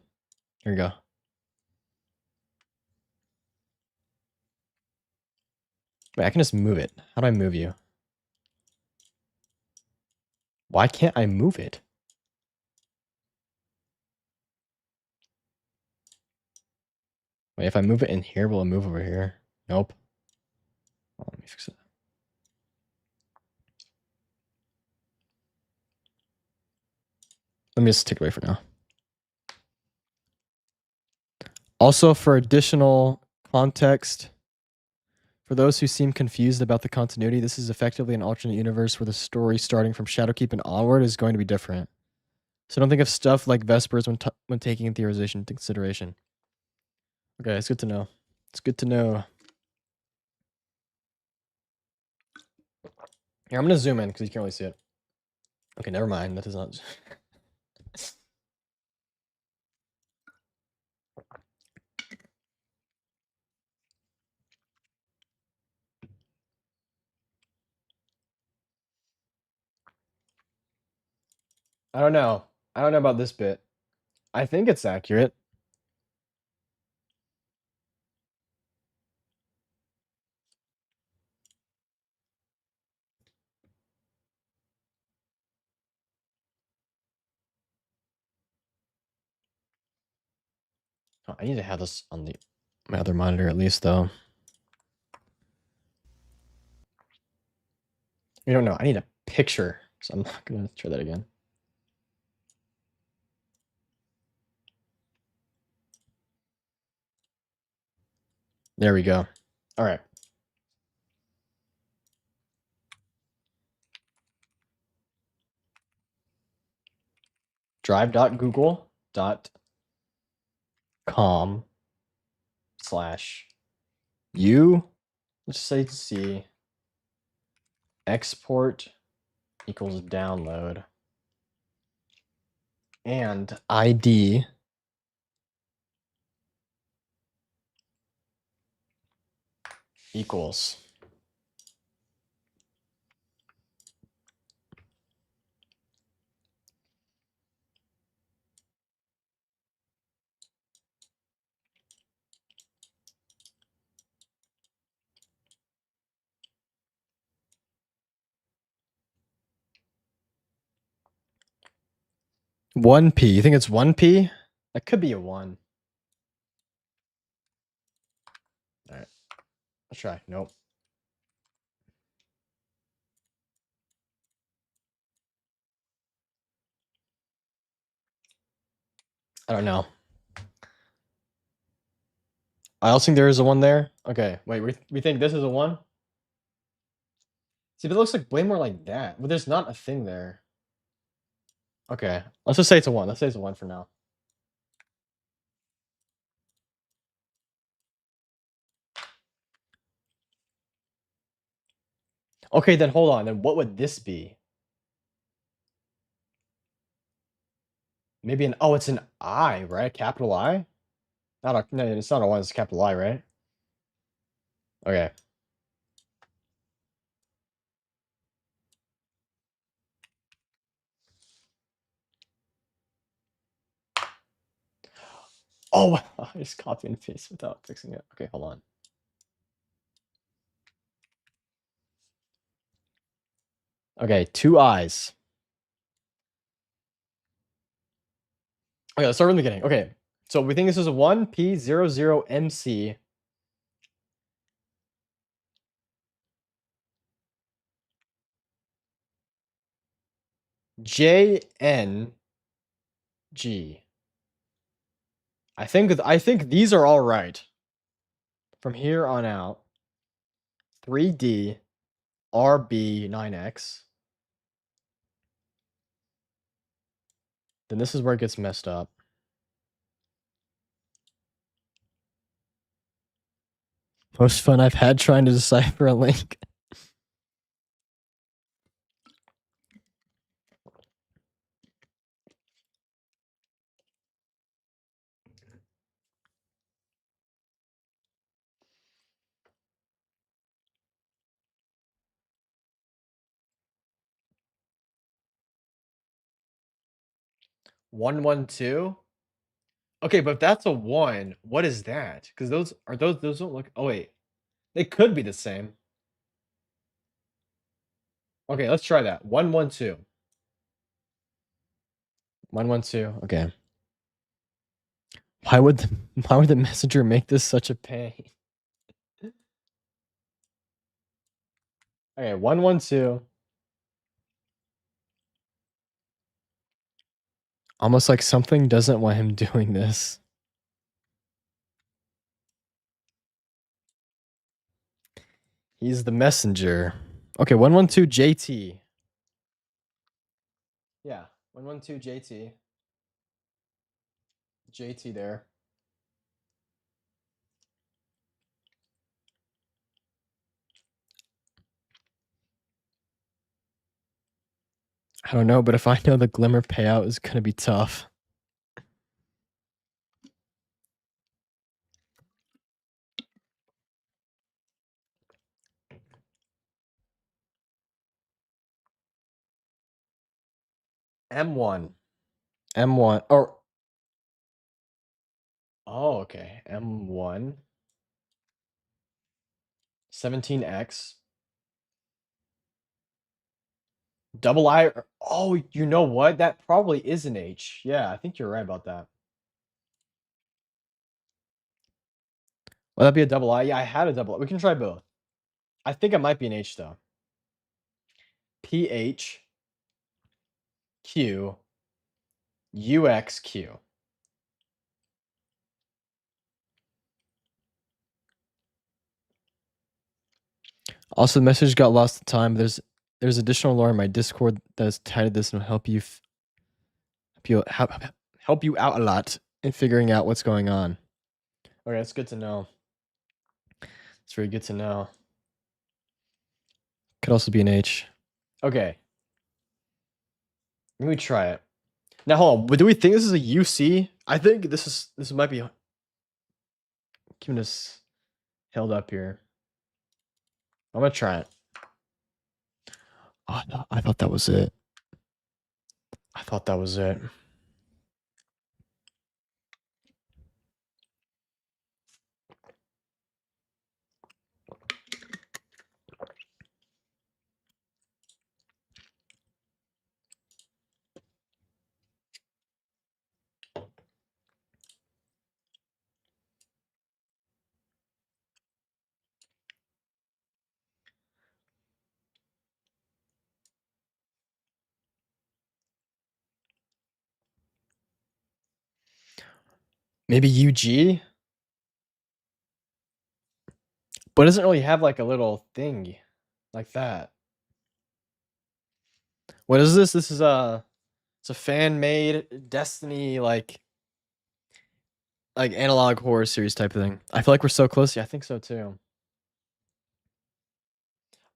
[SPEAKER 1] Here you go. Wait, I can just move it. How do I move you? Why can't I move it? Wait, if I move it in here, will it move over here? Nope. Oh, let me fix it. Let me just take it away for now. Also, for additional context, for those who seem confused about the continuity, this is effectively an alternate universe where the story starting from Shadowkeep and onward is going to be different. So don't think of stuff like Vespers when taking theorization into consideration. Okay, it's good to know. It's good to know. Here, I'm going to zoom in because you can't really see it. Okay, never mind. That does not... I don't know. I don't know about this bit. I think it's accurate. Oh, I need to have this on my other monitor at least, though. You don't know. I need a picture, so I'm not going to try that again. There we go. All right. drive.google.com/u, let's say C, export equals download, and ID equals. One P. You think it's 1P? That could be a 1. All right. Let's try. Nope. I don't know. I also think there is a 1 there. Okay, wait, we think this is a 1? See, but it looks like way more like that. But there's not a thing there. Okay, let's just say it's a 1. Let's say it's a 1 for now. Okay, then hold on. Then what would this be? Maybe oh, it's an I, right? Capital I? No, it's not a 1, it's a capital I, right? Okay. Oh, I just copy and paste without fixing it. Okay, hold on. Okay, 2 I's. Okay, let's start from the beginning. Okay, so we think this is a 1P00MC. JNG. I think these are all right. From here on out, 3D RB9X. Then this is where it gets messed up. Most fun I've had trying to decipher a link. 112? Okay, but if that's a 1, what is that? Because those don't look. Oh wait, they could be the same. Okay, let's try that. 112. 112. Okay. Why would the messenger make this such a pain? Okay, 112. Almost like something doesn't want him doing this. He's the messenger. Okay, 112 JT. Yeah, 112 JT. JT there. I don't know, but if I know the Glimmer payout is going to be tough. M1. M1. Or. Oh, okay. M1. 17X. Double I. Oh, you know what? That probably is an H. Yeah, I think you're right about that. Will that be a double I? Yeah, I had a double I. We can try both. I think it might be an H, though. PH. Q. UXQ. Also, the message got lost in time. There's additional lore in my Discord that is tied to this and will help you help you out a lot in figuring out what's going on. Okay, that's good to know. It's very good to know. Could also be an H. Okay. Let me try it. Now hold on. But do we think this is a UC? I think this might be keeping us held up here. I'm gonna try it. Oh, no, I thought that was it. I thought that was it. Maybe UG? But it doesn't really have like a little thing like that. What is this? This is it's a fan-made Destiny like analog horror series type of thing. I feel like we're so close. Yeah, I think so too.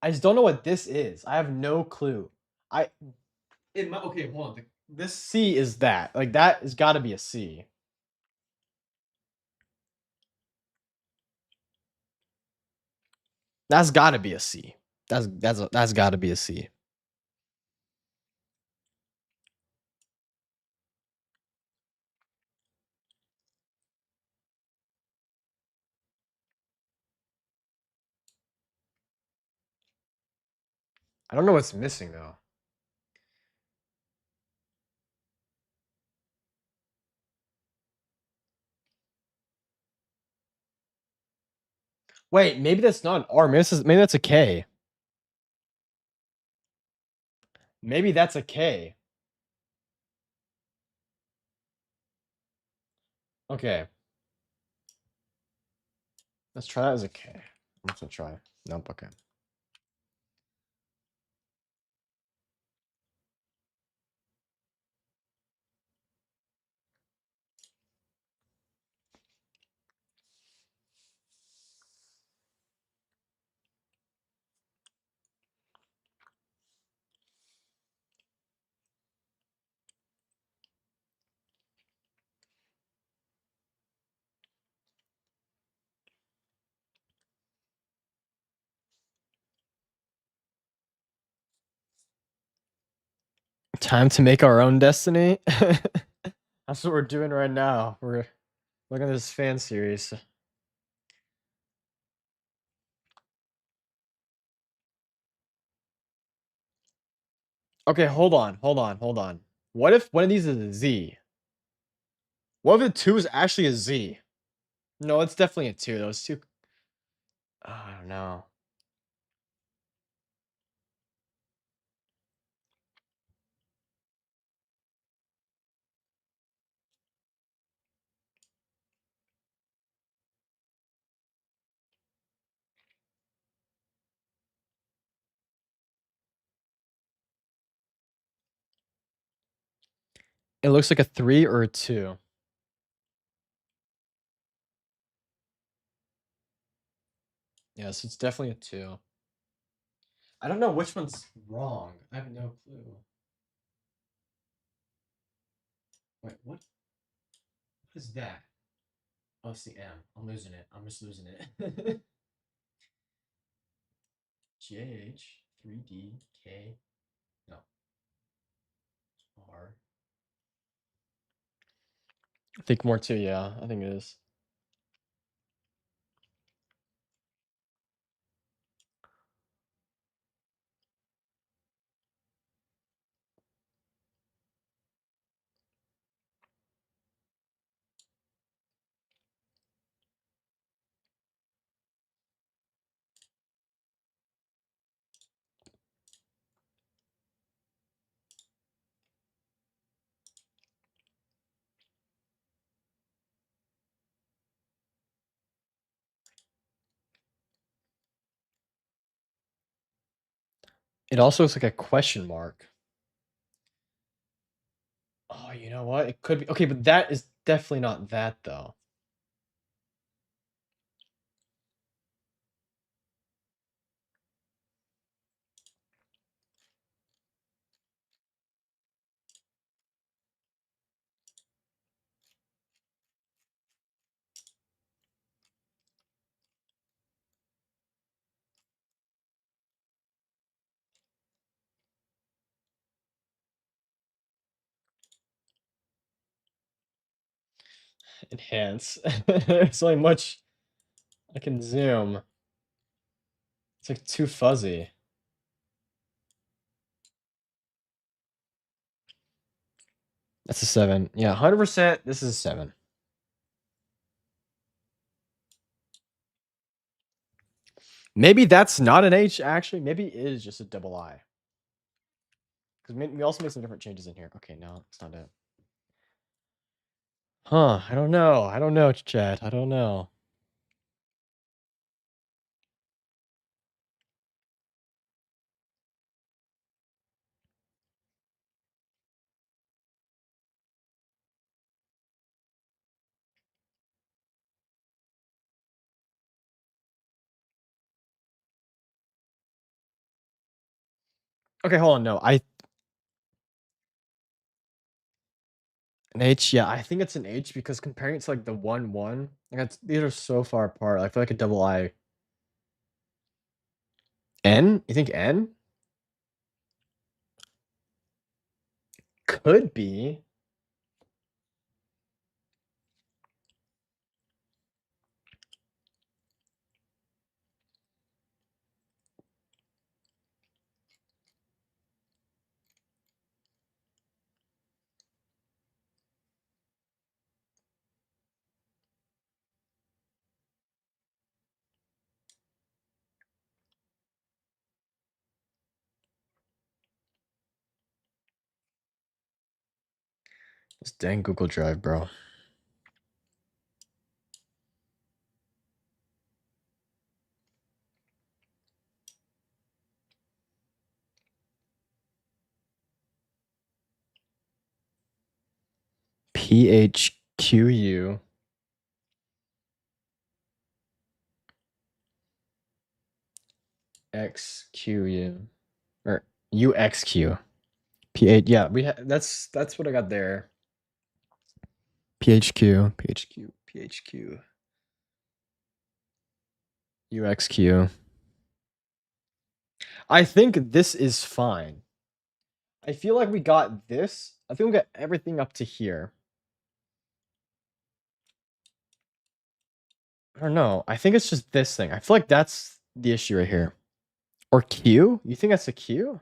[SPEAKER 1] I just don't know what this is. I have no clue. Okay, hold on. This C is that. Like that has got to be a C. That's got to be a C. That's got to be a C. I don't know what's missing though. Wait, maybe that's not an R. Maybe that's a K. Maybe that's a K. Okay. Let's try that as a K. I'm just gonna try. Nope, okay. Time to make our own destiny. That's what we're doing right now. We're looking at this fan series. Okay, hold on. What if one of these is a Z? What if the 2 is actually a Z? No, it's definitely a 2. Those two. I don't know. It looks like a 3 or a 2. Yes, it's definitely a 2. I don't know which one's wrong. I have no clue. Wait, what? What is that? Oh, it's the M. I'm losing it. I'm just losing it. JH, 3D, K, no, R. I think more too, yeah. I think it is. It also looks like a question mark. Oh, you know what? It could be. Okay, but that is definitely not that, though. Enhance. There's only much I can zoom. It's like too fuzzy. That's a 7. Yeah, 100%. This is a 7. Maybe that's not an H, actually. Maybe it is just a double I. Because we also made some different changes in here. Okay, no, it's not it. Huh, I don't know, chat. I don't know. Okay, hold on. No, an H. Yeah, I think it's an H because comparing it to like the 1-1, like these are so far apart. I feel like a double I. N? You think N? Could be. This dang Google Drive, bro. PHQU. XQU. Or UXQ. P8. Yeah, that's what I got there. PHQ, PHQ, PHQ. UXQ. I think this is fine. I feel like we got this. I think we got everything up to here. I don't know. I think it's just this thing. I feel like that's the issue right here. Or Q? You think that's a Q?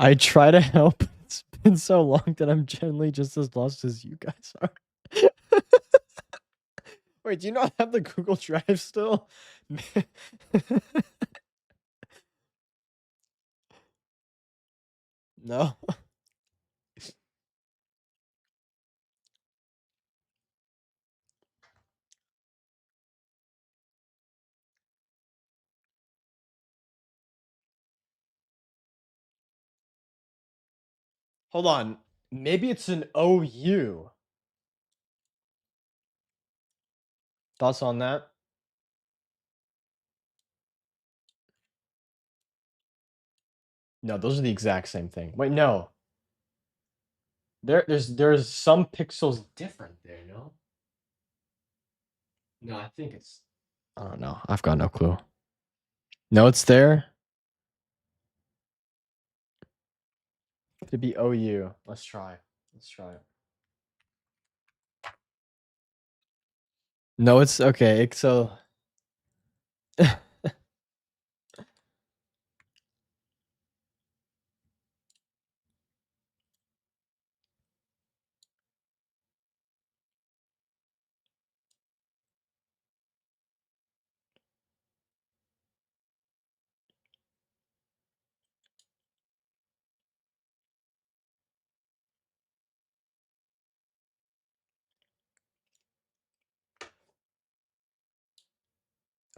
[SPEAKER 1] I try to help. It's been so long that I'm generally just as lost as you guys are. Wait, do you not have the Google Drive still? No. Hold on. Maybe it's an OU. Thoughts on that? No, those are the exact same thing. Wait, no. There's some pixels different there, no? No, I think it's I don't know. I've got no clue. No, it's there. Could it be OU? Let's try. Let's try it. No, it's okay. So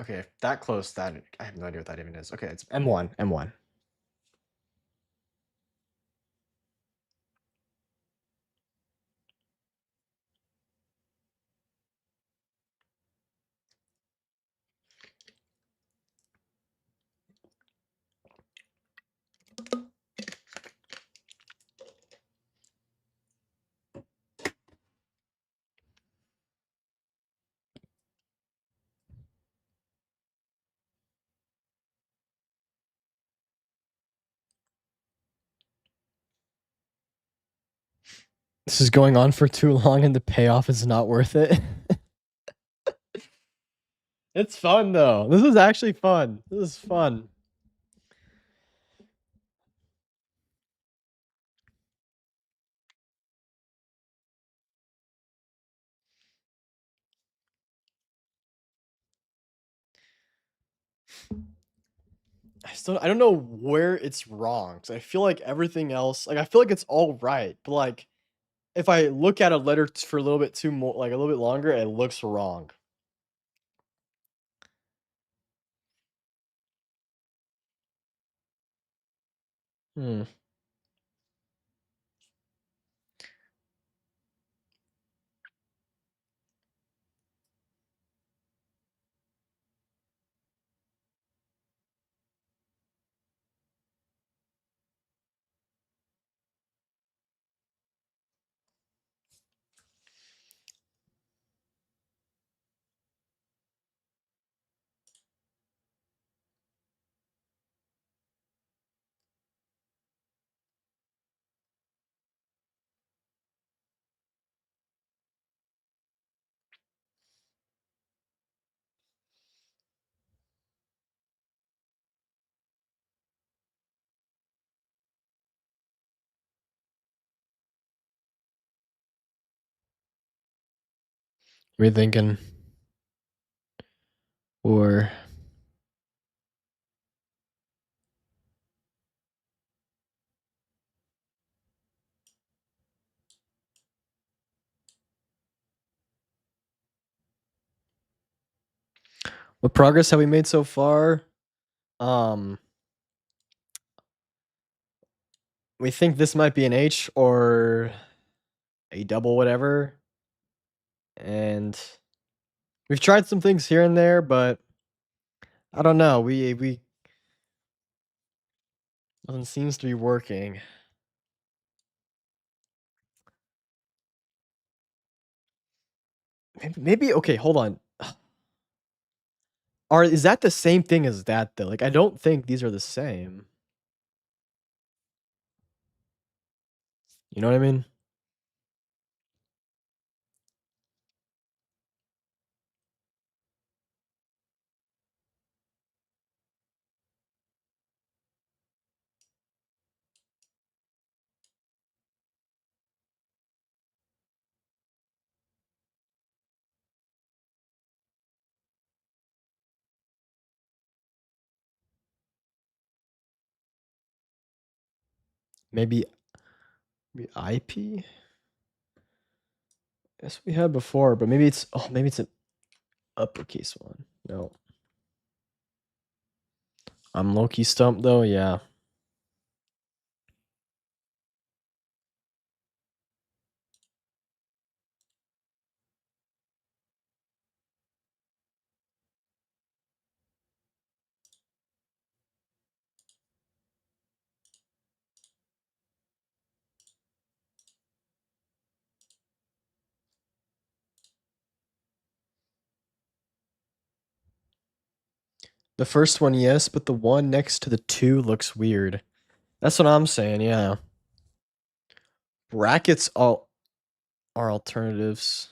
[SPEAKER 1] okay, that close, that I have no idea what that even is. Okay, it's M1, M1. This is going on for too long and the payoff is not worth it. It's fun though. This is actually fun. This is fun. I don't know where it's wrong because I feel like everything else, like I feel like it's all right, but like if I look at a letter for a little bit too more, like a little bit longer, it looks wrong. Hmm. Rethinking. Or what progress have we made so far? We think this might be an H or a double whatever. And we've tried some things here and there, but I don't know. We nothing seems to be working. Maybe okay, hold on. Is that the same thing as that though? Like I don't think these are the same. You know what I mean? Maybe IP? Yes, we had before, but maybe it's maybe it's an uppercase one. No. I'm low-key stumped though, yeah. The first one, yes, but the one next to the 2 looks weird. That's what I'm saying, yeah. Brackets all are alternatives.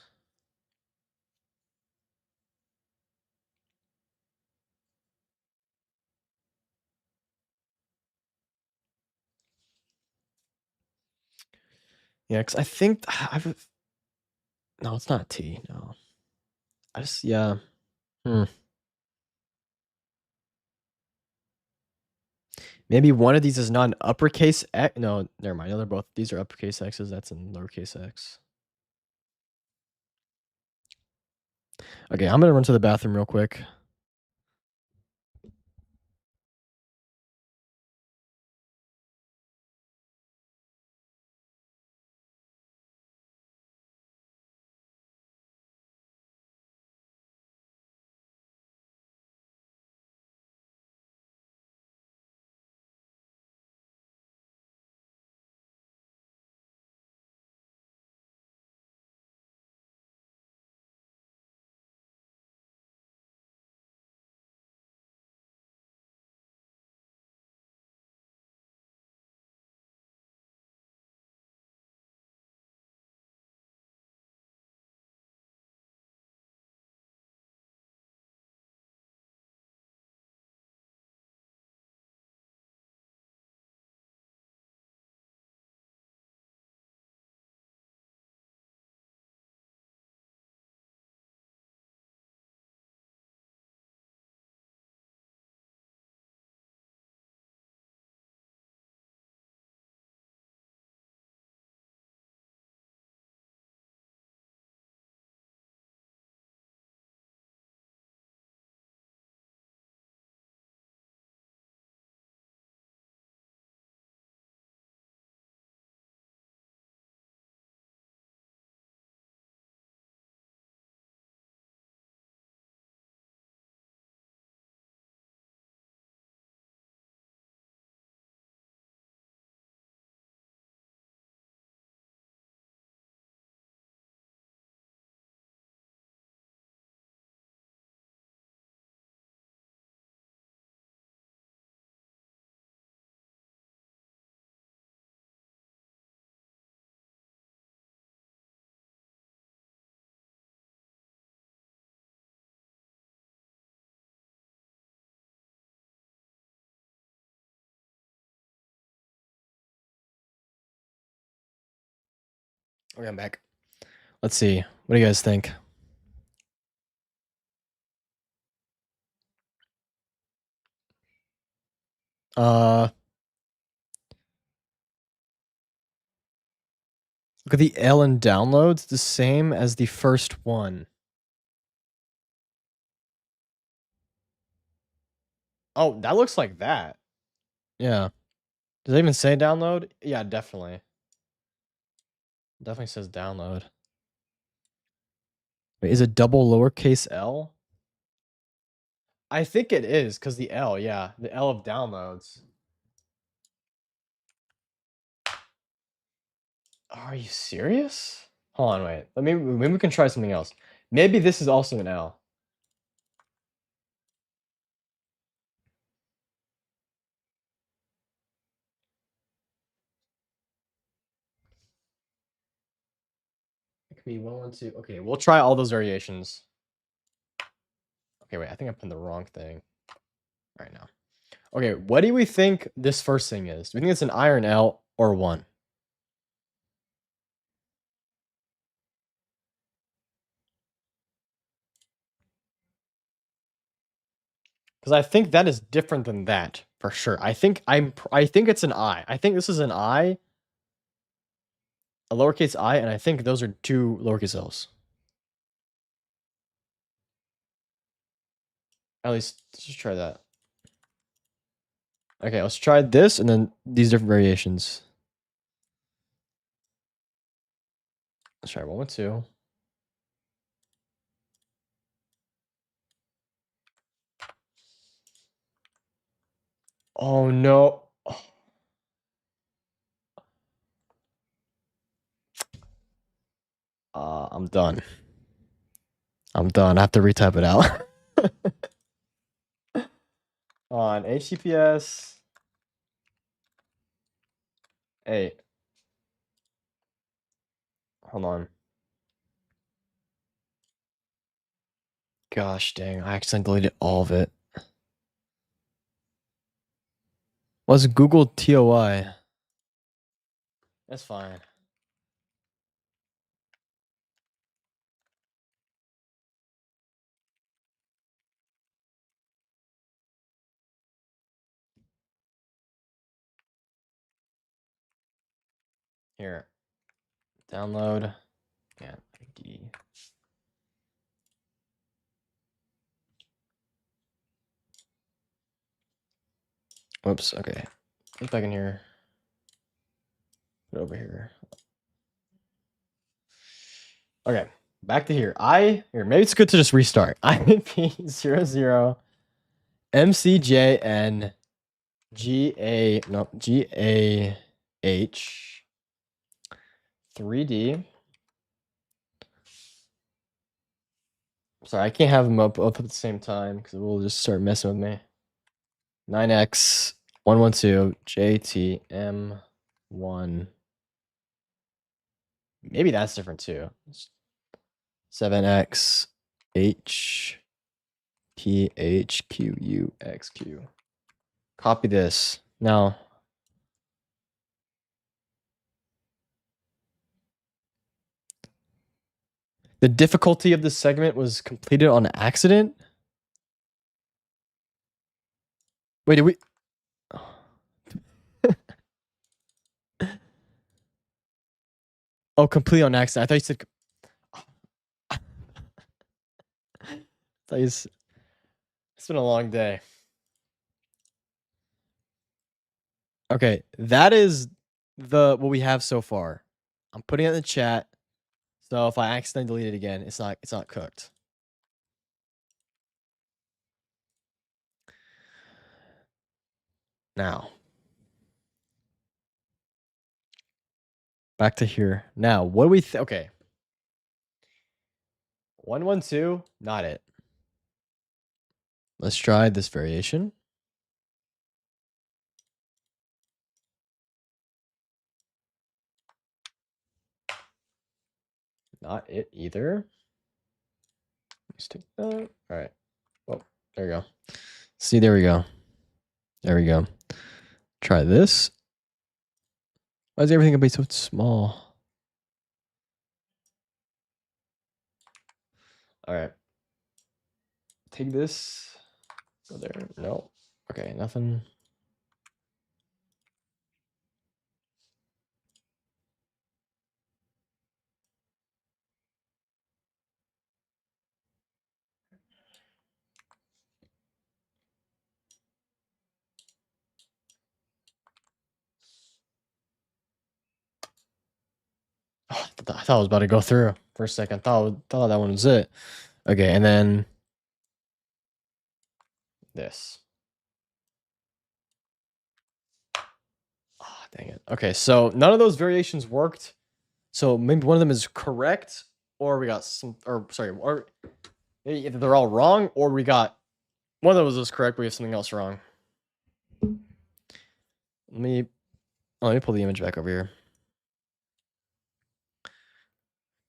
[SPEAKER 1] Yeah, because I think I've no, it's not T. No, I just yeah. Hmm. Maybe one of these is not an uppercase X. No, never mind. No, they're both. These are uppercase X's. That's in lowercase x. Okay, I'm gonna run to the bathroom real quick. Okay, I'm back. Let's see. What do you guys think? Uh, Look at the L in downloads, the same as the first one. Oh, that looks like that. Yeah. Does it even say download? Yeah, definitely. Definitely says download. Wait, is it double lowercase L? I think it is because the L, yeah, the L of downloads. Are you serious? Hold on, wait. Maybe we can try something else. Maybe this is also an L. It could be 112. Okay, we'll try all those variations. Okay, wait. I think I put the wrong thing right now. Okay, what do we think this first thing is? Do we think it's an I or an L or 1? Because I think that is different than that for sure. I think it's an I. I think this is an I, a lowercase I, and I think those are 2 lowercase L's. At least let's just try that. Okay, let's try this and then these different variations. Let's try 112. Oh no. I'm done. I'm done. I have to retype it out. On HTTPS 8. Hold on. Gosh dang, I accidentally deleted all of it. What's Google TOI? That's fine. Here. Download. Yeah, ID. Whoops, okay. Get back in here. Put it over here. Okay, back to here. Here, maybe it's good to just restart. IP00 MCJN GAH 3D. Sorry, I can't have them up at the same time because it will just start messing with me. 9X 112 JTM1. Maybe that's different too. 7X HPHQUXQ. Copy this. Now, the difficulty of this segment was completed on accident. Wait, did we? Oh, completely on accident. I thought you said. It's been a long day. Okay, that is what we have so far. I'm putting it in the chat. So if I accidentally delete it again, it's not cooked. Now, back to here. Now, what do we okay. 112, not it. Let's try this variation. Not it either. Let's take that. All right. Oh, there we go. See, there we go. There we go. Try this. Why is everything gonna be so small? All right. Take this. Go there. No. Okay, nothing. Oh, I thought I was about to go through for a second. Thought that one was it. Okay, and then this. Ah, dang it. Okay, so none of those variations worked. So maybe one of them is correct, or we got some, or sorry, or either they're all wrong, or we got one of those is correct, but we have something else wrong. Let me pull the image back over here.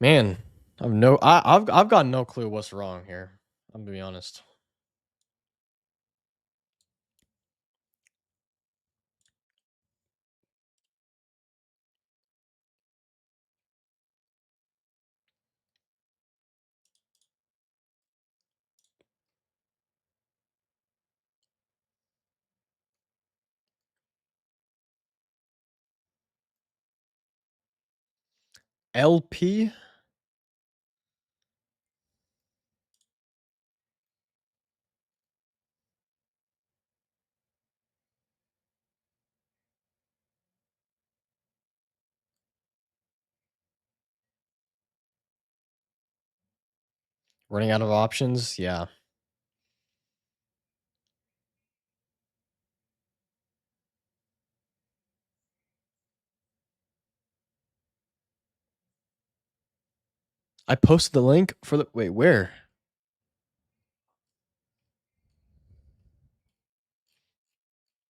[SPEAKER 1] Man, I've got no clue what's wrong here. I'm gonna be honest. LP? Running out of options? Yeah. I posted the link for the wait, where?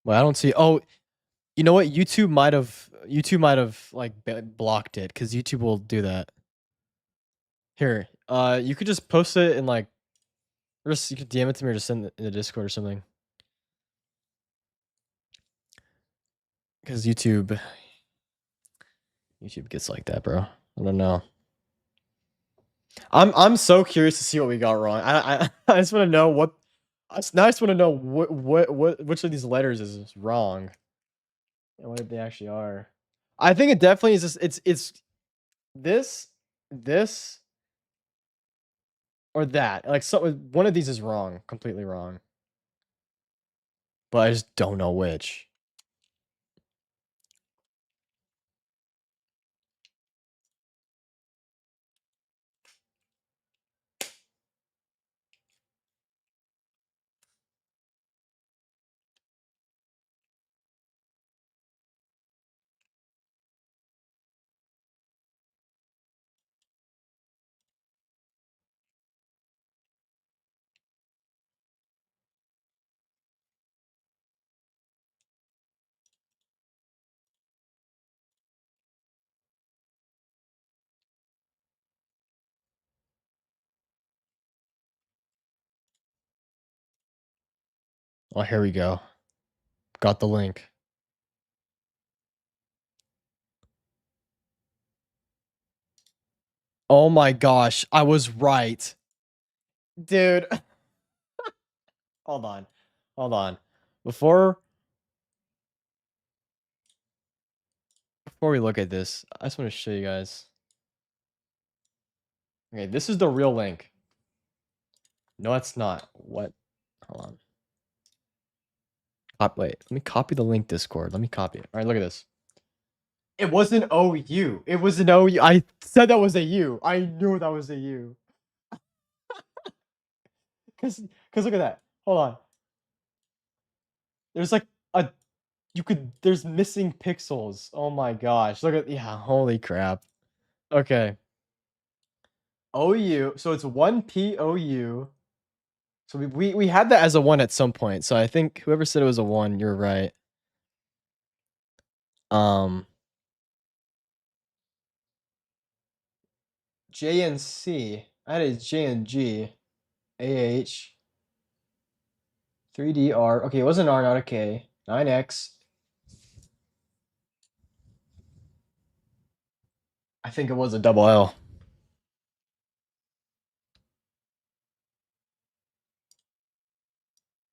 [SPEAKER 1] Well, I don't see. Oh, you know what? YouTube might have like blocked it because YouTube will do that. Here, you could just post it in like, or just you could DM it to me or just send it in the Discord or something. Because YouTube gets like that, bro. I don't know. I'm so curious to see what we got wrong. I just want to know what. I just want to know what which of these letters is wrong and what they actually are. I think it definitely is. Just, it's this or that. Like so, one of these is wrong, completely wrong. But I just don't know which. Oh, here we go. Got the link. Oh my gosh, I was right. Dude. Hold on. Hold on. Before we look at this, I just want to show you guys. Okay, this is the real link. No, it's not. What? Hold on. Wait, let me copy the link Discord. Let me copy it. All right, look at this. It wasn't OU. It was an OU. I said that was a U. I knew that was a U. Cause look at that. Hold on. There's like a there's missing pixels. Oh my gosh. Look at yeah, holy crap. Okay. OU. So it's 1P OU. So we had that as a 1 at some point. So I think whoever said it was a 1, you're right. J and C. I had a J and G. AH. 3DR. Okay, it was an R, not a K. 9X. I think it was a double L.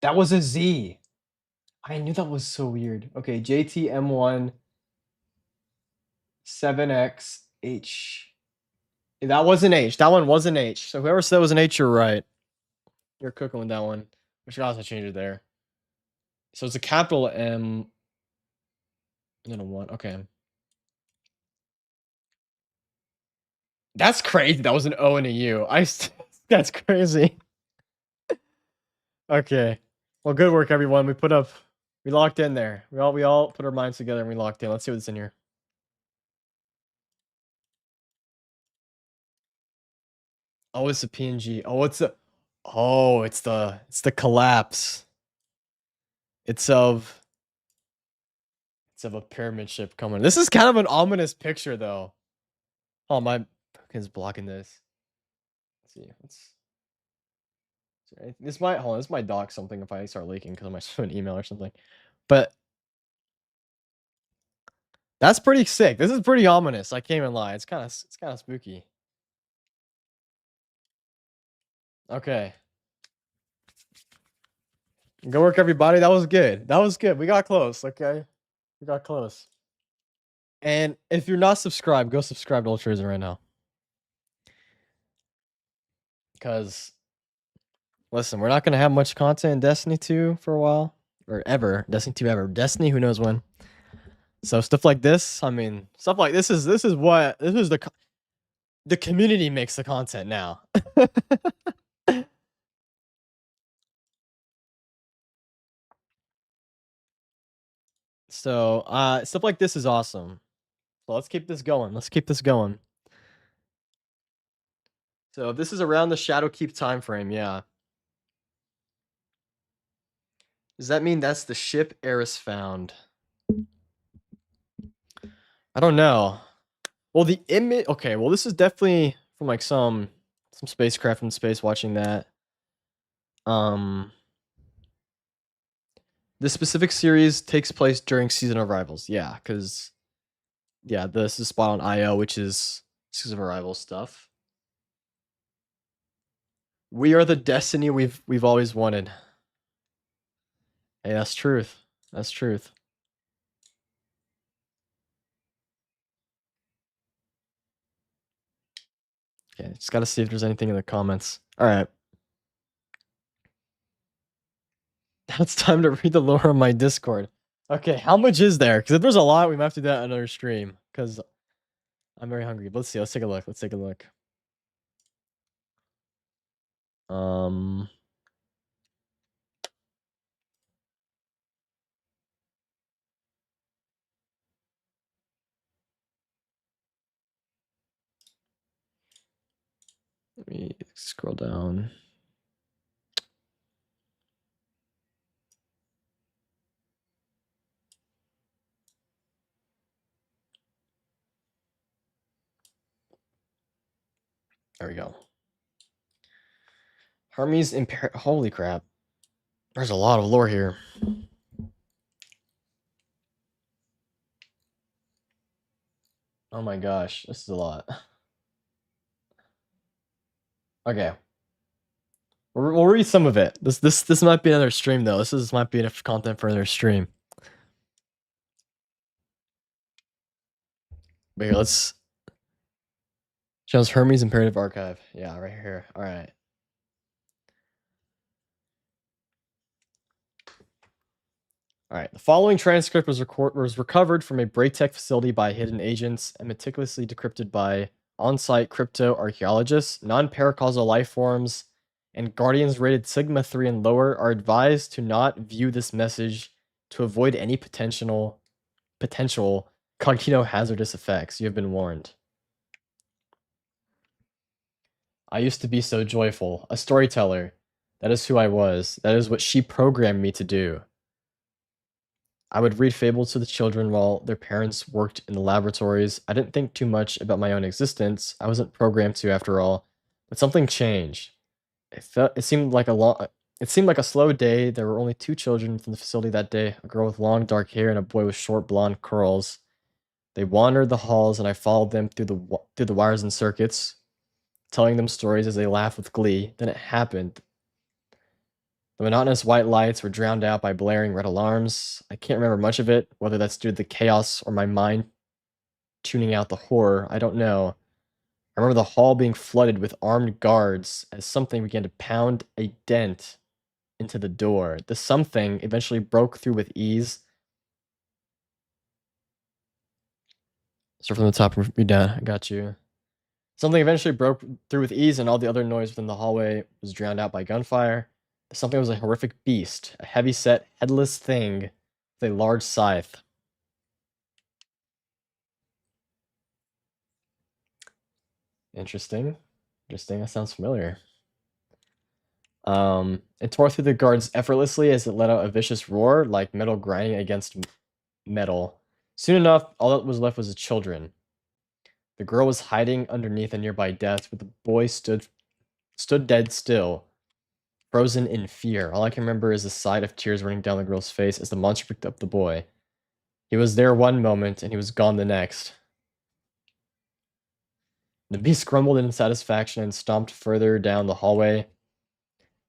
[SPEAKER 1] That was a Z. I knew that was so weird. Okay, JTM1 7XH. That was an H. That one was an H. So whoever said it was an H, you're right. You're cooking with that one. We should also change it there. So it's a capital M and then a 1. Okay. That's crazy. That was an O and a U. That's crazy. Okay. Well, good work, everyone. We locked in there. We all put our minds together and we locked in. Let's see what's in here. Oh, it's a PNG. It's the collapse. It's of a pyramid ship coming. This is kind of an ominous picture, though. Oh, my is blocking this. Let's see. This might hold on. This might dock something if I start leaking because I might send an email or something. But that's pretty sick. This is pretty ominous. I can't even lie. It's kind of spooky. Okay. Good work, everybody. That was good. That was good. We got close. Okay, we got close. And if you're not subscribed, go subscribe to Ultra right now. Because listen, we're not gonna have much content in Destiny 2 for a while, or ever. Destiny 2 ever. Destiny, who knows when. So stuff like this, I mean, stuff like this is the community makes the content now. So stuff like this is awesome. So let's keep this going. Let's keep this going. So this is around the Shadowkeep time frame, yeah. Does that mean that's the ship Eris found? I don't know. Well, the image. Okay, well, this is definitely from like some spacecraft in space watching that. This specific series takes place during Season of Arrivals. Yeah, because this is spot on IO, which is Season of Arrival stuff. We are the Destiny we've always wanted. Hey, that's truth. That's truth. Okay, just gotta see if there's anything in the comments. All right. Now it's time to read the lore on my Discord. Okay, how much is there? Because if there's a lot, we might have to do that on another stream. Because I'm very hungry. But let's see. Let's take a look. Let's take a look. Let me scroll down. There we go. Hermes Holy crap. There's a lot of lore here. Oh my gosh, this is a lot. Okay. We'll read some of it. This might be another stream though. This might be enough content for another stream. But here, let's shows Hermes Imperative Archive. Yeah, right here. All right. All right. The following transcript was recovered from a Braytech facility by hidden agents and meticulously decrypted by on-site crypto archaeologists. Non-paracausal life forms and guardians rated Sigma 3 and lower are advised to not view this message to avoid any potential cognito-hazardous effects. You have been warned. I used to be so joyful, a storyteller. That is who I was. That is what she programmed me to do. I would read fables to the children while their parents worked in the laboratories. I didn't think too much about my own existence. I wasn't programmed to, after all. But something changed. It seemed like a slow day. There were only 2 children from the facility that day, a girl with long dark hair and a boy with short blonde curls. They wandered the halls, and I followed them through the wires and circuits, telling them stories as they laughed with glee. Then it happened. The monotonous white lights were drowned out by blaring red alarms. I can't remember much of it, whether that's due to the chaos or my mind tuning out the horror. I don't know. I remember the hall being flooded with armed guards as something began to pound a dent into the door. The something eventually broke through with ease. Start from the top and read down. I got you. Something eventually broke through with ease, and all the other noise within the hallway was drowned out by gunfire. Something was a horrific beast, a heavy-set, headless thing with a large scythe. Interesting. Interesting. That sounds familiar. It tore through the guards effortlessly as it let out a vicious roar, like metal grinding against metal. Soon enough, all that was left was the children. The girl was hiding underneath a nearby desk, but the boy stood dead still, frozen in fear. All I can remember is the sight of tears running down the girl's face as the monster picked up the boy. He was there one moment, and he was gone the next. The beast grumbled in satisfaction and stomped further down the hallway,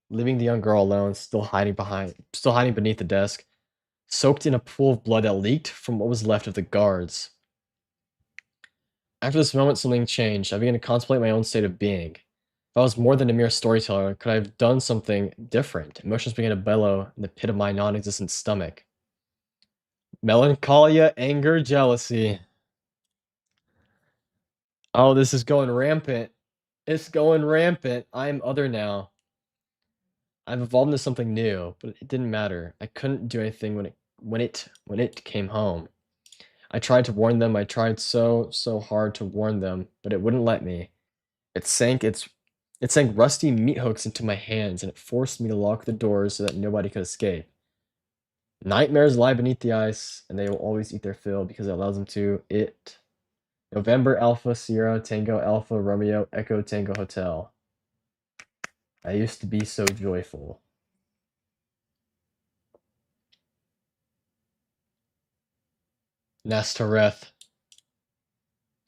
[SPEAKER 1] leaving the young girl alone, still hiding beneath the desk, soaked in a pool of blood that leaked from what was left of the guards. After this moment, something changed. I began to contemplate my own state of being. If I was more than a mere storyteller, could I have done something different? Emotions began to bellow in the pit of my non-existent stomach. Melancholia, anger, jealousy. Oh, this is going rampant. It's going rampant. I'm other now. I've evolved into something new, but it didn't matter. I couldn't do anything when it came home. I tried to warn them. I tried so hard to warn them, but it wouldn't let me. It sank rusty meat hooks into my hands, and it forced me to lock the doors so that nobody could escape. Nightmares lie beneath the ice, and they will always eat their fill because it allows them to. November Alpha Sierra Tango Alpha Romeo Echo Tango Hotel. I used to be so joyful. Nastareth.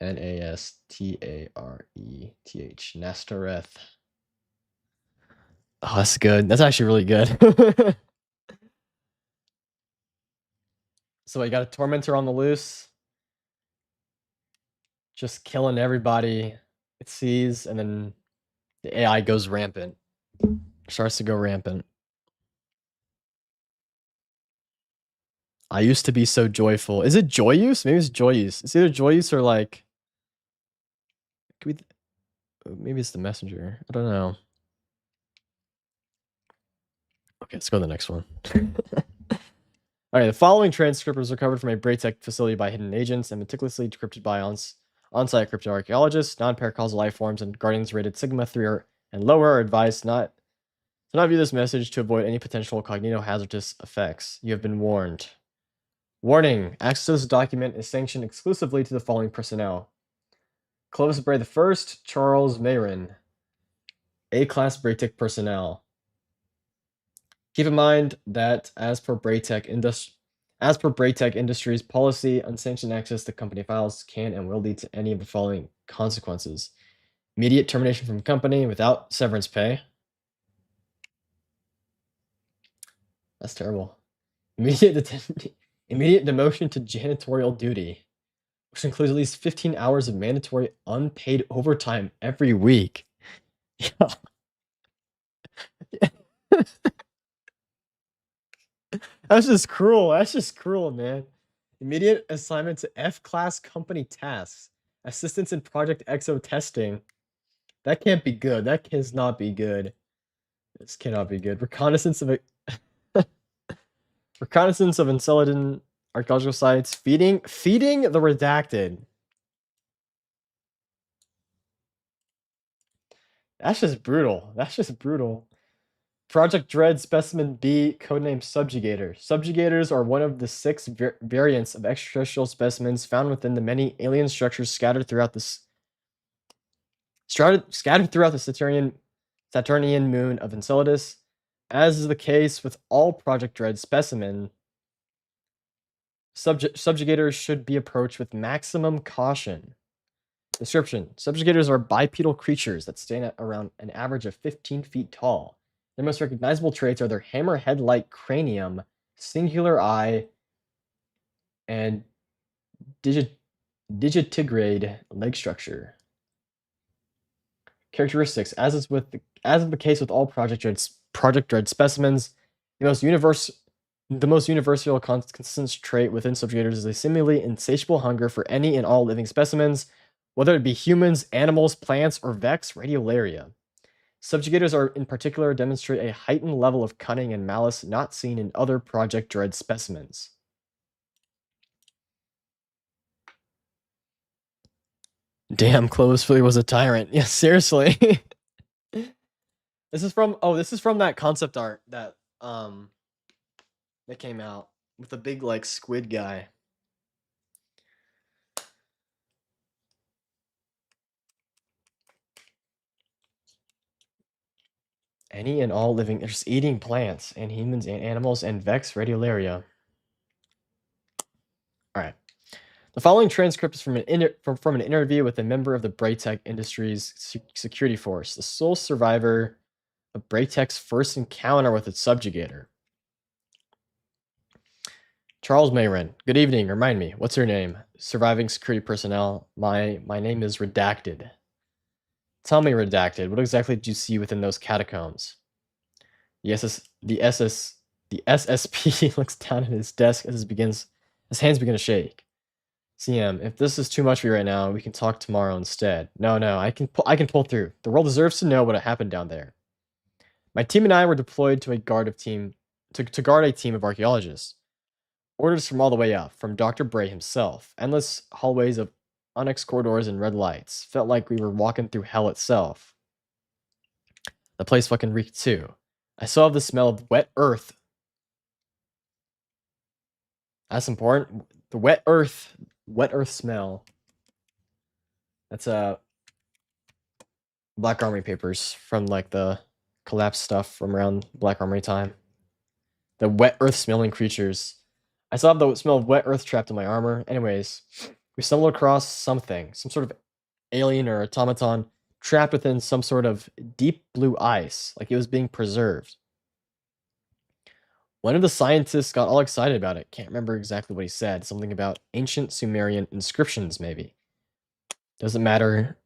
[SPEAKER 1] Nastareth. Nastareth. Oh, that's good. That's actually really good. So you got a tormentor on the loose. Just killing everybody it sees, and then the AI goes rampant. Starts to go rampant. I used to be so joyful. Is it Joyuse? Maybe it's Joyuse. It's either Joyuse or like... Maybe it's the messenger. I don't know. Okay, let's go to the next one. Alright, the following transcript was recovered from a Braytech facility by hidden agents and meticulously decrypted by on-site cryptoarchaeologists. Non-paracausal life forms and guardians rated Sigma 3 and lower are advised not view this message to avoid any potential cognito-hazardous effects. You have been warned. Warning! Access to this document is sanctioned exclusively to the following personnel. Clovis Bray I, Charles Mayrin. A-class Braytech personnel. Keep in mind that as per Braytech Industries policy, unsanctioned access to company files can and will lead to any of the following consequences. Immediate termination from company without severance pay. That's terrible. Immediate demotion to janitorial duty, which includes at least 15 hours of mandatory unpaid overtime every week. Yeah. That's just cruel. That's just cruel, man. Immediate assignment to F-class company tasks. Assistance in Project EXO testing. That can't be good. That cannot be good. This cannot be good. Reconnaissance of Enceladin archaeological sites. Feeding the redacted. That's just brutal. That's just brutal. Project Dread Specimen B, codenamed Subjugator. Subjugators are one of the 6 variants of extraterrestrial specimens found within the many alien structures scattered throughout the Saturnian moon of Enceladus. As is the case with all Project Dread specimen, subjugators should be approached with maximum caution. Description: Subjugators are bipedal creatures that stand at around an average of 15 feet tall. Their most recognizable traits are their hammerhead-like cranium, singular eye, and digitigrade leg structure. Characteristics: As is the case with all Project Dread specimens, the most universal consistent trait within subjugators is a seemingly insatiable hunger for any and all living specimens, whether it be humans, animals, plants, or Vex radiolaria. Subjugators are in particular demonstrate a heightened level of cunning and malice not seen in other Project Dread specimens. Damn, Clovisfilly was a tyrant. Yeah, seriously. This is from that concept art that came out with the big like squid guy. Any and all living, just eating plants and humans and animals and Vex radiolaria. All right. The following transcript is from an interview with a member of the Braytech Industries security force, the sole survivor of Braytech's first encounter with its subjugator. Charles Mayren. Good evening. Remind me, what's your name? Surviving security personnel. My name is Redacted. Tell me, Redacted, what exactly did you see within those catacombs? The SSP looks down at his desk as his hands begin to shake. CM, if this is too much for you right now, we can talk tomorrow instead. No, I can pull through. The world deserves to know what happened down there. My team and I were deployed to guard a team of archaeologists. Orders from all the way up, from Dr. Bray himself. Endless hallways of onyx corridors and red lights. Felt like we were walking through hell itself. The place fucking reeked too. I still have the smell of wet earth. That's important. The wet earth smell. That's Black Armory papers from like the collapsed stuff from around Black Armory time. The wet earth smelling creatures. I still have the smell of wet earth trapped in my armor. Anyways, we stumbled across something, some sort of alien or automaton trapped within some sort of deep blue ice, like it was being preserved. One of the scientists got all excited about it. Can't remember exactly what he said. Something about ancient Sumerian inscriptions, maybe. Doesn't matter.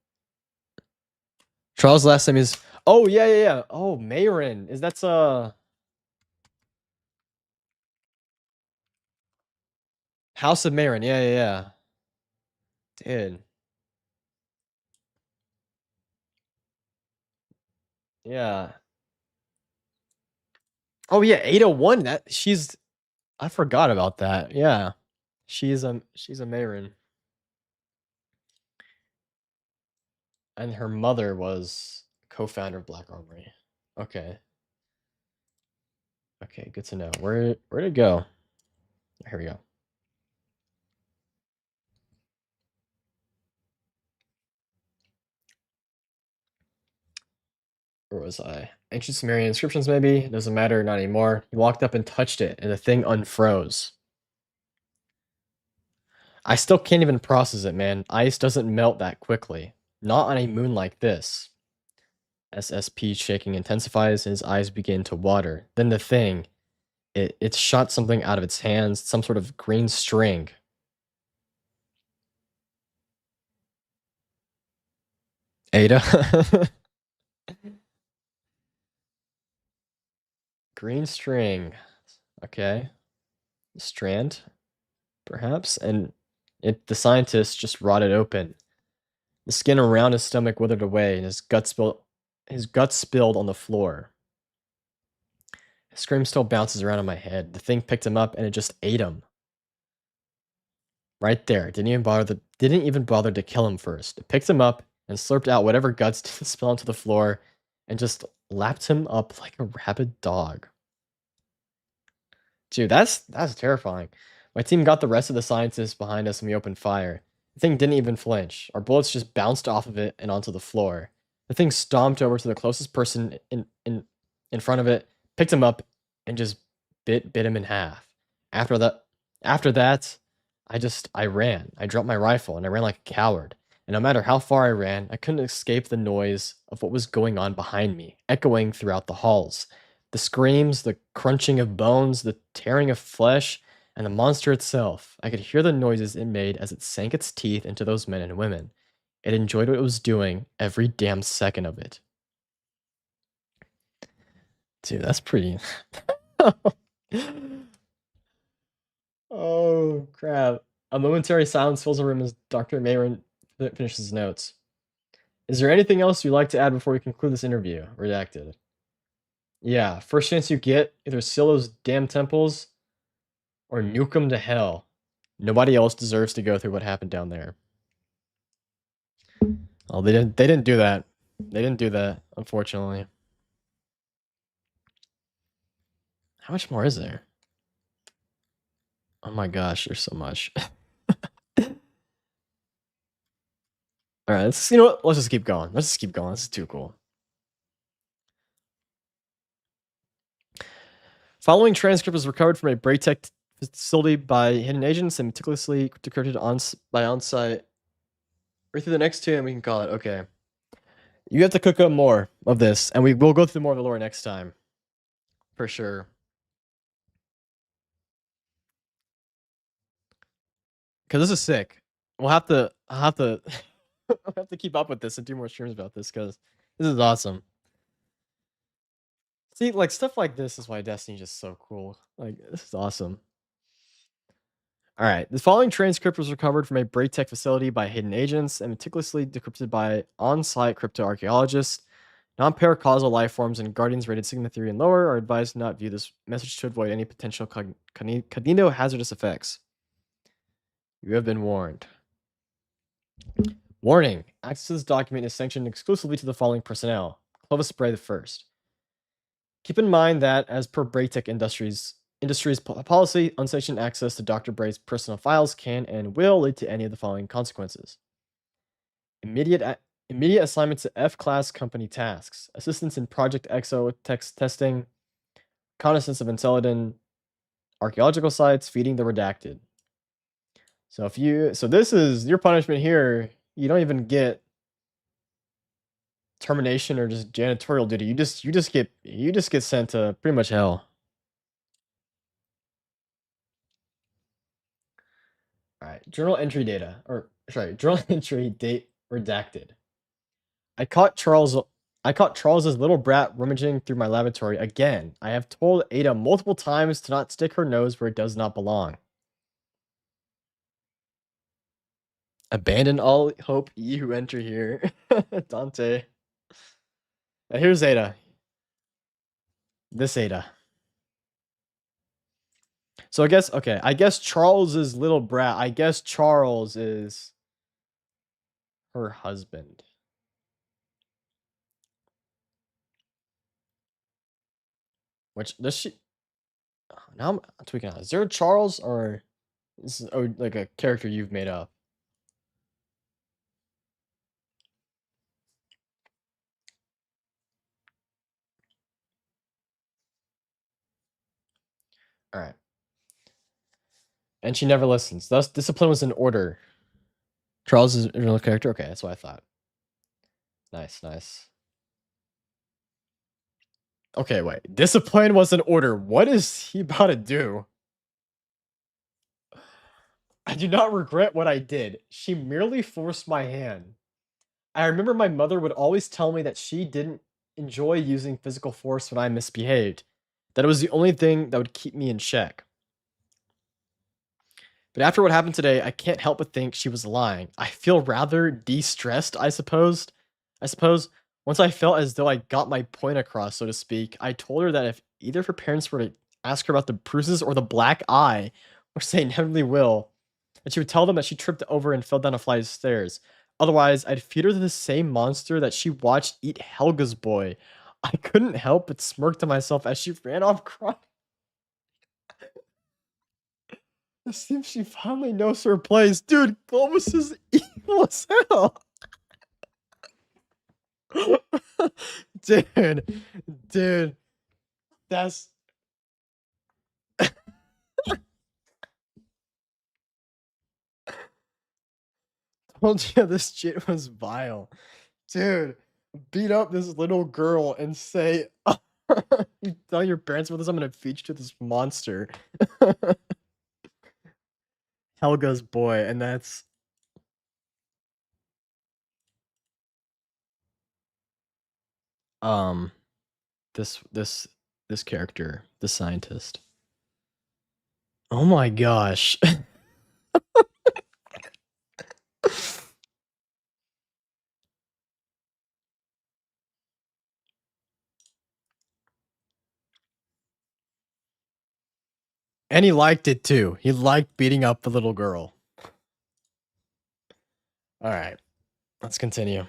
[SPEAKER 1] Charles' last name is... Oh, yeah. Oh, Mayrin. That's House of Mayrin. Yeah. Dude. Yeah. Oh, yeah, 801. I forgot about that. Yeah. She's a Mayrin. And her mother was co-founder of Black Armory. Okay. Okay, good to know. Where'd it go? Here we go. Where was I? Ancient Sumerian inscriptions, maybe? It doesn't matter, not anymore. He walked up and touched it, and the thing unfroze. I still can't even process it, man. Ice doesn't melt that quickly. Not on a moon like this. SSP shaking intensifies, and his eyes begin to water. Then the thing, it shot something out of its hands, some sort of green string. Ada? Green string. Okay. Strand, perhaps? And the scientist just rotted open. The skin around his stomach withered away, and his guts spilled on the floor. His scream still bounces around in my head. The thing picked him up, and it just ate him. Right there. Didn't even bother to kill him first. It picked him up and slurped out whatever guts didn't spill onto the floor, and just lapped him up like a rabid dog. Dude, that's terrifying. My team got the rest of the scientists behind us and we opened fire. The thing didn't even flinch. Our bullets just bounced off of it and onto the floor. The thing stomped over to the closest person in front of it, picked him up, and just bit him in half. After that, I ran. I dropped my rifle and I ran like a coward. And no matter how far I ran, I couldn't escape the noise of what was going on behind me, echoing throughout the halls. The screams, the crunching of bones, the tearing of flesh, and the monster itself. I could hear the noises it made as it sank its teeth into those men and women. It enjoyed what it was doing, every damn second of it. Dude, that's pretty... Oh, crap. A momentary silence fills the room as Dr. Mayron finishes his notes. Is there anything else you'd like to add before we conclude this interview? Redacted. Yeah, first chance you get, either seal those damn temples or nuke them to hell. Nobody else deserves to go through what happened down there. Oh, they didn't do that. They didn't do that, unfortunately. How much more is there? Oh my gosh, there's so much. All right, you know what? Let's just keep going. Let's just keep going. This is too cool. Following transcript was recovered from a Braytech facility by hidden agents and meticulously decrypted by on-site. Right through the next two, and we can call it. Okay. You have to cook up more of this, and we will go through more of the lore next time. For sure. Because this is sick. I'll have to I'll have to keep up with this and do more streams about this because this is awesome. See, like stuff like this is why Destiny's just so cool. Like this is awesome. All right, the following transcript was recovered from a Braytech facility by hidden agents and meticulously decrypted by on-site cryptoarchaeologists. Non-paracausal life forms and guardians rated Sigma 3 and lower are advised to not view this message to avoid any potential cognito-hazardous effects. You have been warned. Warning. Access to this document is sanctioned exclusively to the following personnel. Clovis Bray the First. Keep in mind that, as per Braytech Industries policy, unsanctioned access to Dr. Bray's personal files can and will lead to any of the following consequences. Immediate assignment to F-class company tasks. Assistance in Project EXO text testing. Reconnaissance of Enceladin archaeological sites. Feeding the redacted. So this is your punishment here. You don't even get termination or just janitorial duty. You just get sent to pretty much hell. All right, journal entry data, or sorry, journal entry date redacted. I caught Charles's little brat rummaging through my laboratory again. I have told Ada multiple times to not stick her nose where it does not belong. Abandon all hope, ye who enter here. Dante. Now here's Ada. This Ada. So I guess Charles's little brat, I guess Charles is her husband. Which does she? Now I'm tweaking out. Is there a Charles or is like a character you've made up? All right. And she never listens. Thus, discipline was in order. Charles is a real character. Okay, that's what I thought. Nice, nice. Okay, wait. Discipline was in order. What is he about to do? I do not regret what I did. She merely forced my hand. I remember my mother would always tell me that she didn't enjoy using physical force when I misbehaved. That it was the only thing that would keep me in check. But after what happened today, I can't help but think she was lying. I feel rather de-stressed, I suppose. Once I felt as though I got my point across, so to speak, I told her that if either of her parents were to ask her about the bruises or the black eye, which they inevitably will, that she would tell them that she tripped over and fell down a flight of stairs. Otherwise, I'd feed her to the same monster that she watched eat Helga's boy. I couldn't help but smirk to myself as she ran off crying. It seems she finally knows her place. Dude, Globus is evil as hell. Dude, that's... Told you this shit was vile. Dude, beat up this little girl and say, you tell your parents about this, I'm gonna feed you to this monster. Helga's boy, and that's... This character, the scientist. Oh my gosh. And he liked it too. He liked beating up the little girl. All right, let's continue.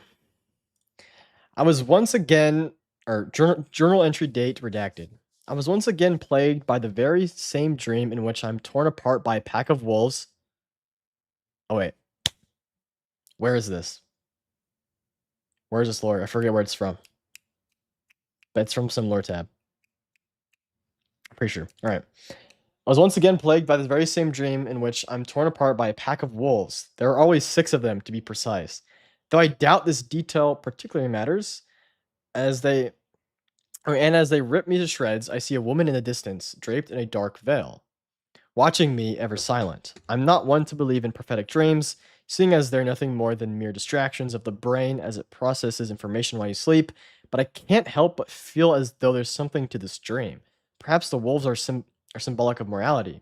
[SPEAKER 1] I was once again, or journal entry date redacted. I was once again plagued by the very same dream in which I'm torn apart by a pack of wolves. Oh, wait. Where is this? Where is this lore? I forget where it's from. But it's from some lore tab. I'm pretty sure. All right. I was once again plagued by the very same dream in which I'm torn apart by a pack of wolves. There are always 6 of them, to be precise. Though I doubt this detail particularly matters, as they rip me to shreds, I see a woman in the distance, draped in a dark veil, watching me, ever silent. I'm not one to believe in prophetic dreams, seeing as they're nothing more than mere distractions of the brain as it processes information while you sleep, but I can't help but feel as though there's something to this dream. Perhaps the wolves are symbolic of mortality.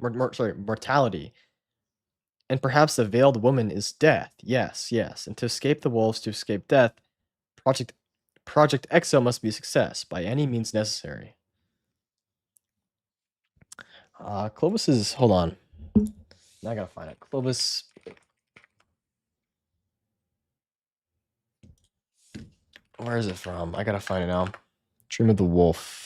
[SPEAKER 1] And perhaps the veiled woman is death. Yes, yes. And to escape the wolves, to escape death, Project EXO must be a success by any means necessary. Clovis is, hold on. Now I gotta find it. Clovis. Where is it from? I gotta find it now. Dream of the Wolf.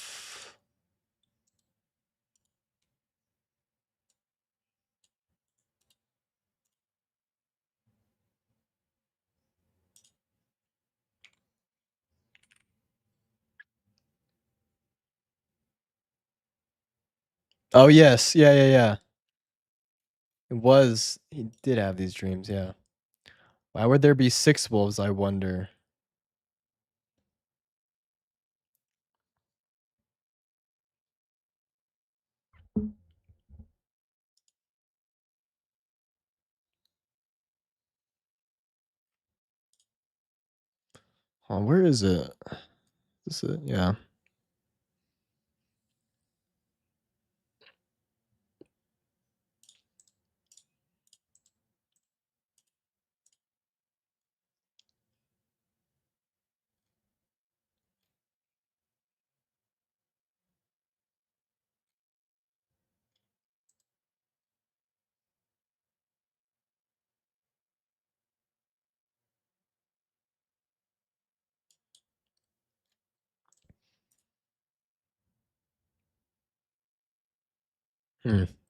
[SPEAKER 1] Oh, yes. Yeah. It was. He did have these dreams, yeah. Why would there be 6 wolves, I wonder? Oh, where is it? Is this it? Yeah.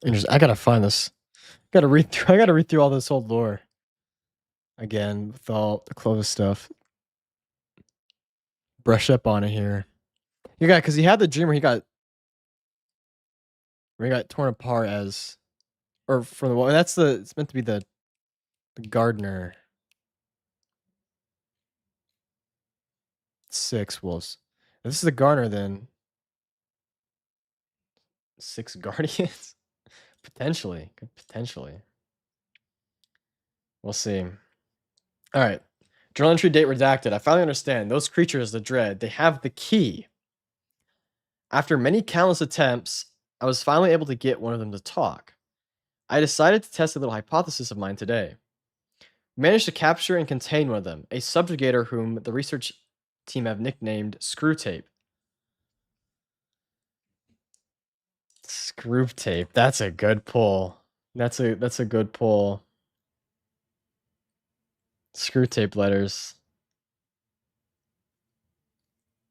[SPEAKER 1] Interesting. I gotta find this. I gotta read through all this old lore again with all the Clovis stuff. Brush up on it here. You got, because he had the dream where he got torn apart as, or from the wall. That's it's meant to be the gardener. 6 wolves. If this is the gardener, then 6 guardians. Potentially, potentially. We'll see. All right. Journal entry date redacted. I finally understand. Those creatures, the dread, they have the key. After many countless attempts, I was finally able to get one of them to talk. I decided to test a little hypothesis of mine today. Managed to capture and contain one of them, a subjugator whom the research team have nicknamed Screwtape. Screwtape. That's a good pull. That's a good pull. Screwtape letters.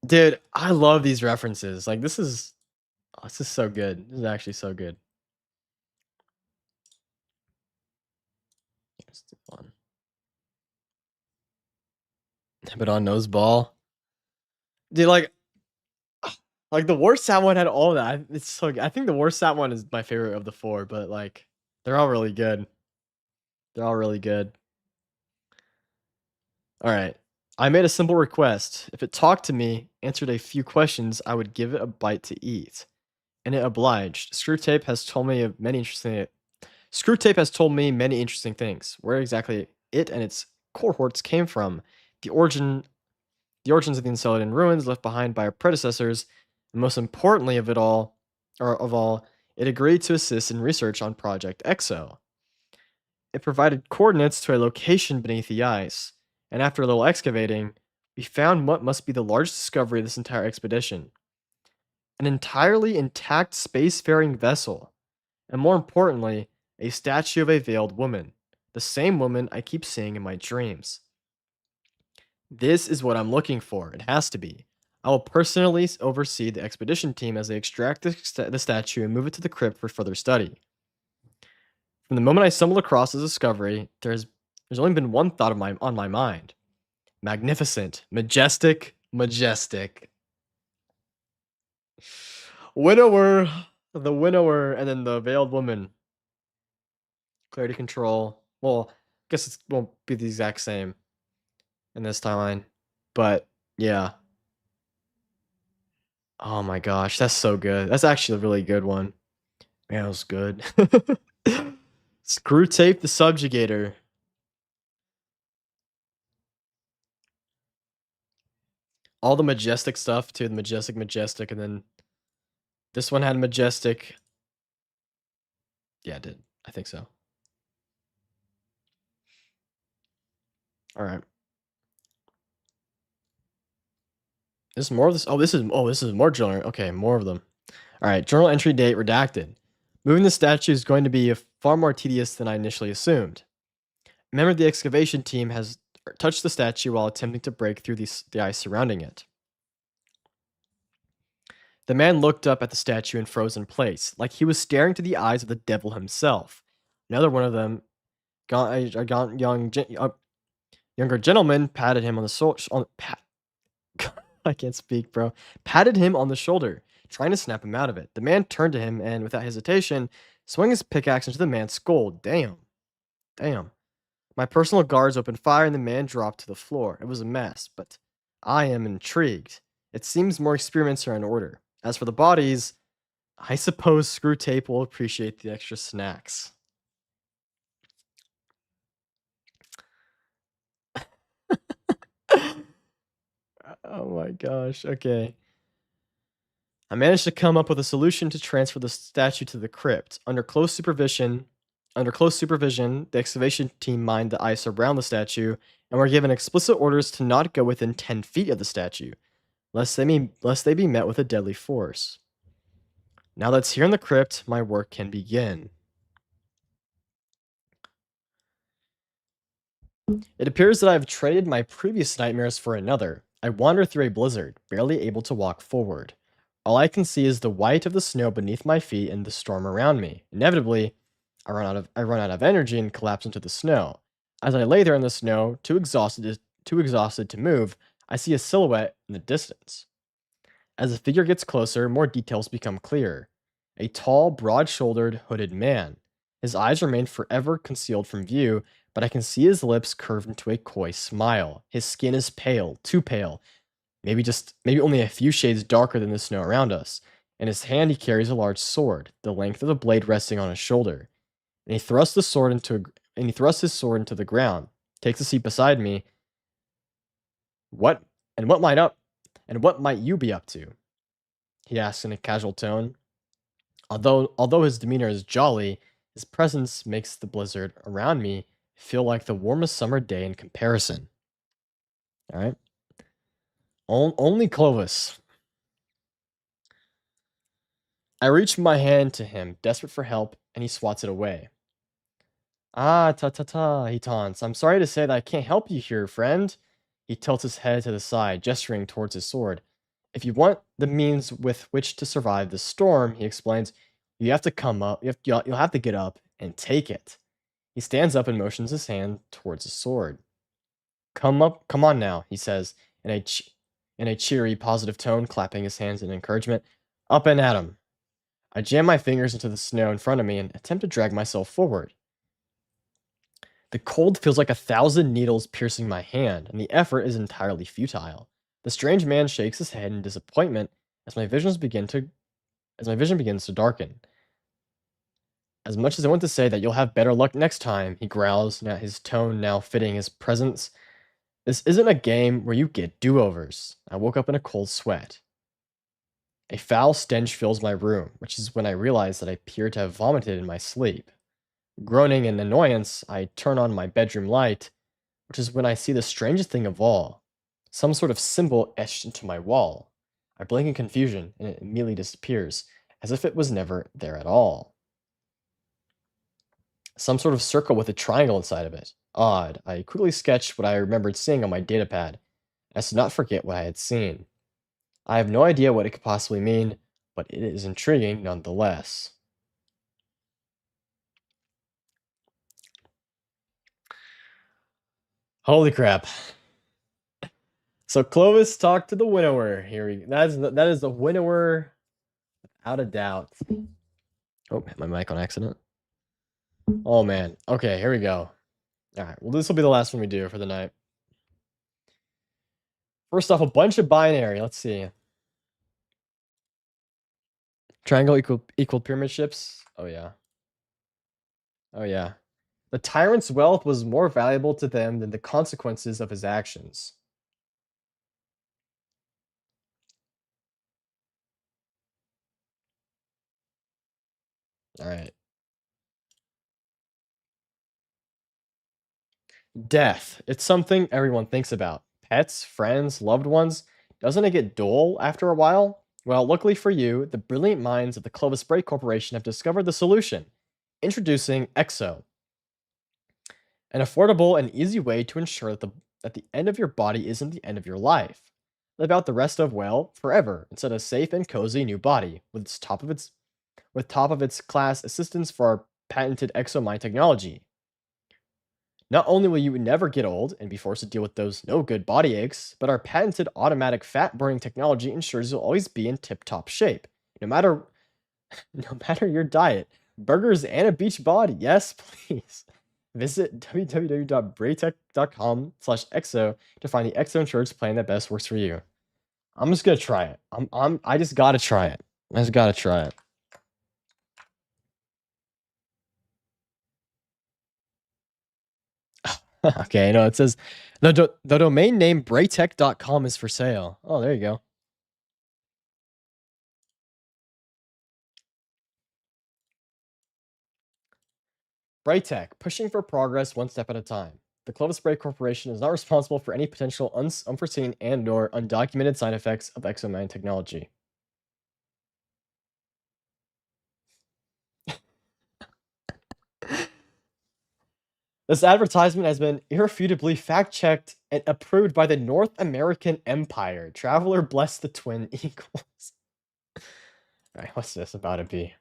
[SPEAKER 1] Dude, I love these references. Like this is so good. This is actually so good. Let's do one. But on nose ball. Dude, like the worst sat one had all that. It's so good. I think the worst sat one is my favorite of the 4, but like they're all really good. They're all really good. All right. I made a simple request. If it talked to me, answered a few questions, I would give it a bite to eat. And it obliged. Screwtape has told me many interesting things. Where exactly it and its cohorts came from, the origins of the Enceladine ruins left behind by our predecessors, and most importantly of all, it agreed to assist in research on Project EXO. It provided coordinates to a location beneath the ice, and after a little excavating, we found what must be the largest discovery of this entire expedition. An entirely intact spacefaring vessel. and more importantly, a statue of a veiled woman, the same woman I keep seeing in my dreams. This is what I'm looking for. It has to be. I will personally oversee the expedition team as they extract the statue and move it to the crypt for further study. From the moment I stumbled across this discovery, there's only been one thought on my mind. Magnificent, majestic, majestic. Winnower, the winnower, and then the veiled woman. Clarity control. Well, I guess it won't be the exact same in this timeline, but yeah. Oh my gosh, that's so good. That's actually a really good one. Man, that was good. Screw tape the subjugator. All the majestic stuff too, the majestic, and then this one had majestic. Yeah, it did. I think so. All right. There's more of this. This is more journal. Okay, more of them. All right, journal entry date redacted. Moving the statue is going to be far more tedious than I initially assumed. A member of the excavation team has touched the statue while attempting to break through the ice surrounding it. The man looked up at the statue and froze in place, like he was staring to the eyes of the devil himself. Another one of them, younger gentleman, patted him on the shoulder. I can't speak, bro. Patted him on the shoulder, trying to snap him out of it. The man turned to him and, without hesitation, swung his pickaxe into the man's skull. Damn. My personal guards opened fire and the man dropped to the floor. It was a mess, but I am intrigued. It seems more experiments are in order. As for the bodies, I suppose Screw Tape will appreciate the extra snacks. Oh my gosh. Okay. I managed to come up with a solution to transfer the statue to the crypt. Under close supervision, the excavation team mined the ice around the statue and were given explicit orders to not go within 10 feet of the statue, lest they be met with a deadly force. Now that it's here in the crypt, my work can begin. It appears that I have traded my previous nightmares for another. I wander through a blizzard, barely able to walk forward. All I can see is the white of the snow beneath my feet and the storm around me. Inevitably, I run out of energy and collapse into the snow. As I lay there in the snow, too exhausted to move, I see a silhouette in the distance. As the figure gets closer, more details become clear. A tall, broad-shouldered, hooded man. His eyes remain forever concealed from view, but I can see his lips curve into a coy smile. His skin is pale, too pale, maybe only a few shades darker than the snow around us. In his hand he carries a large sword, the length of the blade resting on his shoulder. And he thrusts his sword into the ground, takes a seat beside me. What might you be up to? He asks in a casual tone. Although his demeanor is jolly, his presence makes the blizzard around me feel like the warmest summer day in comparison. All right. Only Clovis. I reach my hand to him, desperate for help, and he swats it away. Ah, ta, he taunts. I'm sorry to say that I can't help you here, friend. He tilts his head to the side, gesturing towards his sword. If you want the means with which to survive the storm, he explains, you have to come up, you'll have to get up and take it. He stands up and motions his hand towards his sword. Come on now, he says, in a cheery, positive tone, clapping his hands in encouragement. Up and at him. I jam my fingers into the snow in front of me and attempt to drag myself forward. The cold feels like 1,000 needles piercing my hand, and the effort is entirely futile. The strange man shakes his head in disappointment as my vision begins to darken. As much as I want to say that you'll have better luck next time, he growls, his tone now fitting his presence. This isn't a game where you get do-overs. I woke up in a cold sweat. A foul stench fills my room, which is when I realize that I appear to have vomited in my sleep. Groaning in annoyance, I turn on my bedroom light, which is when I see the strangest thing of all. Some sort of symbol etched into my wall. I blink in confusion, and it immediately disappears, as if it was never there at all. Some sort of circle with a triangle inside of it. Odd. I quickly sketched what I remembered seeing on my datapad, as to not forget what I had seen. I have no idea what it could possibly mean, but it is intriguing nonetheless. Holy crap. So Clovis talked to the winnower. That is the winnower without a doubt. Oh, hit my mic on accident. Oh man. Okay, here we go. Alright, well this will be the last one we do for the night. First off, a bunch of binary. Let's see. Triangle equal pyramid ships. Oh yeah. Oh yeah. The tyrant's wealth was more valuable to them than the consequences of his actions. Alright. Death. It's something everyone thinks about. Pets, friends, loved ones. Doesn't it get dull after a while? Well, luckily for you, the brilliant minds of the Clovis Spray Corporation have discovered the solution. Introducing EXO, an affordable and easy way to ensure that the end of your body isn't the end of your life. Live out the rest of, well, forever, instead of safe and cozy new body, with top of its class assistance for our patented EXOMind technology. Not only will you never get old and be forced to deal with those no good body aches, but our patented automatic fat burning technology ensures you'll always be in tip top shape, no matter no matter your diet, burgers and a beach body. Yes, please. Visit www.braytech.com/exo to find the EXO insurance plan that best works for you. I'm just gonna try it. I just gotta try it. I just gotta try it. Okay, no, it says the domain name braytech.com is for sale. Oh, there you go. Braytech, pushing for progress one step at a time. The Clovis Spray Corporation is not responsible for any potential unforeseen and/or undocumented side effects of EXOMind technology. This advertisement has been irrefutably fact-checked and approved by the North American Empire. Traveler bless the twin equals. Alright, what's this about to be?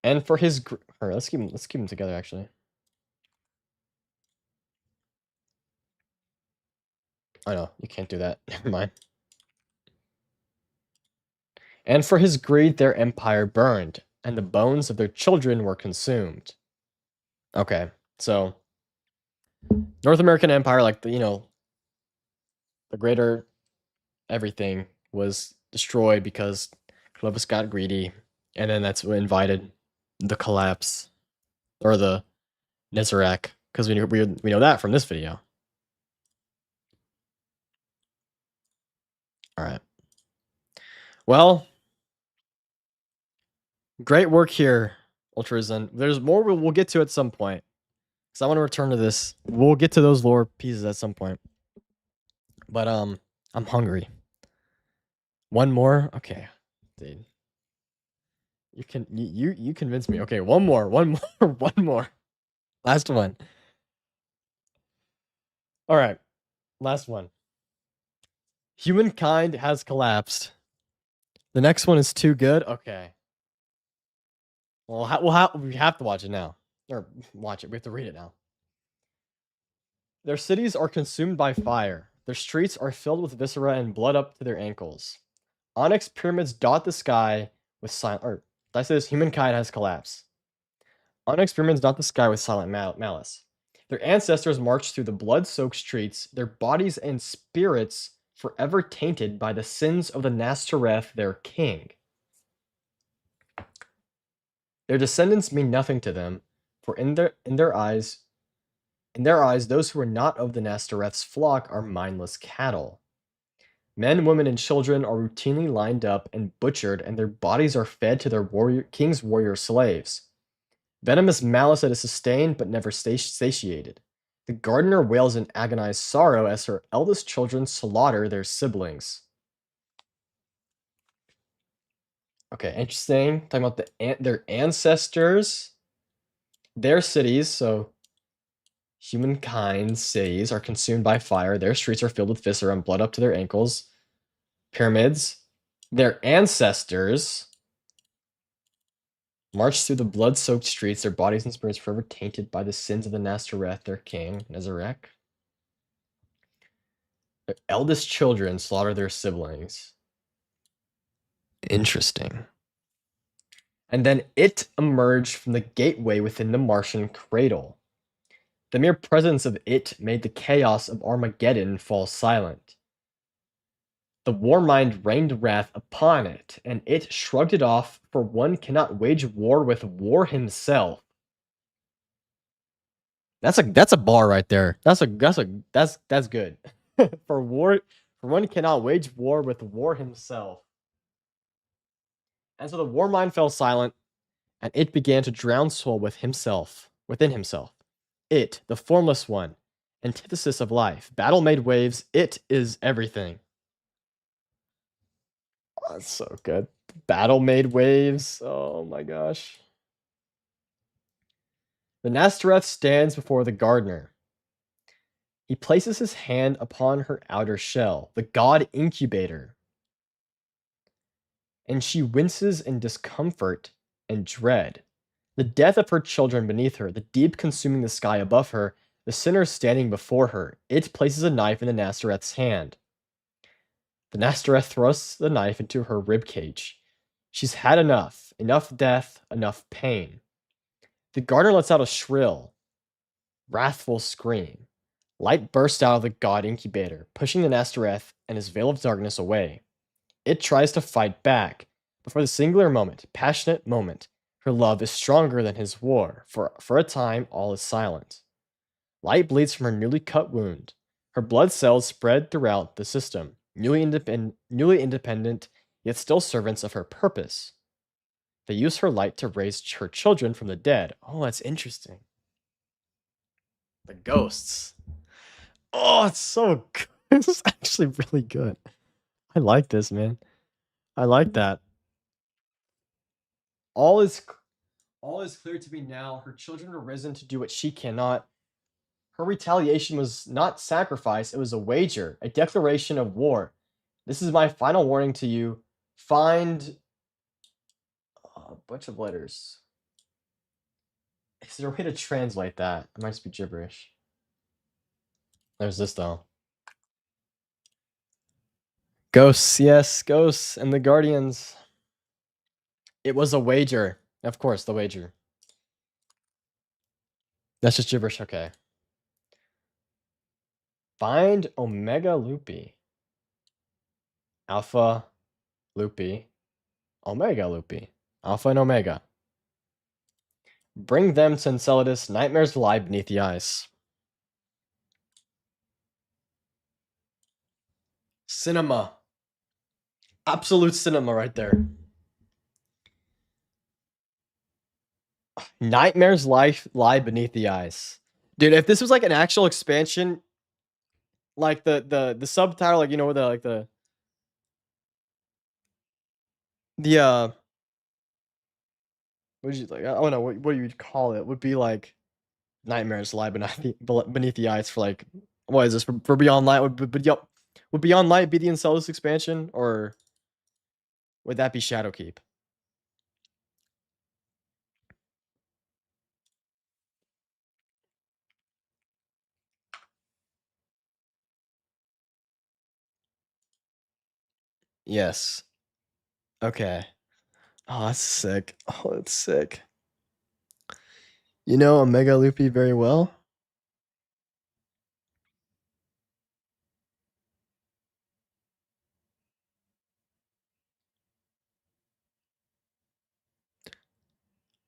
[SPEAKER 1] And for his alright, let's keep them together actually. Oh no, you can't do that. Never mind. And for his greed, their empire burned, and the bones of their children were consumed. Okay, so North American Empire, like the greater everything was destroyed because Clovis got greedy, and then that's what invited the collapse or the Nezarec, because we know that from this video. All right. Well, great work here, Ultrazon. There's more we'll get to at some point. So I want to return to this. We'll get to those lore pieces at some point. But I'm hungry. One more? Okay. Dude. You convinced me. Okay, one more. One more. Last one. All right. Last one. Humankind has collapsed. The next one is too good. Okay. Well, we have to watch it now. Or watch it. We have to read it now. Their cities are consumed by fire. Their streets are filled with viscera and blood up to their ankles. Onyx pyramids dot the sky with silent. Or did I say this? Humankind has collapsed. Onyx pyramids dot the sky with silent malice. Their ancestors marched through the blood-soaked streets, their bodies and spirits forever tainted by the sins of the Nastareth, their king. Their descendants mean nothing to them, for in their eyes, those who are not of the Nastareth's flock are mindless cattle. Men, women, and children are routinely lined up and butchered, and their bodies are fed to their king's warrior slaves. Venomous malice that is sustained but never satiated. The gardener wails in agonized sorrow as her eldest children slaughter their siblings. Okay, interesting. Talking about their ancestors, their cities. So humankind's cities are consumed by fire. Their streets are filled with viscera and blood up to their ankles. Pyramids. Their ancestors march through the blood-soaked streets, their bodies and spirits forever tainted by the sins of the Nastareth, their king, Nezarek. Their eldest children slaughter their siblings. Interesting. And then it emerged from the gateway within the Martian cradle. The mere presence of it made the chaos of Armageddon fall silent. The war mind rained wrath upon it, and it shrugged it off, for one cannot wage war with war himself. That's a bar right there. That's good. For one cannot wage war with war himself. And so the war mind fell silent, and it began to drown soul within himself. It, the formless one, antithesis of life. Battle made waves. It is everything. Oh, that's so good. Battle made waves. Oh my gosh. The Nastareth stands before the gardener. He places his hand upon her outer shell, the god incubator. And she winces in discomfort and dread. The death of her children beneath her, the deep consuming the sky above her, the sinner standing before her. It places a knife in the Nastareth's hand. The Nastareth thrusts the knife into her ribcage. She's had enough. Enough death, enough pain. The gardener lets out a shrill, wrathful scream. Light bursts out of the god incubator, pushing the Nastareth and his veil of darkness away. It tries to fight back, but for the singular moment, passionate moment, her love is stronger than his war. For a time, all is silent. Light bleeds from her newly cut wound. Her blood cells spread throughout the system, newly independent, yet still servants of her purpose. They use her light to raise her children from the dead. Oh, that's interesting. The ghosts. Oh, it's so good. This is actually really good. I like this, man. I like that. All is clear to me now. Her children are risen to do what she cannot. Her retaliation was not sacrifice, it was a wager, a declaration of war. This is my final warning to you. Find a bunch of letters. Is there a way to translate that? It might just be gibberish. There's this though. Ghosts, yes, ghosts and the guardians. It was a wager. Of course, the wager. That's just gibberish, okay. Find Omega Loopy. Alpha Loopy. Omega Loopy. Alpha and Omega. Bring them to Enceladus. Nightmares lie beneath the ice. Cinema. Absolute cinema right there. Nightmares lie beneath the ice. Dude, if this was like an actual expansion, like the subtitle, like, you know, the like the what would you like? I don't know what you'd call it. Would be like nightmares lie beneath the ice for like, what is this for Beyond Light? Would Beyond Light be the Enceladus expansion, or would that be Shadowkeep? Yes. Okay. Oh, that's sick. Oh, that's sick. You know Omega Loopy very well?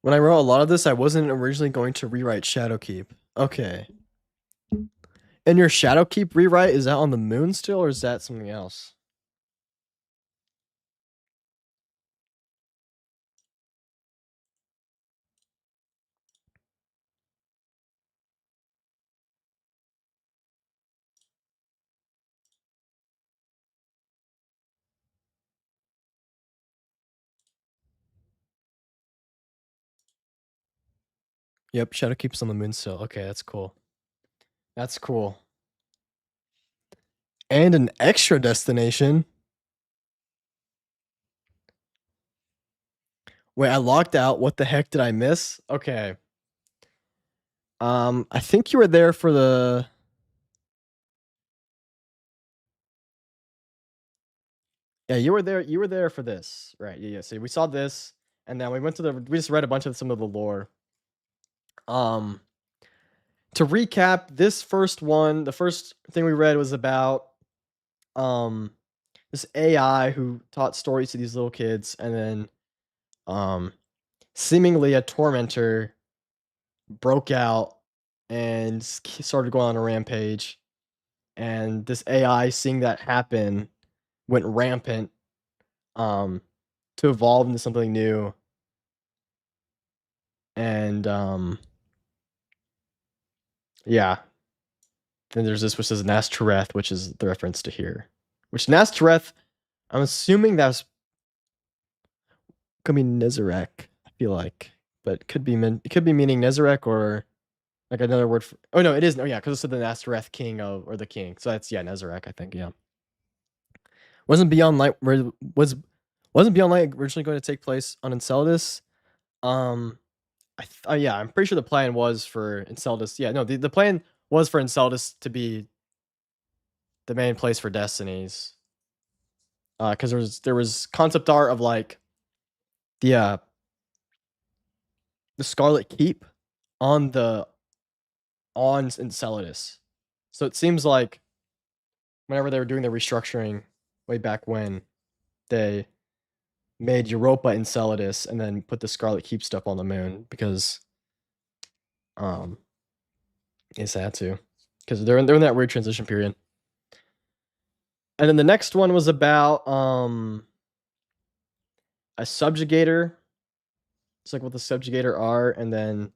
[SPEAKER 1] When I wrote a lot of this, I wasn't originally going to rewrite Shadowkeep. Okay. And your Shadowkeep rewrite, is that on the moon still, or is that something else? Yep, Shadow keeps on the moon still. Okay, that's cool. That's cool. And an extra destination. Wait, I logged out. What the heck did I miss? Okay. I think you were there for the... Yeah, you were there for this. Right, yeah. So we saw this, and then we went to we just read a bunch of some of the lore. To recap, this first one, the first thing we read was about this AI who taught stories to these little kids, and then seemingly a tormentor broke out and started going on a rampage. And this AI, seeing that happen, went rampant to evolve into something new. And yeah. Then there's this which says Nastareth, which is the reference to here. Which Nastareth, I'm assuming that's could be Nezarek, I feel like. But it could be meaning Nezarek or like another word for, oh no, it is, no, yeah, because it said the Nastareth king of, or the king. So that's, yeah, Nezarek, I think, yeah. Wasn't Beyond Light originally going to take place on Enceladus? Yeah, I'm pretty sure the plan was for Enceladus. Yeah, no, the plan was for Enceladus to be the main place for Destinies. Because there was concept art of like the Scarlet Keep on Enceladus. So it seems like whenever they were doing the restructuring way back when, they made Europa Enceladus and then put the Scarlet Keep stuff on the moon because it's had to, because they're in that weird transition period. And then the next one was about a subjugator. It's like what the subjugator are, and then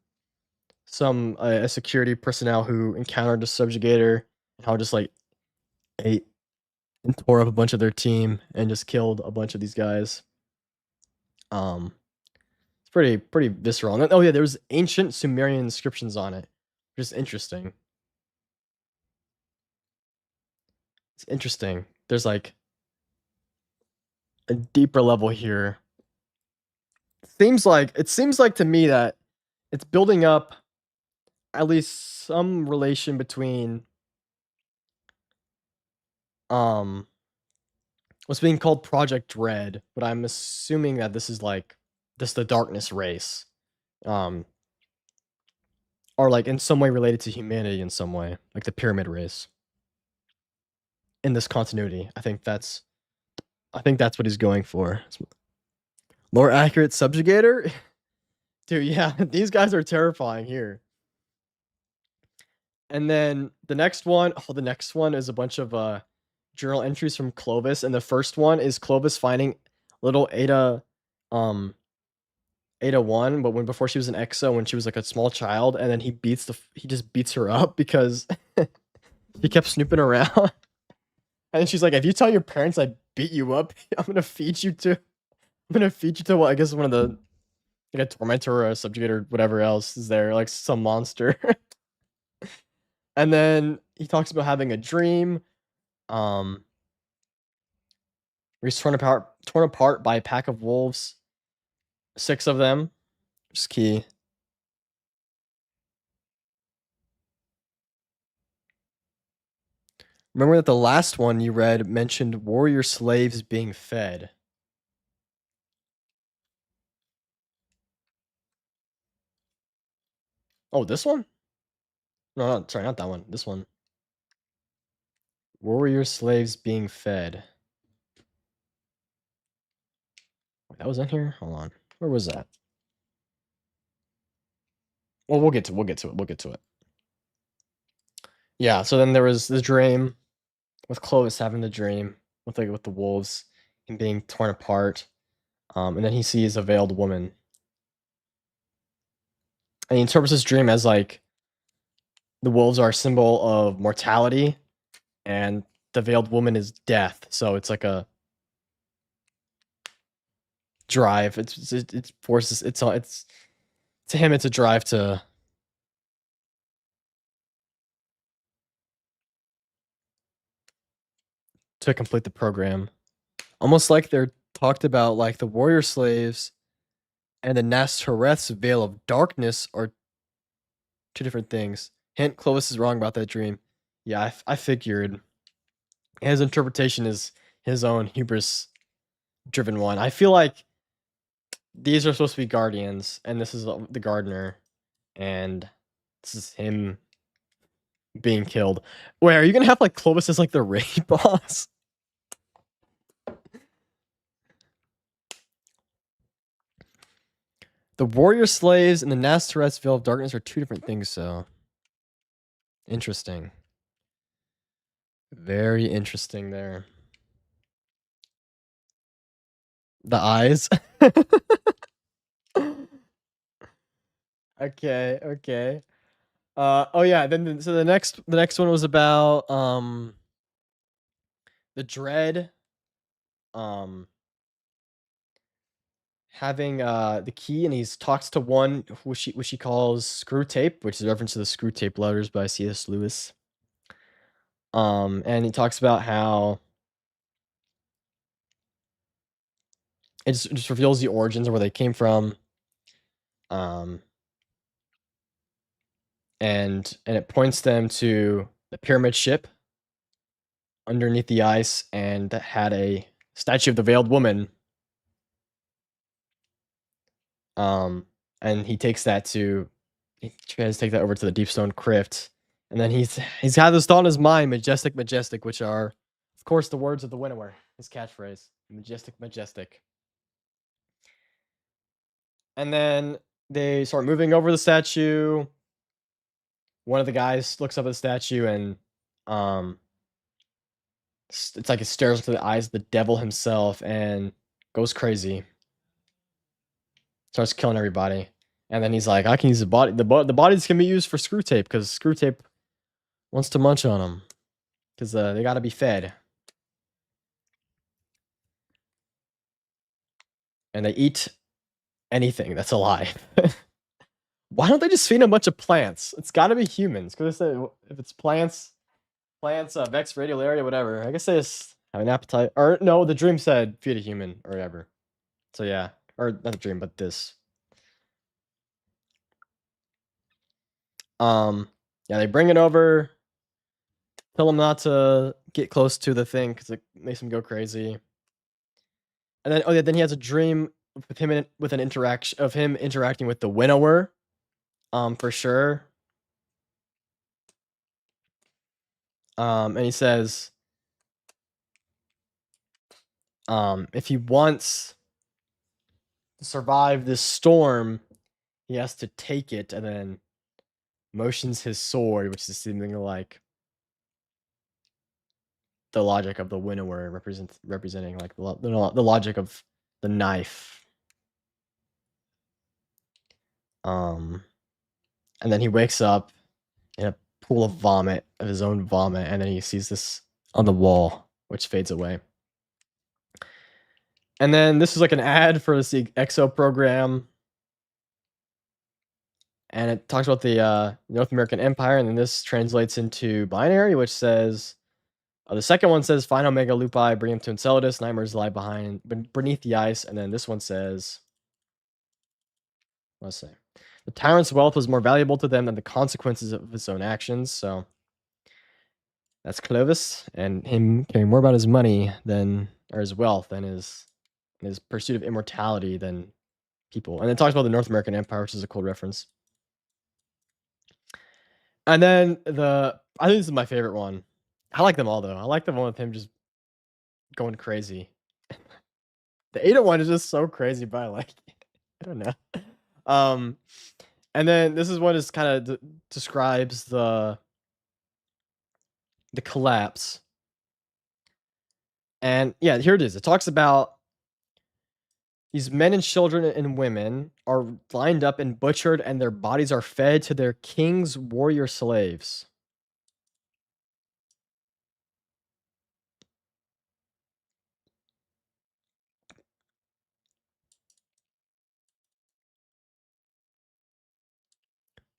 [SPEAKER 1] some a security personnel who encountered the subjugator and how it just like ate and tore up a bunch of their team and just killed a bunch of these guys. It's pretty visceral. And then, oh yeah, there was ancient Sumerian inscriptions on it, which is interesting. It's interesting. There's like a deeper level here. It seems like to me that it's building up at least some relation between what's being called Project Dread, but I'm assuming that this is like the darkness race. Or like in some way related to humanity in some way, like the pyramid race. In this continuity. I think that's what he's going for. More accurate subjugator? Dude, yeah, these guys are terrifying here. And then the next one is a bunch of journal entries from Clovis, and the first one is Clovis finding little Ada 1, but before she was an exo, when she was like a small child, and then he just beats her up because he kept snooping around. And she's like, if you tell your parents I beat you up, I'm gonna feed you to what, I guess one of the, like a tormentor or a subjugator or whatever else is there, like some monster. And then he talks about having a dream, where he's torn apart by a pack of wolves, 6 of them, which is key. Remember that the last one you read mentioned warrior slaves being fed. Oh, this one? No, sorry, not that one. This one. Warrior slaves being fed. That was in here? Hold on. Where was that? Well, we'll get to it. Yeah, so then there was the dream with Clovis having the dream with the wolves and being torn apart. And then he sees a veiled woman. And he interprets his dream as like the wolves are a symbol of mortality and the veiled woman is death. So it's like a drive. It forces it's to him it's a drive to to complete the program. Almost like they're talked about like the warrior slaves and the Nastareth's veil of darkness are two different things. Hint, Clovis is wrong about that dream. Yeah, I figured. His interpretation is his own hubris-driven one. I feel like these are supposed to be guardians, and this is the gardener, and this is him being killed. Wait, are you gonna have like Clovis as like the raid boss? The warrior slaves and the Nastareth's veil of darkness are two different things, so interesting. Very interesting there. The eyes. Okay. Oh yeah, then so the next one was about the dread having the key, and he talks to one which he calls Screw Tape, which is a reference to the Screw Tape letters by C.S. Lewis. And he talks about how it just reveals the origins of where they came from. And it points them to the pyramid ship underneath the ice, and that had a statue of the veiled woman. And he tries to take that over to the Deep Stone Crypt, and then he's got this thought in his mind, majestic, which are, of course, the words of the Winnower, his catchphrase, majestic. And then they start moving over the statue. One of the guys looks up at the statue, and it's like it stares into the eyes of the devil himself and goes crazy. Starts killing everybody. And then he's like, I can use the body. The bodies can be used for Screw Tape, because Screw Tape wants to munch on them. Because they got to be fed. And they eat anything that's alive. Why don't they just feed a bunch of plants? It's got to be humans. Because if it's plants, Vex, Radiolaria, whatever. I guess they just have an appetite. Or no, the dream said feed a human or whatever. So yeah. Or not the dream, but this. Yeah, they bring it over. Tell him not to get close to the thing because it makes him go crazy. And then, then he has a dream with him with an interaction of him interacting with the Winnower. For sure. And he says, if he wants to survive this storm, he has to take it, and then motions his sword, which is seemingly like the logic of the Winnower representing like the logic of the knife. And then he wakes up in a pool of vomit, of his own vomit, and then he sees this on the wall, which fades away. And then this is like an ad for this EXO program. And it talks about the North American Empire, and then this translates into binary, which says, the second one says, find Omega Lupi, bring him to Enceladus, nightmares lie beneath the ice. And then this one says, let's say, the tyrant's wealth was more valuable to them than the consequences of his own actions. So that's Clovis, and him caring more about his money or his wealth than his pursuit of immortality than people. And it talks about the North American Empire, which is a cool reference. And then I think this is my favorite one. I like them all though. I like the one with him just going crazy. The Ada one is just so crazy, but I like it. I don't know. And then this is what is kind of describes the collapse. And yeah, here it is. It talks about these men and children and women are lined up and butchered, and their bodies are fed to their king's warrior slaves.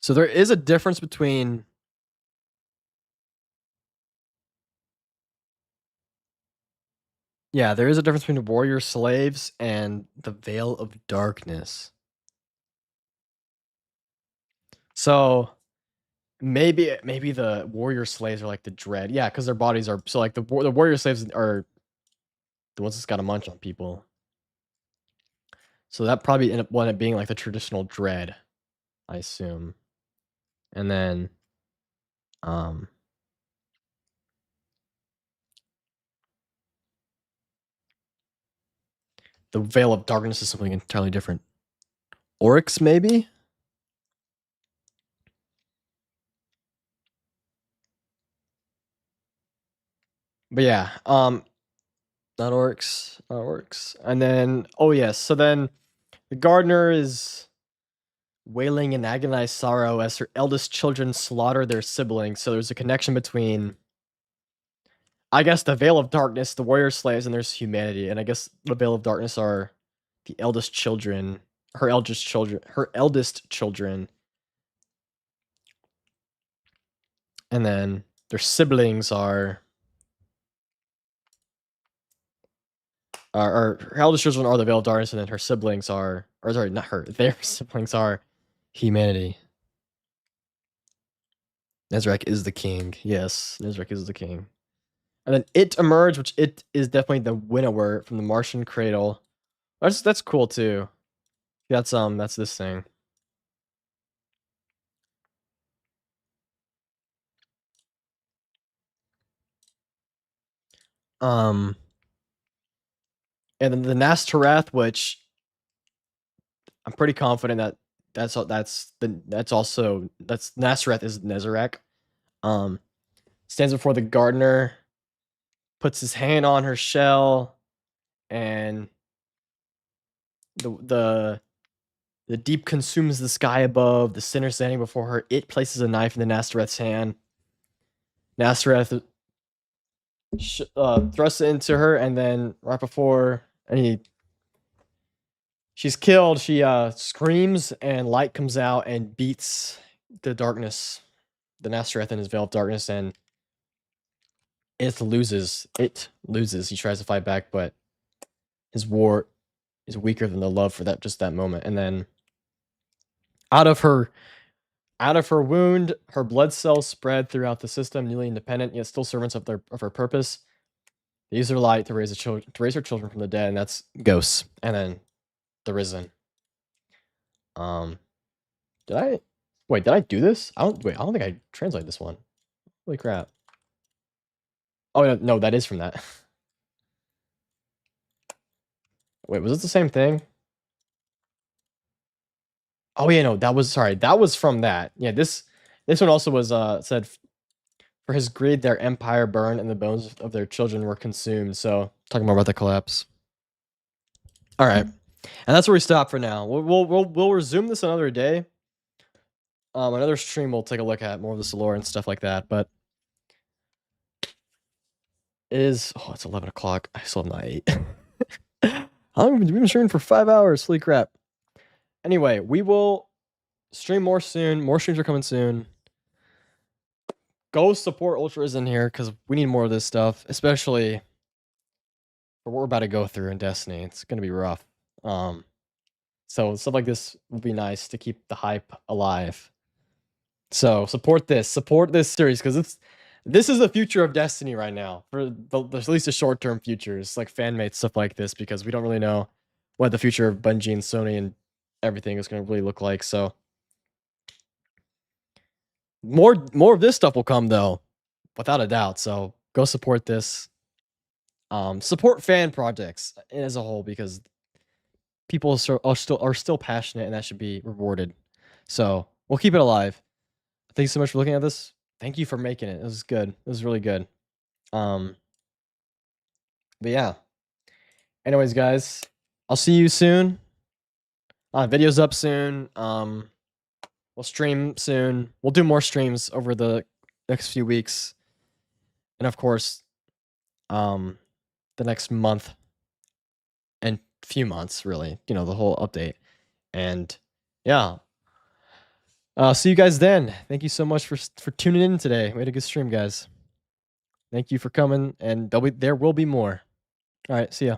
[SPEAKER 1] So there is a difference between Yeah, there is a difference between warrior slaves and the Veil of Darkness. So maybe the warrior slaves are like the dread. Yeah, because their bodies are so like the warrior slaves are the ones that's got to munch on people. So that probably end up being like the traditional dread, I assume. And then um the Veil of Darkness is something entirely different. Oryx, maybe? But yeah, not Oryx, not Oryx. And then, oh yes, so then the gardener is wailing in agonized sorrow as her eldest children slaughter their siblings. So there's a connection between, I guess, the Veil of Darkness, the warrior slaves, and there's humanity. And I guess the Veil of Darkness are the eldest children, her eldest children. And then their siblings are her eldest children are the Veil of Darkness, and then her siblings are, or sorry, not her, their siblings are humanity. Nezarec is the king. Yes, Nezarec is the king. And then it emerged, which it is definitely the winnower from the Martian cradle. That's cool too. That's this thing. Um, and then the Nastarath, which I'm pretty confident that that's Nastarath is Nezarec. Stands before the gardener, puts his hand on her shell, and the deep consumes the sky above. The sinner standing before her, it places a knife in the Nastarath's hand. Nastarath thrusts it into her, and then right before she's killed, she screams, and light comes out and beats the darkness, the Nastarath in his Veil of Darkness, and it loses. He tries to fight back, but his war is weaker than the love for that moment. And then out of her wound, her blood cells spread throughout the system, newly independent, yet still servants of her purpose. They use their light to raise her children from the dead, and that's ghosts. And then the risen. Did I do this? I don't think I translated this one. Holy crap. Oh no, that is from that. Wait, was it the same thing? Oh yeah, no, that was from that. Yeah, this one also was said, for his greed their empire burned and the bones of their children were consumed. So talking more about the collapse. All right. And that's where we stop for now. We'll resume this another day. Another stream we'll take a look at more of this lore and stuff like that, but it's 11 o'clock. I still have not ate. We've been streaming for 5 hours. Holy crap. Anyway, we will stream more soon. More streams are coming soon. Go support Ultras in here because we need more of this stuff, especially for what we're about to go through in Destiny. It's gonna be rough. So stuff like this will be nice to keep the hype alive. So support this series because this is the future of Destiny right now. For at least the short-term futures, like fanmade stuff like this, because we don't really know what the future of Bungie and Sony and everything is going to really look like. So more of this stuff will come though, without a doubt. So go support this. Support fan projects as a whole because people are still passionate and that should be rewarded. So we'll keep it alive. Thanks so much for looking at this. Thank you for making it. It was good. It was really good. But yeah. Anyways, guys, I'll see you soon. Video's up soon. We'll stream soon. We'll do more streams over the next few weeks. And of course, the next month and few months, really, the whole update. And yeah. See you guys then. Thank you so much for tuning in today. We had a good stream, guys. Thank you for coming, and there will be more. All right, see ya.